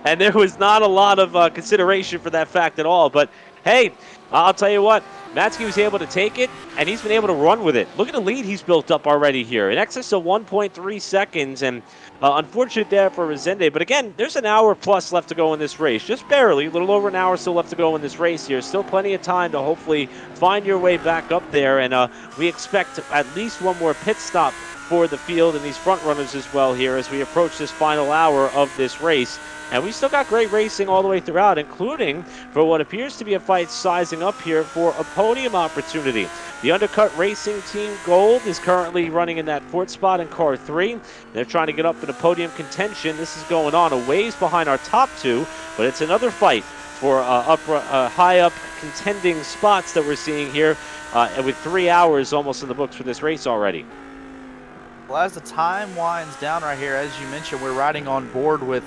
And there was not a lot of consideration for that fact at all. But, hey, I'll tell you what, Matsuki was able to take it, and he's been able to run with it. Look at the lead he's built up already here. In excess of 1.3 seconds, and unfortunate there for Resende. But again, there's an hour plus left to go in this race. Just barely, a little over an hour still left to go in this race here. Still plenty of time to hopefully find your way back up there. And we expect at least one more pit stop for the field and these front runners as well here as we approach this final hour of this race. And we still got great racing all the way throughout, including for what appears to be a fight sizing up here for a podium opportunity. The Undercut Racing Team Gold is currently running in that fourth spot in car 3. They're trying to get up in a podium contention. This is going on a ways behind our top two, but it's another fight for high up contending spots that we're seeing here, and with 3 hours almost in the books for this race already. Well, as the time winds down right here, as you mentioned, we're riding on board with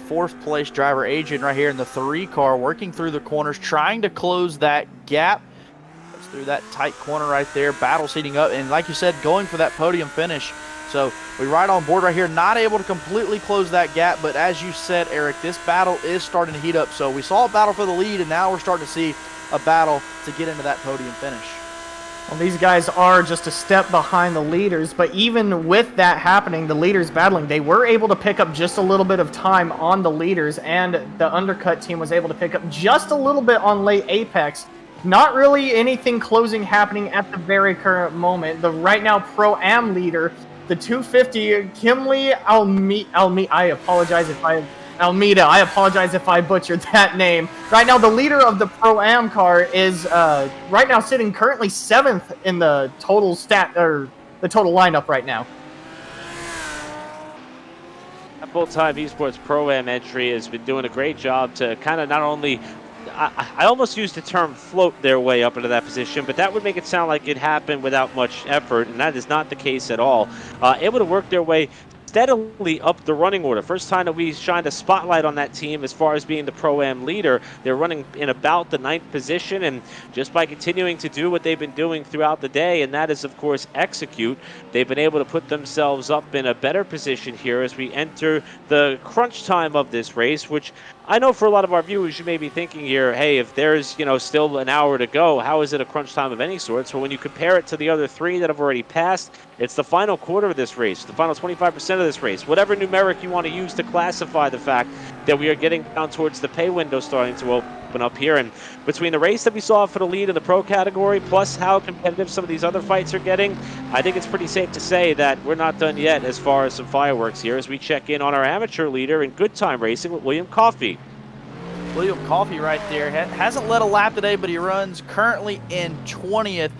fourth place driver Adrian right here in the 3 car, working through the corners, trying to close that gap. It's through that tight corner right there, battle's heating up, and like you said, going for that podium finish. So we ride on board right here, not able to completely close that gap, but as you said, Eric, this battle is starting to heat up. So we saw a battle for the lead, and now we're starting to see a battle to get into that podium finish. Well, these guys are just a step behind the leaders, but even with that happening, the leaders battling, they were able to pick up just a little bit of time on the leaders, and the undercut team was able to pick up just a little bit on late Apex. Not really anything closing happening at the very current moment. The right now Pro-Am leader, the 250, Kimley Almeida, I apologize if I butchered that name. Right now, the leader of the Pro-Am car is right now sitting currently 7th in the total the total lineup right now. That full-time esports Pro-Am entry has been doing a great job to kind of not only, I almost used the term float their way up into that position, but that would make it sound like it happened without much effort, and that is not the case at all. Able to work their way steadily up the running order. First time that we shined a spotlight on that team as far as being the Pro-Am leader. They're running in about the 9th position, and just by continuing to do what they've been doing throughout the day, and that is, of course, execute, they've been able to put themselves up in a better position here as we enter the crunch time of this race, which I know for a lot of our viewers, you may be thinking here, hey, if there's, still an hour to go, how is it a crunch time of any sort? So when you compare it to the other 3 that have already passed, it's the final quarter of this race, the final 25% of this race, whatever numeric you want to use to classify the fact that we are getting down towards the pay window starting to open up here. And between the race that we saw for the lead in the pro category, plus how competitive some of these other fights are getting, I think it's pretty safe to say that we're not done yet as far as some fireworks here as we check in on our amateur leader in good time racing with William Coffey. William Coffey right there hasn't led a lap today, but he runs currently in 20th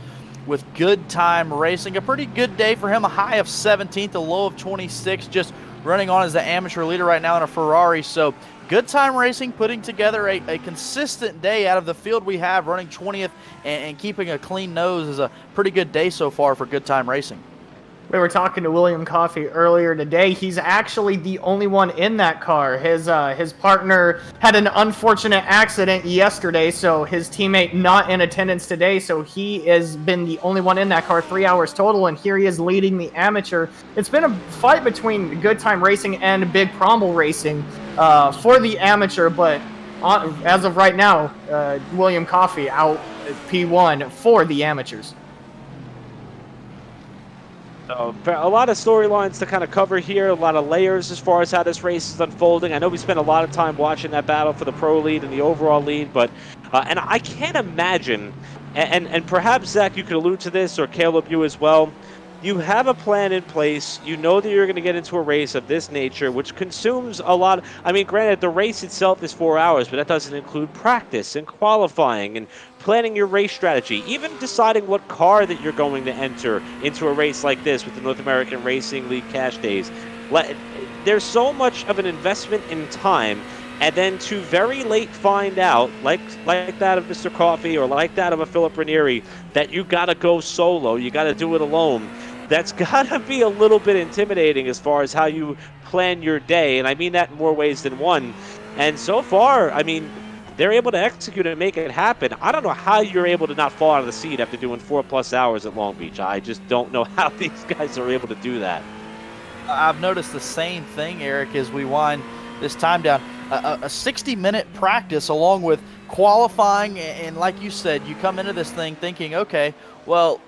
with good time racing. A pretty good day for him, a high of 17th, a low of 26, just running on as the amateur leader right now in a Ferrari. So good time racing, putting together a consistent day out of the field we have, running 20th and keeping a clean nose is a pretty good day so far for good time racing. We were talking to William Coffey earlier today. He's actually the only one in that car. His partner had an unfortunate accident yesterday, so his teammate not in attendance today, so he has been the only one in that car, 3 hours total, and here he is leading the amateur. It's been a fight between Good Time Racing and Big Prombel Racing for the amateur, but as of right now, William Coffey out at P1 for the amateurs. So a lot of storylines to kind of cover here, a lot of layers as far as how this race is unfolding. I know we spent a lot of time watching that battle for the pro lead and the overall lead, but and I can't imagine, and perhaps Zach, you could allude to this, or Caleb, you as well. You have a plan in place. You know that you're going to get into a race of this nature, which consumes a lot. I mean, granted, the race itself is 4 hours, but that doesn't include practice and qualifying and planning your race strategy, even deciding what car that you're going to enter into a race like this with the North American Racing League Cash Days. There's so much of an investment in time, and then to very late find out, like that of Mr. Coffey or like that of a Philip Ranieri, that you got to go solo, you got to do it alone. That's got to be a little bit intimidating as far as how you plan your day, and I mean that in more ways than one. And so far, I mean, they're able to execute and make it happen. I don't know how you're able to not fall out of the seat after doing 4+ hours at Long Beach. I just don't know how these guys are able to do that. I've noticed the same thing, Eric, as we wind this time down. A 60-minute practice along with qualifying, and like you said, you come into this thing thinking, okay, well,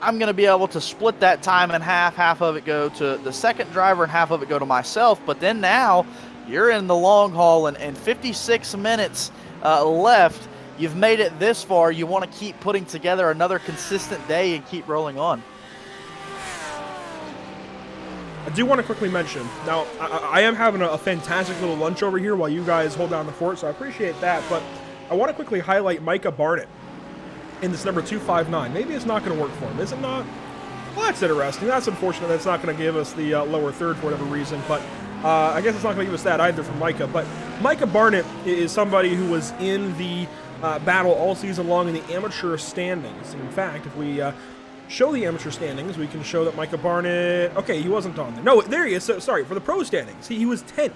I'm going to be able to split that time in half. Half of it go to the second driver and half of it go to myself. But then now you're in the long haul, and 56 minutes left. You've made it this far. You want to keep putting together another consistent day and keep rolling on. I do want to quickly mention, now, I am having a fantastic little lunch over here while you guys hold down the fort, so I appreciate that, but I want to quickly highlight Micah Barnett in this number 259. Maybe it's not going to work for him, is it not? Well, that's interesting. That's unfortunate. That's not going to give us the lower third for whatever reason, but I guess it's not going to give us that either from Micah. But Micah Barnett is somebody who was in the battle all season long in the amateur standings. And in fact, if we show the amateur standings, we can show that Micah Barnett... Okay, he wasn't on there. No, there he is. So, sorry, for the pro standings. He was 10th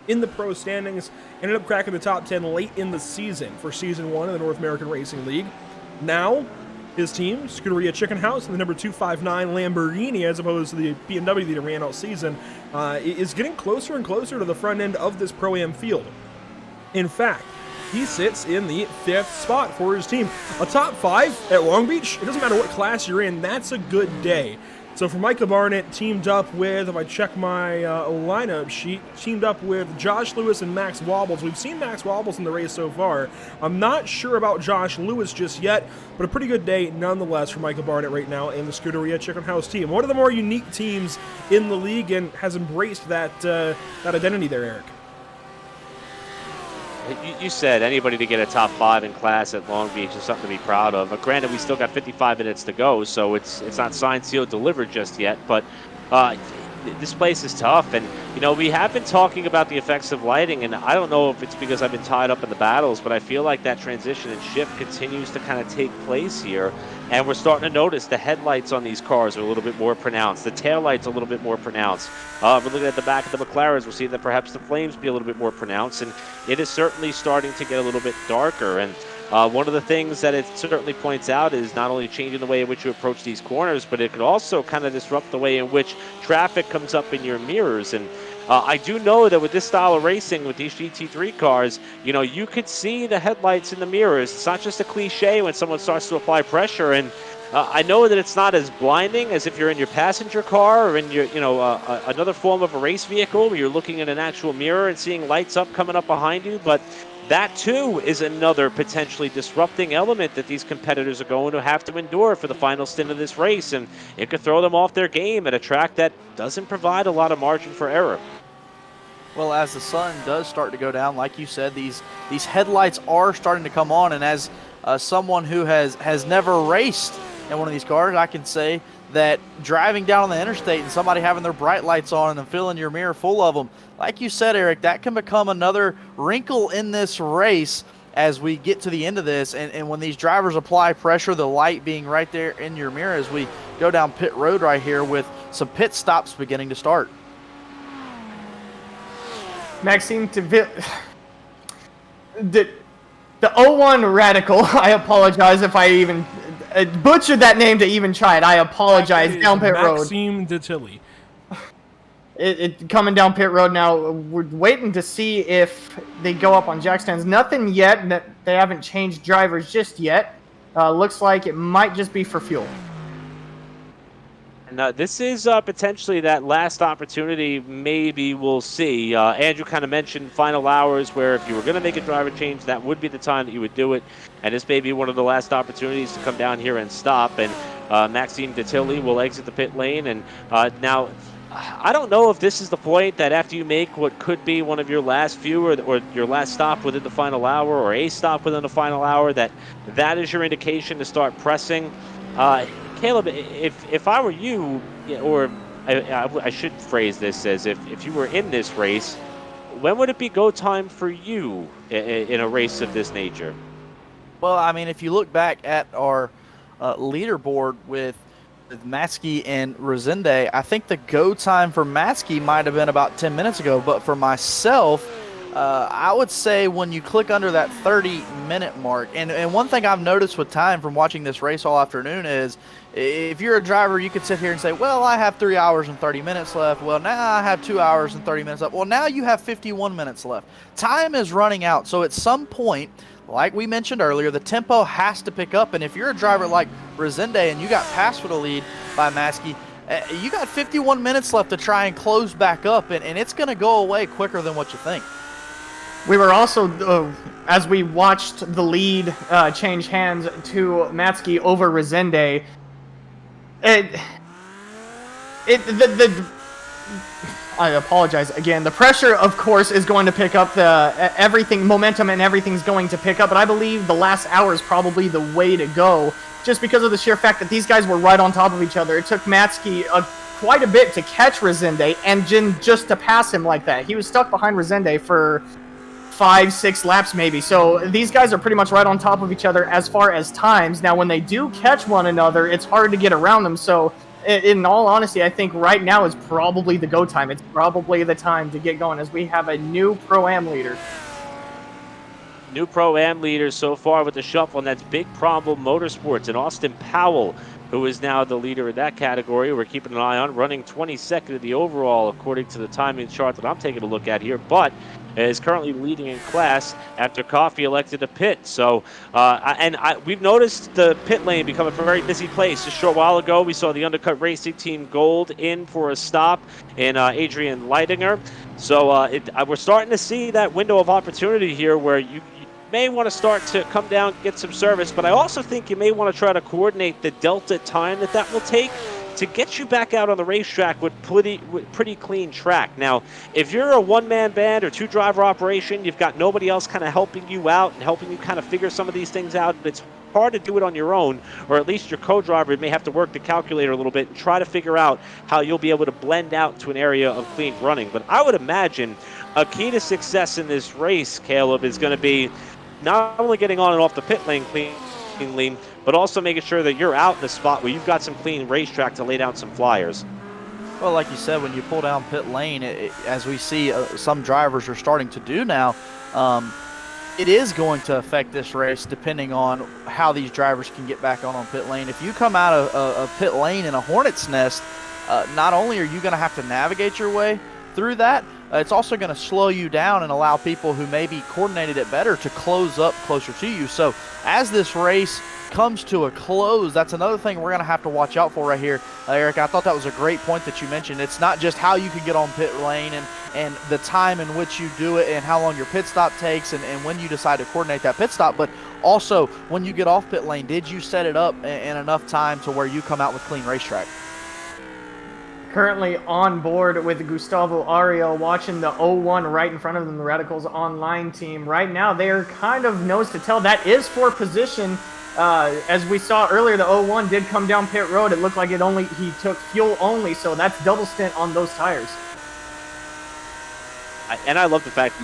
in the pro standings. Ended up cracking the top 10 late in the season for Season 1 of the North American Racing League. Now, his team, Scuderia Chicken House, and the number 259 Lamborghini, as opposed to the BMW that he ran all season, is getting closer and closer to the front end of this Pro-Am field. In fact, he sits in the 5th spot for his team. A top 5 at Long Beach, it doesn't matter what class you're in, that's a good day. So for Micah Barnett, teamed up with, if I check my lineup sheet, teamed up with Josh Lewis and Max Wobbles. We've seen Max Wobbles in the race so far. I'm not sure about Josh Lewis just yet, but a pretty good day nonetheless for Micah Barnett right now and the Scuderia Chicken House team. One of the more unique teams in the league and has embraced that identity there, Eric. You said anybody to get a top 5 in class at Long Beach is something to be proud of. Granted, we still got 55 minutes to go, so it's not signed, sealed, delivered just yet. But this place is tough, and we have been talking about the effects of lighting, and I don't know if it's because I've been tied up in the battles, but I feel like that transition and shift continues to kind of take place here, and we're starting to notice the headlights on these cars are a little bit more pronounced, the taillights a little bit more pronounced. We're looking at the back of the McLarens, we're seeing that perhaps the flames be a little bit more pronounced, and it is certainly starting to get a little bit darker. And one of the things that it certainly points out is not only changing the way in which you approach these corners, but it could also kind of disrupt the way in which traffic comes up in your mirrors. And I do know that with this style of racing, with these GT3 cars, you could see the headlights in the mirrors. It's not just a cliche when someone starts to apply pressure. And I know that it's not as blinding as if you're in your passenger car or in your, another form of a race vehicle where you're looking in an actual mirror and seeing lights coming up behind you. But that, too, is another potentially disrupting element that these competitors are going to have to endure for the final stint of this race, and it could throw them off their game at a track that doesn't provide a lot of margin for error. Well, as the sun does start to go down, like you said, these headlights are starting to come on, and as someone who has never raced in one of these cars, I can say that driving down on the interstate and somebody having their bright lights on and filling your mirror full of them, like you said, Eric, that can become another wrinkle in this race as we get to the end of this. And when these drivers apply pressure, the light being right there in your mirror as we go down pit road right here with some pit stops beginning to start. Maxime, the 01 Radical, I apologize if I even butchered that name to even try it. I apologize. Down pit road. Maxime Detilly. It coming down pit road now. We're waiting to see if they go up on jack stands. Nothing yet. They haven't changed drivers just yet. Looks like it might just be for fuel. And this is potentially that last opportunity. Maybe we'll see. Andrew kind of mentioned final hours where if you were going to make a driver change, that would be the time that you would do it. And this may be one of the last opportunities to come down here and stop. And Maxime Detilly will exit the pit lane. And now, I don't know if this is the point that after you make what could be one of your last few or your last stop within the final hour or a stop within the final hour, that is your indication to start pressing. Caleb, if I were you, or I should phrase this as if you were in this race, when would it be go time for you in a race of this nature? Well, I mean, if you look back at our leaderboard with Matsky and Resende, I think the go time for Matsky might have been about 10 minutes ago, but for myself, I would say when you click under that 30-minute mark, and one thing I've noticed with time from watching this race all afternoon is if you're a driver, you could sit here and say, well, I have 3 hours and 30 minutes left. Well, now I have 2 hours and 30 minutes left. Well, now you have 51 minutes left. Time is running out. So at some point, like we mentioned earlier, the tempo has to pick up. And if you're a driver like Resende and you got passed for the lead by Matsky, you got 51 minutes left to try and close back up, and it's going to go away quicker than what you think. We were also, as we watched the lead change hands to Matsky over Resende, I apologize again. The pressure, of course, is going to pick up momentum, and everything's going to pick up. But I believe the last hour is probably the way to go, just because of the sheer fact that these guys were right on top of each other. It took Matsky quite a bit to catch Resende and just to pass him like that. He was stuck behind Resende for 5-6 laps maybe. So these guys are pretty much right on top of each other as far as times. Now, when they do catch one another, it's hard to get around them. So in all honesty, I think right now is probably the go time. It's probably the time to get going as we have a new Pro-Am leader. New Pro-Am leader so far with the shuffle, and that's Big Problem Motorsports and Austin Powell, who is now the leader in that category. We're keeping an eye on, running 22nd in the overall according to the timing chart that I'm taking a look at here, but is currently leading in class after Coffey elected to pit. So, we've noticed the pit lane become a very busy place. Just a short while ago, we saw the Undercut Racing Team Gold in for a stop in Adrian Leidinger. So we're starting to see that window of opportunity here where you may want to start to come down, get some service, but I also think you may want to try to coordinate the delta time that will take to get you back out on the racetrack with pretty clean track. Now, if you're a one-man band or two-driver operation, you've got nobody else kind of helping you out and helping you kind of figure some of these things out. It's hard to do it on your own, or at least your co-driver may have to work the calculator a little bit and try to figure out how you'll be able to blend out to an area of clean running. But I would imagine a key to success in this race, Caleb, is going to be not only getting on and off the pit lane cleanly, but also making sure that you're out in a spot where you've got some clean racetrack to lay down some flyers. Well, like you said, when you pull down pit lane, as we see some drivers are starting to do now, it is going to affect this race depending on how these drivers can get back on pit lane. If you come out of pit lane in a hornet's nest, not only are you going to have to navigate your way through that, it's also going to slow you down and allow people who maybe coordinated it better to close up closer to you. So as this race comes to a close, that's another thing we're going to have to watch out for right here. Eric, I thought that was a great point that you mentioned. It's not just how you can get on pit lane and the time in which you do it and how long your pit stop takes and when you decide to coordinate that pit stop, but also when you get off pit lane, did you set it up in enough time to where you come out with clean racetrack? Currently on board with Gustavo Ariel, watching the 0-1 right in front of them, the Radicals Online team. Right now, they're kind of nose to tail. That is for position. As we saw earlier, the 0-1 did come down pit road. It looked like he took fuel only, so that's double stint on those tires. And I love the fact.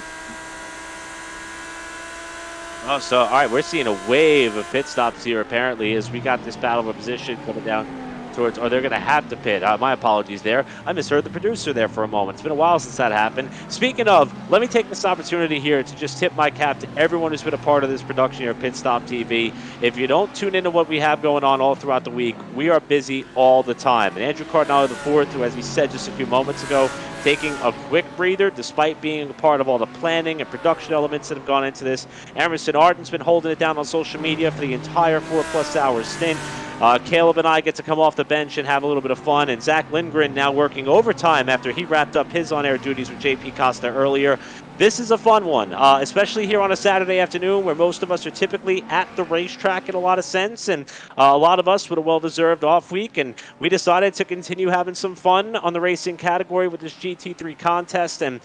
All right, we're seeing a wave of pit stops here apparently as we got this battle of position coming down towards, or they're going to have to pit. My apologies there. I misheard the producer there for a moment. It's been a while since that happened. Speaking of, let me take this opportunity here to just tip my cap to everyone who's been a part of this production here at Pit Stop TV. If you don't tune into what we have going on all throughout the week, we are busy all the time. And Andrew Cardinale IV, who, as he said just a few moments ago, taking a quick breather despite being a part of all the planning and production elements that have gone into this. Emerson Arden's been holding it down on social media for the entire 4+ hour stint. Caleb and I get to come off the bench and have a little bit of fun, and Zach Lindgren now working overtime after he wrapped up his on-air duties with JP Costa earlier. This is a fun one, especially here on a Saturday afternoon where most of us are typically at the racetrack in a lot of sense, and a lot of us with a well-deserved off week, and we decided to continue having some fun on the racing category with this GT3 contest. And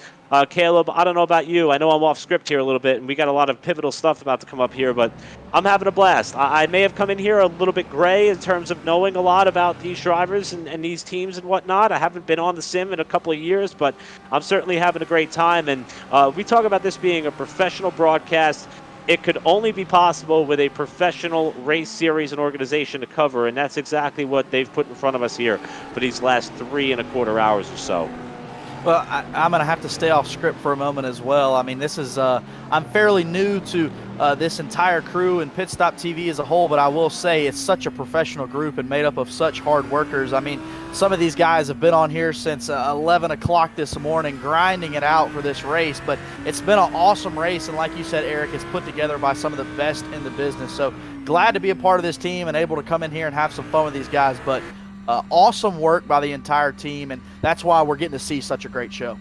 Caleb, I don't know about you. I know I'm off script here a little bit, and we got a lot of pivotal stuff about to come up here, but I'm having a blast. I may have come in here a little bit gray in terms of knowing a lot about these drivers and these teams and whatnot. I haven't been on the sim in a couple of years, but I'm certainly having a great time. And we talk about this being a professional broadcast. It could only be possible with a professional race series and organization to cover, and that's exactly what they've put in front of us here for these last 3.25 hours or so. Well, I'm going to have to stay off script for a moment as well. I mean, this is I'm fairly new to this entire crew and Pit Stop TV as a whole, but I will say it's such a professional group and made up of such hard workers. I mean, some of these guys have been on here since 11 o'clock this morning grinding it out for this race, but it's been an awesome race, and like you said, Eric, it's put together by some of the best in the business. So glad to be a part of this team and able to come in here and have some fun with these guys, but awesome work by the entire team, and that's why we're getting to see such a great show.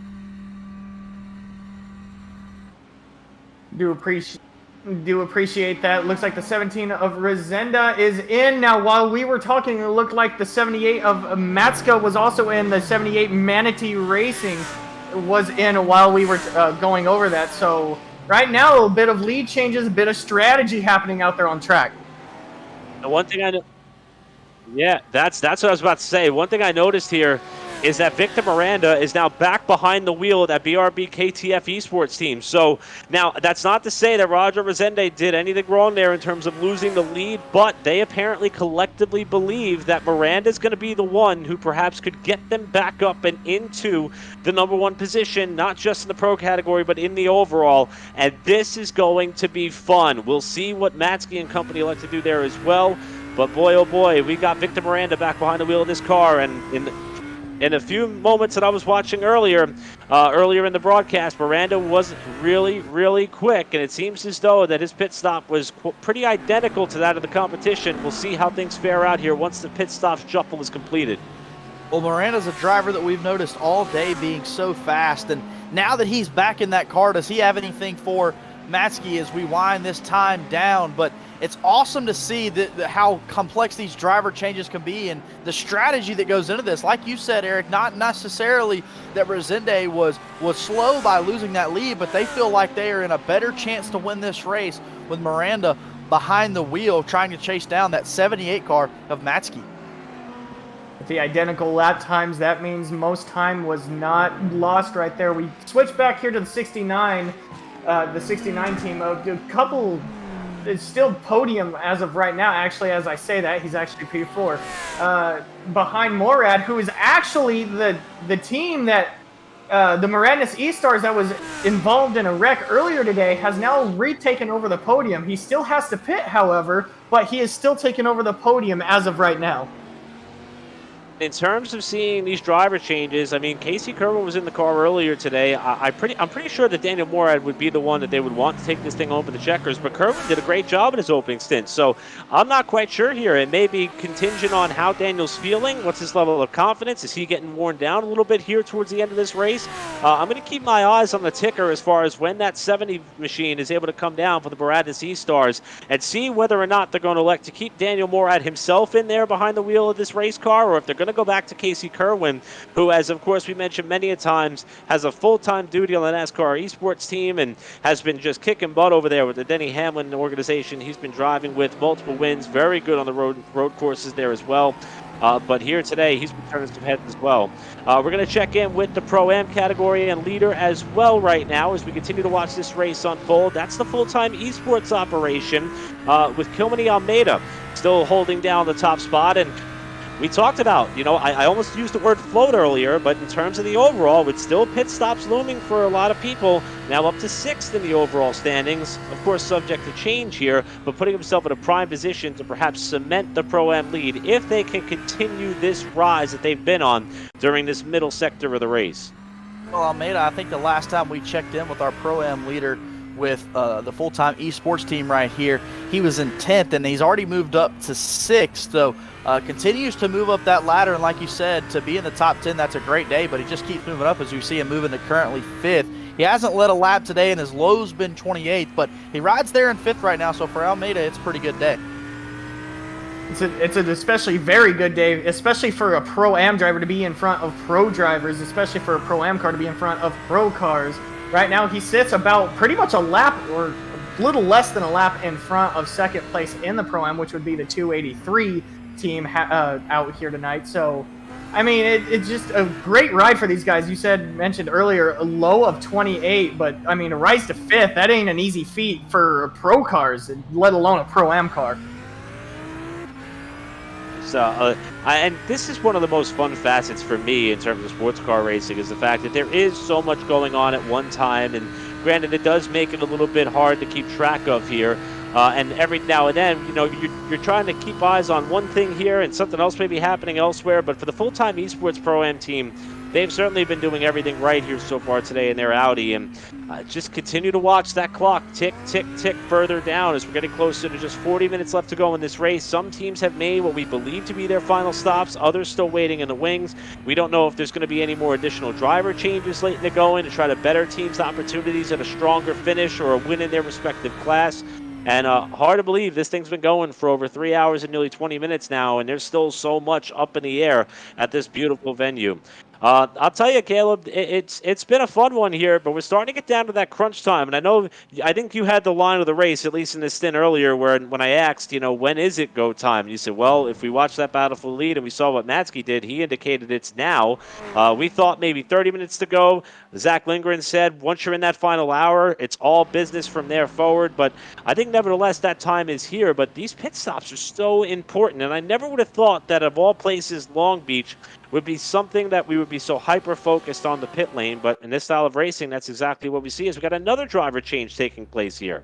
Do appreciate that. Looks like the 17 of Resenda is in. Now, while we were talking, it looked like the 78 of Matska was also in. The 78 Manatee Racing was in while we were going over that. So right now, a little bit of lead changes, a bit of strategy happening out there on track. The one thing I know. Yeah, that's what I was about to say. One thing I noticed here is that Victor Miranda is now back behind the wheel of that BRB KTF esports team. So now that's not to say that Roger Resende did anything wrong there in terms of losing the lead, but they apparently collectively believe that Miranda is going to be the one who perhaps could get them back up and into the #1 position, not just in the pro category, but in the overall. And this is going to be fun. We'll see what Matsky and company like to do there as well. But boy, oh boy, we got Victor Miranda back behind the wheel of this car, and in a few moments that I was watching earlier in the broadcast, Miranda was really, really quick, and it seems as though that his pit stop was pretty identical to that of the competition. We'll see how things fare out here once the pit stop shuffle is completed. Well, Miranda's a driver that we've noticed all day being so fast, and now that he's back in that car, does he have anything for Matsky as we wind this time down? But it's awesome to see how complex these driver changes can be and the strategy that goes into this. Like you said, Eric, not necessarily that Resende was slow by losing that lead, but they feel like they are in a better chance to win this race with Miranda behind the wheel trying to chase down that 78 car of Matsky. With the identical lap times, that means most time was not lost right there. We switch back here to the 69 team. A couple... It's still podium as of right now. Actually, as I say that, he's actually P4. Behind Morad, who is actually the team that the Miranda's E-Stars that was involved in a wreck earlier today has now retaken over the podium. He still has to pit, however, but he is still taking over the podium as of right now. In terms of seeing these driver changes, I mean, Casey Kerwin was in the car earlier today. I'm pretty sure that Daniel Morad would be the one that they would want to take this thing home for the checkers, but Kerwin did a great job in his opening stint, so I'm not quite sure here. It may be contingent on how Daniel's feeling. What's his level of confidence? Is he getting worn down a little bit here towards the end of this race? I'm going to keep my eyes on the ticker as far as when that 70 machine is able to come down for the Miranda's E-Stars and see whether or not they're going to elect to keep Daniel Morad himself in there behind the wheel of this race car, or if they're going to go back to Casey Kerwin, who, as of course we mentioned many a times, has a full-time duty on the NASCAR esports team and has been just kicking butt over there with the Denny Hamlin organization. He's been driving with multiple wins, very good on the road courses there as well. But here today, he's been turning some heads as well. We're going to check in with the Pro-Am category and leader as well right now as we continue to watch this race unfold. That's the full-time esports operation with Kilmany Almeida still holding down the top spot. And we talked about, I almost used the word float earlier, but in terms of the overall, with still pit stops looming for a lot of people, now up to 6th in the overall standings, of course subject to change here, but putting himself in a prime position to perhaps cement the Pro-Am lead if they can continue this rise that they've been on during this middle sector of the race. Well, Almeida, I think the last time we checked in with our Pro-Am leader with the full-time esports team right here, he was in 10th, and he's already moved up to 6th, so continues to move up that ladder, and like you said, to be in the top 10, that's a great day, but he just keeps moving up as you see him moving to currently 5th. He hasn't led a lap today, and his low's been 28th, but he rides there in 5th right now, so for Almeida, it's a pretty good day. It's an especially very good day, especially for a Pro-Am driver to be in front of pro drivers, especially for a Pro-Am car to be in front of pro cars. Right now, he sits about pretty much a lap or a little less than a lap in front of second place in the Pro-Am, which would be the 283 team out here tonight. So, I mean, it's just a great ride for these guys. You mentioned earlier a low of 28, but I mean, a rise to 5th, that ain't an easy feat for pro cars, let alone a Pro-Am car. And this is one of the most fun facets for me in terms of sports car racing, is the fact that there is so much going on at one time, and granted it does make it a little bit hard to keep track of here, and every now and then you're trying to keep eyes on one thing here and something else may be happening elsewhere. But for the full-time esports Pro-Am team, they've certainly been doing everything right here so far today in their Audi, and just continue to watch that clock tick, tick, tick further down as we're getting closer to just 40 minutes left to go in this race. Some teams have made what we believe to be their final stops, others still waiting in the wings. We don't know if there's going to be any more additional driver changes late in the going to try to better teams' opportunities at a stronger finish or a win in their respective class. And hard to believe this thing's been going for over 3 hours and nearly 20 minutes now, and there's still so much up in the air at this beautiful venue. I'll tell you, Caleb, it's been a fun one here, but we're starting to get down to that crunch time. And I think you had the line of the race, at least in this stint earlier, where when I asked, when is it go time? And you said, well, if we watched that battle for the lead and we saw what Matsky did, he indicated it's now. We thought maybe 30 minutes to go. Zach Lindgren said, once you're in that final hour, it's all business from there forward. But I think nevertheless that time is here. But these pit stops are so important, and I never would have thought that of all places, Long Beach would be something that we would be so hyper-focused on the pit lane, but in this style of racing, that's exactly what we see. Is we got another driver change taking place here.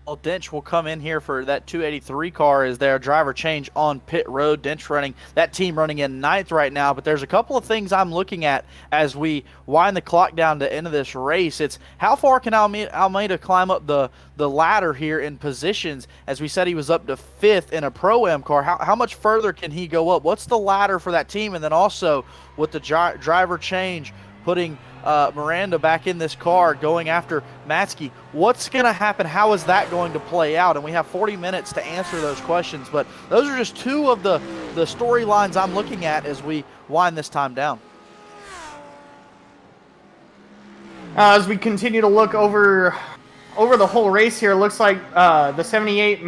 Well, Dench will come in here for that 283 car as their driver change on pit road. Dench running, that team running in 9th right now, but there's a couple of things I'm looking at as we wind the clock down to the end of this race. It's how far can Almeida climb up the ladder here in positions? As we said, he was up to 5th in a Pro-Am car. How much further can he go up? What's the ladder for that team? And then also with the driver change, putting Miranda back in this car, going after Matsky. What's going to happen? How is that going to play out? And we have 40 minutes to answer those questions. But those are just two of the storylines I'm looking at as we wind this time down. As we continue to look over the whole race here, it looks like the 78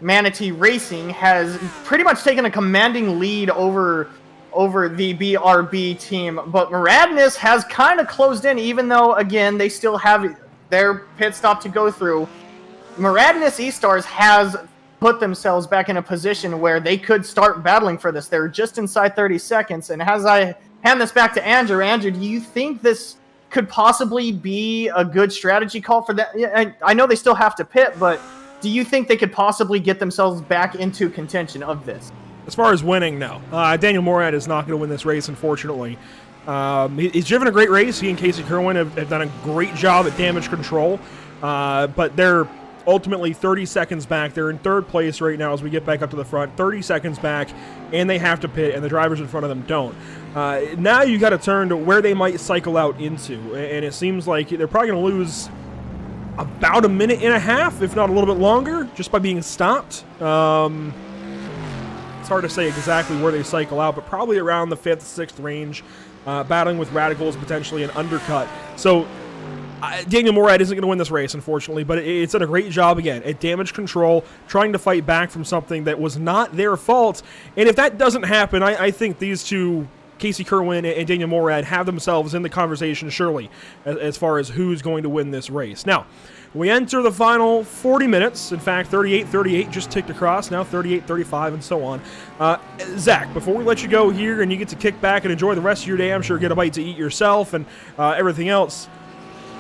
Manatee Racing has pretty much taken a commanding lead over the BRB team, but Radness has kind of closed in, even though, again, they still have their pit stop to go through. Radness E-Stars has put themselves back in a position where they could start battling for this. They're just inside 30 seconds, and as I hand this back to Andrew, do you think this could possibly be a good strategy call for that? I know they still have to pit, but do you think they could possibly get themselves back into contention of this? As far as winning, no. Daniel Morad is not going to win this race, unfortunately. He's driven a great race. He and Casey Kerwin have done a great job at damage control, but they're ultimately 30 seconds back. They're in 3rd place right now as we get back up to the front, 30 seconds back, and they have to pit, and the drivers in front of them don't. Now you got to turn to where they might cycle out into, and it seems like they're probably going to lose about a minute and a half, if not a little bit longer, just by being stopped. It's hard to say exactly where they cycle out, but probably around the 5th, 6th range, battling with Radicals, potentially an undercut. So Daniel Morad isn't going to win this race, unfortunately, but it's done a great job, again, at damage control, trying to fight back from something that was not their fault. And if that doesn't happen, I think these two, Casey Kerwin and Daniel Morad, have themselves in the conversation, surely, as far as who's going to win this race. Now, we enter the final 40 minutes. In fact, 38-38 just ticked across. Now 38-35 and so on. Zach, before we let you go here and you get to kick back and enjoy the rest of your day, I'm sure get a bite to eat yourself and everything else,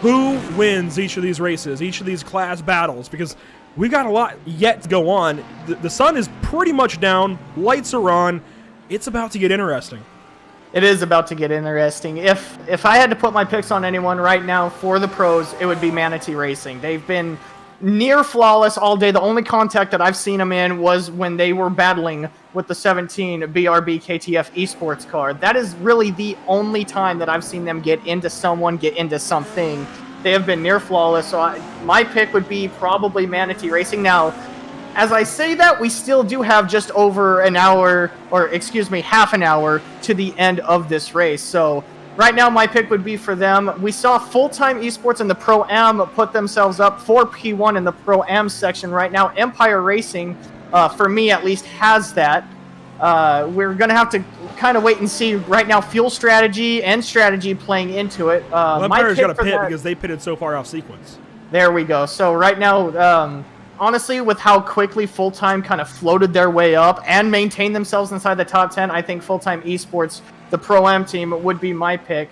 who wins each of these races, each of these class battles? Because we got a lot yet to go on. The sun is pretty much down. Lights are on. It's about to get interesting. It is about to get interesting. If I had to put my picks on anyone right now for the pros, it would be Manatee Racing. They've been near flawless all day. The only contact that I've seen them in was when they were battling with the 17 BRB KTF esports car. That is really the only time that I've seen them get into someone, get into something. They have been near flawless, so my pick would be probably Manatee Racing. Now, as I say that, we still do have just over an hour, or excuse me, half an hour to the end of this race. So right now, my pick would be for them. We saw Full-Time Esports and the Pro-Am put themselves up for P1 in the Pro-Am section right now. Empire Racing, for me at least, has that. We're going to have to kind of wait and see right now. Fuel strategy and strategy playing into it. Empire's got to pit because they pitted so far off sequence. There we go. So right now, honestly, with how quickly Full-Time kind of floated their way up and maintained themselves inside the top 10, I think Full-Time Esports, the Pro-Am team, would be my pick.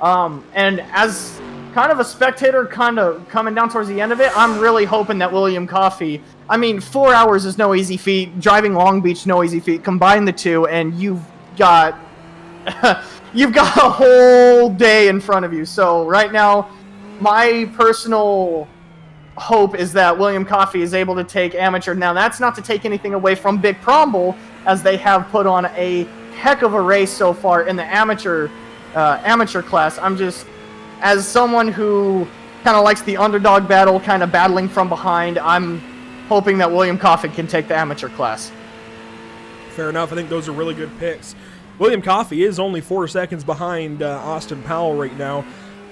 And as kind of a spectator kind of coming down towards the end of it, I'm really hoping that William Coffey, 4 hours is no easy feat. Driving Long Beach, no easy feat. Combine the two, and you've got a whole day in front of you. So right now, my personal hope is that William Coffey is able to take amateur. Now, that's not to take anything away from Big Promble, as they have put on a heck of a race so far in the amateur class. I'm just, as someone who kind of likes the underdog battle, kind of battling from behind, I'm hoping that William Coffey can take the amateur class. Fair enough. I think those are really good picks. William Coffey is only 4 seconds behind Austin Powell right now.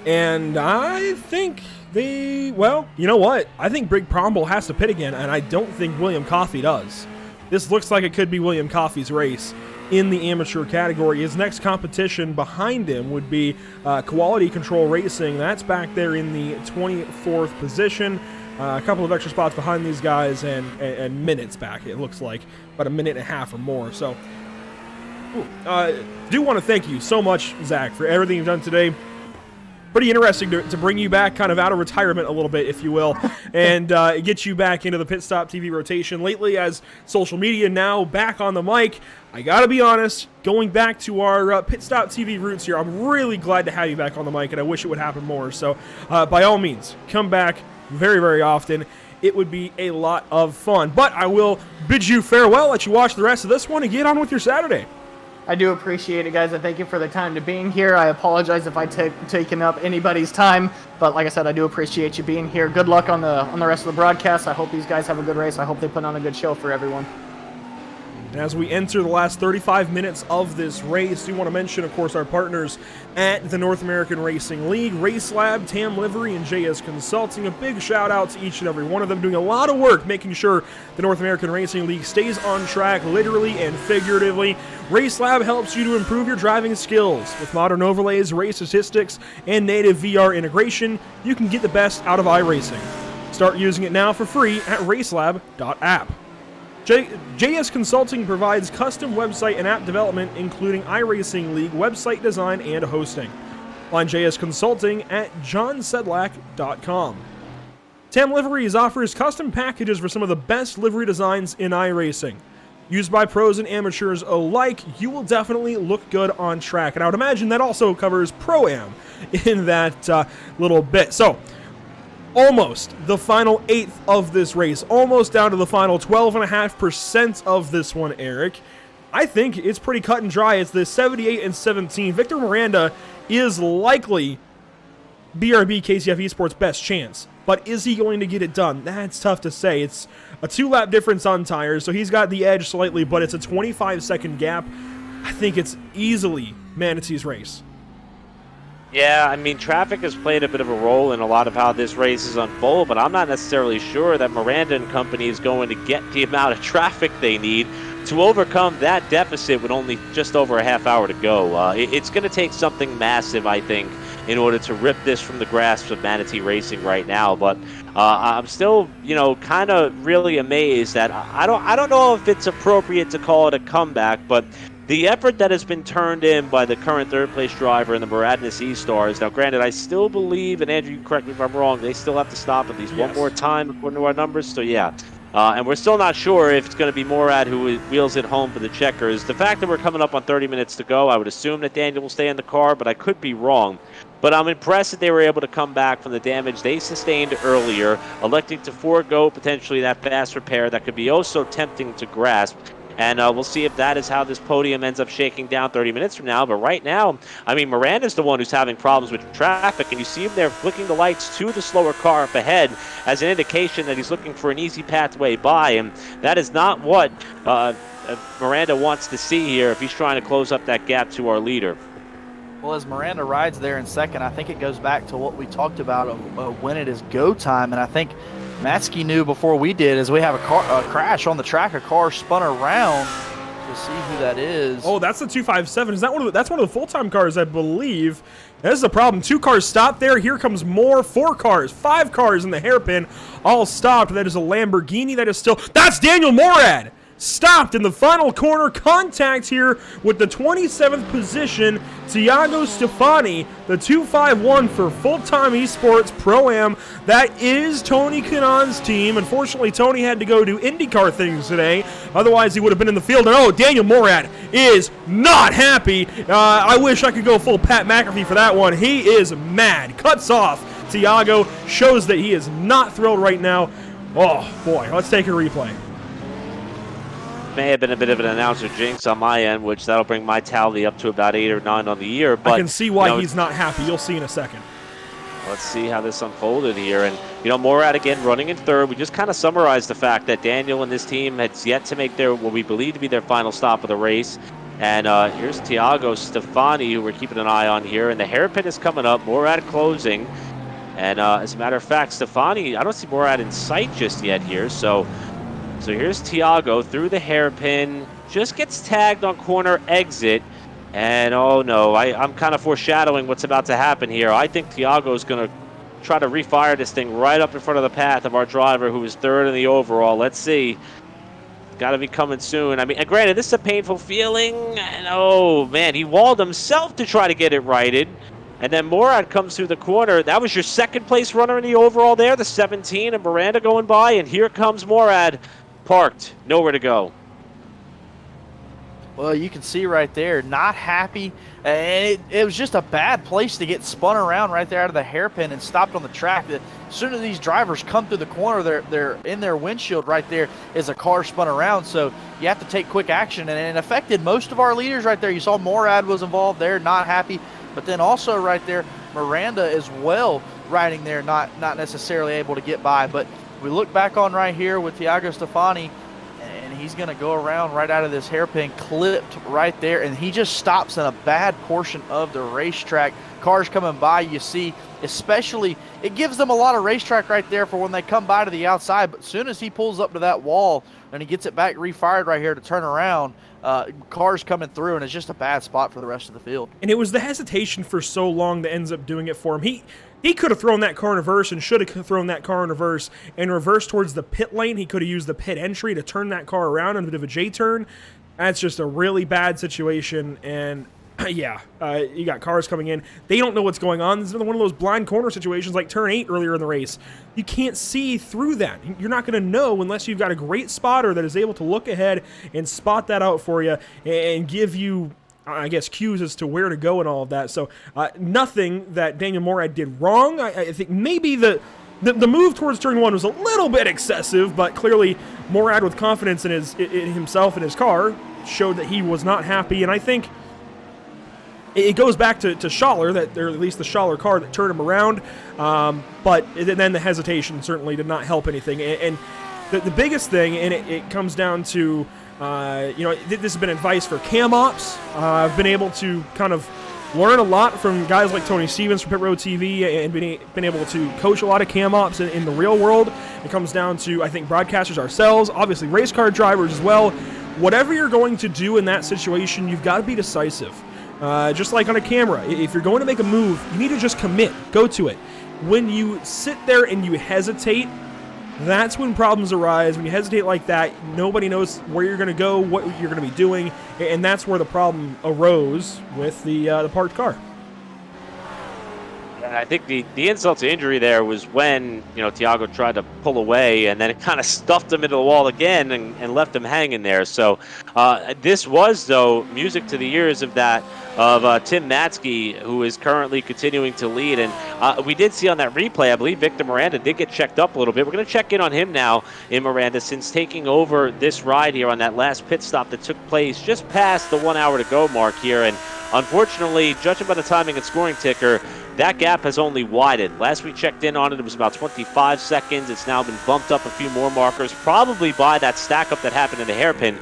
And I think well, you know what? I think Brig Promble has to pit again, and I don't think William Coffey does. This looks like it could be William Coffey's race in the amateur category. His next competition behind him would be Quality Control Racing. That's back there in the 24th position. A couple of extra spots behind these guys and minutes back, it looks like. About a minute and a half or more. So, do want to thank you so much, Zach, for everything you've done today. Pretty interesting to bring you back kind of out of retirement a little bit, if you will, and get you back into the Pit Stop TV rotation. Lately, as social media now back on the mic, I got to be honest, going back to our Pit Stop TV roots here, I'm really glad to have you back on the mic, and I wish it would happen more. So, by all means, come back very, very often. It would be a lot of fun. But I will bid you farewell, let you watch the rest of this one, and get on with your Saturday. I do appreciate it, guys. I thank you for the time to being here. I apologize if I taken up anybody's time, but like I said, I do appreciate you being here. Good luck on the rest of the broadcast. I hope these guys have a good race. I hope they put on a good show for everyone. And as we enter the last 35 minutes of this race, we want to mention, of course, our partners at the North American Racing League, Race Lab, Tam Livery, and JS Consulting. A big shout out to each and every one of them, doing a lot of work making sure the North American Racing League stays on track, literally and figuratively. Race Lab helps you to improve your driving skills. With modern overlays, race statistics, and native VR integration, you can get the best out of iRacing. Start using it now for free at racelab.app. JS Consulting provides custom website and app development, including iRacing League website design and hosting. Find JS Consulting at johnsedlak.com. Tam Liveries offers custom packages for some of the best livery designs in iRacing. Used by pros and amateurs alike, you will definitely look good on track. And I would imagine that also covers Pro-Am in that little bit. So, almost the final eighth of this race, almost down to the final 12.5% of this one, Eric. I think it's pretty cut and dry. It's the 78 and 17. Victor Miranda is likely BRB KCF Esports' best chance, but is he going to get it done? That's tough to say. It's a 2-lap difference on tires, so he's got the edge slightly, but it's a 25-second gap. I think it's easily Manatee's race. Yeah, I mean, traffic has played a bit of a role in a lot of how this race is unfolded, but I'm not necessarily sure that Miranda and company is going to get the amount of traffic they need to overcome that deficit with only just over a half hour to go. It's going to take something massive, I think, in order to rip this from the grasp of Manatee Racing right now. But I'm still, kind of really amazed that I don't know if it's appropriate to call it a comeback, but the effort that has been turned in by the current third-place driver and the Maradness E-Stars. Now, granted, I still believe, and Andrew, correct me if I'm wrong, they still have to stop at least one more time according to our numbers. So, yeah. And we're still not sure if it's going to be Morad who wheels it home for the checkers. The fact that we're coming up on 30 minutes to go, I would assume that Daniel will stay in the car, but I could be wrong. But I'm impressed that they were able to come back from the damage they sustained earlier, electing to forego potentially that fast repair that could be oh so tempting to grasp. And we'll see if that is how this podium ends up shaking down 30 minutes from now. But right now, I mean, Miranda's the one who's having problems with traffic, and you see him there flicking the lights to the slower car up ahead as an indication that he's looking for an easy pathway by. And that is not what Miranda wants to see here if he's trying to close up that gap to our leader. Well, as Miranda rides there in second, I think it goes back to what we talked about of when it is go time. And I think Matsky knew before we did, as we have a crash on the track, a car spun around to see who that is. Oh, that's the 257. Is that that's one of the full-time cars, I believe. This is the problem. 2 cars stopped there. Here comes more. 4 cars, 5 cars in the hairpin, all stopped. That is a Lamborghini. That is still. That's Daniel Morad. Stopped in the final corner. Contact here with the 27th position, Tiago Stefani, the 251 for Full-Time Esports Pro-Am. That is Tony Kanon's team. Unfortunately, Tony had to go do IndyCar things today. Otherwise, he would have been in the field. And, oh, Daniel Morad is not happy. I wish I could go full Pat McAfee for that one. He is mad. Cuts off. Tiago shows that he is not thrilled right now. Oh, boy. Let's take a replay. May have been a bit of an announcer jinx on my end, which that'll bring my tally up to about 8 or 9 on the year. But I can see why he's not happy. You'll see in a second. Let's see how this unfolded here. And, Morad again running in third. We just kind of summarized the fact that Daniel and this team has yet to make their, what we believe to be their final stop of the race. And here's Tiago Stefani, who we're keeping an eye on here. And the hairpin is coming up. Morad closing. And as a matter of fact, Stefani, I don't see Morad in sight just yet here. So here's Tiago through the hairpin. Just gets tagged on corner exit. And oh no, I'm kind of foreshadowing what's about to happen here. I think Tiago's going to try to refire this thing right up in front of the path of our driver, who is third in the overall. Let's see. Got to be coming soon. I mean, and granted, this is a painful feeling. And oh man, he walled himself to try to get it righted. And then Morad comes through the corner. That was your second place runner in the overall there, the 17, and Miranda going by. And here comes Morad, parked, nowhere to go. Well, you can see right there, not happy. And it was just a bad place to get spun around right there out of the hairpin and stopped on the track. As soon as these drivers come through the corner, they're in their windshield right there as a car spun around. So you have to take quick action. And it affected most of our leaders right there. You saw Morad was involved there, not happy. But then also right there, Miranda as well riding there, not necessarily able to get by. But we look back on right here with Tiago Stefani, and he's going to go around right out of this hairpin, clipped right there, and he just stops in a bad portion of the racetrack. Cars coming by, you see, especially, it gives them a lot of racetrack right there for when they come by to the outside, but as soon as he pulls up to that wall and he gets it back refired right here to turn around, cars coming through, and it's just a bad spot for the rest of the field. And it was the hesitation for so long that ends up doing it for him. He could have thrown that car in reverse and should have thrown that car in reverse and reversed towards the pit lane. He could have used the pit entry to turn that car around in a bit of a J-turn. That's just a really bad situation. And yeah, you got cars coming in. They don't know what's going on. This is one of those blind corner situations like turn 8 earlier in the race. You can't see through that. You're not going to know unless you've got a great spotter that is able to look ahead and spot that out for you and give you, I guess, cues as to where to go and all of that. So nothing that Daniel Morad did wrong. I think maybe the move towards turn 1 was a little bit excessive, but clearly Morad, with confidence in himself and his car, showed that he was not happy. And I think it goes back to Schaller, or at least the Schaller car that turned him around. But then the hesitation certainly did not help anything. And the biggest thing, and it comes down to, this has been advice for cam ops. I've been able to kind of learn a lot from guys like Tony Stevens from Pit Road TV and been able to coach a lot of cam ops in the real world. It comes down to, I think, broadcasters ourselves, obviously race car drivers as well. Whatever you're going to do in that situation, you've got to be decisive. Just like on a camera, if you're going to make a move, you need to just commit. Go to it. When you sit there and you hesitate, that's when problems arise. When you hesitate like that, nobody knows where you're going to go, what you're going to be doing, and that's where the problem arose with the parked car. And I think the insult to injury there was when, Tiago tried to pull away, and then it kind of stuffed him into the wall again and left him hanging there. So this was, though, music to the ears of Tim Matzke, who is currently continuing to lead. And we did see on that replay, I believe Victor Miranda did get checked up a little bit. We're going to check in on him now in Miranda, since taking over this ride here on that last pit stop that took place just past the 1 hour to go mark here. And unfortunately, judging by the timing and scoring ticker, that gap has only widened. Last we checked in on it, it was about 25 seconds. It's now been bumped up a few more markers, probably by that stack up that happened in the hairpin.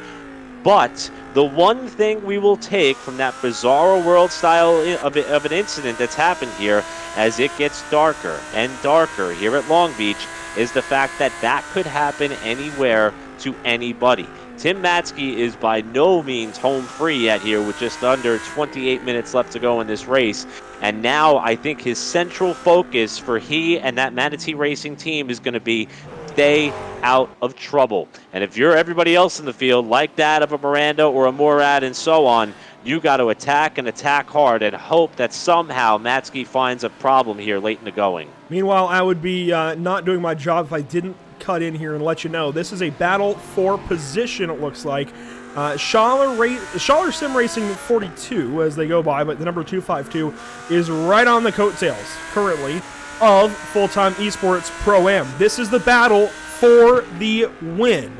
But the one thing we will take from that bizarro world style of an incident that's happened here as it gets darker and darker here at Long Beach is the fact that that could happen anywhere to anybody. Tim Matzke is by no means home free yet here with just under 28 minutes left to go in this race. And now I think his central focus for he and that Manatee Racing team is going to be stay out of trouble. And if you're everybody else in the field, like that of a Miranda or a Morad and so on, you got to attack and attack hard and hope that somehow Matzke finds a problem here late in the going. Meanwhile, I would be not doing my job if I didn't cut in here and let you know this is a battle for position, it looks like. Schaller Sim Racing 42 as they go by, but the number 252 is right on the coattails currently of Full-Time Esports Pro-Am. This is the battle for the win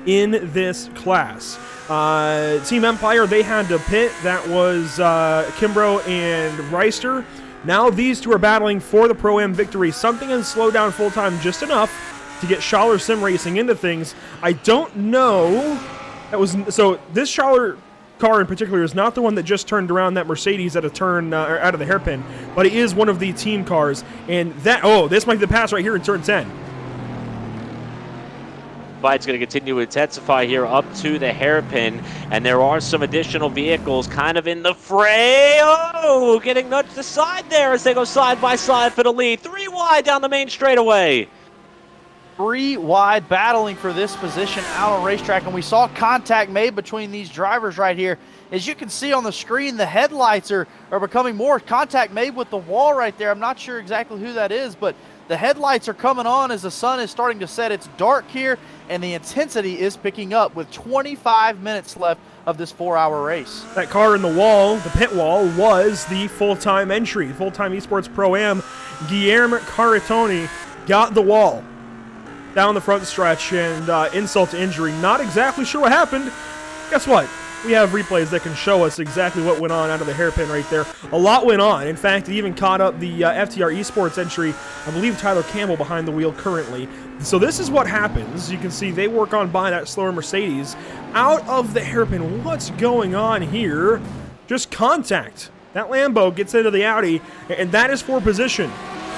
in this class. Team Empire, they had to pit. That was Kimbrough and Reister. Now these two are battling for the Pro-Am victory. Something has slowed down Full-Time just enough to get Schaller Sim Racing into things. I don't know. So this Schaller car in particular is not the one that just turned around that Mercedes at a turn or out of the hairpin, but it is one of the team cars. And that, this might be the pass right here in turn 10. Fight's going to continue to intensify here up to the hairpin, and there are some additional vehicles kind of in the fray. Oh, getting nudged aside there as they go side by side for the lead. 3 wide down the main straightaway. 3 wide battling for this position out on racetrack, and we saw contact made between these drivers right here. As you can see on the screen, the headlights are becoming more contact made with the wall right there. I'm not sure exactly who that is, but the headlights are coming on as the sun is starting to set. It's dark here, and the intensity is picking up with 25 minutes left of this 4-hour race. That car in the wall, the pit wall, was the full-time entry. Full-time Esports Pro-Am, Guillermo Caritoni got the wall down the front stretch, and insult to injury. Not exactly sure what happened. Guess what? We have replays that can show us exactly what went on out of the hairpin right there. A lot went on. In fact, it even caught up the FTR Esports entry. I believe Tyler Campbell behind the wheel currently. So this is what happens. You can see they work on by that slower Mercedes out of the hairpin. What's going on here? Just contact. That Lambo gets into the Audi, and that is for position.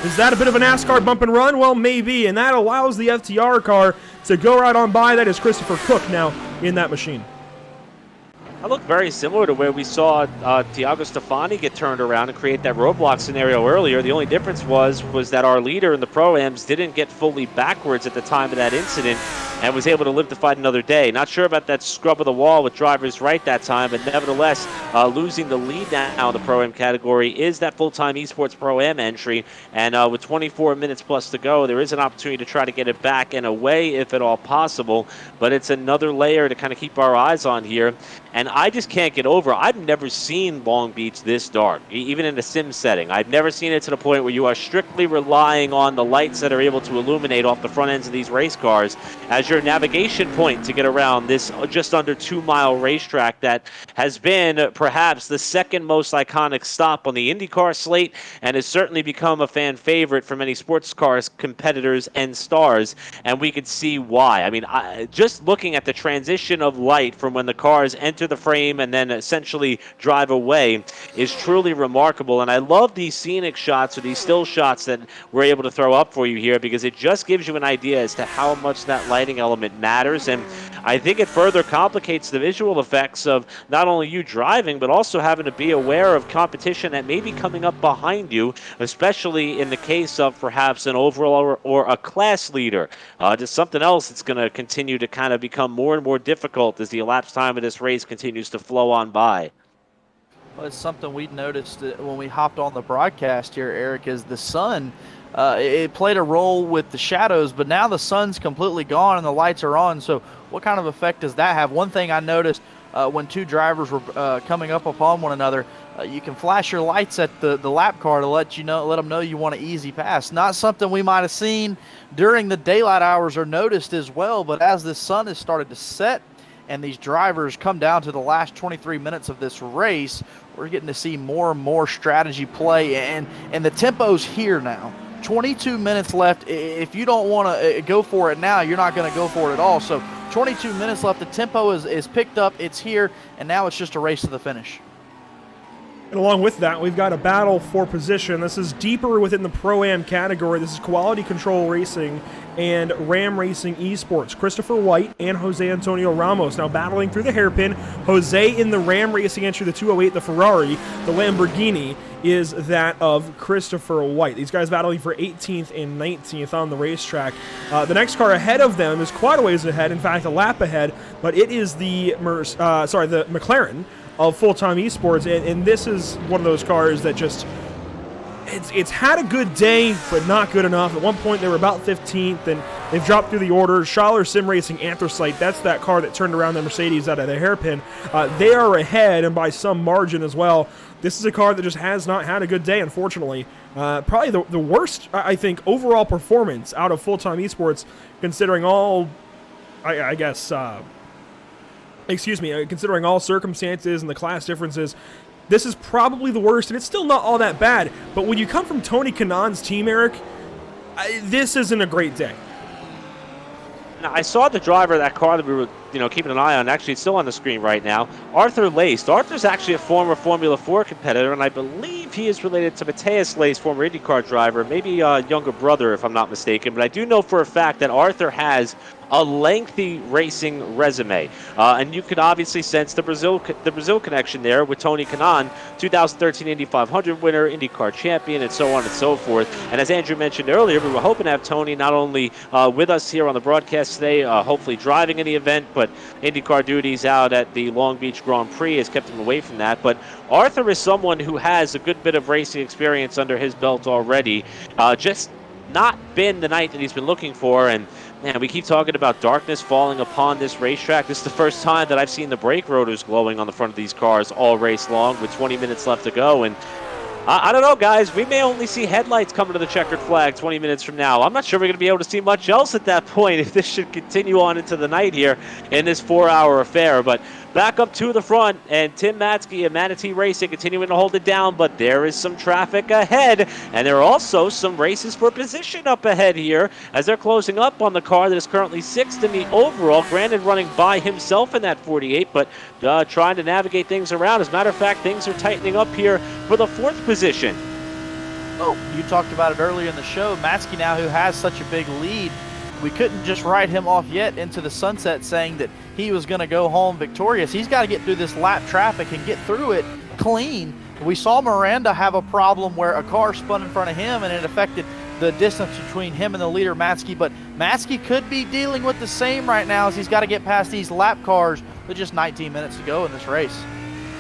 Is that a bit of a NASCAR bump and run? Well, maybe, and that allows the FTR car to go right on by. That is Christopher Cook now in that machine. That looked very similar to where we saw Tiago Stefani get turned around and create that roadblock scenario earlier. The only difference was that our leader in the Pro-Ams didn't get fully backwards at the time of that incident and was able to live to fight another day. Not sure about that scrub of the wall with driver's right that time, but nevertheless, losing the lead now in the Pro-Am category is that full-time Esports Pro-Am entry. And with 24 minutes plus to go, there is an opportunity to try to get it back and away if at all possible. But it's another layer to kind of keep our eyes on here. And I just can't get over, I've never seen Long Beach this dark, even in a sim setting. I've never seen it to the point where you are strictly relying on the lights that are able to illuminate off the front ends of these race cars as your navigation point to get around this just under 2-mile racetrack that has been perhaps the second most iconic stop on the IndyCar slate and has certainly become a fan favorite for many sports cars competitors and stars, and we could see why. I mean, just looking at the transition of light from when the cars enter the frame and then essentially drive away is truly remarkable. And I love these scenic shots or these still shots that we're able to throw up for you here because it just gives you an idea as to how much that lighting element matters. And I think it further complicates the visual effects of not only you driving, but also having to be aware of competition that may be coming up behind you, especially in the case of perhaps an overall or a class leader. Just something else that's going to continue to kind of become more and more difficult as the elapsed time of this race continues to flow on by. Well, it's something we noticed when we hopped on the broadcast here, Eric, is the sun. It played a role with the shadows, but now the sun's completely gone and the lights are on. So what kind of effect does that have? One thing I noticed when two drivers were coming up upon one another, you can flash your lights at the lap car to let them know you want an easy pass. Not something we might have seen during the daylight hours or noticed as well, but as the sun has started to set and these drivers come down to the last 23 minutes of this race, we're getting to see more and more strategy play, and the tempo's here now. 22 minutes left. If you don't want to go for it now, you're not going to go for it at all. So 22 minutes left. The tempo is picked up. It's here, and now it's just a race to the finish. And along with that, we've got a battle for position. This is deeper within the Pro-Am category. This is Quality Control Racing and Ram Racing Esports. Christopher White and Jose Antonio Ramos now battling through the hairpin. Jose in the Ram Racing entry, the 208, the Ferrari. The Lamborghini is that of Christopher White. These guys battling for 18th and 19th on the racetrack. The next car ahead of them is quite a ways ahead, in fact, a lap ahead, but it is the McLaren of Full-Time Esports, and this is one of those cars that just, it's had a good day, but not good enough. At one point, they were about 15th, and they've dropped through the order. Schaller Sim Racing Anthracite, that's that car that turned around the Mercedes out of the hairpin. They are ahead, and by some margin as well. This is a car that just has not had a good day, unfortunately. Probably the worst, I think, overall performance out of Full-Time Esports, considering all, considering all circumstances and the class differences. This is probably the worst, and it's still not all that bad. But when you come from Tony Kanaan's team, Eric, this isn't a great day. Now, I saw the driver of that car that we were keeping an eye on. Actually, it's still on the screen right now. Arthur Laced. Arthur's actually a former Formula 4 competitor, and I believe he is related to Matthias Laced, former IndyCar driver, maybe a younger brother, if I'm not mistaken. But I do know for a fact that Arthur has a lengthy racing resume, and you can obviously sense the Brazil connection there with Tony Kanaan, 2013 Indy 500 winner, IndyCar champion, and so on and so forth. And as Andrew mentioned earlier, we were hoping to have Tony not only with us here on the broadcast today, hopefully driving in the event, but IndyCar duties out at the Long Beach Grand Prix has kept him away from that. But Arthur is someone who has a good bit of racing experience under his belt already. Just not been the night that he's been looking for, and man, we keep talking about darkness falling upon this racetrack. This is the first time that I've seen the brake rotors glowing on the front of these cars all race long with 20 minutes left to go. And I don't know, guys. We may only see headlights coming to the checkered flag 20 minutes from now. I'm not sure we're going to be able to see much else at that point if this should continue on into the night here in this 4-hour affair. But back up to the front, and Tim Matzke and Manatee Racing continuing to hold it down, but there is some traffic ahead, and there are also some races for position up ahead here as they're closing up on the car that is currently 6th in the overall. Granted, running by himself in that 48, but trying to navigate things around. As a matter of fact, things are tightening up here for the 4th position. Oh, you talked about it earlier in the show. Matzke now, who has such a big lead, we couldn't just write him off yet into the sunset saying that he was going to go home victorious. He's got to get through this lap traffic and get through it clean. We saw Miranda have a problem where a car spun in front of him and it affected the distance between him and the leader, Matzke. But Matzke could be dealing with the same right now as he's got to get past these lap cars with just 19 minutes to go in this race.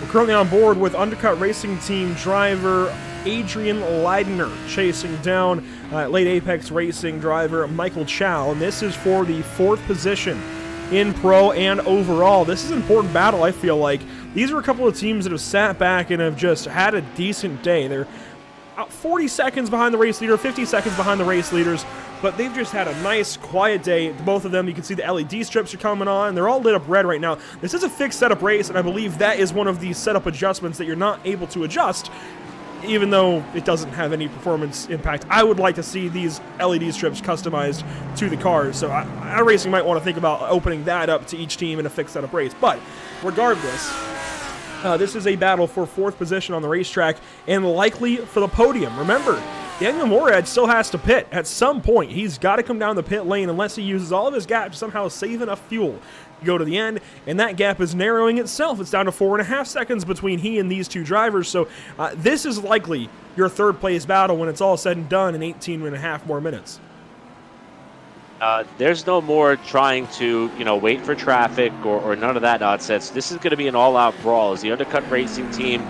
We're currently on board with Undercut Racing Team driver Adrian Leidner chasing down late Apex Racing driver Michael Chow, and this is for the 4th position in pro and overall. This is an important battle, I feel like. These are a couple of teams that have sat back and have just had a decent day. They're 40 seconds behind the race leader, 50 seconds behind the race leaders, but they've just had a nice, quiet day. Both of them, you can see the LED strips are coming on. They're all lit up red right now. This is a fixed setup race, and I believe that is one of the setup adjustments that you're not able to adjust, even though it doesn't have any performance impact. I would like to see these LED strips customized to the cars, so iRacing might want to think about opening that up to each team in a fixed setup race. But regardless, this is a battle for 4th position on the racetrack and likely for the podium. Remember, Daniel Morad still has to pit at some point. He's got to come down the pit lane unless he uses all of his gap to somehow save enough fuel to go to the end, and that gap is narrowing itself. It's down to 4.5 seconds between he and these two drivers, so this is likely your 3rd place battle when it's all said and done in 18.5 more minutes. There's no more trying to, wait for traffic or none of that nonsense. This is going to be an all-out brawl as the Undercut Racing Team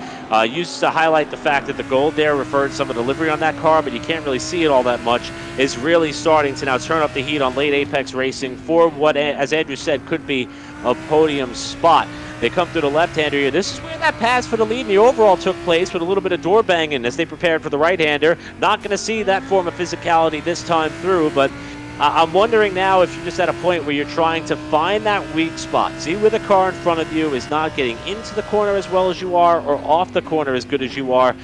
used to highlight the fact that the gold there referred some of the livery on that car, but you can't really see it all that much, is really starting to now turn up the heat on late Apex Racing for what, as Andrew said, could be a podium spot. They come through the left-hander here. This is where that pass for the lead in the overall took place with a little bit of door banging as they prepared for the right-hander. Not going to see that form of physicality this time through, but I'm wondering now if you're just at a point where you're trying to find that weak spot. See where the car in front of you is not getting into the corner as well as you are or off the corner as good as you are.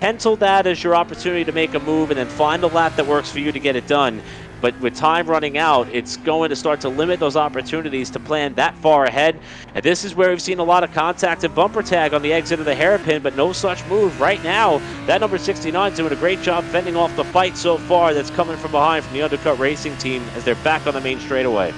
Pencil that as your opportunity to make a move and then find a lap that works for you to get it done. But with time running out, it's going to start to limit those opportunities to plan that far ahead. And this is where we've seen a lot of contact and bumper tag on the exit of the hairpin, but no such move right now. That number 69 is doing a great job fending off the fight so far that's coming from behind from the Undercut Racing Team as they're back on the main straightaway.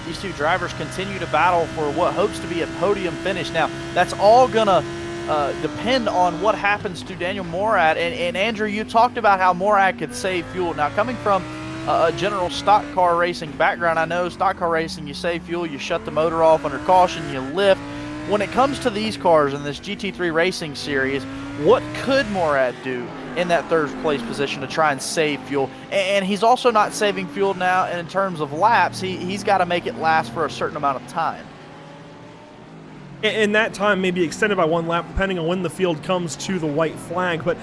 These two drivers continue to battle for what hopes to be a podium finish. Now, that's all going to depend on what happens to Daniel Morad. And Andrew, you talked about how Morad could save fuel. Now, coming from a general stock car racing background, I know stock car racing, you save fuel, you shut the motor off under caution, you lift. When it comes to these cars in this GT3 Racing Series, what could Morad do in that 3rd place position to try and save fuel? And he's also not saving fuel now in terms of laps. He's got to make it last for a certain amount of time. And that time may be extended by 1 lap depending on when the field comes to the white flag. But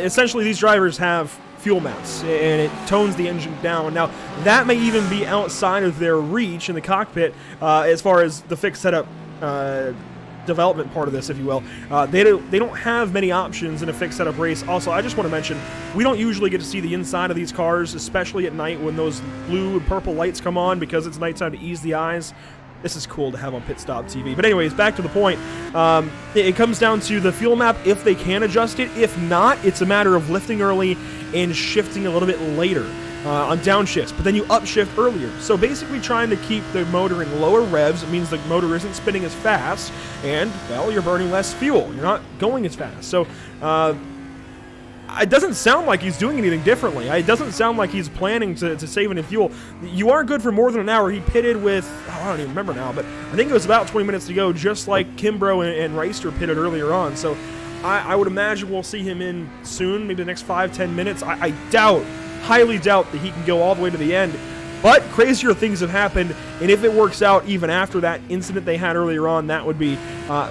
essentially these drivers have fuel maps, and it tones the engine down. Now, that may even be outside of their reach in the cockpit as far as the fixed setup development part of this, if you will. They don't have many options in a fixed setup race. Also, I just want to mention, we don't usually get to see the inside of these cars, especially at night when those blue and purple lights come on because it's nighttime to ease the eyes. This is cool to have on Pit Stop TV. But anyways, back to the point. It comes down to the fuel map, if they can adjust it. If not, it's a matter of lifting early and shifting a little bit later on downshifts. But then you upshift earlier. So basically trying to keep the motor in lower revs. It means the motor isn't spinning as fast. And, well, you're burning less fuel. You're not going as fast. So, it doesn't sound like he's doing anything differently. It doesn't sound like he's planning to save any fuel. You are good for more than an hour. He pitted with, I don't even remember now, but I think it was about 20 minutes to go, just like Kimbrough and Reister pitted earlier on. So I would imagine we'll see him in soon, maybe the next 5-10 minutes. I doubt, highly doubt that he can go all the way to the end. But crazier things have happened, and if it works out even after that incident they had earlier on, that would be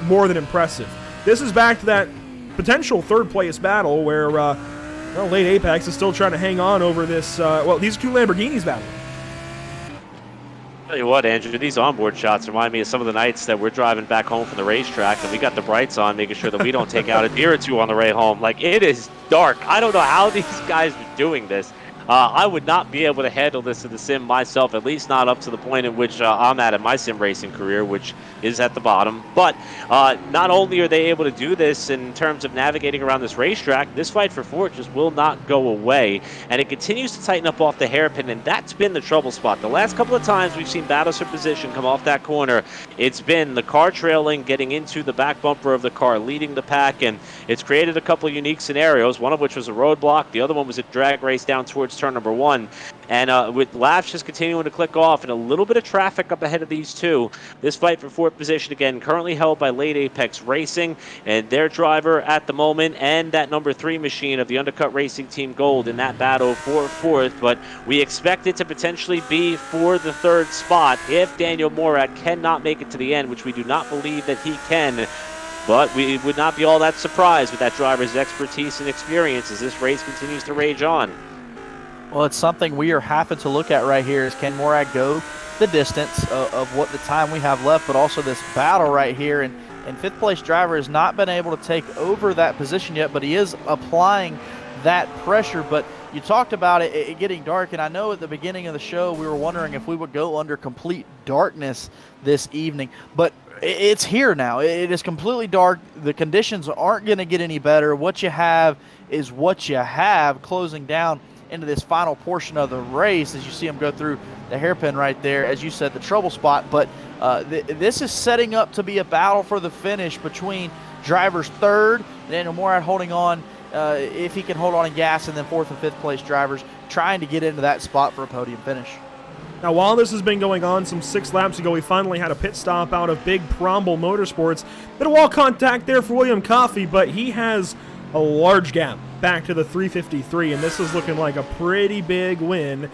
more than impressive. This is back to that potential third-place battle where Late Apex is still trying to hang on over this, these two Lamborghinis battling. Tell you what, Andrew, these onboard shots remind me of some of the nights that we're driving back home from the racetrack and we got the brights on, making sure that we don't take out a deer or two on the way home. Like, it is dark. I don't know how these guys are doing this. I would not be able to handle this in the sim myself, at least not up to the point in which I'm at in my sim racing career, which is at the bottom. But not only are they able to do this in terms of navigating around this racetrack, this fight for fourth just will not go away. And it continues to tighten up off the hairpin, and that's been the trouble spot. The last couple of times we've seen battles for position come off that corner, it's been the car trailing, getting into the back bumper of the car, leading the pack, and it's created a couple unique scenarios, one of which was a roadblock, the other one was a drag race down towards turn number 1. And with laps just continuing to click off and a little bit of traffic up ahead of these two, this fight for fourth position again currently held by Late Apex Racing and their driver at the moment, and that number 3 machine of the Undercut Racing Team Gold in that battle for fourth. But we expect it to potentially be for the third spot if Daniel Morad cannot make it to the end, which we do not believe that he can. But we would not be all that surprised with that driver's expertise and experience as this race continues to rage on. Well, it's something we are having to look at right here is can Morad go the distance of what the time we have left, but also this battle right here. And fifth place driver has not been able to take over that position yet, but he is applying that pressure. But you talked about it getting dark, and I know at the beginning of the show we were wondering if we would go under complete darkness this evening, but it's here now. It is completely dark. The conditions aren't going to get any better. What you have is what you have closing down into this final portion of the race as you see him go through the hairpin right there, as you said, the trouble spot. But this is setting up to be a battle for the finish between drivers third, Daniel Morad holding on if he can hold on in gas, and then fourth and fifth place drivers trying to get into that spot for a podium finish. Now, while this has been going on, some 6 laps ago, we finally had a pit stop out of Big Promble Motorsports. Bit of wall contact there for William Coffey, but he has a large gap back to the 353, and this is looking like a pretty big win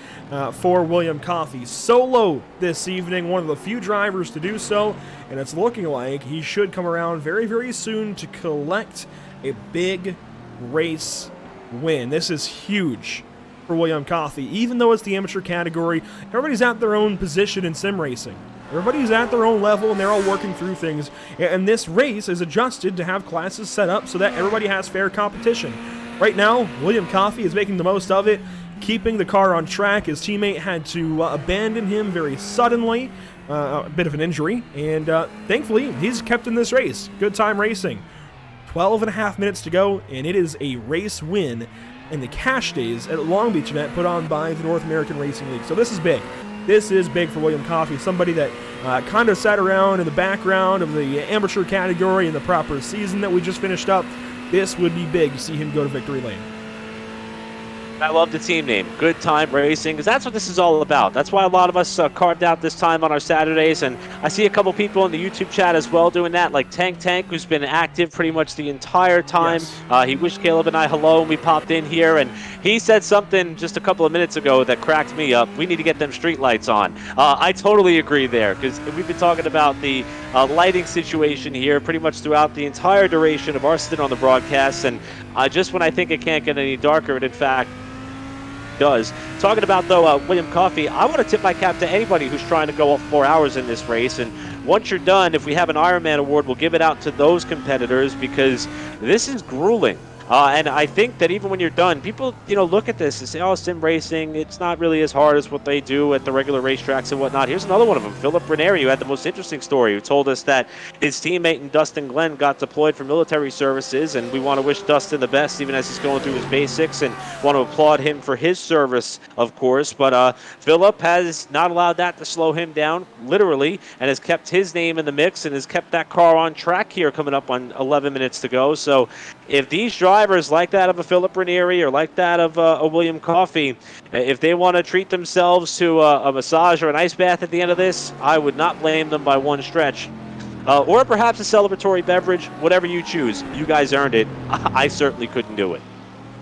for William Coffey. Solo this evening, one of the few drivers to do so, and it's looking like he should come around very, very soon to collect a big race win. This is huge for William Coffey. Even though it's the amateur category, everybody's at their own position in sim racing. Everybody's at their own level, and they're all working through things. And this race is adjusted to have classes set up so that everybody has fair competition. Right now, William Coffey is making the most of it, keeping the car on track. His teammate had to abandon him very suddenly, a bit of an injury, and thankfully, he's kept in this race. Good time racing. 12 and a half minutes to go, and it is a race win in the cash days at Long Beach event put on by the North American Racing League. So this is big. This is big for William Coffey, somebody that kind of sat around in the background of the amateur category in the proper season that we just finished up. This would be big to see him go to victory lane. I love the team name, Good Time Racing, because that's what this is all about. That's why a lot of us carved out this time on our Saturdays, and I see a couple people in the YouTube chat as well doing that, like Tank, who's been active pretty much the entire time. Yes. He wished Caleb and I hello when we popped in here, and he said something just a couple of minutes ago that cracked me up. We need to get them street lights on. I totally agree there, because we've been talking about the lighting situation here pretty much throughout the entire duration of our stint on the broadcast, and just when I think it can't get any darker, and in fact, does. Talking about, though, William Coffey, I want to tip my cap to anybody who's trying to go all 4 hours in this race, and once you're done, if we have an Ironman award, we'll give it out to those competitors, because this is grueling. And I think that even when you're done, people, look at this and say, oh, sim racing, it's not really as hard as what they do at the regular racetracks and whatnot. Here's another one of them, Philip Ranieri, who had the most interesting story, who told us that his teammate and Dustin Glenn got deployed for military services, and we want to wish Dustin the best even as he's going through his basics, and want to applaud him for his service, of course. But Philip has not allowed that to slow him down, literally, and has kept his name in the mix and has kept that car on track here coming up on 11 minutes to go. So if these drivers like that of a Philip Ranieri or like that of a William Coffey, if they want to treat themselves to a massage or an ice bath at the end of this, I would not blame them by one stretch. Or perhaps a celebratory beverage, whatever you choose. You guys earned it. I certainly couldn't do it.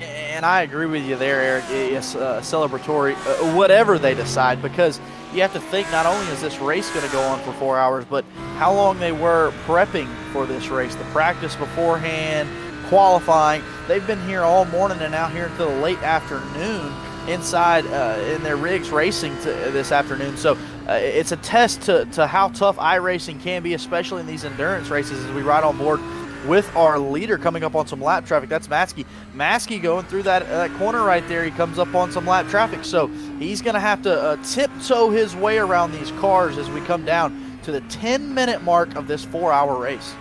And I agree with you there, Eric. Yes, celebratory, whatever they decide, because you have to think not only is this race going to go on for 4 hours, but how long they were prepping for this race, the practice beforehand, qualifying. They've been here all morning and out here until the late afternoon inside in their rigs racing this afternoon. So it's a test to how tough iRacing can be, especially in these endurance races, as we ride on board with our leader coming up on some lap traffic. That's Maskey. Maskey going through that corner right there. He comes up on some lap traffic. So he's going to have to tiptoe his way around these cars as we come down to the 10-minute mark of this 4-hour race.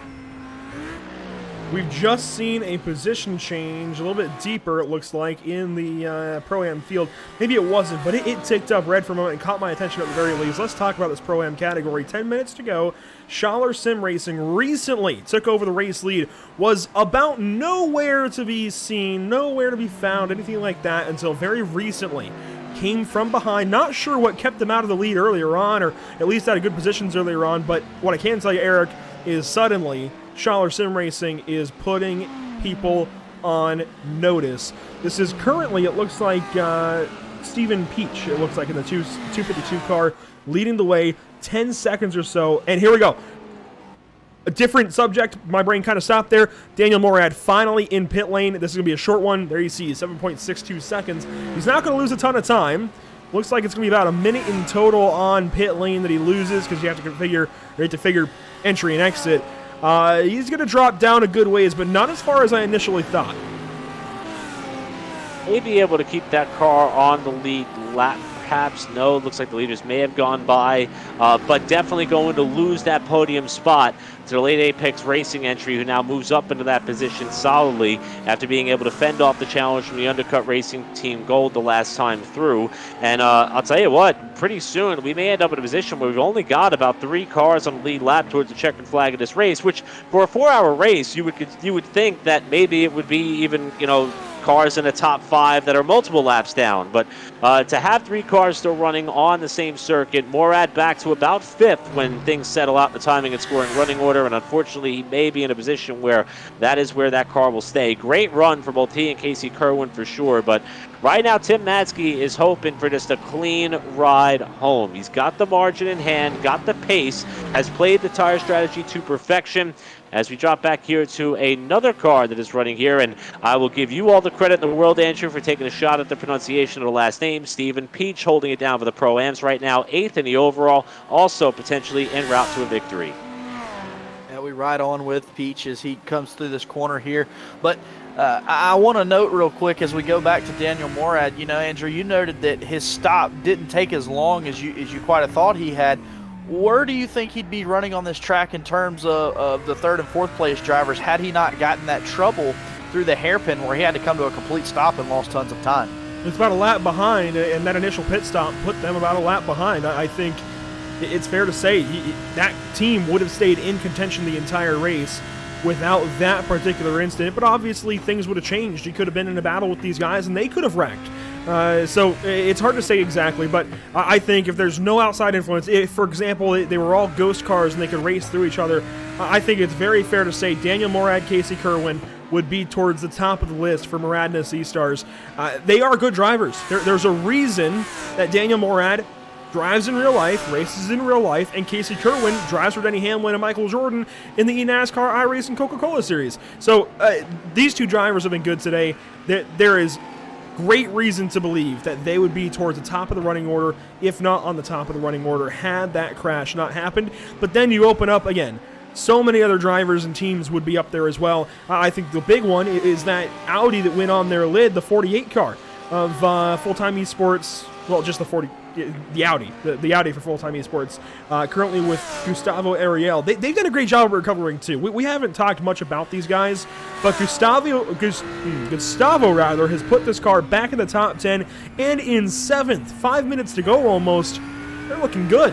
We've just seen a position change a little bit deeper, it looks like, in the Pro-Am field. Maybe it wasn't, but it ticked up red for a moment and caught my attention at the very least. Let's talk about this Pro-Am category. 10 minutes to go. Schaller Sim Racing recently took over the race lead, was about nowhere to be seen, nowhere to be found, anything like that, until very recently. Came from behind, not sure what kept them out of the lead earlier on, or at least out of good positions earlier on, but what I can tell you, Eric, is suddenly Schaller Sim Racing is putting people on notice. This is currently, it looks like, Stephen Peach, it looks like, in the 252 car, leading the way, 10 seconds or so, and here we go. A different subject, my brain kind of stopped there. Daniel Morad finally in pit lane. This is going to be a short one. There you see, 7.62 seconds. He's not going to lose a ton of time. Looks like it's going to be about a minute in total on pit lane that he loses, because you have to figure entry and exit. He's going to drop down a good ways, but not as far as I initially thought. May be able to keep that car on the lead lap. Perhaps no, looks like the leaders may have gone by, but definitely going to lose that podium spot to the late Apex Racing entry, who now moves up into that position solidly after being able to fend off the challenge from the Undercut Racing Team Gold the last time through. And I'll tell you what, pretty soon we may end up in a position where we've only got about 3 cars on the lead lap towards the checkered flag of this race, which for a 4-hour race you would think that maybe it would be even, cars in the top 5 that are multiple laps down. But to have 3 cars still running on the same circuit, Morad back to about 5th when things settle out in the timing and scoring running order, and unfortunately he may be in a position where that is where that car will stay. Great run for both he and Casey Kerwin for sure, but right now Tim Matzke is hoping for just a clean ride home. He's got the margin in hand, got the pace, has played the tire strategy to perfection. As we drop back here to another car that is running here, and I will give you all the credit in the world, Andrew, for taking a shot at the pronunciation of the last name. Stephen Peach holding it down for the Pro-Ams right now, 8th in the overall, also potentially en route to a victory. Yeah, we ride on with Peach as he comes through this corner here. But I want to note real quick as we go back to Daniel Morad, Andrew, you noted that his stop didn't take as long as you quite have thought he had. Where do you think he'd be running on this track in terms of the 3rd and 4th place drivers had he not gotten that trouble through the hairpin where he had to come to a complete stop and lost tons of time? It's about a lap behind, and that initial pit stop put them about a lap behind. I think it's fair to say that team would have stayed in contention the entire race without that particular incident, but obviously things would have changed. He could have been in a battle with these guys, and they could have wrecked. So it's hard to say exactly, but I think if there's no outside influence, if, for example, they were all ghost cars and they could race through each other, I think it's very fair to say Daniel Morad, Casey Kerwin would be towards the top of the list for Moradness E-Stars. They are good drivers. There's a reason that Daniel Morad drives in real life, races in real life, and Casey Kerwin drives for Denny Hamlin and Michael Jordan in the NASCAR iRacing Coca-Cola Series. So these 2 drivers have been good today. There is great reason to believe that they would be towards the top of the running order, if not on the top of the running order, had that crash not happened. But then you open up again. so many other drivers and teams would be up there as well. I think the big one is that Audi that went on their lid, the 48 car of full-time esports. Well, just the Audi, the Audi for full-time esports, currently with Gustavo Ariel. They've done a great job of recovering too. We haven't talked much about these guys, but Gustavo rather has put this car back in the top 10 and in 7th. 5 minutes to go almost. They're looking good.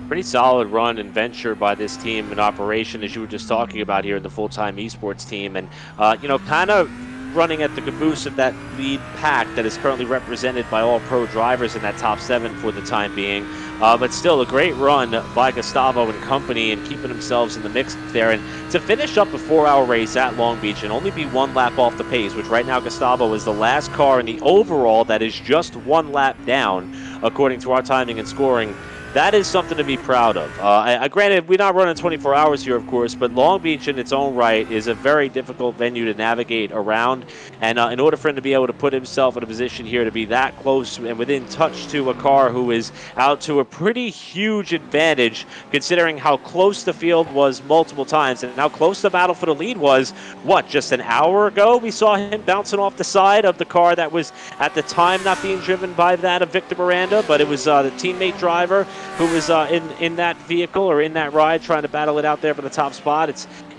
Pretty solid run and venture by this team in operation, as you were just talking about here, the full-time esports team, and kind of running at the caboose of that lead pack that is currently represented by all pro drivers in that top 7 for the time being. But still a great run by Gustavo and company and keeping themselves in the mix there. And to finish up a 4-hour race at Long Beach and only be 1 lap off the pace, which right now Gustavo is the last car in the overall that is just 1 lap down, according to our timing and scoring. That is something to be proud of. Granted, we're not running 24 hours here, of course, but Long Beach in its own right is a very difficult venue to navigate around. And in order for him to be able to put himself in a position here to be that close and within touch to a car who is out to a pretty huge advantage, considering how close the field was multiple times and how close the battle for the lead was, just an hour ago? We saw him bouncing off the side of the car that was at the time not being driven by that of Victor Miranda, but it was the teammate driver who was in that vehicle or in that ride trying to battle it out there for the top spot.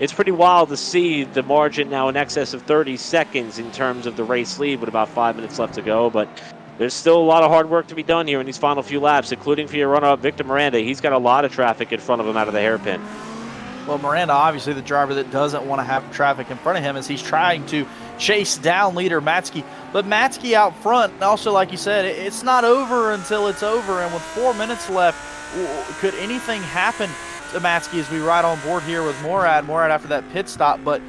It's pretty wild to see the margin now in excess of 30 seconds in terms of the race lead with about 5 minutes left to go, but there's still a lot of hard work to be done here in these final few laps, including for your runner-up Victor Miranda. He's got a lot of traffic in front of him out of the hairpin. Well, Miranda, obviously the driver that doesn't want to have traffic in front of him as he's trying to chase down leader Matsky. But Matsky out front, and also like you said, it's not over until it's over. And with 4 minutes left, could anything happen to Matsky as we ride on board here with Morad after that pit stop? But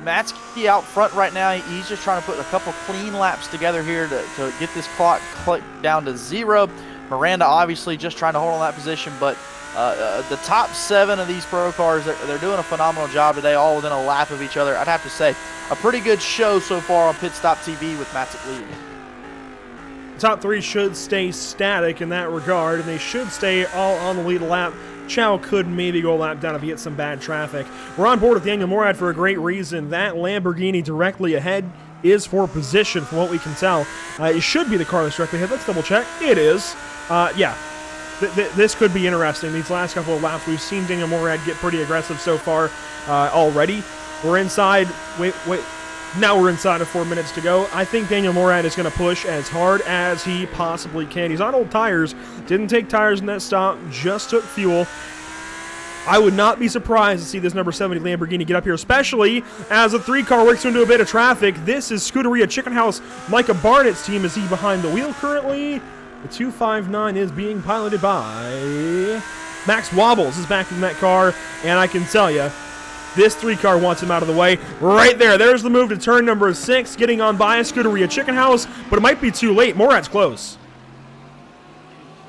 Matsky out front right now, he's just trying to put a couple clean laps together here to get this clock down to 0. Miranda obviously just trying to hold on that position, but the top 7 of these pro cars, they're doing a phenomenal job today, all within a lap of each other. I'd have to say, a pretty good show so far on Pit Stop TV with Matsky leading. Top 3 should stay static in that regard, and they should stay all on the lead lap. Chow could maybe go a lap down if he hits some bad traffic. We're on board with Daniel Morad for a great reason. That Lamborghini directly ahead is for position, from what we can tell. It should be the car that's directly ahead. Let's double check. It is. This could be interesting. These last couple of laps, we've seen Daniel Morad get pretty aggressive so far already. We're inside. Now we're inside of 4 minutes to go. I think Daniel Morad is going to push as hard as he possibly can. He's on old tires. Didn't take tires in that stop. Just took fuel. I would not be surprised to see this number 70 Lamborghini get up here, especially as the 3 car works into a bit of traffic. This is Scuderia Chicken House Micah Barnett's team. Is he behind the wheel currently? The 259 is being piloted by Max Wobbles is back in that car, and I can tell you, this 3 car wants him out of the way. Right there. There's the move to turn number 6, getting on by a Scuderia Chicken House, but it might be too late. Morad's close.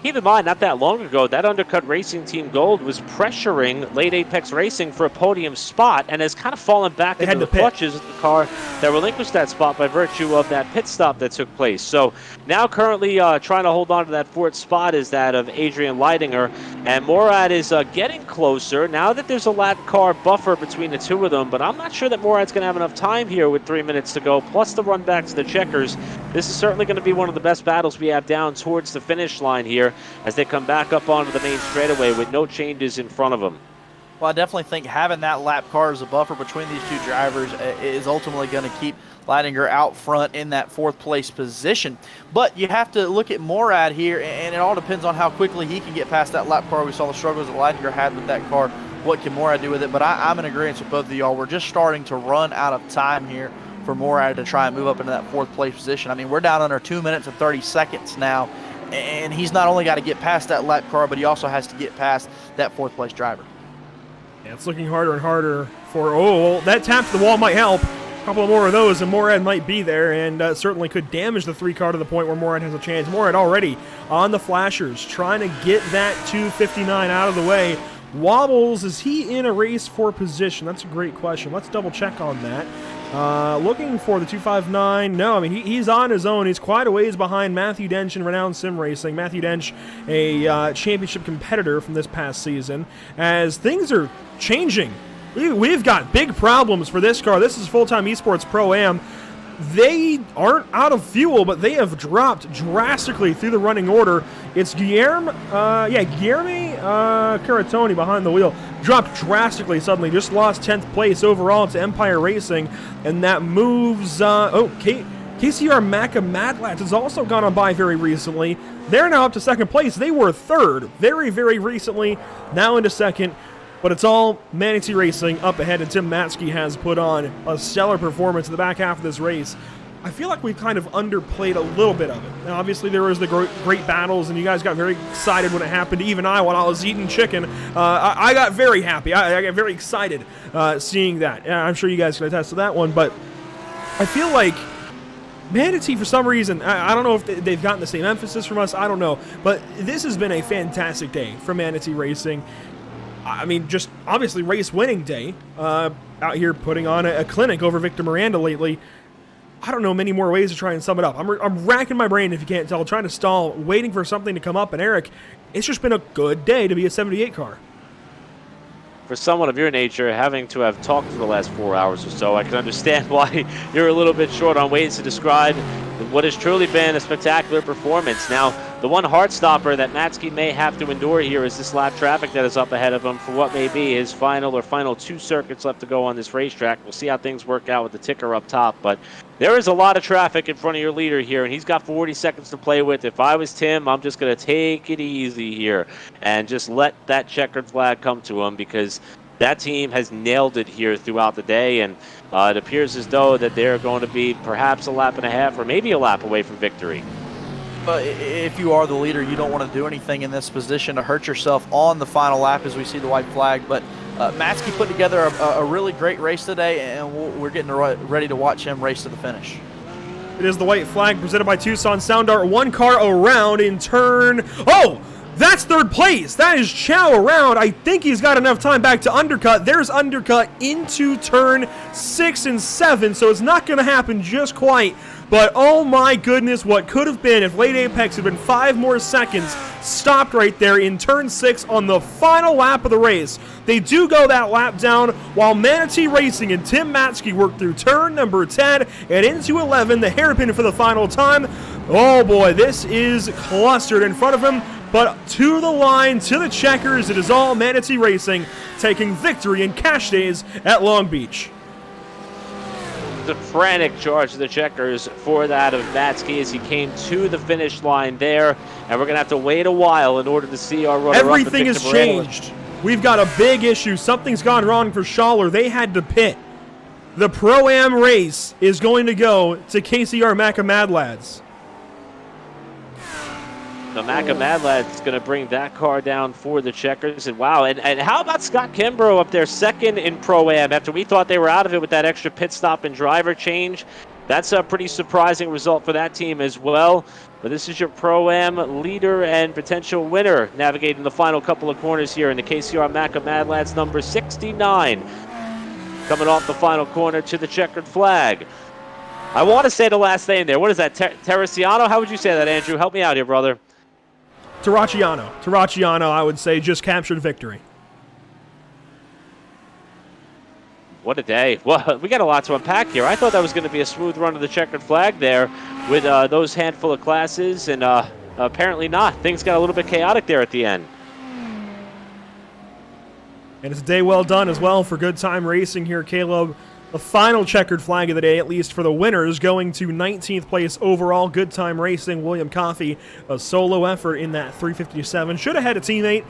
Keep in mind, not that long ago, that Undercut Racing Team Gold was pressuring Late Apex Racing for a podium spot and has kind of fallen back into the clutches of the car that relinquished that spot by virtue of that pit stop that took place. So now currently trying to hold on to that 4th spot is that of Adrian Leidinger, and Morad is getting closer now that there's a lap car buffer between the 2 of them, but I'm not sure that Morad's going to have enough time here with 3 minutes to go, plus the run back to the checkers. This is certainly going to be one of the best battles we have down towards the finish line here as they come back up onto the main straightaway with no changes in front of them. Well, I definitely think having that lap car as a buffer between these 2 drivers is ultimately going to keep Leidinger out front in that 4th place position. But you have to look at Morad here, and it all depends on how quickly he can get past that lap car. We saw the struggles that Leidinger had with that car. What can Morad do with it? But I'm in agreement with both of y'all. We're just starting to run out of time here for Morad to try and move up into that 4th place position. I mean, we're down under 2 minutes and 30 seconds now, and he's not only got to get past that lap car, but he also has to get past that 4th place driver. Yeah, it's looking harder and harder for, that tap to the wall might help. A couple more of those, and Morad might be there, and certainly could damage the 3 car to the point where Morad has a chance. Morad already on the flashers, trying to get that 259 out of the way. Wobbles, is he in a race for position? That's a great question. Let's double check on that. Looking for the 259. No, I mean, he's on his own. He's quite a ways behind Matthew Dench in Renowned Sim Racing. Matthew Dench, a championship competitor from this past season. As things are changing, we've got big problems for this car. This is Full-Time Esports Pro-Am. They aren't out of fuel, but they have dropped drastically through the running order. It's Guillermo Caratoni behind the wheel. Dropped drastically suddenly. Just lost 10th place overall to Empire Racing. And that moves... KCR Macca Mad Lads has also gone on by very recently. They're now up to second place. They were third very, very recently. Now into second. But it's all Manatee Racing up ahead, and Tim Matzke has put on a stellar performance in the back half of this race. I feel like we've kind of underplayed a little bit of it. Now, obviously, there was the great battles, and you guys got very excited when it happened. Even I, while I was eating chicken, I got very happy. I got very excited seeing that. I'm sure you guys can attest to that one, but I feel like Manatee, for some reason, I don't know if they've gotten the same emphasis from us. I don't know. But this has been a fantastic day for Manatee Racing. I mean, just obviously race-winning day. Out here putting on a clinic over Victor Miranda lately. I don't know many more ways to try and sum it up. I'm racking my brain, if you can't tell, trying to stall, waiting for something to come up. And Eric, it's just been a good day to be a 78 car. For someone of your nature, having to have talked for the last 4 hours or so, I can understand why you're a little bit short on ways to describe what has truly been a spectacular performance. Now, the one heart stopper that Matzke may have to endure here is this lap traffic that is up ahead of him for what may be his final 2 circuits left to go on this racetrack. We'll see how things work out with the ticker up top, but there is a lot of traffic in front of your leader here, and he's got 40 seconds to play with. If I was Tim, I'm just going to take it easy here and just let that checkered flag come to him, because that team has nailed it here throughout the day, and it appears as though that they're going to be perhaps a lap and a half or maybe a lap away from victory. But if you are the leader, you don't want to do anything in this position to hurt yourself on the final lap as we see the white flag. But Matzke put together a really great race today, and we're getting ready to watch him race to the finish. It is the white flag presented by Tucson Sound Art. One car around in turn... Oh! That's third place. That is Chow around. I think he's got enough time back to undercut. There's undercut into turn 6 and 7, so it's not going to happen just quite. But oh my goodness, what could have been if late apex had been 5 more seconds stopped right there in turn 6 on the final lap of the race. They do go that lap down while Manatee Racing and Tim Matzke work through turn number 10 and into 11, the hairpin for the final time. Oh boy, this is clustered in front of him. But to the line, to the checkers, it is all Manatee Racing taking victory in cash days at Long Beach. The frantic charge to the checkers for that of Matzke as he came to the finish line there. And we're going to have to wait a while in order to see our runner-up. Everything has changed. We've got a big issue. Something's gone wrong for Schaller. They had to pit. The Pro-Am race is going to go to KCR Macca Mad Lads. The Macca Mad Lad's going to bring that car down for the checkers. And wow, and how about Scott Kimbrough up there, second in Pro-Am, after we thought they were out of it with that extra pit stop and driver change. That's a pretty surprising result for that team as well. But this is your Pro-Am leader and potential winner navigating the final couple of corners here in the KCR Macca Mad Lads number 69. Coming off the final corner to the checkered flag. I want to say the last name there. What is that, Teresiano? How would you say that, Andrew? Help me out here, brother. Terraciano, I would say, just captured victory. What a day. Well, we got a lot to unpack here. I thought that was going to be a smooth run of the checkered flag there with those handful of classes, and apparently not. Things got a little bit chaotic there at the end. And it's a day well done as well for Good Time Racing here, Caleb. The final checkered flag of the day, at least for the winners, going to 19th place overall. Good Time Racing, William Coffey, a solo effort in that 357. Should have had a teammate.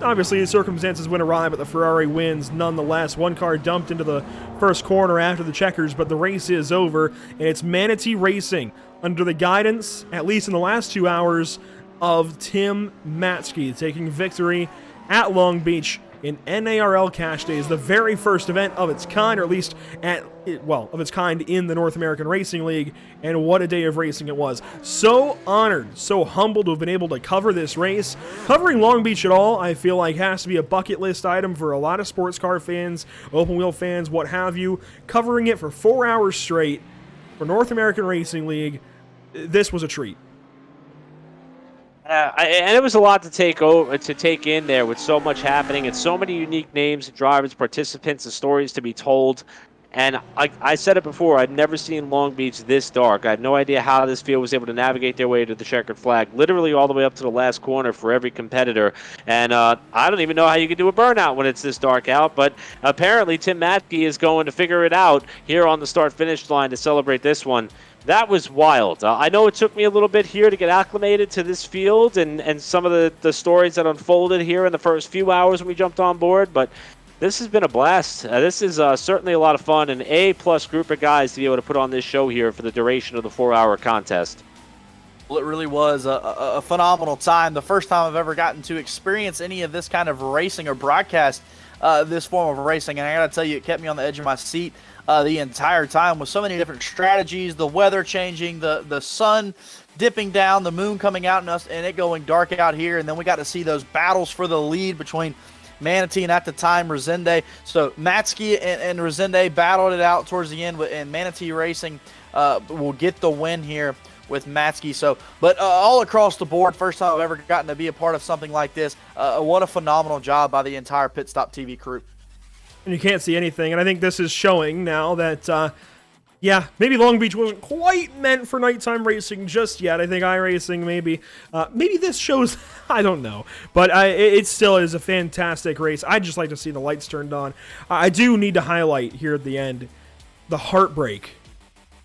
Obviously, the circumstances went awry, but the Ferrari wins nonetheless. One car dumped into the first corner after the checkers, but the race is over, and it's Manatee Racing under the guidance, at least in the last 2 hours, of Tim Matzke, taking victory at Long Beach in NARL Cash Days, the very first event of its kind, or at least of its kind in the North American Racing League, and what a day of racing it was. So honored, so humbled to have been able to cover this race. Covering Long Beach at all, I feel like has to be a bucket list item for a lot of sports car fans, open wheel fans, what have you. Covering it for 4 hours straight for North American Racing League, this was a treat. And it was a lot to take in there with so much happening and so many unique names, drivers, participants, and stories to be told. And I said it before, I'd never seen Long Beach this dark. I had no idea how this field was able to navigate their way to the checkered flag, literally all the way up to the last corner for every competitor. And I don't even know how you can do a burnout when it's this dark out, but apparently Tim Matkey is going to figure it out here on the start-finish line to celebrate this one. That was wild. I know it took me a little bit here to get acclimated to this field and some of the stories that unfolded here in the first few hours when we jumped on board, but this has been a blast. This is certainly a lot of fun, an A-plus group of guys to be able to put on this show here for the duration of the 4-hour contest. Well, it really was a phenomenal time. The first time I've ever gotten to experience any of this kind of racing or broadcast this form of racing, and I got to tell you, it kept me on the edge of my seat the entire time with so many different strategies, the weather changing, the sun dipping down, the moon coming out and it going dark out here, and then we got to see those battles for the lead between Manatee and at the time Resende. So Matsky and Resende battled it out towards the end, and Manatee Racing will get the win here with Matsky. So, but all across the board, first time I've ever gotten to be a part of something like this. What a phenomenal job by the entire Pit Stop TV crew. And you can't see anything, and I think this is showing now that, maybe Long Beach wasn't quite meant for nighttime racing just yet. I think iRacing maybe this shows, I don't know. But it still is a fantastic race. I'd just like to see the lights turned on. I do need to highlight here at the end the heartbreak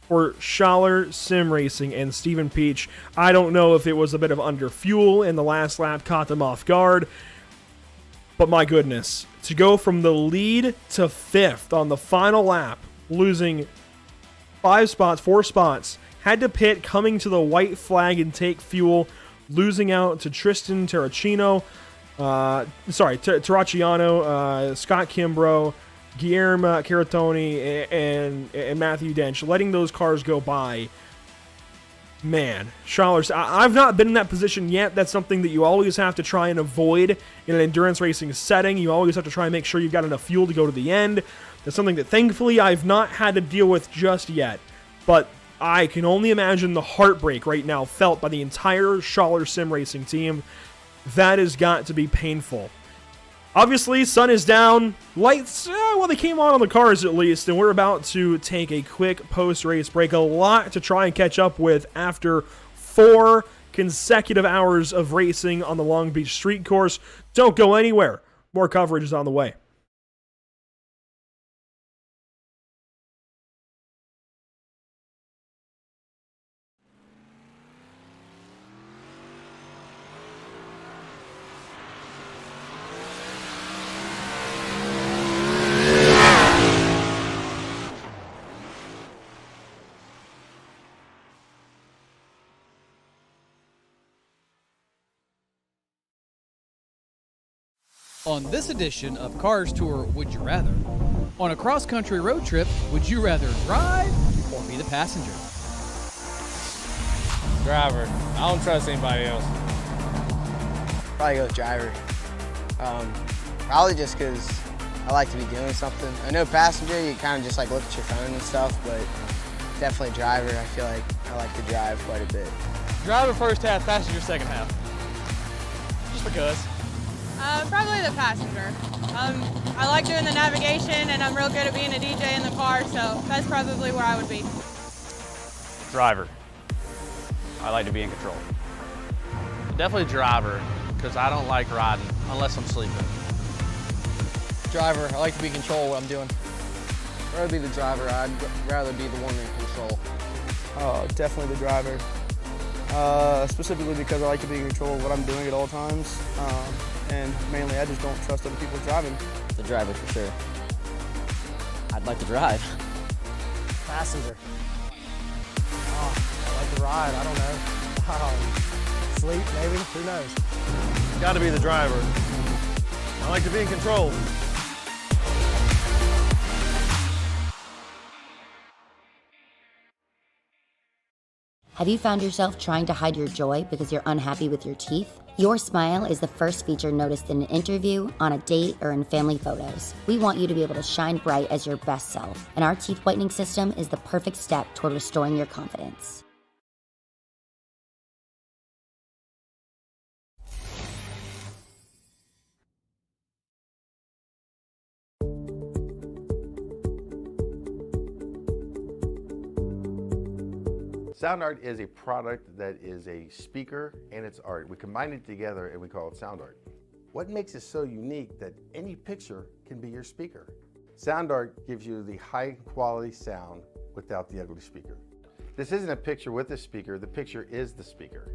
for Schaller Sim Racing and Stephen Peach. I don't know if it was a bit of under fuel in the last lap caught them off guard. But my goodness, to go from the lead to 5th on the final lap, losing 4 spots, had to pit coming to the white flag and take fuel, losing out to Tristan Terracciano, Scott Kimbrough, Guillermo Caratoni, and Matthew Dench, letting those cars go by. Man, Schaller, I've not been in that position yet. That's something that you always have to try and avoid in an endurance racing setting. You always have to try and make sure you've got enough fuel to go to the end. That's something that thankfully I've not had to deal with just yet. But I can only imagine the heartbreak right now felt by the entire Schaller Sim Racing team. That has got to be painful. Obviously, sun is down. Lights, they came on the cars at least, and we're about to take a quick post-race break. A lot to try and catch up with after 4 consecutive hours of racing on the Long Beach Street Course. Don't go anywhere. More coverage is on the way. On this edition of Cars Tour Would You Rather, on a cross-country road trip, would you rather drive or be the passenger? Driver. I don't trust anybody else. Probably go with driver. Probably just because I like to be doing something. I know passenger, you kind of just like look at your phone and stuff, but definitely driver. I feel like I like to drive quite a bit. Driver first half, passenger second half. Just because. Probably the passenger. I like doing the navigation, and I'm real good at being a DJ in the car, so that's probably where I would be. Driver. I like to be in control. Definitely driver, because I don't like riding unless I'm sleeping. Driver. I like to be in control of what I'm doing. I'd rather be the driver. I'd rather be the one in control. Oh, definitely the driver. Specifically because I like to be in control of what I'm doing at all times. And mainly I just don't trust other people driving. The driver for sure. I'd like to drive. Passenger. Oh, I like to ride, I don't know. Sleep maybe, who knows? Got to be the driver. I like to be in control. Have you found yourself trying to hide your joy because you're unhappy with your teeth? Your smile is the first feature noticed in an interview, on a date, or in family photos. We want you to be able to shine bright as your best self, and our teeth whitening system is the perfect step toward restoring your confidence. Sound Art is a product that is a speaker and it's art. We combine it together and we call it Sound Art. What makes it so unique that any picture can be your speaker? Sound Art gives you the high quality sound without the ugly speaker. This isn't a picture with a speaker, the picture is the speaker.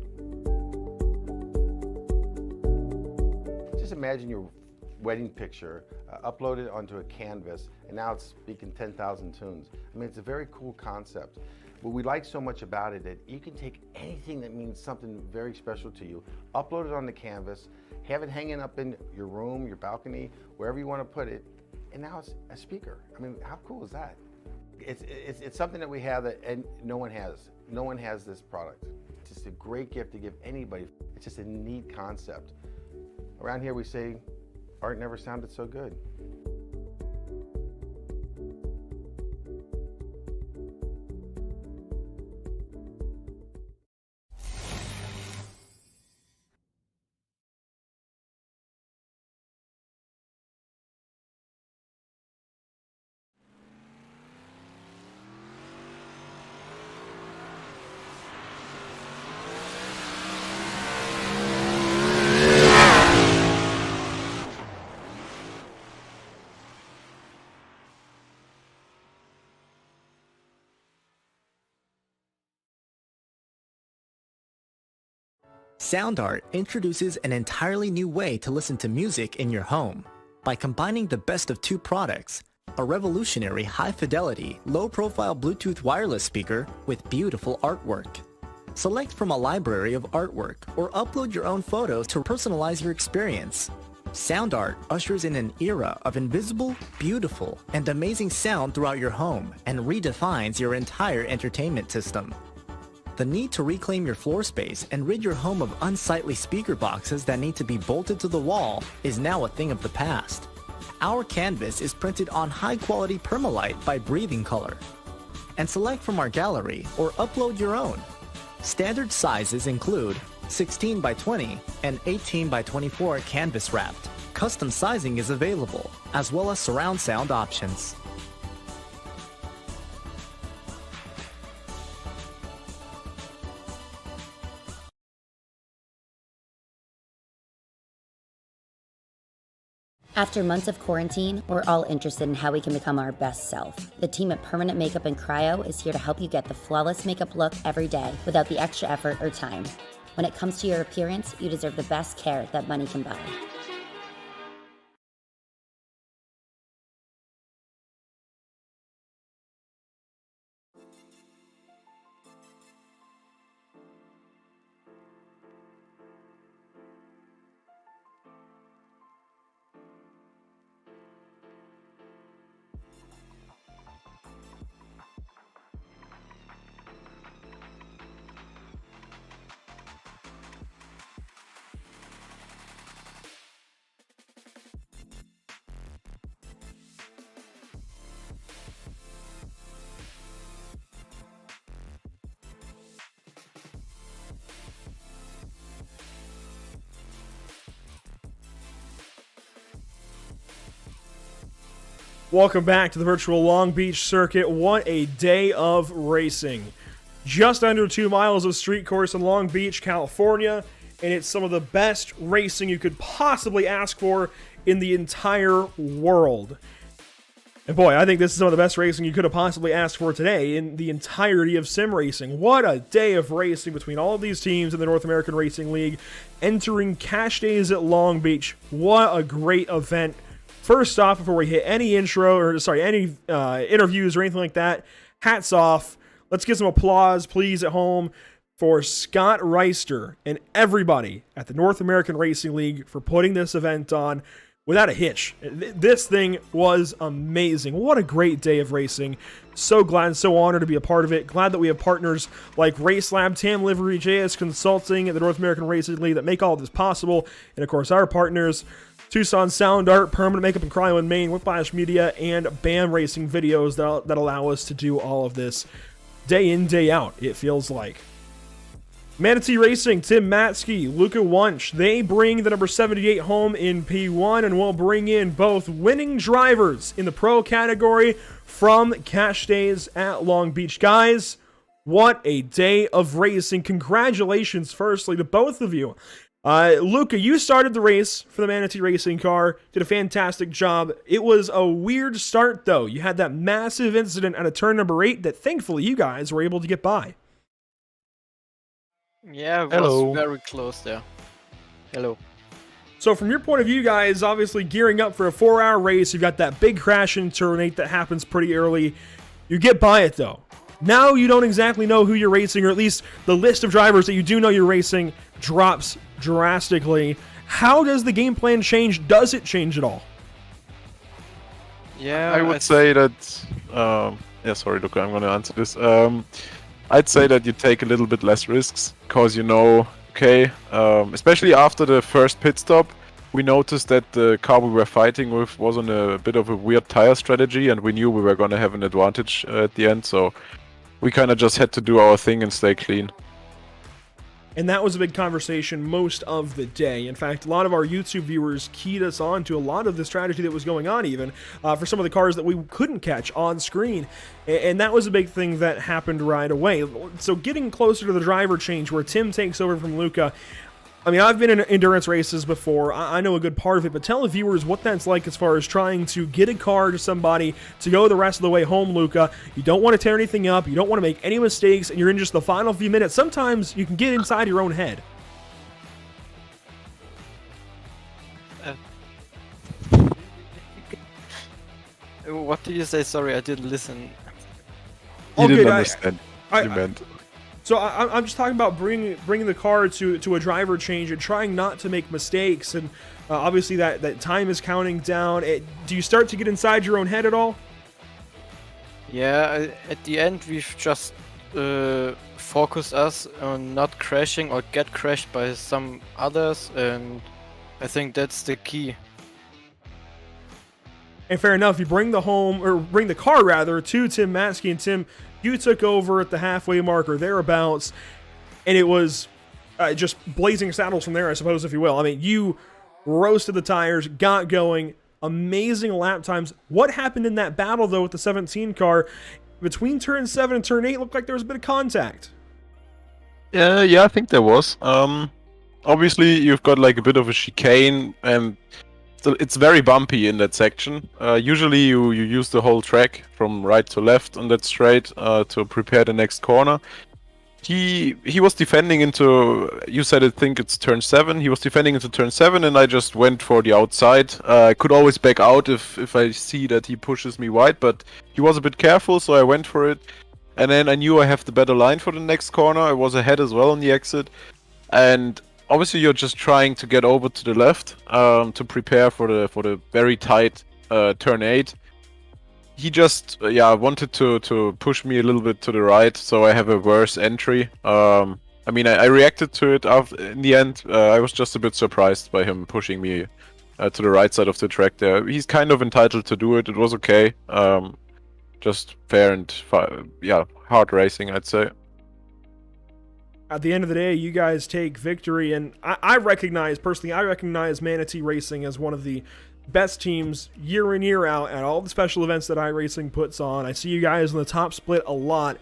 Just imagine your wedding picture uploaded onto a canvas and now it's speaking 10,000 tunes. I mean, it's a very cool concept. What we like so much about it that you can take anything that means something very special to you, upload it on the canvas, have it hanging up in your room, your balcony, wherever you want to put it, and now it's a speaker. I mean, how cool is that? It's something that we have that and no one has. No one has this product. It's just a great gift to give anybody. It's just a neat concept. Around here we say, art never sounded so good. Sound Art introduces an entirely new way to listen to music in your home by combining the best of two products, a revolutionary high-fidelity, low-profile Bluetooth wireless speaker with beautiful artwork. Select from a library of artwork or upload your own photos to personalize your experience. Sound Art ushers in an era of invisible, beautiful, and amazing sound throughout your home and redefines your entire entertainment system. The need to reclaim your floor space and rid your home of unsightly speaker boxes that need to be bolted to the wall is now a thing of the past. Our canvas is printed on high-quality permalite by Breathing Color. And select from our gallery or upload your own. Standard sizes include 16 by 20 and 18 by 24 canvas wrapped. Custom sizing is available, as well as surround sound options. After months of quarantine, we're all interested in how we can become our best self. The team at Permanent Makeup and Cryo is here to help you get the flawless makeup look every day without the extra effort or time. When it comes to your appearance, you deserve the best care that money can buy. Welcome back to the virtual Long Beach circuit. What a day of racing. Just under 2 miles of street course in Long Beach, California, and it's some of the best racing you could possibly ask for in the entire world. And boy, I think this is some of the best racing you could have possibly asked for today in the entirety of sim racing. What a day of racing between all of these teams in the North American Racing League entering Cash Days at Long Beach. What a great event. First off, before we hit any any interviews or anything like that, hats off. Let's get some applause, please, at home for Scott Reister and everybody at the North American Racing League for putting this event on. without a hitch. This thing was amazing. What a great day of racing. So glad and so honored to be a part of it. Glad that we have partners like Race Lab, Tam Livery, JS Consulting, and the North American Racing League that make all of this possible. And of course, our partners, Tucson Sound Art, Permanent Makeup and Cryo in Maine, Whiplash Media, and BAM Racing Videos that allow us to do all of this day in, day out, it feels like. Manatee Racing, Tim Matsky, Luca Wunsch, they bring the number 78 home in P1 and will bring in both winning drivers in the pro category from Cash Days at Long Beach. Guys, what a day of racing. Congratulations, firstly, to both of you. Luca, you started the race for the Manatee Racing car, did a fantastic job. It was a weird start, though. You had that massive incident at a turn number 8 that thankfully you guys were able to get by. Yeah, it Hello. was very close there. Hello. So from your point of view, guys, obviously gearing up for a 4-hour race, you've got that big crash in turn 8 that happens pretty early. You get by it, though. Now you don't exactly know who you're racing, or at least the list of drivers that you do know you're racing drops drastically. How does the game plan change? Does it change at all? Yeah, I would say that. Yeah, sorry, Luca, I'm going to answer this. I'd say that you take a little bit less risks because you know, okay, especially after the first pit stop, we noticed that the car we were fighting with was on a bit of a weird tire strategy, and we knew we were going to have an advantage at the end, so we kind of just had to do our thing and stay clean. And that was a big conversation most of the day. In fact, a lot of our YouTube viewers keyed us on to a lot of the strategy that was going on even for some of the cars that we couldn't catch on screen. And that was a big thing that happened right away. So getting closer to the driver change where Tim takes over from Luca, I mean, I've been in endurance races before. I know a good part of it, but tell the viewers what that's like as far as trying to get a car to somebody to go the rest of the way home, Luca. You don't want to tear anything up. You don't want to make any mistakes, and you're in just the final few minutes. Sometimes you can get inside your own head. What did you say? Sorry, I didn't listen. You Okay, didn't understand what you meant. So I'm just talking about bringing the car to a driver change and trying not to make mistakes. And obviously that time is counting down. Do you start to get inside your own head at all? Yeah, at the end we've just focused us on not crashing or get crashed by some others, and I think that's the key. And fair enough, you bring the car rather to Tim Matsky, and Tim, you took over at the halfway mark or thereabouts, and it was just blazing saddles from there, I suppose, if you will. I mean, you roasted the tires, got going, amazing lap times. What happened in that battle, though, with the 17 car? Between turn 7 and turn 8, looked like there was a bit of contact. Yeah, I think there was. Obviously, you've got like a bit of a chicane, and it's very bumpy in that section. Usually you use the whole track from right to left on that straight to prepare the next corner. He was defending into, you said I think it's turn 7, he was defending into turn 7, and I just went for the outside. I could always back out if I see that he pushes me wide, but he was a bit careful, so I went for it. And then I knew I have the better line for the next corner. I was ahead as well on the exit. And obviously you're just trying to get over to the left to prepare for the very tight turn 8. He just wanted to push me a little bit to the right, so I have a worse entry. I mean, I reacted to it in the end. I was just a bit surprised by him pushing me to the right side of the track there. He's kind of entitled to do it. It was okay. Just fair and hard racing, I'd say. At the end of the day, you guys take victory, and I recognize Manatee Racing as one of the best teams year in, year out at all the special events that iRacing puts on. I see you guys in the top split a lot.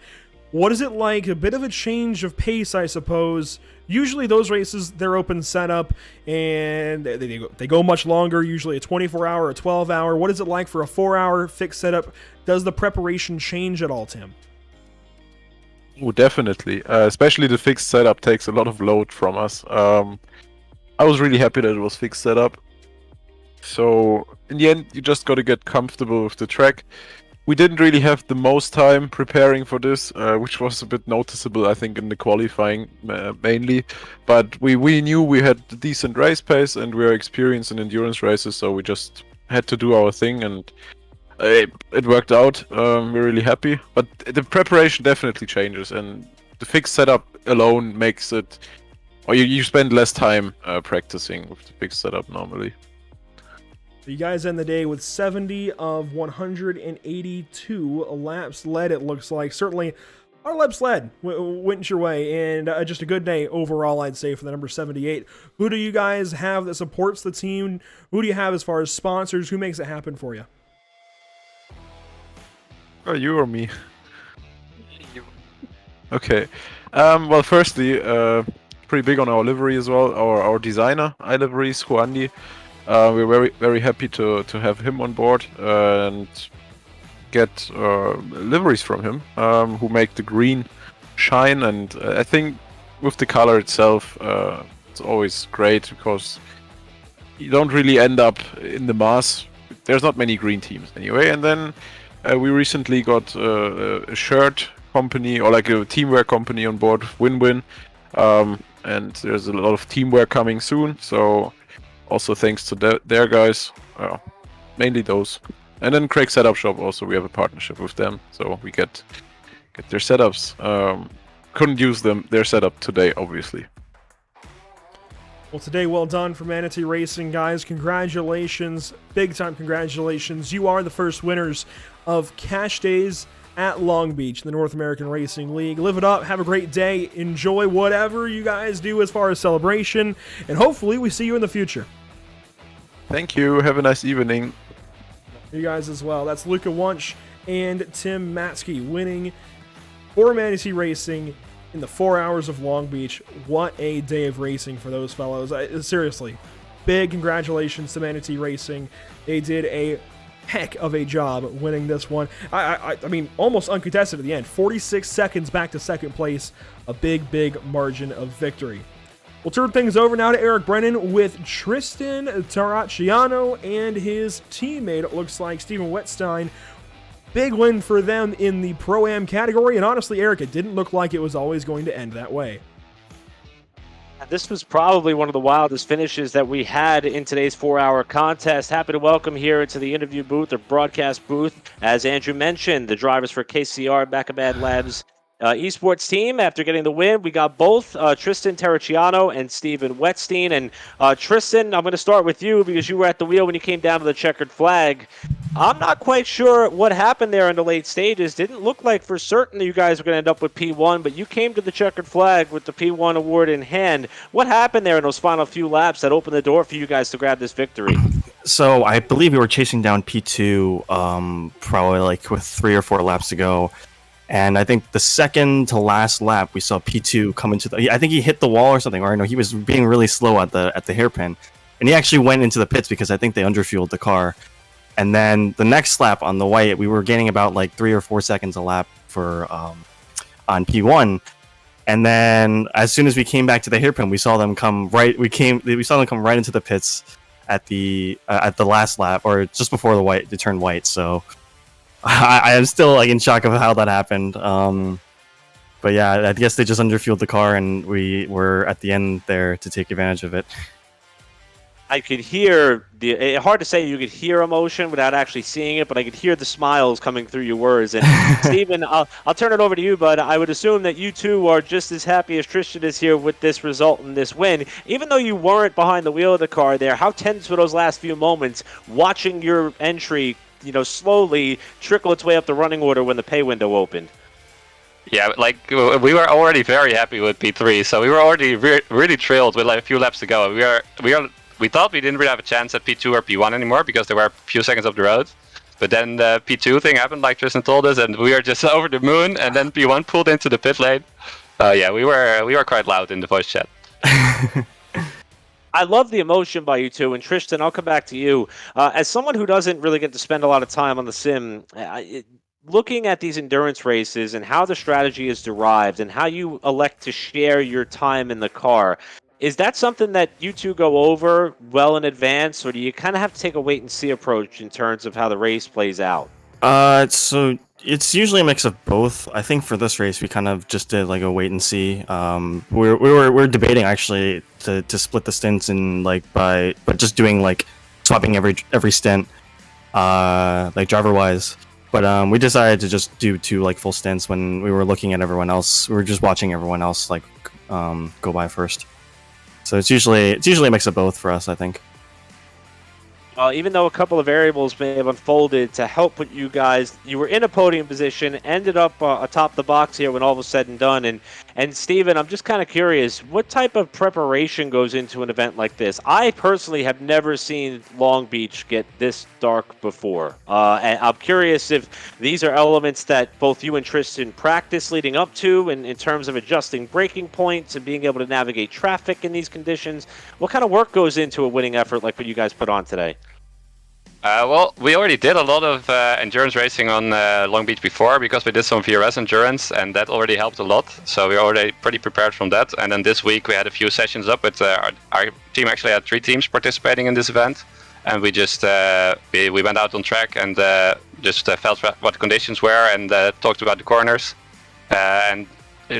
What is it like? A bit of a change of pace, I suppose. Usually those races, they're open setup, and they go much longer, usually a 24-hour, a 12-hour. What is it like for a 4-hour fixed setup? Does the preparation change at all, Tim? Oh, definitely. Especially the fixed setup takes a lot of load from us. I was really happy that it was fixed setup. So in the end, you just got to get comfortable with the track. we didn't really have the most time preparing for this, which was a bit noticeable, I think, in the qualifying mainly. But we knew we had a decent race pace and we are experienced in endurance races, so we just had to do our thing, and it worked out. We're really happy. But the preparation definitely changes, and the fixed setup alone makes it, or you spend less time practicing with the fixed setup normally. You guys end the day with 70 of 182 laps led, it looks like. Certainly, our laps led went your way, and just a good day overall, I'd say, for the number 78. Who do you guys have that supports the team? Who do you have as far as sponsors? Who makes it happen for you? Oh, you or me? You. Okay. Well, firstly, pretty big on our livery as well. Our designer, iLiveries, Juandi. We're very, very happy to have him on board and get liveries from him, who make the green shine. And I think with the color itself, it's always great because you don't really end up in the mass. There's not many green teams anyway. And then we recently got a shirt company, or like a teamwear company on board, Win-Win. And there's a lot of teamwear coming soon. So also thanks to their guys, mainly those. And then Craig Setup Shop also, we have a partnership with them, so we get their setups. Couldn't use their setup today, obviously. Well, today, well done for Manatee Racing, guys. Congratulations, big time congratulations. You are the first winners of Cash Days at Long Beach, the North American Racing League. Live it up, have a great day, enjoy whatever you guys do as far as celebration, and hopefully we see you in the future. Thank you, have a nice evening. You guys as well. That's Luca Wunsch and Tim Matsky winning for Manatee Racing in the 4 hours of Long Beach. What a day of racing for those fellows. Seriously, big congratulations to Manatee Racing. They did a heck of a job winning this one. I mean, almost uncontested at the end. 46 seconds back to second place. A big margin of victory. We'll turn things over now to Eric Brennan with Tristan Taracciano and his teammate, it looks like, Stephen Wettstein. Big win for them in the Pro-Am category, and honestly, Eric, it didn't look like it was always going to end that way. This was probably one of the wildest finishes that we had in today's 4-hour contest. Happy to welcome here into the interview booth or broadcast booth, as Andrew mentioned, the drivers for KCR Bacabad Labs esports team. After getting the win, we got both Tristan Taracciano and Stephen Wettstein. And Tristan, I'm going to start with you because you were at the wheel when you came down to the checkered flag. I'm not quite sure what happened there in the late stages. Didn't look like for certain that you guys were going to end up with P1, but you came to the checkered flag with the P1 award in hand. What happened there in those final few laps that opened the door for you guys to grab this victory? So I believe we were chasing down P2 probably like with 3 or 4 laps to go. And I think the second to last lap, we saw P2 come into I think he hit the wall or something, or no, he was being really slow at the hairpin. And he actually went into the pits because I think they underfueled the car. And then the next lap on the white, we were gaining about like 3 or 4 seconds a lap for on P1. And then as soon as we came back to the hairpin, we saw them come right. We saw them come right into the pits at the last lap, or just before they turned white. So I am still like in shock of how that happened. But yeah, I guess they just underfueled the car, and we were at the end there to take advantage of it. I could hear hard to say you could hear emotion without actually seeing it, but I could hear the smiles coming through your words. And Stephen, I'll turn it over to you, but I would assume that you two are just as happy as Tristan is here with this result and this win. Even though you weren't behind the wheel of the car there, how tense were those last few moments watching your entry, slowly trickle its way up the running order when the pay window opened? Yeah, like we were already very happy with P3, so we were already really thrilled with like a few laps to go. We thought we didn't really have a chance at P2 or P1 anymore because there were a few seconds up the road. But then the P2 thing happened, like Tristan told us, and we were just over the moon. And then P1 pulled into the pit lane. Yeah, we were quite loud in the voice chat. I love the emotion by you two. And Tristan, I'll come back to you. As someone who doesn't really get to spend a lot of time on the sim, looking at these endurance races and how the strategy is derived and how you elect to share your time in the car, is that something that you two go over well in advance, or do you kind of have to take a wait-and-see approach in terms of how the race plays out? So it's usually a mix of both. I think for this race, we kind of just did like a wait and see. We're debating actually to split the stints and but just doing like swapping every stint, like driver wise. But we decided to just do 2 like full stints when we were looking at everyone else. We were just watching everyone else like go by first. So it's usually a mix of both for us, I think. Even though a couple of variables may have unfolded to help put you guys, you were in a podium position, ended up atop the box here when all was said and done. And Steven, I'm just kind of curious, what type of preparation goes into an event like this? I personally have never seen Long Beach get this dark before. And I'm curious if these are elements that both you and Tristan practice leading up to in terms of adjusting braking points and being able to navigate traffic in these conditions. What kind of work goes into a winning effort like what you guys put on today? Well, we already did a lot of endurance racing on Long Beach before because we did some VRS endurance, and that already helped a lot. So we were already pretty prepared from that. And then this week we had a few sessions up with our team. Actually had 3 teams participating in this event, and we just we went out on track and just felt what the conditions were and talked about the corners. And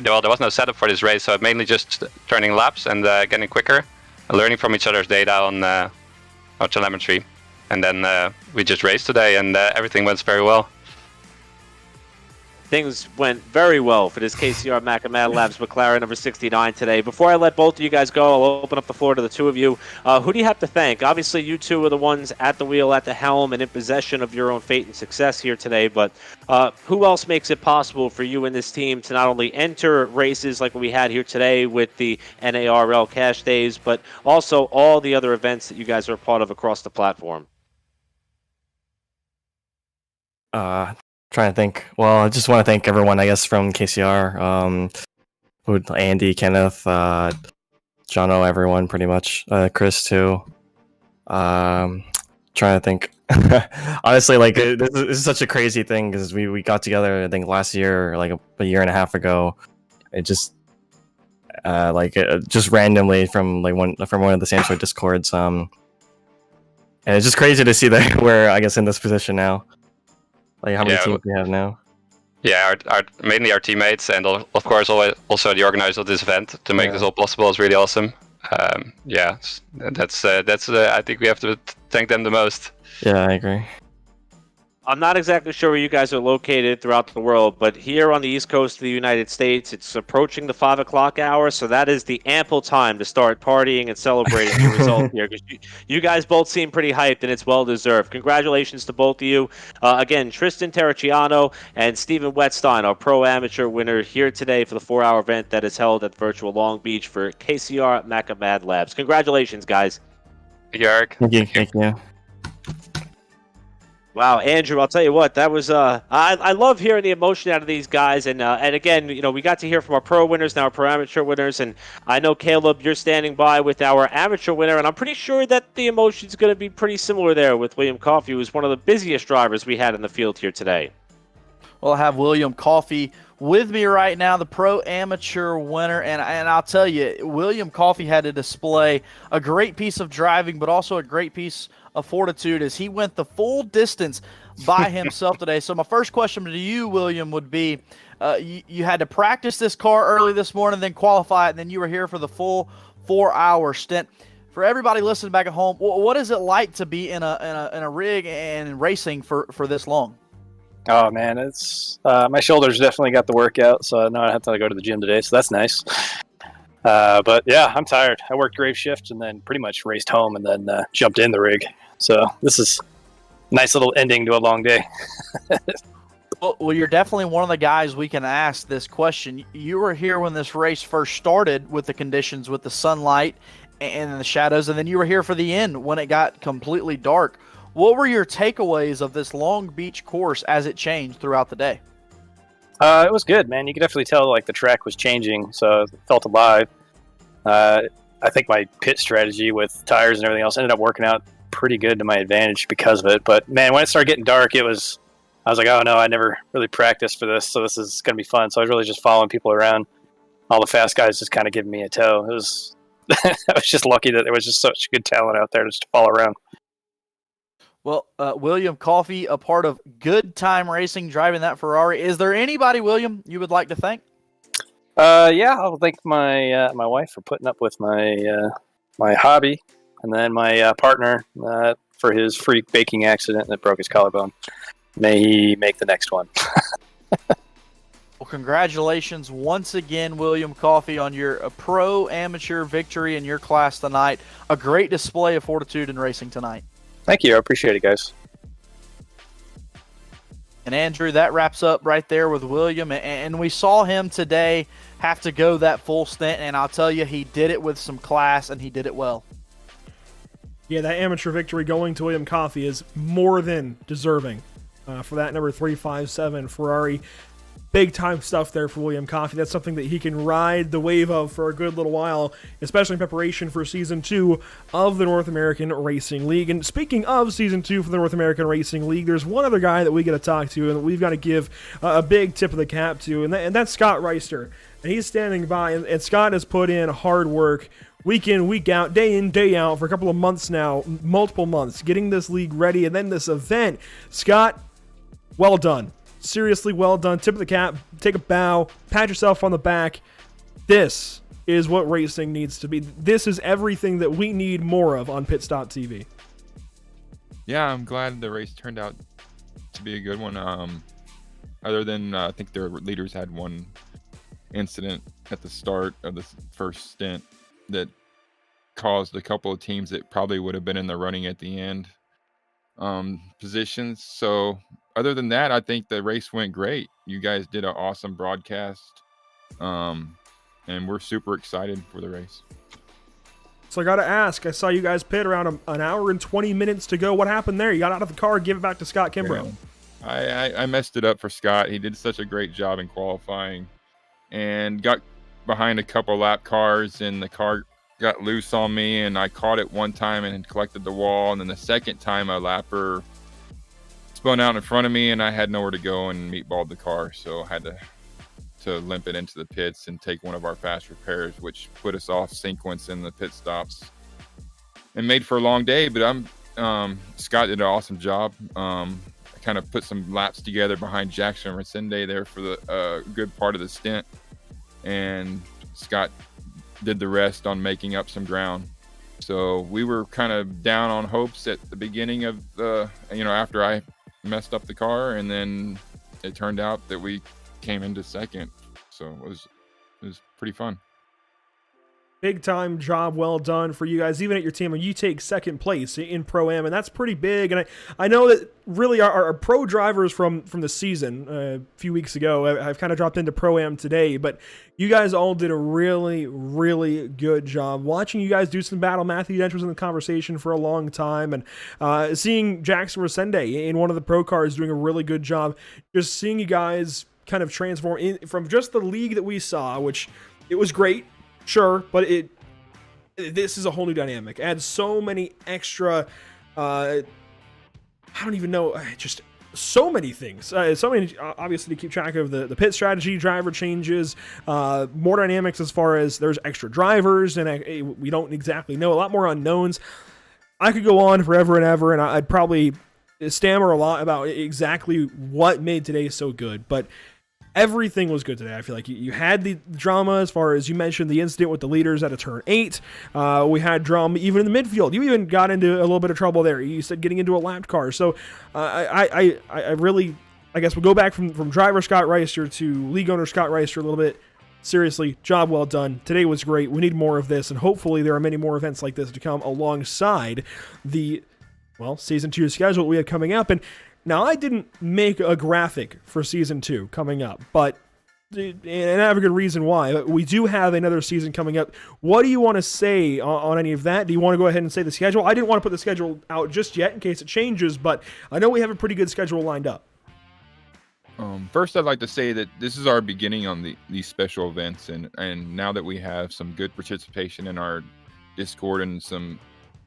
well, there was no setup for this race, so mainly just turning laps and getting quicker, and learning from each other's data on our telemetry. And then we just raced today, and everything went very well. Things went very well for this KCR Macamad Labs McLaren number 69 today. Before I let both of you guys go, I'll open up the floor to the 2 of you. Who do you have to thank? Obviously, you 2 are the ones at the wheel, at the helm, and in possession of your own fate and success here today. But who else makes it possible for you and this team to not only enter races like we had here today with the NARL Cash Days, but also all the other events that you guys are a part of across the platform? Trying to think. Well, I just want to thank everyone, I guess, from KCR. Andy, Kenneth, Jono, everyone, pretty much. Chris too. Trying to think. Honestly, like this is such a crazy thing because we got together, I think, last year, like a year and a half ago. It just just randomly from one of the same sort of discords. And it's just crazy to see that we're, I guess, in this position now. Like how many teams we have now? Yeah, mainly our teammates, and of course also the organizers of this event to make this all possible is really awesome. That's I think we have to thank them the most. Yeah, I agree. I'm not exactly sure where you guys are located throughout the world, but here on the East Coast of the United States, it's approaching the 5 o'clock hour, so that is the ample time to start partying and celebrating your result here. Because you guys both seem pretty hyped, and it's well-deserved. Congratulations to both of you. Again, Tristan Terracciano and Stephen Wetstein, our pro-amateur winner here today for the 4-hour event that is held at virtual Long Beach for KCR Macamad Labs. Congratulations, guys. Thank you, Eric. Thank you. Wow, Andrew, I'll tell you what, that was I love hearing the emotion out of these guys, and again, we got to hear from our pro winners, now our pro amateur winners, and I know, Caleb, you're standing by with our amateur winner, and I'm pretty sure that the emotion's going to be pretty similar there with William Coffey, who's one of the busiest drivers we had in the field here today. Well, I have William Coffey with me right now, the pro amateur winner, and I'll tell you, William Coffey had to display a great piece of driving, but also a great piece of fortitude as he went the full distance by himself today. So my first question to you, William, would be, you had to practice this car early this morning, then qualify it, and then you were here for the full 4-hour stint. For everybody listening back at home, what is it like to be in a rig and racing for this long? Oh man, it's my shoulders definitely got the workout, so now I have to go to the gym today, so that's nice. But yeah, I'm tired. I worked grave shift and then pretty much raced home and then jumped in the rig. So this is a nice little ending to a long day. Well, you're definitely one of the guys we can ask this question. You were here when this race first started with the conditions, with the sunlight and the shadows, and then you were here for the end when it got completely dark. What were your takeaways of this Long Beach course as it changed throughout the day? It was good, man. You could definitely tell like the track was changing, so it felt alive. I think my pit strategy with tires and everything else ended up working out pretty good to my advantage because of it. But man, when it started getting dark, I was like, oh no, I never really practiced for this, so this is going to be fun. So I was really just following people around. All the fast guys just kind of giving me a tow. It was, I was just lucky that there was just such good talent out there just to follow around. Well, William Coffey, a part of Good Time Racing, driving that Ferrari. Is there anybody, William, you would like to thank? Yeah, I'll thank my my wife for putting up with my my hobby, and then my partner for his freak baking accident that broke his collarbone. May he make the next one. Well, congratulations once again, William Coffey, on your pro amateur victory in your class tonight. A great display of fortitude in racing tonight. Thank you. I appreciate it, guys. And Andrew, that wraps up right there with William. And we saw him today have to go that full stint. And I'll tell you, he did it with some class, and he did it well. Yeah, that amateur victory going to William Coffey is more than deserving for that number 357 Ferrari. Big time stuff there for William Coffey. That's something that he can ride the wave of for a good little while, especially in preparation for Season 2 of the North American Racing League. And speaking of Season 2 for the North American Racing League, there's one other guy that we got to talk to and we've got to give a big tip of the cap to, and that's Scott Reister. And he's standing by, and Scott has put in hard work week in, week out, day in, day out for a couple of months now, multiple months, getting this league ready, and then this event. Scott, well done. Seriously, well done. Tip of the cap. Take a bow. Pat yourself on the back. This is what racing needs to be. This is everything that we need more of on Pit Stop TV. Yeah, I'm glad the race turned out to be a good one. Other than I think their leaders had one incident at the start of the first stint that caused a couple of teams that probably would have been in the running at the end positions. So other than that, I think the race went great. You guys did an awesome broadcast, and we're super excited for the race. So I got to ask, I saw you guys pit around an hour and 20 minutes to go. What happened there? You got out of the car, give it back to Scott Kimbrough. Yeah. I messed it up for Scott. He did such a great job in qualifying and got behind a couple lap cars, and the car got loose on me, and I caught it one time and collected the wall, and then the second time a lapper spun out in front of me and I had nowhere to go and meatballed the car, so I had to limp it into the pits and take one of our fast repairs, which put us off sequence in the pit stops and made for a long day. But Scott did an awesome job. I kind of put some laps together behind Jackson Resende there for the good part of the stint, and Scott did the rest on making up some ground. So we were kind of down on hopes at the beginning of after I messed up the car, and then it turned out that we came into second. So it was pretty fun. Big time job, well done for you guys, even at your team. And you take second place in Pro-Am, and that's pretty big. And I know that really our pro drivers from the season a few weeks ago, I've kind of dropped into Pro-Am today, but you guys all did a really, really good job. Watching you guys do some battle, Matthew Dench was in the conversation for a long time, and seeing Jackson Resende in one of the pro cars doing a really good job, just seeing you guys kind of transform from just the league that we saw, which it was great. Sure, but this is a whole new dynamic. Adds so many extra, I don't even know, just so many things. So many, obviously, to keep track of the pit strategy, driver changes, more dynamics as far as there's extra drivers, and we don't exactly know. A lot more unknowns. I could go on forever and ever, and I'd probably stammer a lot about exactly what made today so good, but everything was good today. I feel like you had the drama as far as you mentioned the incident with the leaders at a turn 8. We had drama even in the midfield. You even got into a little bit of trouble there. You said getting into a lapped car. So I really, I guess we'll go back from driver Scott Reister to league owner Scott Reister a little bit. Seriously, job well done. Today was great. We need more of this, and hopefully there are many more events like this to come alongside the, Season 2 schedule we have coming up. And now, I didn't make a graphic for Season 2 coming up, and I have a good reason why. But we do have another season coming up. What do you want to say on any of that? Do you want to go ahead and say the schedule? I didn't want to put the schedule out just yet in case it changes, but I know we have a pretty good schedule lined up. First, I'd like to say that this is our beginning on these special events, and now that we have some good participation in our Discord and some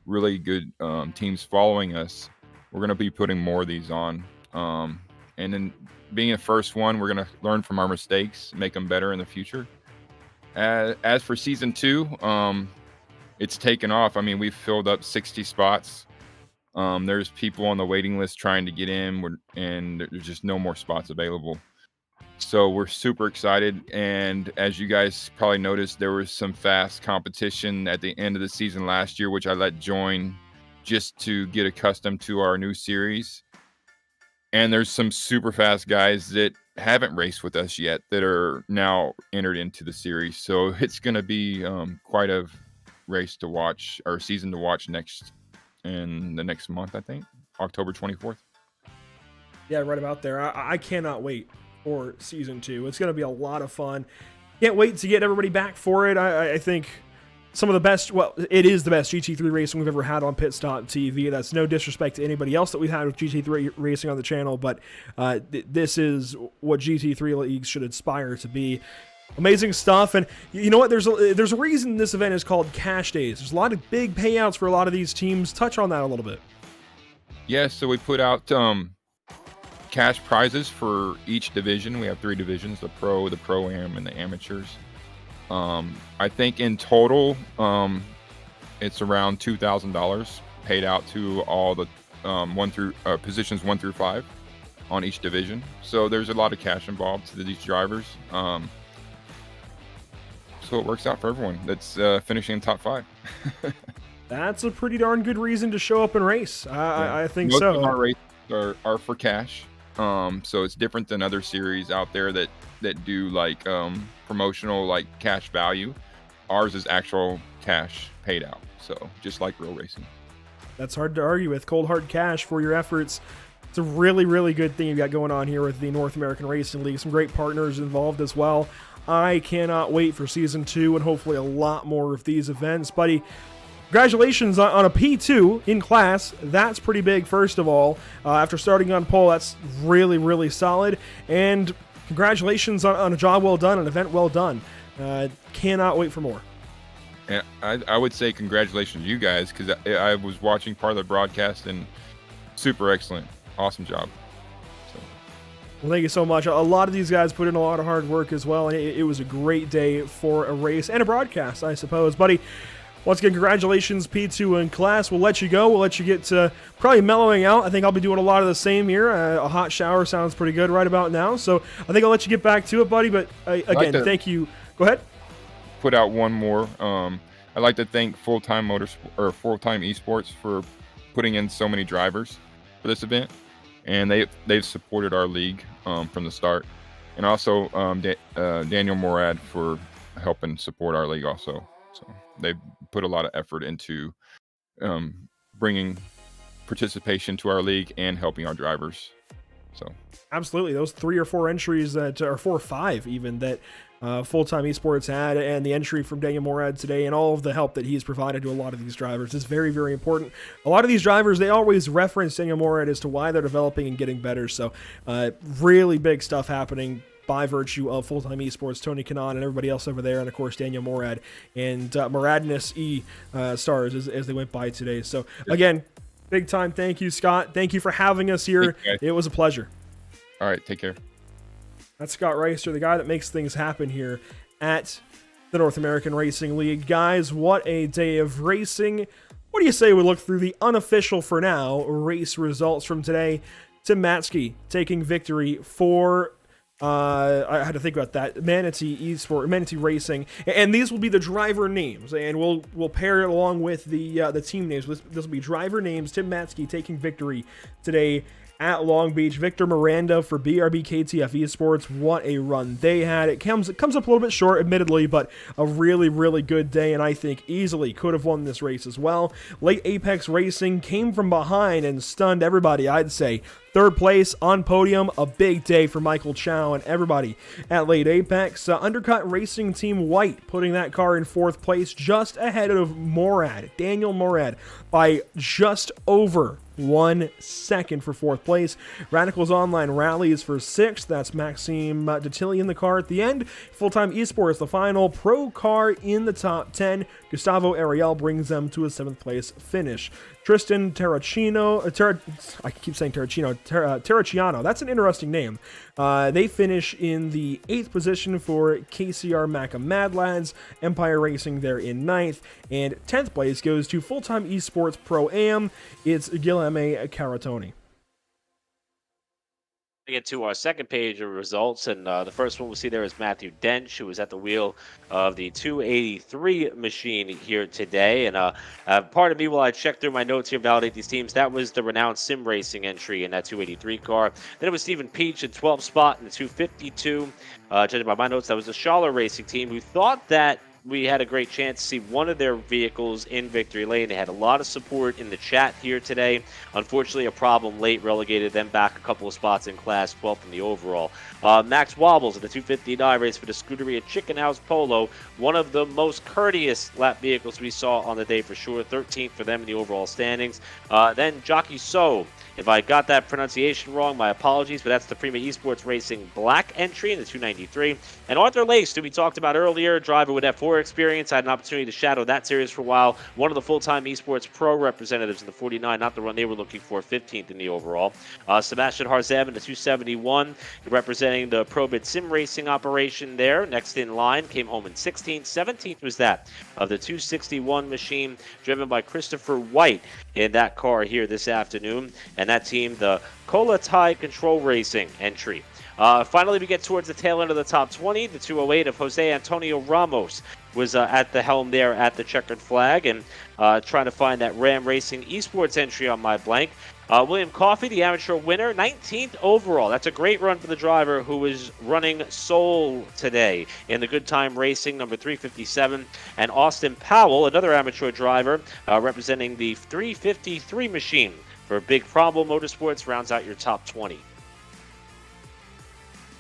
really good teams following us, we're going to be putting more of these on. And then being a first one, we're going to learn from our mistakes, make them better in the future. As for Season 2, it's taken off. I mean, we've filled up 60 spots There's people on the waiting list trying to get in, and there's just no more spots available. So we're super excited. And as you guys probably noticed, there was some fast competition at the end of the season last year, which I let join just to get accustomed to our new series. And there's some super fast guys that haven't raced with us yet that are now entered into the series. So it's going to be quite a race to watch, or season to watch in the next month, I think, October 24th. Yeah, right about there. I cannot wait for season 2. It's going to be a lot of fun. Can't wait to get everybody back for it. I think some of the best, well, it is the best GT3 racing we've ever had on Pit Stop TV. That's no disrespect to anybody else that we've had with GT3 racing on the channel, but this is what GT3 leagues should aspire to be. Amazing stuff. And you know what? There's a reason this event is called Cash Days. There's a lot of big payouts for a lot of these teams. Touch on that a little bit. Yeah, so we put out cash prizes for each division. We have 3 divisions: the Pro, the Pro-Am, and the Amateurs. I think in total, it's around $2,000 paid out to all the positions 1 through 5 on each division. So there's a lot of cash involved to these drivers. So it works out for everyone that's finishing in top 5. That's a pretty darn good reason to show up and race. I think Most so. of our races are for cash. So it's different than other series out there that do like promotional, like cash value. Ours is actual cash paid out. So just like real racing. That's hard to argue with. Cold hard cash for your efforts. It's a really, really good thing you've got going on here with the North American Racing League. Some great partners involved as well. I cannot wait for season 2 and hopefully a lot more of these events. Buddy, congratulations on a P2 in class. That's pretty big, first of all. After starting on pole, that's really, really solid. And congratulations on a job well done, an event well done. Cannot wait for more. And I would say congratulations to you guys, because I was watching part of the broadcast and super excellent. Awesome job. Well, thank you so much. A lot of these guys put in a lot of hard work as well, and it was a great day for a race and a broadcast, I suppose. Buddy, once again, congratulations, P2 in class. We'll let you go. We'll let you get to probably mellowing out. I think I'll be doing a lot of the same here. A hot shower sounds pretty good right about now, so I think I'll let you get back to it, buddy. But again, thank you. Go ahead. Put out one more. I'd like to thank Full-Time Esports for putting in so many drivers for this event. And they've supported our league from the start, and also Daniel Morad for helping support our league also. So they've put a lot of effort into bringing participation to our league and helping our drivers. So absolutely, those 3 or 4 entries that are 4 or 5 even that Full-Time Esports had, and the entry from Daniel Morad today, and all of the help that he's provided to a lot of these drivers is very, very important. A lot of these drivers, they always reference Daniel Morad as to why they're developing and getting better. So really big stuff happening by virtue of Full-Time Esports, Tony Kanon, and everybody else over there, and of course Daniel Morad and Moradness stars as they went by today. So again, big time thank you, Scott. Thank you for having us here. It was a pleasure. All right, take care. That's Scott Reister, the guy that makes things happen here at the North American Racing League. Guys, what a day of racing. What do you say we look through the unofficial, for now, race results from today? Tim Matsky taking victory for, I had to think about that, Manatee Racing. And these will be the driver names, and we'll pair it along with the team names. This will be driver names. Tim Matsky taking victory today at Long Beach. Victor Miranda for BRB KTF Esports. What a run they had. It comes up a little bit short, admittedly, but a really, really good day, and I think easily could have won this race as well. Late Apex Racing came from behind and stunned everybody, I'd say. 3rd place on podium, a big day for Michael Chow and everybody at Late Apex. Undercut Racing Team White putting that car in 4th place, just ahead of Morad, Daniel Morad, by just over 1 second for 4th place. Radicals Online rallies for 6th. That's Maxime Detilly in the car at the end. Full-Time Esports, the final pro car in the top 10. Gustavo Ariel brings them to a 7th place finish. Tristan Terracino, I keep saying Terracino, Terracciano, that's an interesting name. They finish in the 8th position for KCR Maca Mad Lads. Empire Racing there in 9th. And 10th place goes to Full-Time Esports Pro-Am. It's Gil LMA Caratoni. Get to our second page of results, and the first one we'll see there is Matthew Dench, who was at the wheel of the 283 machine here today. And part of me, while I check through my notes here, validate these teams, that was the renowned sim racing entry in that 283 car. Then it was Stephen Peach in 12th spot in the 252. Judging by my notes, that was the Schaller Racing team, who thought that we had a great chance to see one of their vehicles in victory lane. They had a lot of support in the chat here today. Unfortunately, a problem late relegated them back a couple of spots in class, 12th in the overall. Max Wobbles in the 259 race for the Scuderia Chicken House Polo, one of the most courteous lap vehicles we saw on the day for sure. 13th for them in the overall standings. Then Jockey So, if I got that pronunciation wrong, my apologies, but that's the Prima Esports Racing Black entry in the 293. And Arthur Lace, who we talked about earlier, driver with F4 experience, had an opportunity to shadow that series for a while. One of the full-time Esports Pro representatives in the 49, not the run they were looking for, 15th in the overall. Sebastian Harzem in the 271, representing the Probit Sim Racing operation there. Next in line, came home in 16th. 17th was that of the 261 machine, driven by Christopher White in that car here this afternoon. And that team, the Colatai Control Racing entry. Finally, we get towards the tail end of the top 20. The 208 of Jose Antonio Ramos was at the helm there at the checkered flag, and trying to find that Ram Racing Esports entry on my blank. William Coffey, the amateur winner, 19th overall. That's a great run for the driver who was running Seoul today in the Good Time Racing, number 357. And Austin Powell, another amateur driver, representing the 353 machine for Big Problem Motorsports, rounds out your top 20.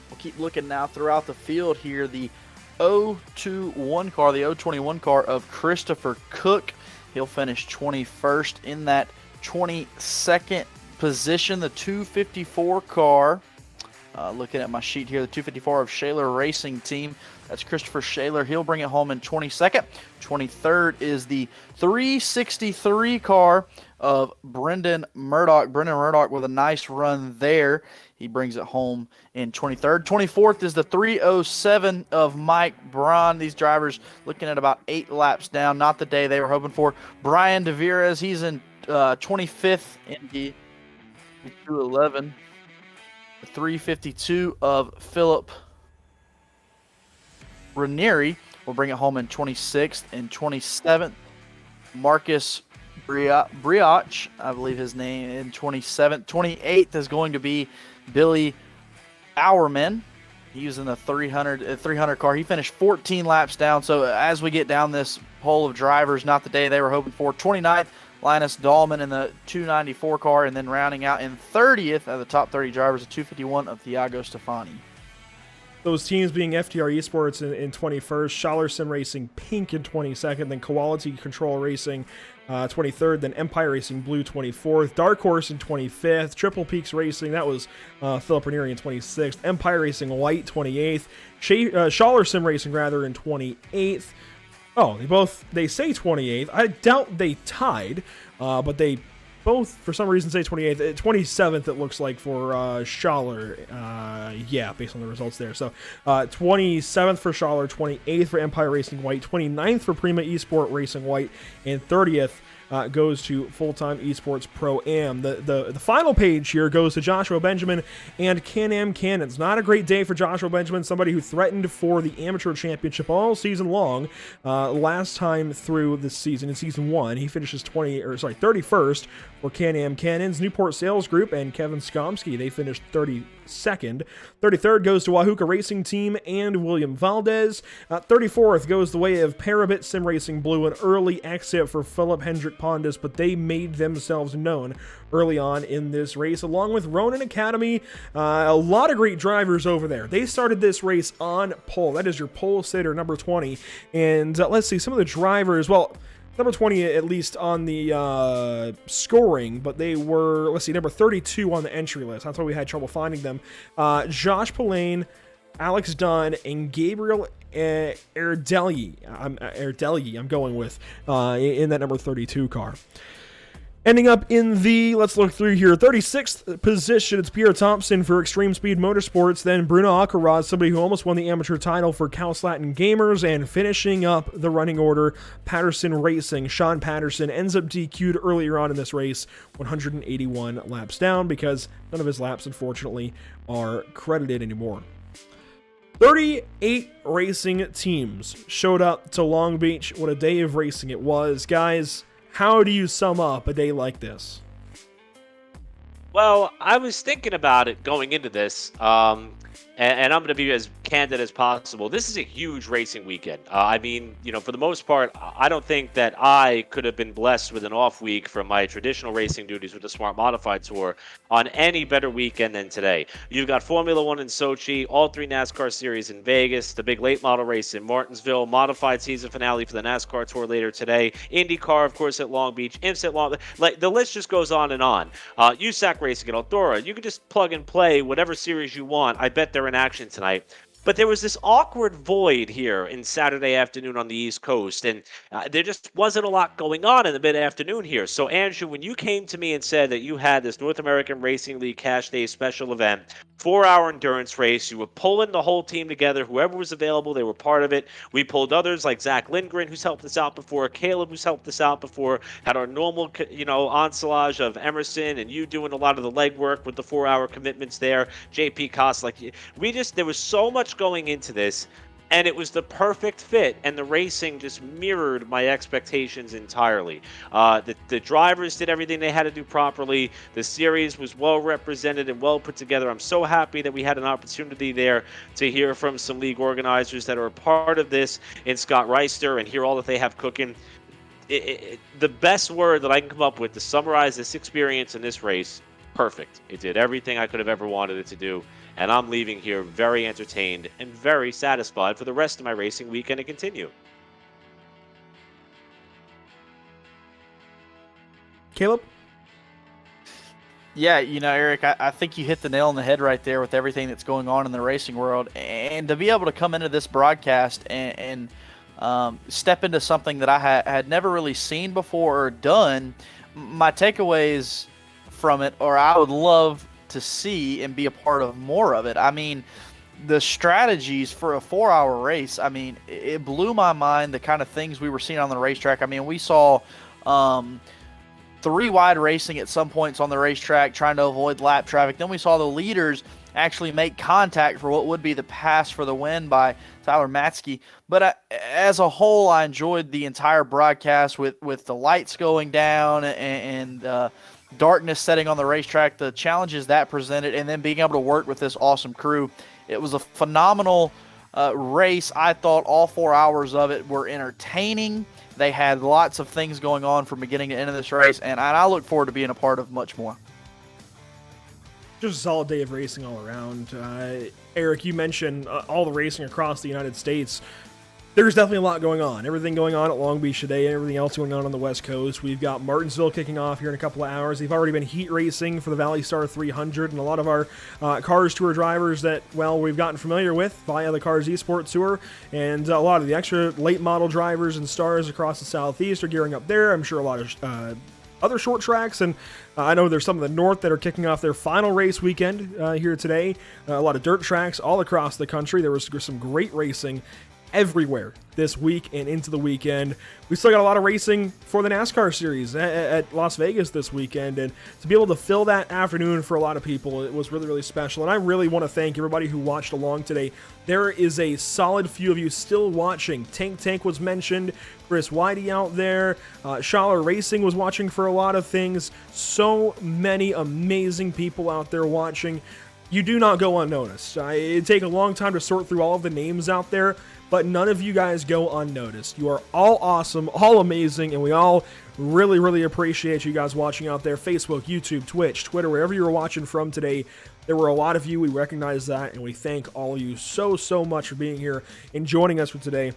We'll keep looking now throughout the field here. The 021 car, the 021 car of Christopher Cook. He'll finish 21st in that 22nd position. The 254 car, looking at my sheet here, the 254 of Shaler Racing Team. That's Christopher Shaler. He'll bring it home in 22nd. 23rd is the 363 car of Brendan Murdoch. Brendan Murdoch with a nice run there. He brings it home in 23rd. 24th is the 307 of Mike Braun. These drivers looking at about 8 laps down. Not the day they were hoping for. Brian DeViras, he's in 25th in the 211. The 352 of Philip Ranieri will bring it home in 26th. And 27th, Marcus Brioch, I believe his name, in 27th. 28th is going to be Billy Bowerman. He's in the 300 car. He finished 14 laps down. So as we get down this hole of drivers, not the day they were hoping for. 29th, Linus Dahlman in the 294 car, and then rounding out in 30th of the top 30 drivers, the 251 of Thiago Stefani. Those teams being FTR Esports in 21st, Schaller Sim Racing Pink in 22nd, then Quality Control Racing 23rd, then Empire Racing Blue 24th, Dark Horse in 25th, Triple Peaks Racing, that was Philip Ranieri in 26th, Empire Racing White 28th, Schaller Sim Racing rather in 28th. Oh, they say 28th. I doubt they tied, but they both, for some reason, say 28th. 27th, it looks like, for Schaller. Yeah, based on the results there. So 27th for Schaller, 28th for Empire Racing White, 29th for Prima Esport Racing White, and 30th goes to Full-Time Esports Pro-Am. The final page here goes to Joshua Benjamin and Can-Am Cannons. Not a great day for Joshua Benjamin, somebody who threatened for the Amateur Championship all season long. Last time through this season, in Season 1, he finishes 31st for Can-Am Cannons. Newport Sales Group and Kevin Skomsky, they finished 32nd. 33rd goes to Wahuka Racing Team and William Valdez. 34th goes the way of Parabit Sim Racing Blue, an early exit for Philip Hendrick Pondus, but they made themselves known early on in this race, along with Ronin Academy. A lot of great drivers over there. They started this race on pole. That is your pole sitter, number 20. And let's see, some of the drivers, well, number 20 at least on the scoring, but they were, let's see, number 32 on the entry list. That's why we had trouble finding them. Josh Pillane, Alex Dunn, and Gabriel Erdelyi, I'm going with, in that number 32 car. Ending up in the, let's look through here, 36th position, it's Pierre Thompson for Extreme Speed Motorsports, then Bruno Akkerrad, somebody who almost won the amateur title for Cal Latin Gamers, and finishing up the running order, Patterson Racing. Sean Patterson ends up DQ'd earlier on in this race, 181 laps down, because none of his laps, unfortunately, are credited anymore. 38 racing teams showed up to Long Beach. What a day of racing it was. Guys, how do you sum up a day like this? Well, I was thinking about it going into this, and I'm going to be as candid as possible. This is a huge racing weekend. I mean, for the most part, I don't think that I could have been blessed with an off week from my traditional racing duties with the Smart Modified Tour on any better weekend than today. You've got Formula One in Sochi, all 3 NASCAR series in Vegas, the big late model race in Martinsville, modified season finale for the NASCAR Tour later today, IndyCar, of course, at Long Beach, IMSA at Long Beach. Like, the list just goes on and on. USAC racing at Eldora. You can just plug and play whatever series you want. I bet they're in action tonight. But there was this awkward void here in Saturday afternoon on the East Coast, and there just wasn't a lot going on in the mid-afternoon here. So, Andrew, when you came to me and said that you had this North American Racing League Cash Day special event, 4-hour endurance race, you were pulling the whole team together, whoever was available, they were part of it. We pulled others like Zach Lindgren, who's helped us out before, Caleb, who's helped us out before, had our normal, entourage of Emerson and you doing a lot of the legwork with the 4-hour commitments there, JP Cost, there was so much going into this, and it was the perfect fit, and the racing just mirrored my expectations entirely. The drivers did everything they had to do properly. The series was well represented and well put together. I'm so happy that we had an opportunity there to hear from some league organizers that are a part of this in Scott Reister and hear all that they have cooking. The best word that I can come up with to summarize this experience in this race, perfect. It did everything I could have ever wanted it to do. And I'm leaving here very entertained and very satisfied for the rest of my racing weekend to continue. Caleb? Yeah, Eric, I think you hit the nail on the head right there with everything that's going on in the racing world. And to be able to come into this broadcast and step into something that I had never really seen before or done, my takeaways from it, or I would love to see and be a part of more of it. I mean, the strategies for a 4-hour race, I mean, it blew my mind, the kind of things we were seeing on the racetrack. I mean, we saw 3-wide racing at some points on the racetrack, trying to avoid lap traffic. Then we saw the leaders actually make contact for what would be the pass for the win by Tyler Matzke. But as a whole, I enjoyed the entire broadcast with the lights going down and darkness setting on the racetrack, the challenges that presented, and then being able to work with this awesome crew. It was a phenomenal race. I thought all 4 hours of it were entertaining. They had lots of things going on from beginning to end of this race, and I look forward to being a part of much more. Just a solid day of racing all around. Eric, you mentioned all the racing across the United States. There's definitely a lot going on. Everything going on at Long Beach today and everything else going on the West Coast. We've got Martinsville kicking off here in a couple of hours. They've already been heat racing for the Valley Star 300, and a lot of our Cars Tour drivers that, we've gotten familiar with via the Cars Esports Tour, and a lot of the extra late model drivers and stars across the Southeast are gearing up there. I'm sure a lot of other short tracks, and I know there's some of the North that are kicking off their final race weekend here today. A lot of dirt tracks all across the country. There was some great racing everywhere this week and into the weekend. We still got a lot of racing for the NASCAR series at Las Vegas this weekend, and to be able to fill that afternoon for a lot of people, it was really, really special. And I really want to thank everybody who watched along today. There is a solid few of you still watching. Tank was mentioned, Chris Whitey out there, Schaller Racing was watching for a lot of things. So many amazing people out there watching. You do not go unnoticed. It'd take a long time to sort through all of the names out there, but none of you guys go unnoticed. You are all awesome, all amazing, and we all really, really appreciate you guys watching out there. Facebook, YouTube, Twitch, Twitter, wherever you're watching from today. There were a lot of you. We recognize that, and we thank all of you so much for being here and joining us for today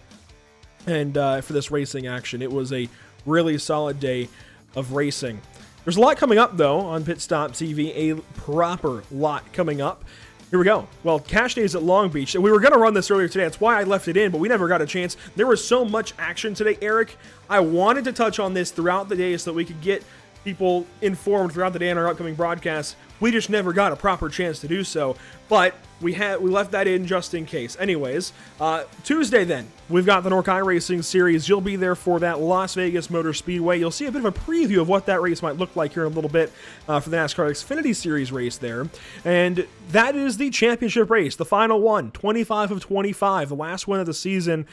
and for this racing action. It was a really solid day of racing. There's a lot coming up, though, on Pit Stop TV, a proper lot coming up. Here we go. Well, Cash Days at Long Beach. We were going to run this earlier today. That's why I left it in, but we never got a chance. There was so much action today, Eric. I wanted to touch on this throughout the day so that we could get people informed throughout the day on our upcoming broadcasts. We just never got a proper chance to do so, but we left that in just in case. Anyways, Tuesday then, we've got the NORC iRacing series. You'll be there for that Las Vegas Motor Speedway. You'll see a bit of a preview of what that race might look like here in a little bit for the NASCAR Xfinity Series race there. And that is the championship race, the final one, 25 of 25, the last one of the season.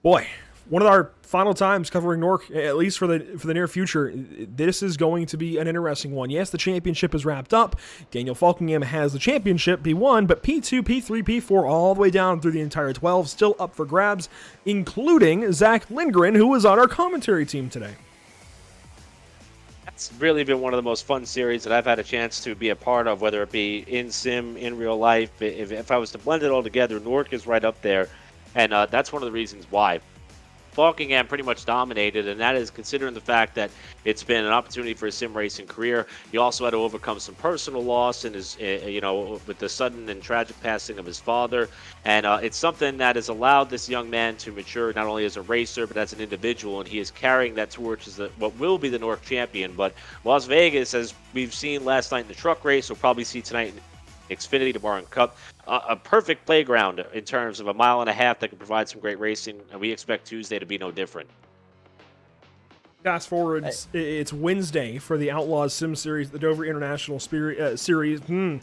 Boy, one of our final times covering NORC, at least for the near future. This is going to be an interesting one. Yes, the championship is wrapped up. Daniel Falkingham has the championship, P1, but P2, P3, P4, all the way down through the entire 12, still up for grabs, including Zach Lindgren, who was on our commentary team today. That's really been one of the most fun series that I've had a chance to be a part of, whether it be in sim, in real life. If I was to blend it all together, NORC is right up there, and that's one of the reasons why. Falkingham pretty much dominated, and that is considering the fact that it's been an opportunity for his sim racing career. He also had to overcome some personal loss in his, with the sudden and tragic passing of his father. And it's something that has allowed this young man to mature not only as a racer but as an individual, and he is carrying that torch as what will be the NORC champion. But Las Vegas, as we've seen last night in the truck race, we'll probably see tonight in Xfinity, tomorrow in Cup, a perfect playground in terms of a mile and a half that can provide some great racing, and we expect Tuesday to be no different. Fast forward, it's Wednesday for the Outlaws Sim Series, the Dover International Series. The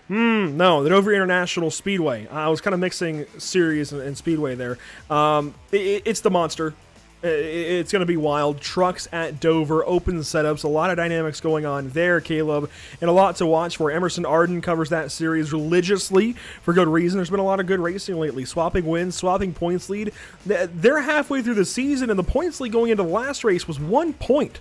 Dover International Speedway. I was kind of mixing series and speedway there. It's the monster. It's going to be wild. Trucks at Dover, open setups, a lot of dynamics going on there, Caleb, and a lot to watch for. Emerson Arden covers that series religiously for good reason. There's been a lot of good racing lately. Swapping wins, swapping points lead. They're halfway through the season, and the points lead going into the last race was 1 point.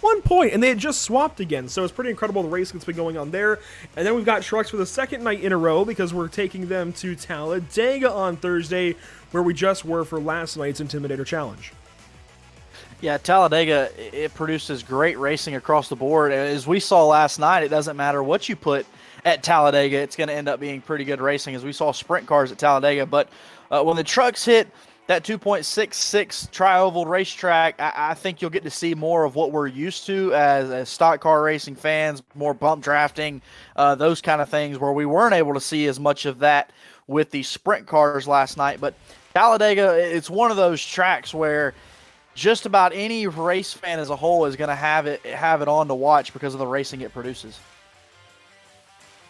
1 point, and they had just swapped again, so it's pretty incredible the racing that's been going on there. And then we've got trucks for the second night in a row because we're taking them to Talladega on Thursday, where we just were for last night's Intimidator Challenge. Yeah, Talladega, it produces great racing across the board. As we saw last night, it doesn't matter what you put at Talladega, it's going to end up being pretty good racing, as we saw sprint cars at Talladega. But when the trucks hit that 2.66 tri-oval racetrack, I think you'll get to see more of what we're used to as stock car racing fans, more bump drafting, those kind of things, where we weren't able to see as much of that with the sprint cars last night. But Talladega, it's one of those tracks where just about any race fan as a whole is going to have it on to watch because of the racing it produces.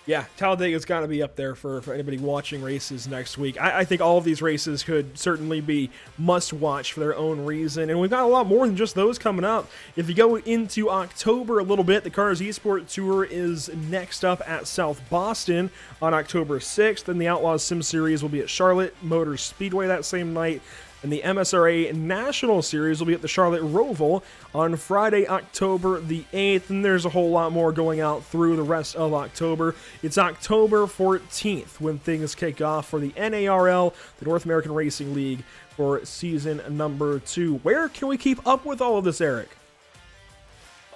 Yeah, Talladega's got to be up there for anybody watching races next week. I think all of these races could certainly be must-watch for their own reason, and we've got a lot more than just those coming up. If you go into October a little bit, the Cars Esports Tour is next up at South Boston on October 6th, and the Outlaws Sim Series will be at Charlotte Motor Speedway that same night. And the MSRA National Series will be at the Charlotte Roval on Friday, October the 8th. And there's a whole lot more going out through the rest of October. It's October 14th when things kick off for the NARL, the North American Racing League, for season number 2. Where can we keep up with all of this, Eric?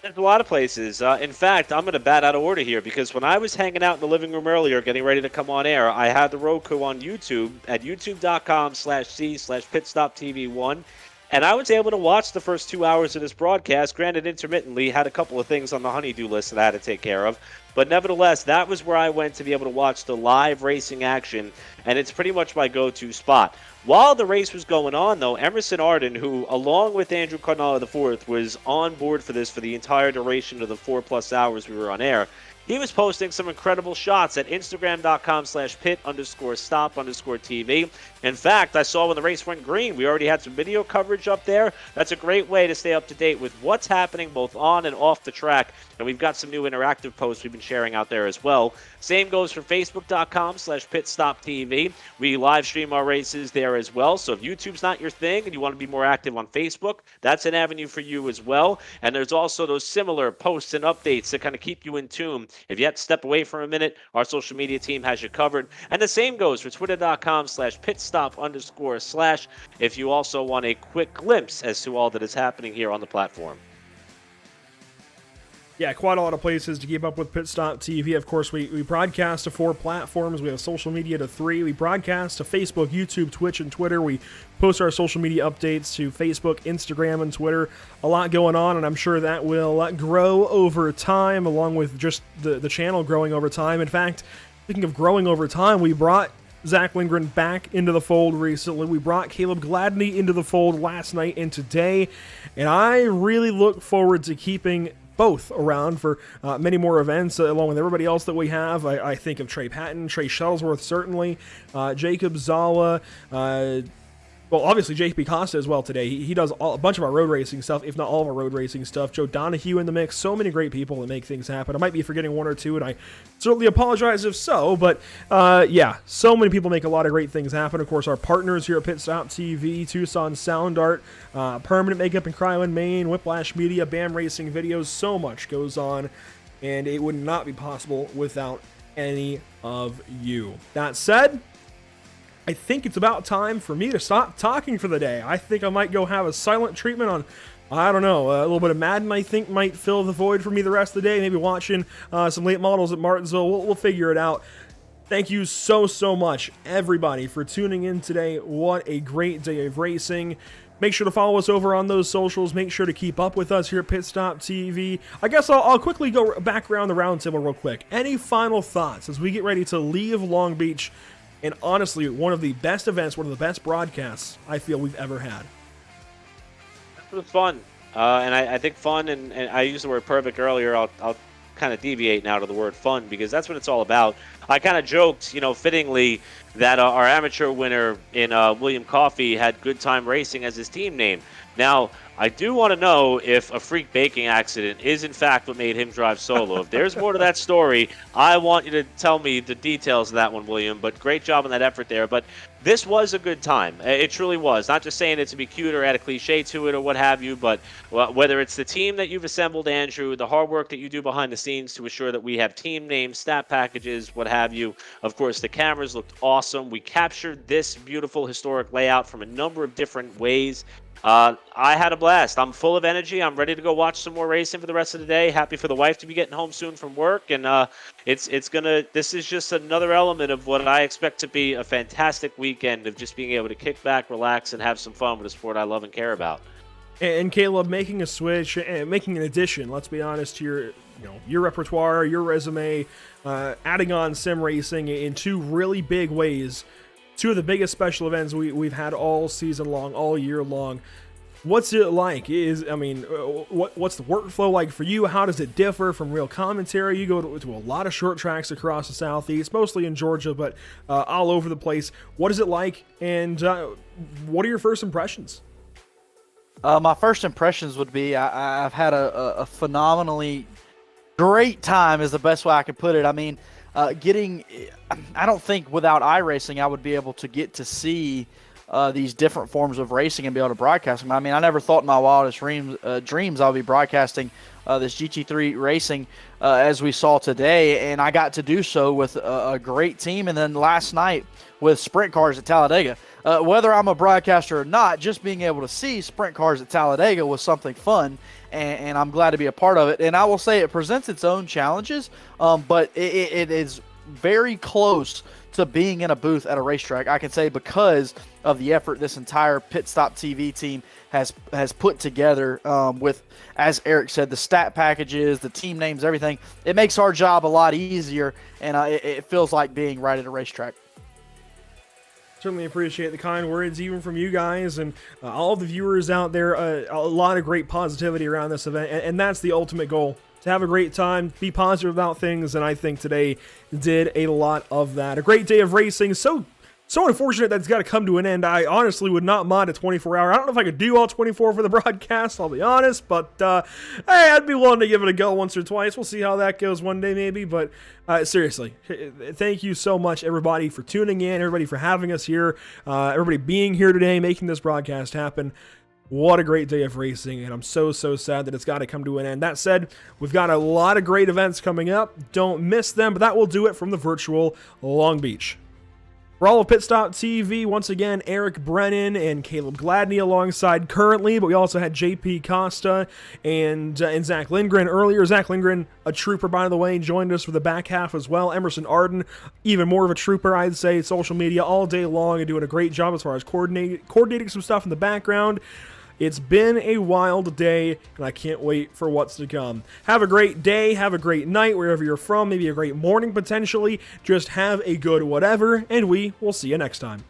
There's a lot of places. In fact, I'm going to bat out of order here because when I was hanging out in the living room earlier getting ready to come on air, I had the Roku on YouTube at youtube.com/c/pitstoptv1, and I was able to watch the first 2 hours of this broadcast. Granted, intermittently, had a couple of things on the honeydew list that I had to take care of, but nevertheless, that was where I went to be able to watch the live racing action, and it's pretty much my go-to spot. While the race was going on, though, Emerson Arden, who, along with Andrew Cardinale IV, was on board for this for the entire duration of the 4+ hours we were on air, he was posting some incredible shots at Instagram.com/pit_stop_TV. In fact, I saw when the race went green, we already had some video coverage up there. That's a great way to stay up to date with what's happening both on and off the track. And we've got some new interactive posts we've been sharing out there as well. Same goes for Facebook.com/PitStopTV. We live stream our races there as well. So if YouTube's not your thing and you want to be more active on Facebook, that's an avenue for you as well. And there's also those similar posts and updates that kind of keep you in tune. If you have to step away for a minute, our social media team has you covered. And the same goes for Twitter.com/pitstop_/ if you also want a quick glimpse as to all that is happening here on the platform. Yeah, quite a lot of places to keep up with Pit Stop TV. Of course, we broadcast to 4 platforms. We have social media to 3. We broadcast to Facebook, YouTube, Twitch, and Twitter. We post our social media updates to Facebook, Instagram, and Twitter. A lot going on, and I'm sure that will grow over time, along with just the channel growing over time. In fact, speaking of growing over time, we brought Zach Lindgren back into the fold recently. We brought Caleb Gladney into the fold last night and today, and I really look forward to keeping both around for many more events, along with everybody else that we have. I think of Trey Patton, Trey Shuttlesworth, certainly, Jacob Zala, well, obviously JP Costa as well today. He does a bunch of our road racing stuff, if not all of our road racing stuff. Joe Donahue in the mix. So many great people that make things happen. I might be forgetting one or two, and I certainly apologize if so, but yeah, so many people make a lot of great things happen. Of course, our partners here at Pit Stop TV, Tucson Sound Art, Permanent Makeup in Kryland, Maine, Whiplash Media, BAM Racing Videos. So much goes on, and it would not be possible without any of you. That said, I think it's about time for me to stop talking for the day. I think I might go have a silent treatment on, I don't know, a little bit of Madden, I think, might fill the void for me the rest of the day. Maybe watching some late models at Martinsville. We'll figure it out. Thank you so much, everybody, for tuning in today. What a great day of racing. Make sure to follow us over on those socials. Make sure to keep up with us here at Pit Stop TV. I guess I'll quickly go back around the round table real quick. Any final thoughts as we get ready to leave Long Beach? And honestly, one of the best events, one of the best broadcasts I feel we've ever had. It was fun. And I think fun, and I used the word perfect earlier. I'll kind of deviate now to the word fun, because that's what it's all about. I kind of joked, fittingly, that our amateur winner in William Coffey had Good Time Racing as his team name. Now, I do want to know if a freak baking accident is in fact what made him drive solo. If there's more to that story, I want you to tell me the details of that one, William. But great job on that effort there. But this was a good time. It truly was. Not just saying it to be cute or add a cliche to it or what have you, but whether it's the team that you've assembled, Andrew, the hard work that you do behind the scenes to assure that we have team names, stat packages, what have you. Of course, the cameras looked awesome. We captured this beautiful historic layout from a number of different ways. I had a blast. I'm full of energy. I'm ready to go watch some more racing for the rest of the day. Happy for the wife to be getting home soon from work, and this is just another element of what I expect to be a fantastic weekend of just being able to kick back, relax, and have some fun with a sport I love and care about. And Caleb, making a switch and making an addition, let's be honest, to your repertoire, your resume, adding on sim racing in two really big ways. Two of the biggest special events we've had all season long, all year long. What's it like? What's the workflow like for you? How does it differ from real commentary? You go to a lot of short tracks across the Southeast, mostly in Georgia, but all over the place. What is it like, and what are your first impressions? My first impressions would be I've had a phenomenally great time is the best way I can put it. I mean, I don't think without iRacing I would be able to get to see these different forms of racing and be able to broadcast them. I mean, I never thought in my wildest dreams I would be broadcasting this GT3 racing as we saw today, and I got to do so with a great team. And then last night with sprint cars at Talladega. Whether I'm a broadcaster or not, just being able to see sprint cars at Talladega was something fun, and I'm glad to be a part of it. And I will say it presents its own challenges, but it is very close to being in a booth at a racetrack, I can say, because of the effort this entire Pit Stop TV team has put together with, as Eric said, the stat packages, the team names, everything. It makes our job a lot easier, and it feels like being right at a racetrack. Certainly appreciate the kind words, even from you guys and all the viewers out there. A lot of great positivity around this event, and that's the ultimate goal. To have a great time, be positive about things, and I think today did a lot of that. A great day of racing. So unfortunate that it's got to come to an end. I honestly would not mod a 24-hour. I don't know if I could do all 24 for the broadcast, I'll be honest, but hey, I'd be willing to give it a go once or twice. We'll see how that goes one day maybe, but seriously, thank you so much, everybody, for tuning in, everybody for having us here, everybody being here today, making this broadcast happen. What a great day of racing, and I'm so sad that it's got to come to an end. That said, we've got a lot of great events coming up. Don't miss them, but that will do it from the virtual Long Beach. For all of Pit Stop TV, once again, Eric Brennan and Caleb Gladney alongside currently, but we also had JP Costa and Zach Lindgren earlier. Zach Lindgren, a trooper, by the way, joined us for the back half as well. Emerson Arden, even more of a trooper, I'd say. Social media all day long and doing a great job as far as coordinating some stuff in the background. It's been a wild day, and I can't wait for what's to come. Have a great day, have a great night, wherever you're from, maybe a great morning potentially. Just have a good whatever, and we will see you next time.